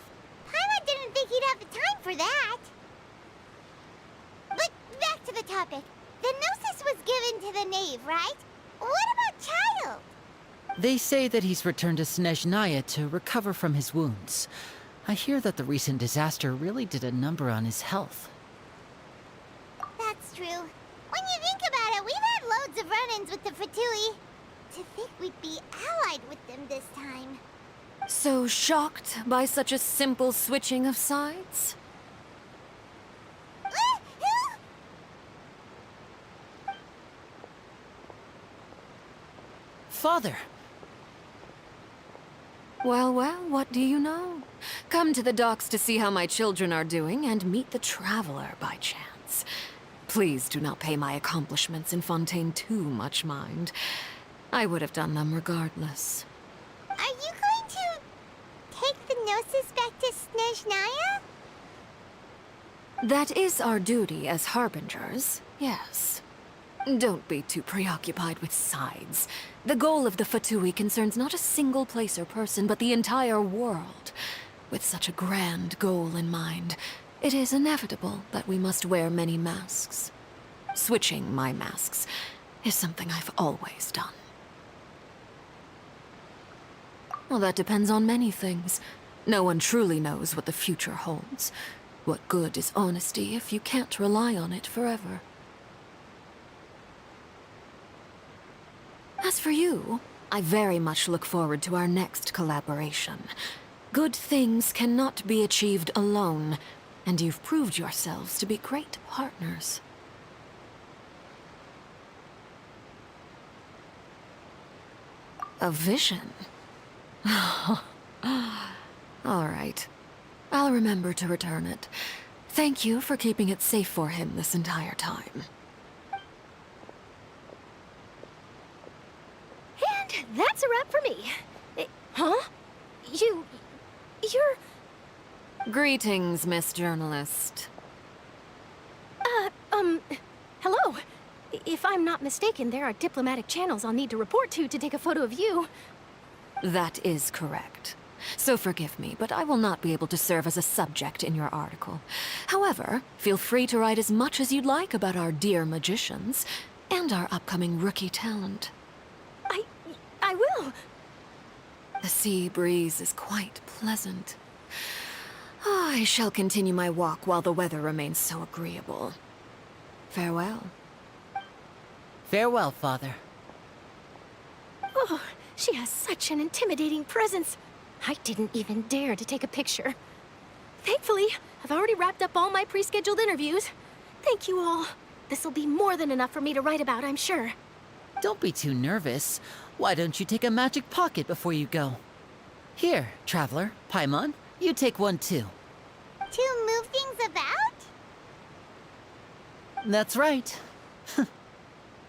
Paimon didn't think he'd have the time for that. But back to the topic. The gnosis was given to the knave, right? What about Child? They say that he's returned to Snezhnaya to recover from his wounds. I hear that the recent disaster really did a number on his health. That's true. When you think about it, we've had loads of run-ins with the Fatui. To think we'd be allied with them this time. So shocked by such a simple switching of sides? Father! Well, well, what do you know? Come to the docks to see how my children are doing and meet the Traveler by chance. Please do not pay my accomplishments in Fontaine too much mind. I would have done them regardless. Are you going to take the gnosis back to Snezhnaya? That is our duty as harbingers, yes. Don't be too preoccupied with sides. The goal of the Fatui concerns not a single place or person, but the entire world. With such a grand goal in mind, it is inevitable that we must wear many masks. Switching my masks is something I've always done. Well, that depends on many things. No one truly knows what the future holds. What good is honesty if you can't rely on it forever? As for you, I very much look forward to our next collaboration. Good things cannot be achieved alone, and you've proved yourselves to be great partners. A vision? All right. I'll remember to return it. Thank you for keeping it safe for him this entire time. And that's a wrap for me. Huh? You're... Greetings, Miss Journalist. Hello. If I'm not mistaken, there are diplomatic channels I'll need to report to take a photo of you. That is correct. So forgive me, but I will not be able to serve as a subject in your article. However, feel free to write as much as you'd like about our dear magicians and our upcoming rookie talent. I will. The sea breeze is quite pleasant. I shall continue my walk while the weather remains so agreeable. Farewell. Farewell, Father. Oh, she has such an intimidating presence. I didn't even dare to take a picture. Thankfully, I've already wrapped up all my pre-scheduled interviews. Thank you all. This'll be more than enough for me to write about, I'm sure. Don't be too nervous. Why don't you take a magic pocket before you go? Here, Traveler, Paimon, you take one too. To move things about? That's right.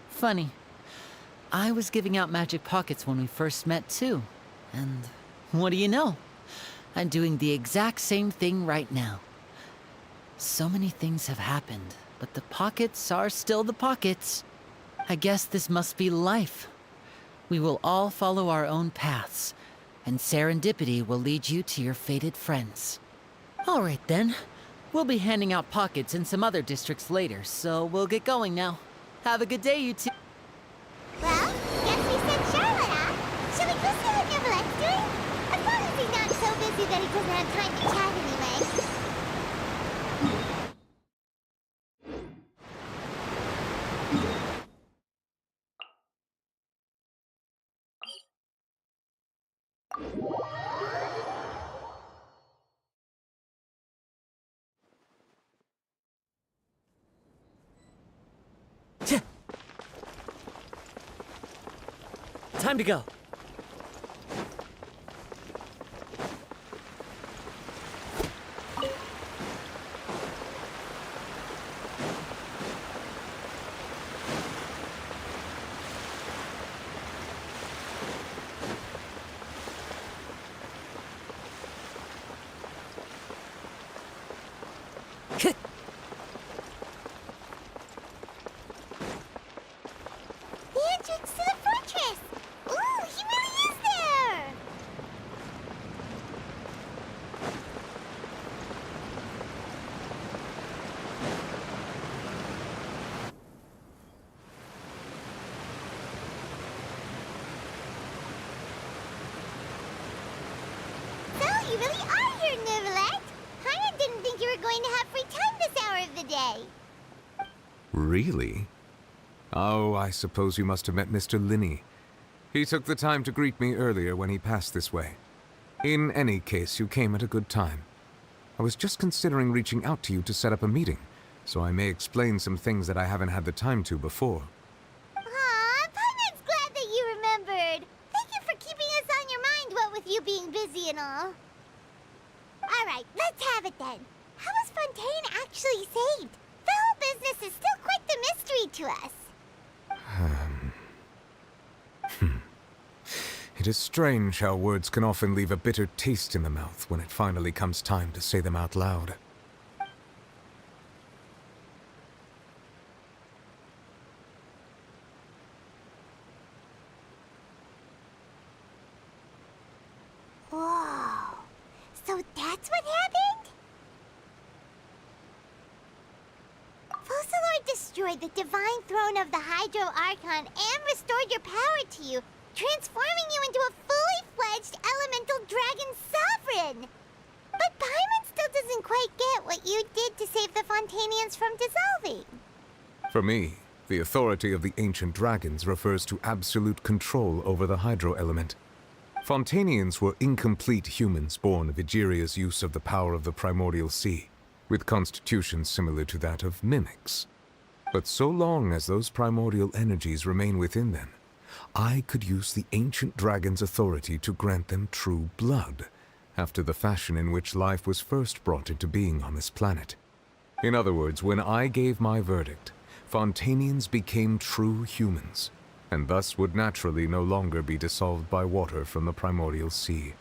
Funny. I was giving out magic pockets when we first met, too. And what do you know? I'm doing the exact same thing right now. So many things have happened, but the pockets are still the pockets. I guess this must be life. We will all follow our own paths, and serendipity will lead you to your fated friends. All right, then. We'll be handing out pockets in some other districts later, so we'll get going now. Have a good day, you two. Well, guess we sent Charlotte, huh? Should we go see what Nicolette's doing? As long as he's not so busy that he doesn't have time to chat anyway. Time to go. The entrance to the fortress! Ooh, he really is there! So, you really are here, Nicolette! Paimon didn't think you were going to have free time this hour of the day. Really? Oh, I suppose you must have met Mr. Linney. He took the time to greet me earlier when he passed this way. In any case, you came at a good time. I was just considering reaching out to you to set up a meeting, so I may explain some things that I haven't had the time to before. Aw, Paimon's glad that you remembered. Thank you for keeping us on your mind, what with you being busy and all. Alright, let's have it then. How was Fontaine actually saved? The whole business is still quite the mystery to us. It is strange how words can often leave a bitter taste in the mouth when it finally comes time to say them out loud. Whoa. So that's what happened? Focalor destroyed the divine throne of the Hydro Archon and restored your power to you, transforming you into a fully fledged elemental dragon sovereign. But Paimon still doesn't quite get what you did to save the Fontanians from dissolving. For me, the authority of the ancient dragons refers to absolute control over the hydro element. Fontanians were incomplete humans born of Egeria's use of the power of the primordial sea, with constitutions similar to that of mimics. But so long as those primordial energies remain within them, I could use the ancient dragon's authority to grant them true blood, after the fashion in which life was first brought into being on this planet. In other words, when I gave my verdict, Fontanians became true humans, and thus would naturally no longer be dissolved by water from the primordial sea.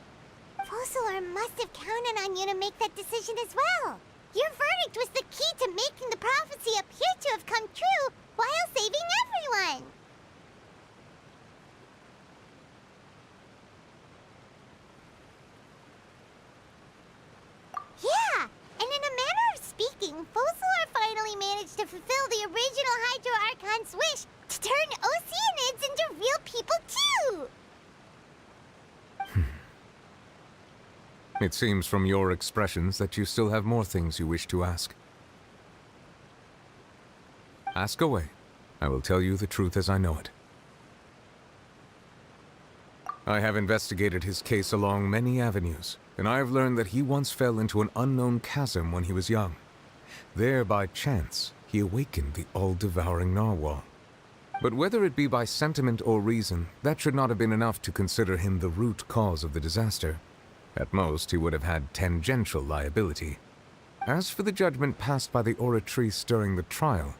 Focalor must have counted on you to make that decision as well. Your verdict was the key to making the prophecy appear to have come true while saving everyone. Yeah, and in a manner of speaking, Focalor finally managed to fulfill the original Hydro Archon's wish to turn Oceanids into real people too! It seems from your expressions that you still have more things you wish to ask. Ask away. I will tell you the truth as I know it. I have investigated his case along many avenues, and I have learned that he once fell into an unknown chasm when he was young. There, by chance, he awakened the all-devouring narwhal. But whether it be by sentiment or reason, that should not have been enough to consider him the root cause of the disaster. At most, he would have had tangential liability. As for the judgment passed by the Oratrice during the trial,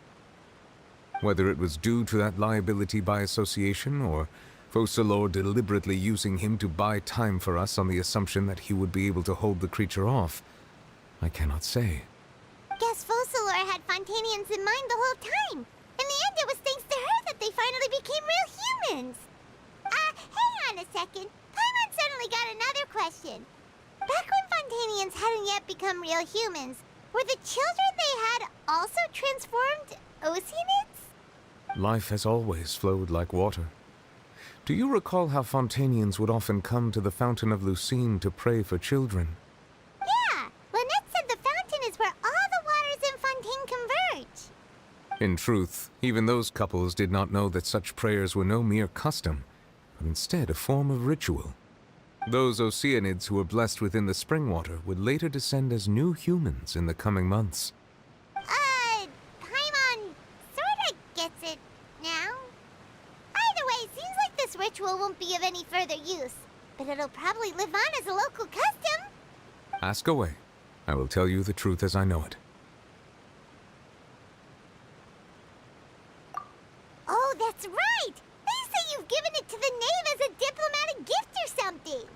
Whether it was due to that liability by association, or Focalor deliberately using him to buy time for us on the assumption that he would be able to hold the creature off, I cannot say. Guess Focalor had Fontanians in mind the whole time. In the end, it was thanks to her that they finally became real humans. Hang on a second. Paimon suddenly got another question. Back when Fontanians hadn't yet become real humans, were the children they had also transformed Oceanids? Life has always flowed like water. Do you recall how Fontanians would often come to the Fountain of Lucine to pray for children? Yeah, Lynette said the fountain is where all the waters in Fontaine converge. In truth, even those couples did not know that such prayers were no mere custom, but instead a form of ritual. Those Oceanids who were blessed within the spring water would later descend as new humans in the coming months. Paimon sorta gets it now. Either way, seems like this ritual won't be of any further use, but it'll probably live on as a local custom. Ask away. I will tell you the truth as I know it. Oh, that's right! They say you've given it to the Knave as a diplomatic gift or something.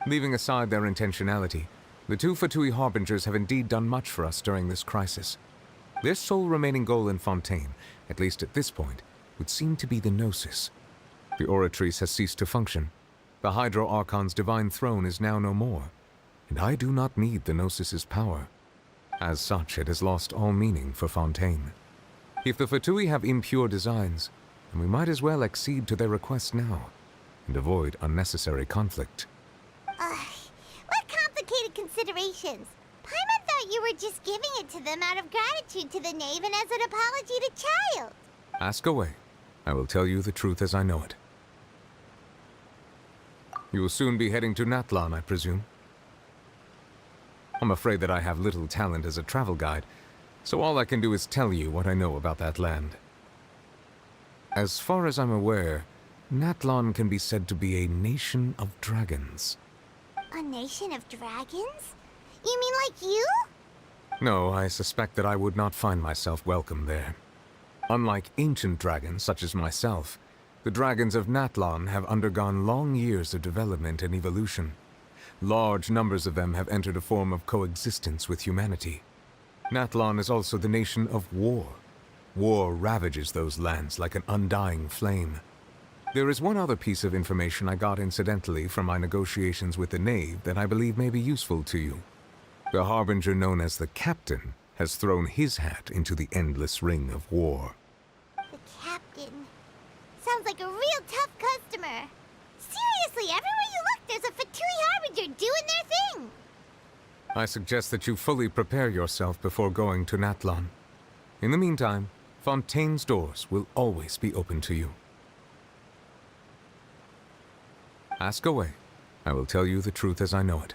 Leaving aside their intentionality, the two Fatui Harbingers have indeed done much for us during this crisis. Their sole remaining goal in Fontaine, at least at this point, would seem to be the Gnosis. The Oratrice has ceased to function. The Hydro Archon's divine throne is now no more, and I do not need the Gnosis's power. As such, it has lost all meaning for Fontaine. If the Fatui have impure designs, then we might as well accede to their request now, and avoid unnecessary conflict. What complicated considerations. Paimon thought you were just giving it to them out of gratitude to the Knave and as an apology to Child. Ask away. I will tell you the truth as I know it. You will soon be heading to Natlan, I presume? I'm afraid that I have little talent as a travel guide, so all I can do is tell you what I know about that land. As far as I'm aware, Natlan can be said to be a nation of dragons. A nation of dragons? You mean like you? No, I suspect that I would not find myself welcome there. Unlike ancient dragons such as myself, the dragons of Natlan have undergone long years of development and evolution. Large numbers of them have entered a form of coexistence with humanity. Natlan is also the nation of war. War ravages those lands like an undying flame. There is one other piece of information I got incidentally from my negotiations with the Knave that I believe may be useful to you. The Harbinger known as the Captain has thrown his hat into the endless ring of war. The Captain. Sounds like a real tough customer. Seriously, everywhere you look, there's a Fatui Harbinger doing their thing. I suggest that you fully prepare yourself before going to Natlan. In the meantime, Fontaine's doors will always be open to you. Ask away. I will tell you the truth as I know it.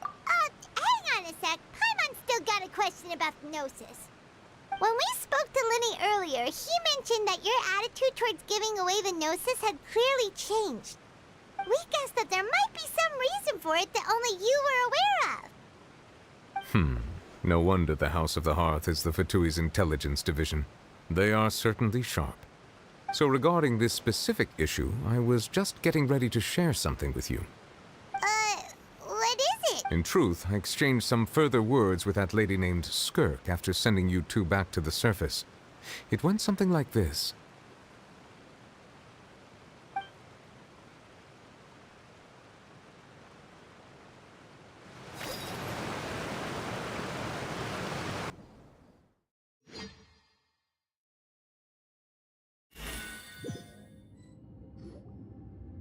Hang on a sec. Paimon still got a question about the Gnosis. When we spoke to Linny earlier, he mentioned that your attitude towards giving away the Gnosis had clearly changed. We guessed that there might be some reason for it that only you were aware of. No wonder the House of the Hearth is the Fatui's intelligence division. They are certainly sharp. So regarding this specific issue, I was just getting ready to share something with you. What is it? In truth, I exchanged some further words with that lady named Skirk after sending you two back to the surface. It went something like this.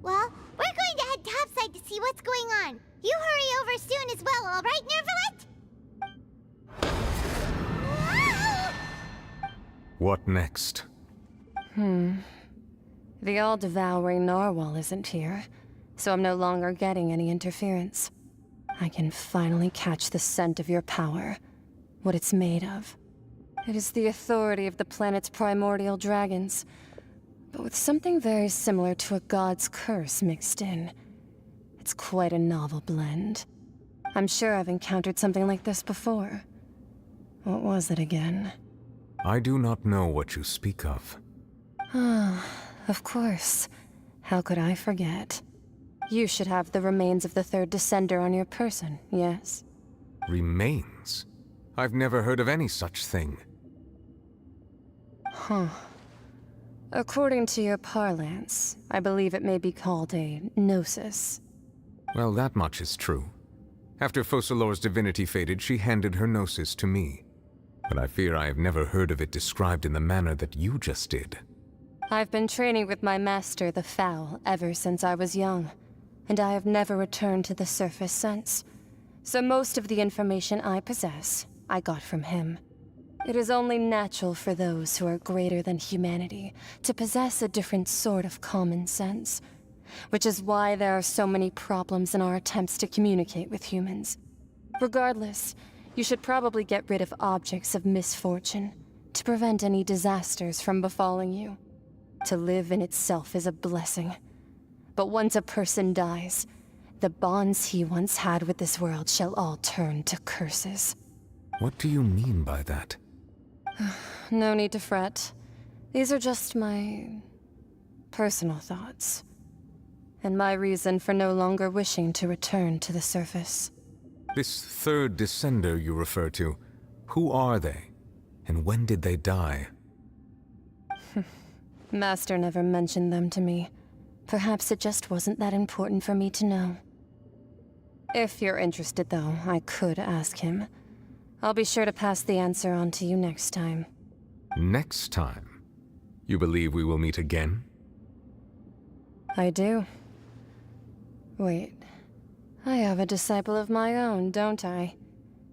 Well, we're going to head topside to see what's going on. You hurry over soon as well, all right, Nervalet? What next? The all-devouring narwhal isn't here, so I'm no longer getting any interference. I can finally catch the scent of your power, what it's made of. It is the authority of the planet's primordial dragons, but with something very similar to a god's curse mixed in. It's quite a novel blend. I'm sure I've encountered something like this before. What was it again? I do not know what you speak of. Of course. How could I forget? You should have the remains of the third descender on your person, yes? Remains? I've never heard of any such thing. Huh. According to your parlance, I believe it may be called a gnosis. Well, that much is true. After Focalor's divinity faded, she handed her gnosis to me. But I fear I have never heard of it described in the manner that you just did. I've been training with my master, the Foul, ever since I was young, and I have never returned to the surface since. So most of the information I possess, I got from him. It is only natural for those who are greater than humanity to possess a different sort of common sense, which is why there are so many problems in our attempts to communicate with humans. Regardless, you should probably get rid of objects of misfortune to prevent any disasters from befalling you. To live in itself is a blessing. But once a person dies, the bonds he once had with this world shall all turn to curses. What do you mean by that? No need to fret. These are just my personal thoughts, and my reason for no longer wishing to return to the surface. This third descender you refer to, who are they? And when did they die? Master never mentioned them to me. Perhaps it just wasn't that important for me to know. If you're interested, though, I could ask him. I'll be sure to pass the answer on to you next time. Next time? You believe we will meet again? I do. Wait. I have a disciple of my own, don't I?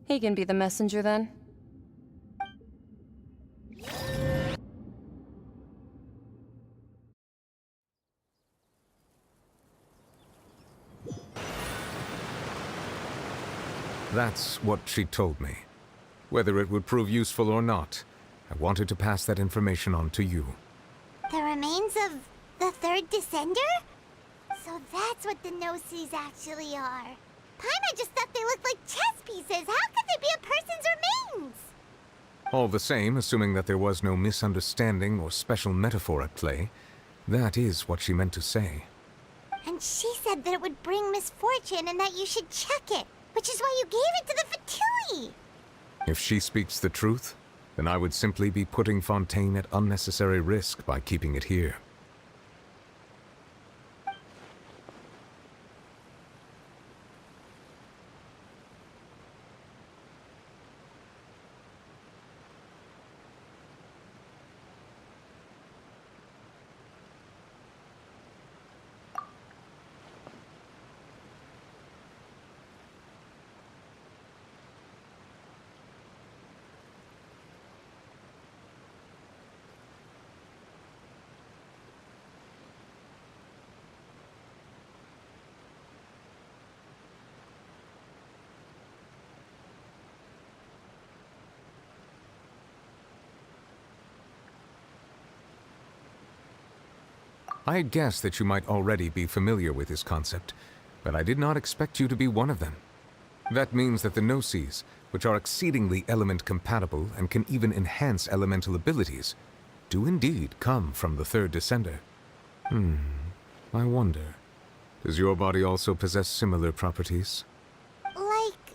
He can be the messenger then. That's what she told me. Whether it would prove useful or not, I wanted to pass that information on to you. The remains of the third descender? So that's what the Gnosis actually are. Paimon just thought they looked like chess pieces. How could they be a person's remains? All the same, assuming that there was no misunderstanding or special metaphor at play, that is what she meant to say. And she said that it would bring misfortune and that you should check it, which is why you gave it to the Fatui. If she speaks the truth, then I would simply be putting Fontaine at unnecessary risk by keeping it here. I had guessed that you might already be familiar with this concept, but I did not expect you to be one of them. That means that the Gnosis, which are exceedingly element-compatible and can even enhance elemental abilities, do indeed come from the third descender. I wonder, does your body also possess similar properties? Like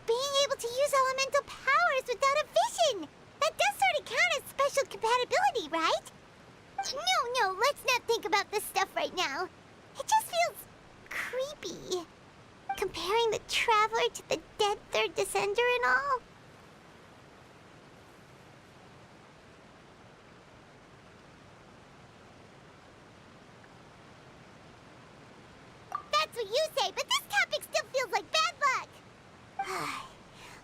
being able to use elemental powers without a vision. That does sort of count as special compatibility, right? No, let's not think about this stuff right now. It just feels creepy. Comparing the Traveler to the dead third descender and all. That's what you say, but this topic still feels like bad luck.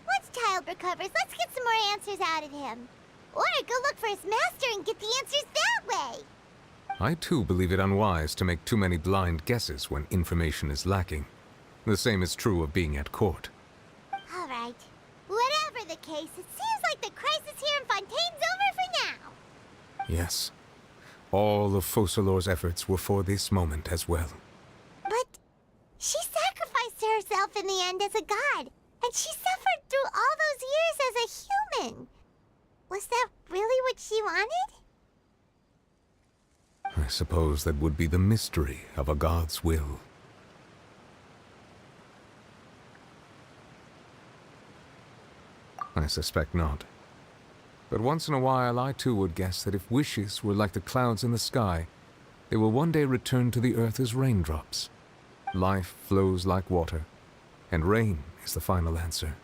Once Child recovers, let's get some more answers out of him. Or go look for his master and get the answers that way. I too believe it unwise to make too many blind guesses when information is lacking. The same is true of being at court. All right. Whatever the case, it seems like the crisis here in Fontaine's over for now. Yes. All of Focalor's efforts were for this moment as well. But she sacrificed herself in the end as a god, and she suffered through all those years as a woman. Was that really what she wanted? I suppose that would be the mystery of a god's will. I suspect not. But once in a while, I too would guess that if wishes were like the clouds in the sky, they will one day return to the earth as raindrops. Life flows like water, and rain is the final answer.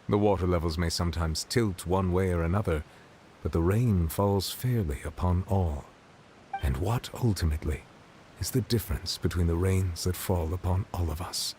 The water levels may sometimes tilt one way or another, but the rain falls fairly upon all. And what, ultimately, is the difference between the rains that fall upon all of us?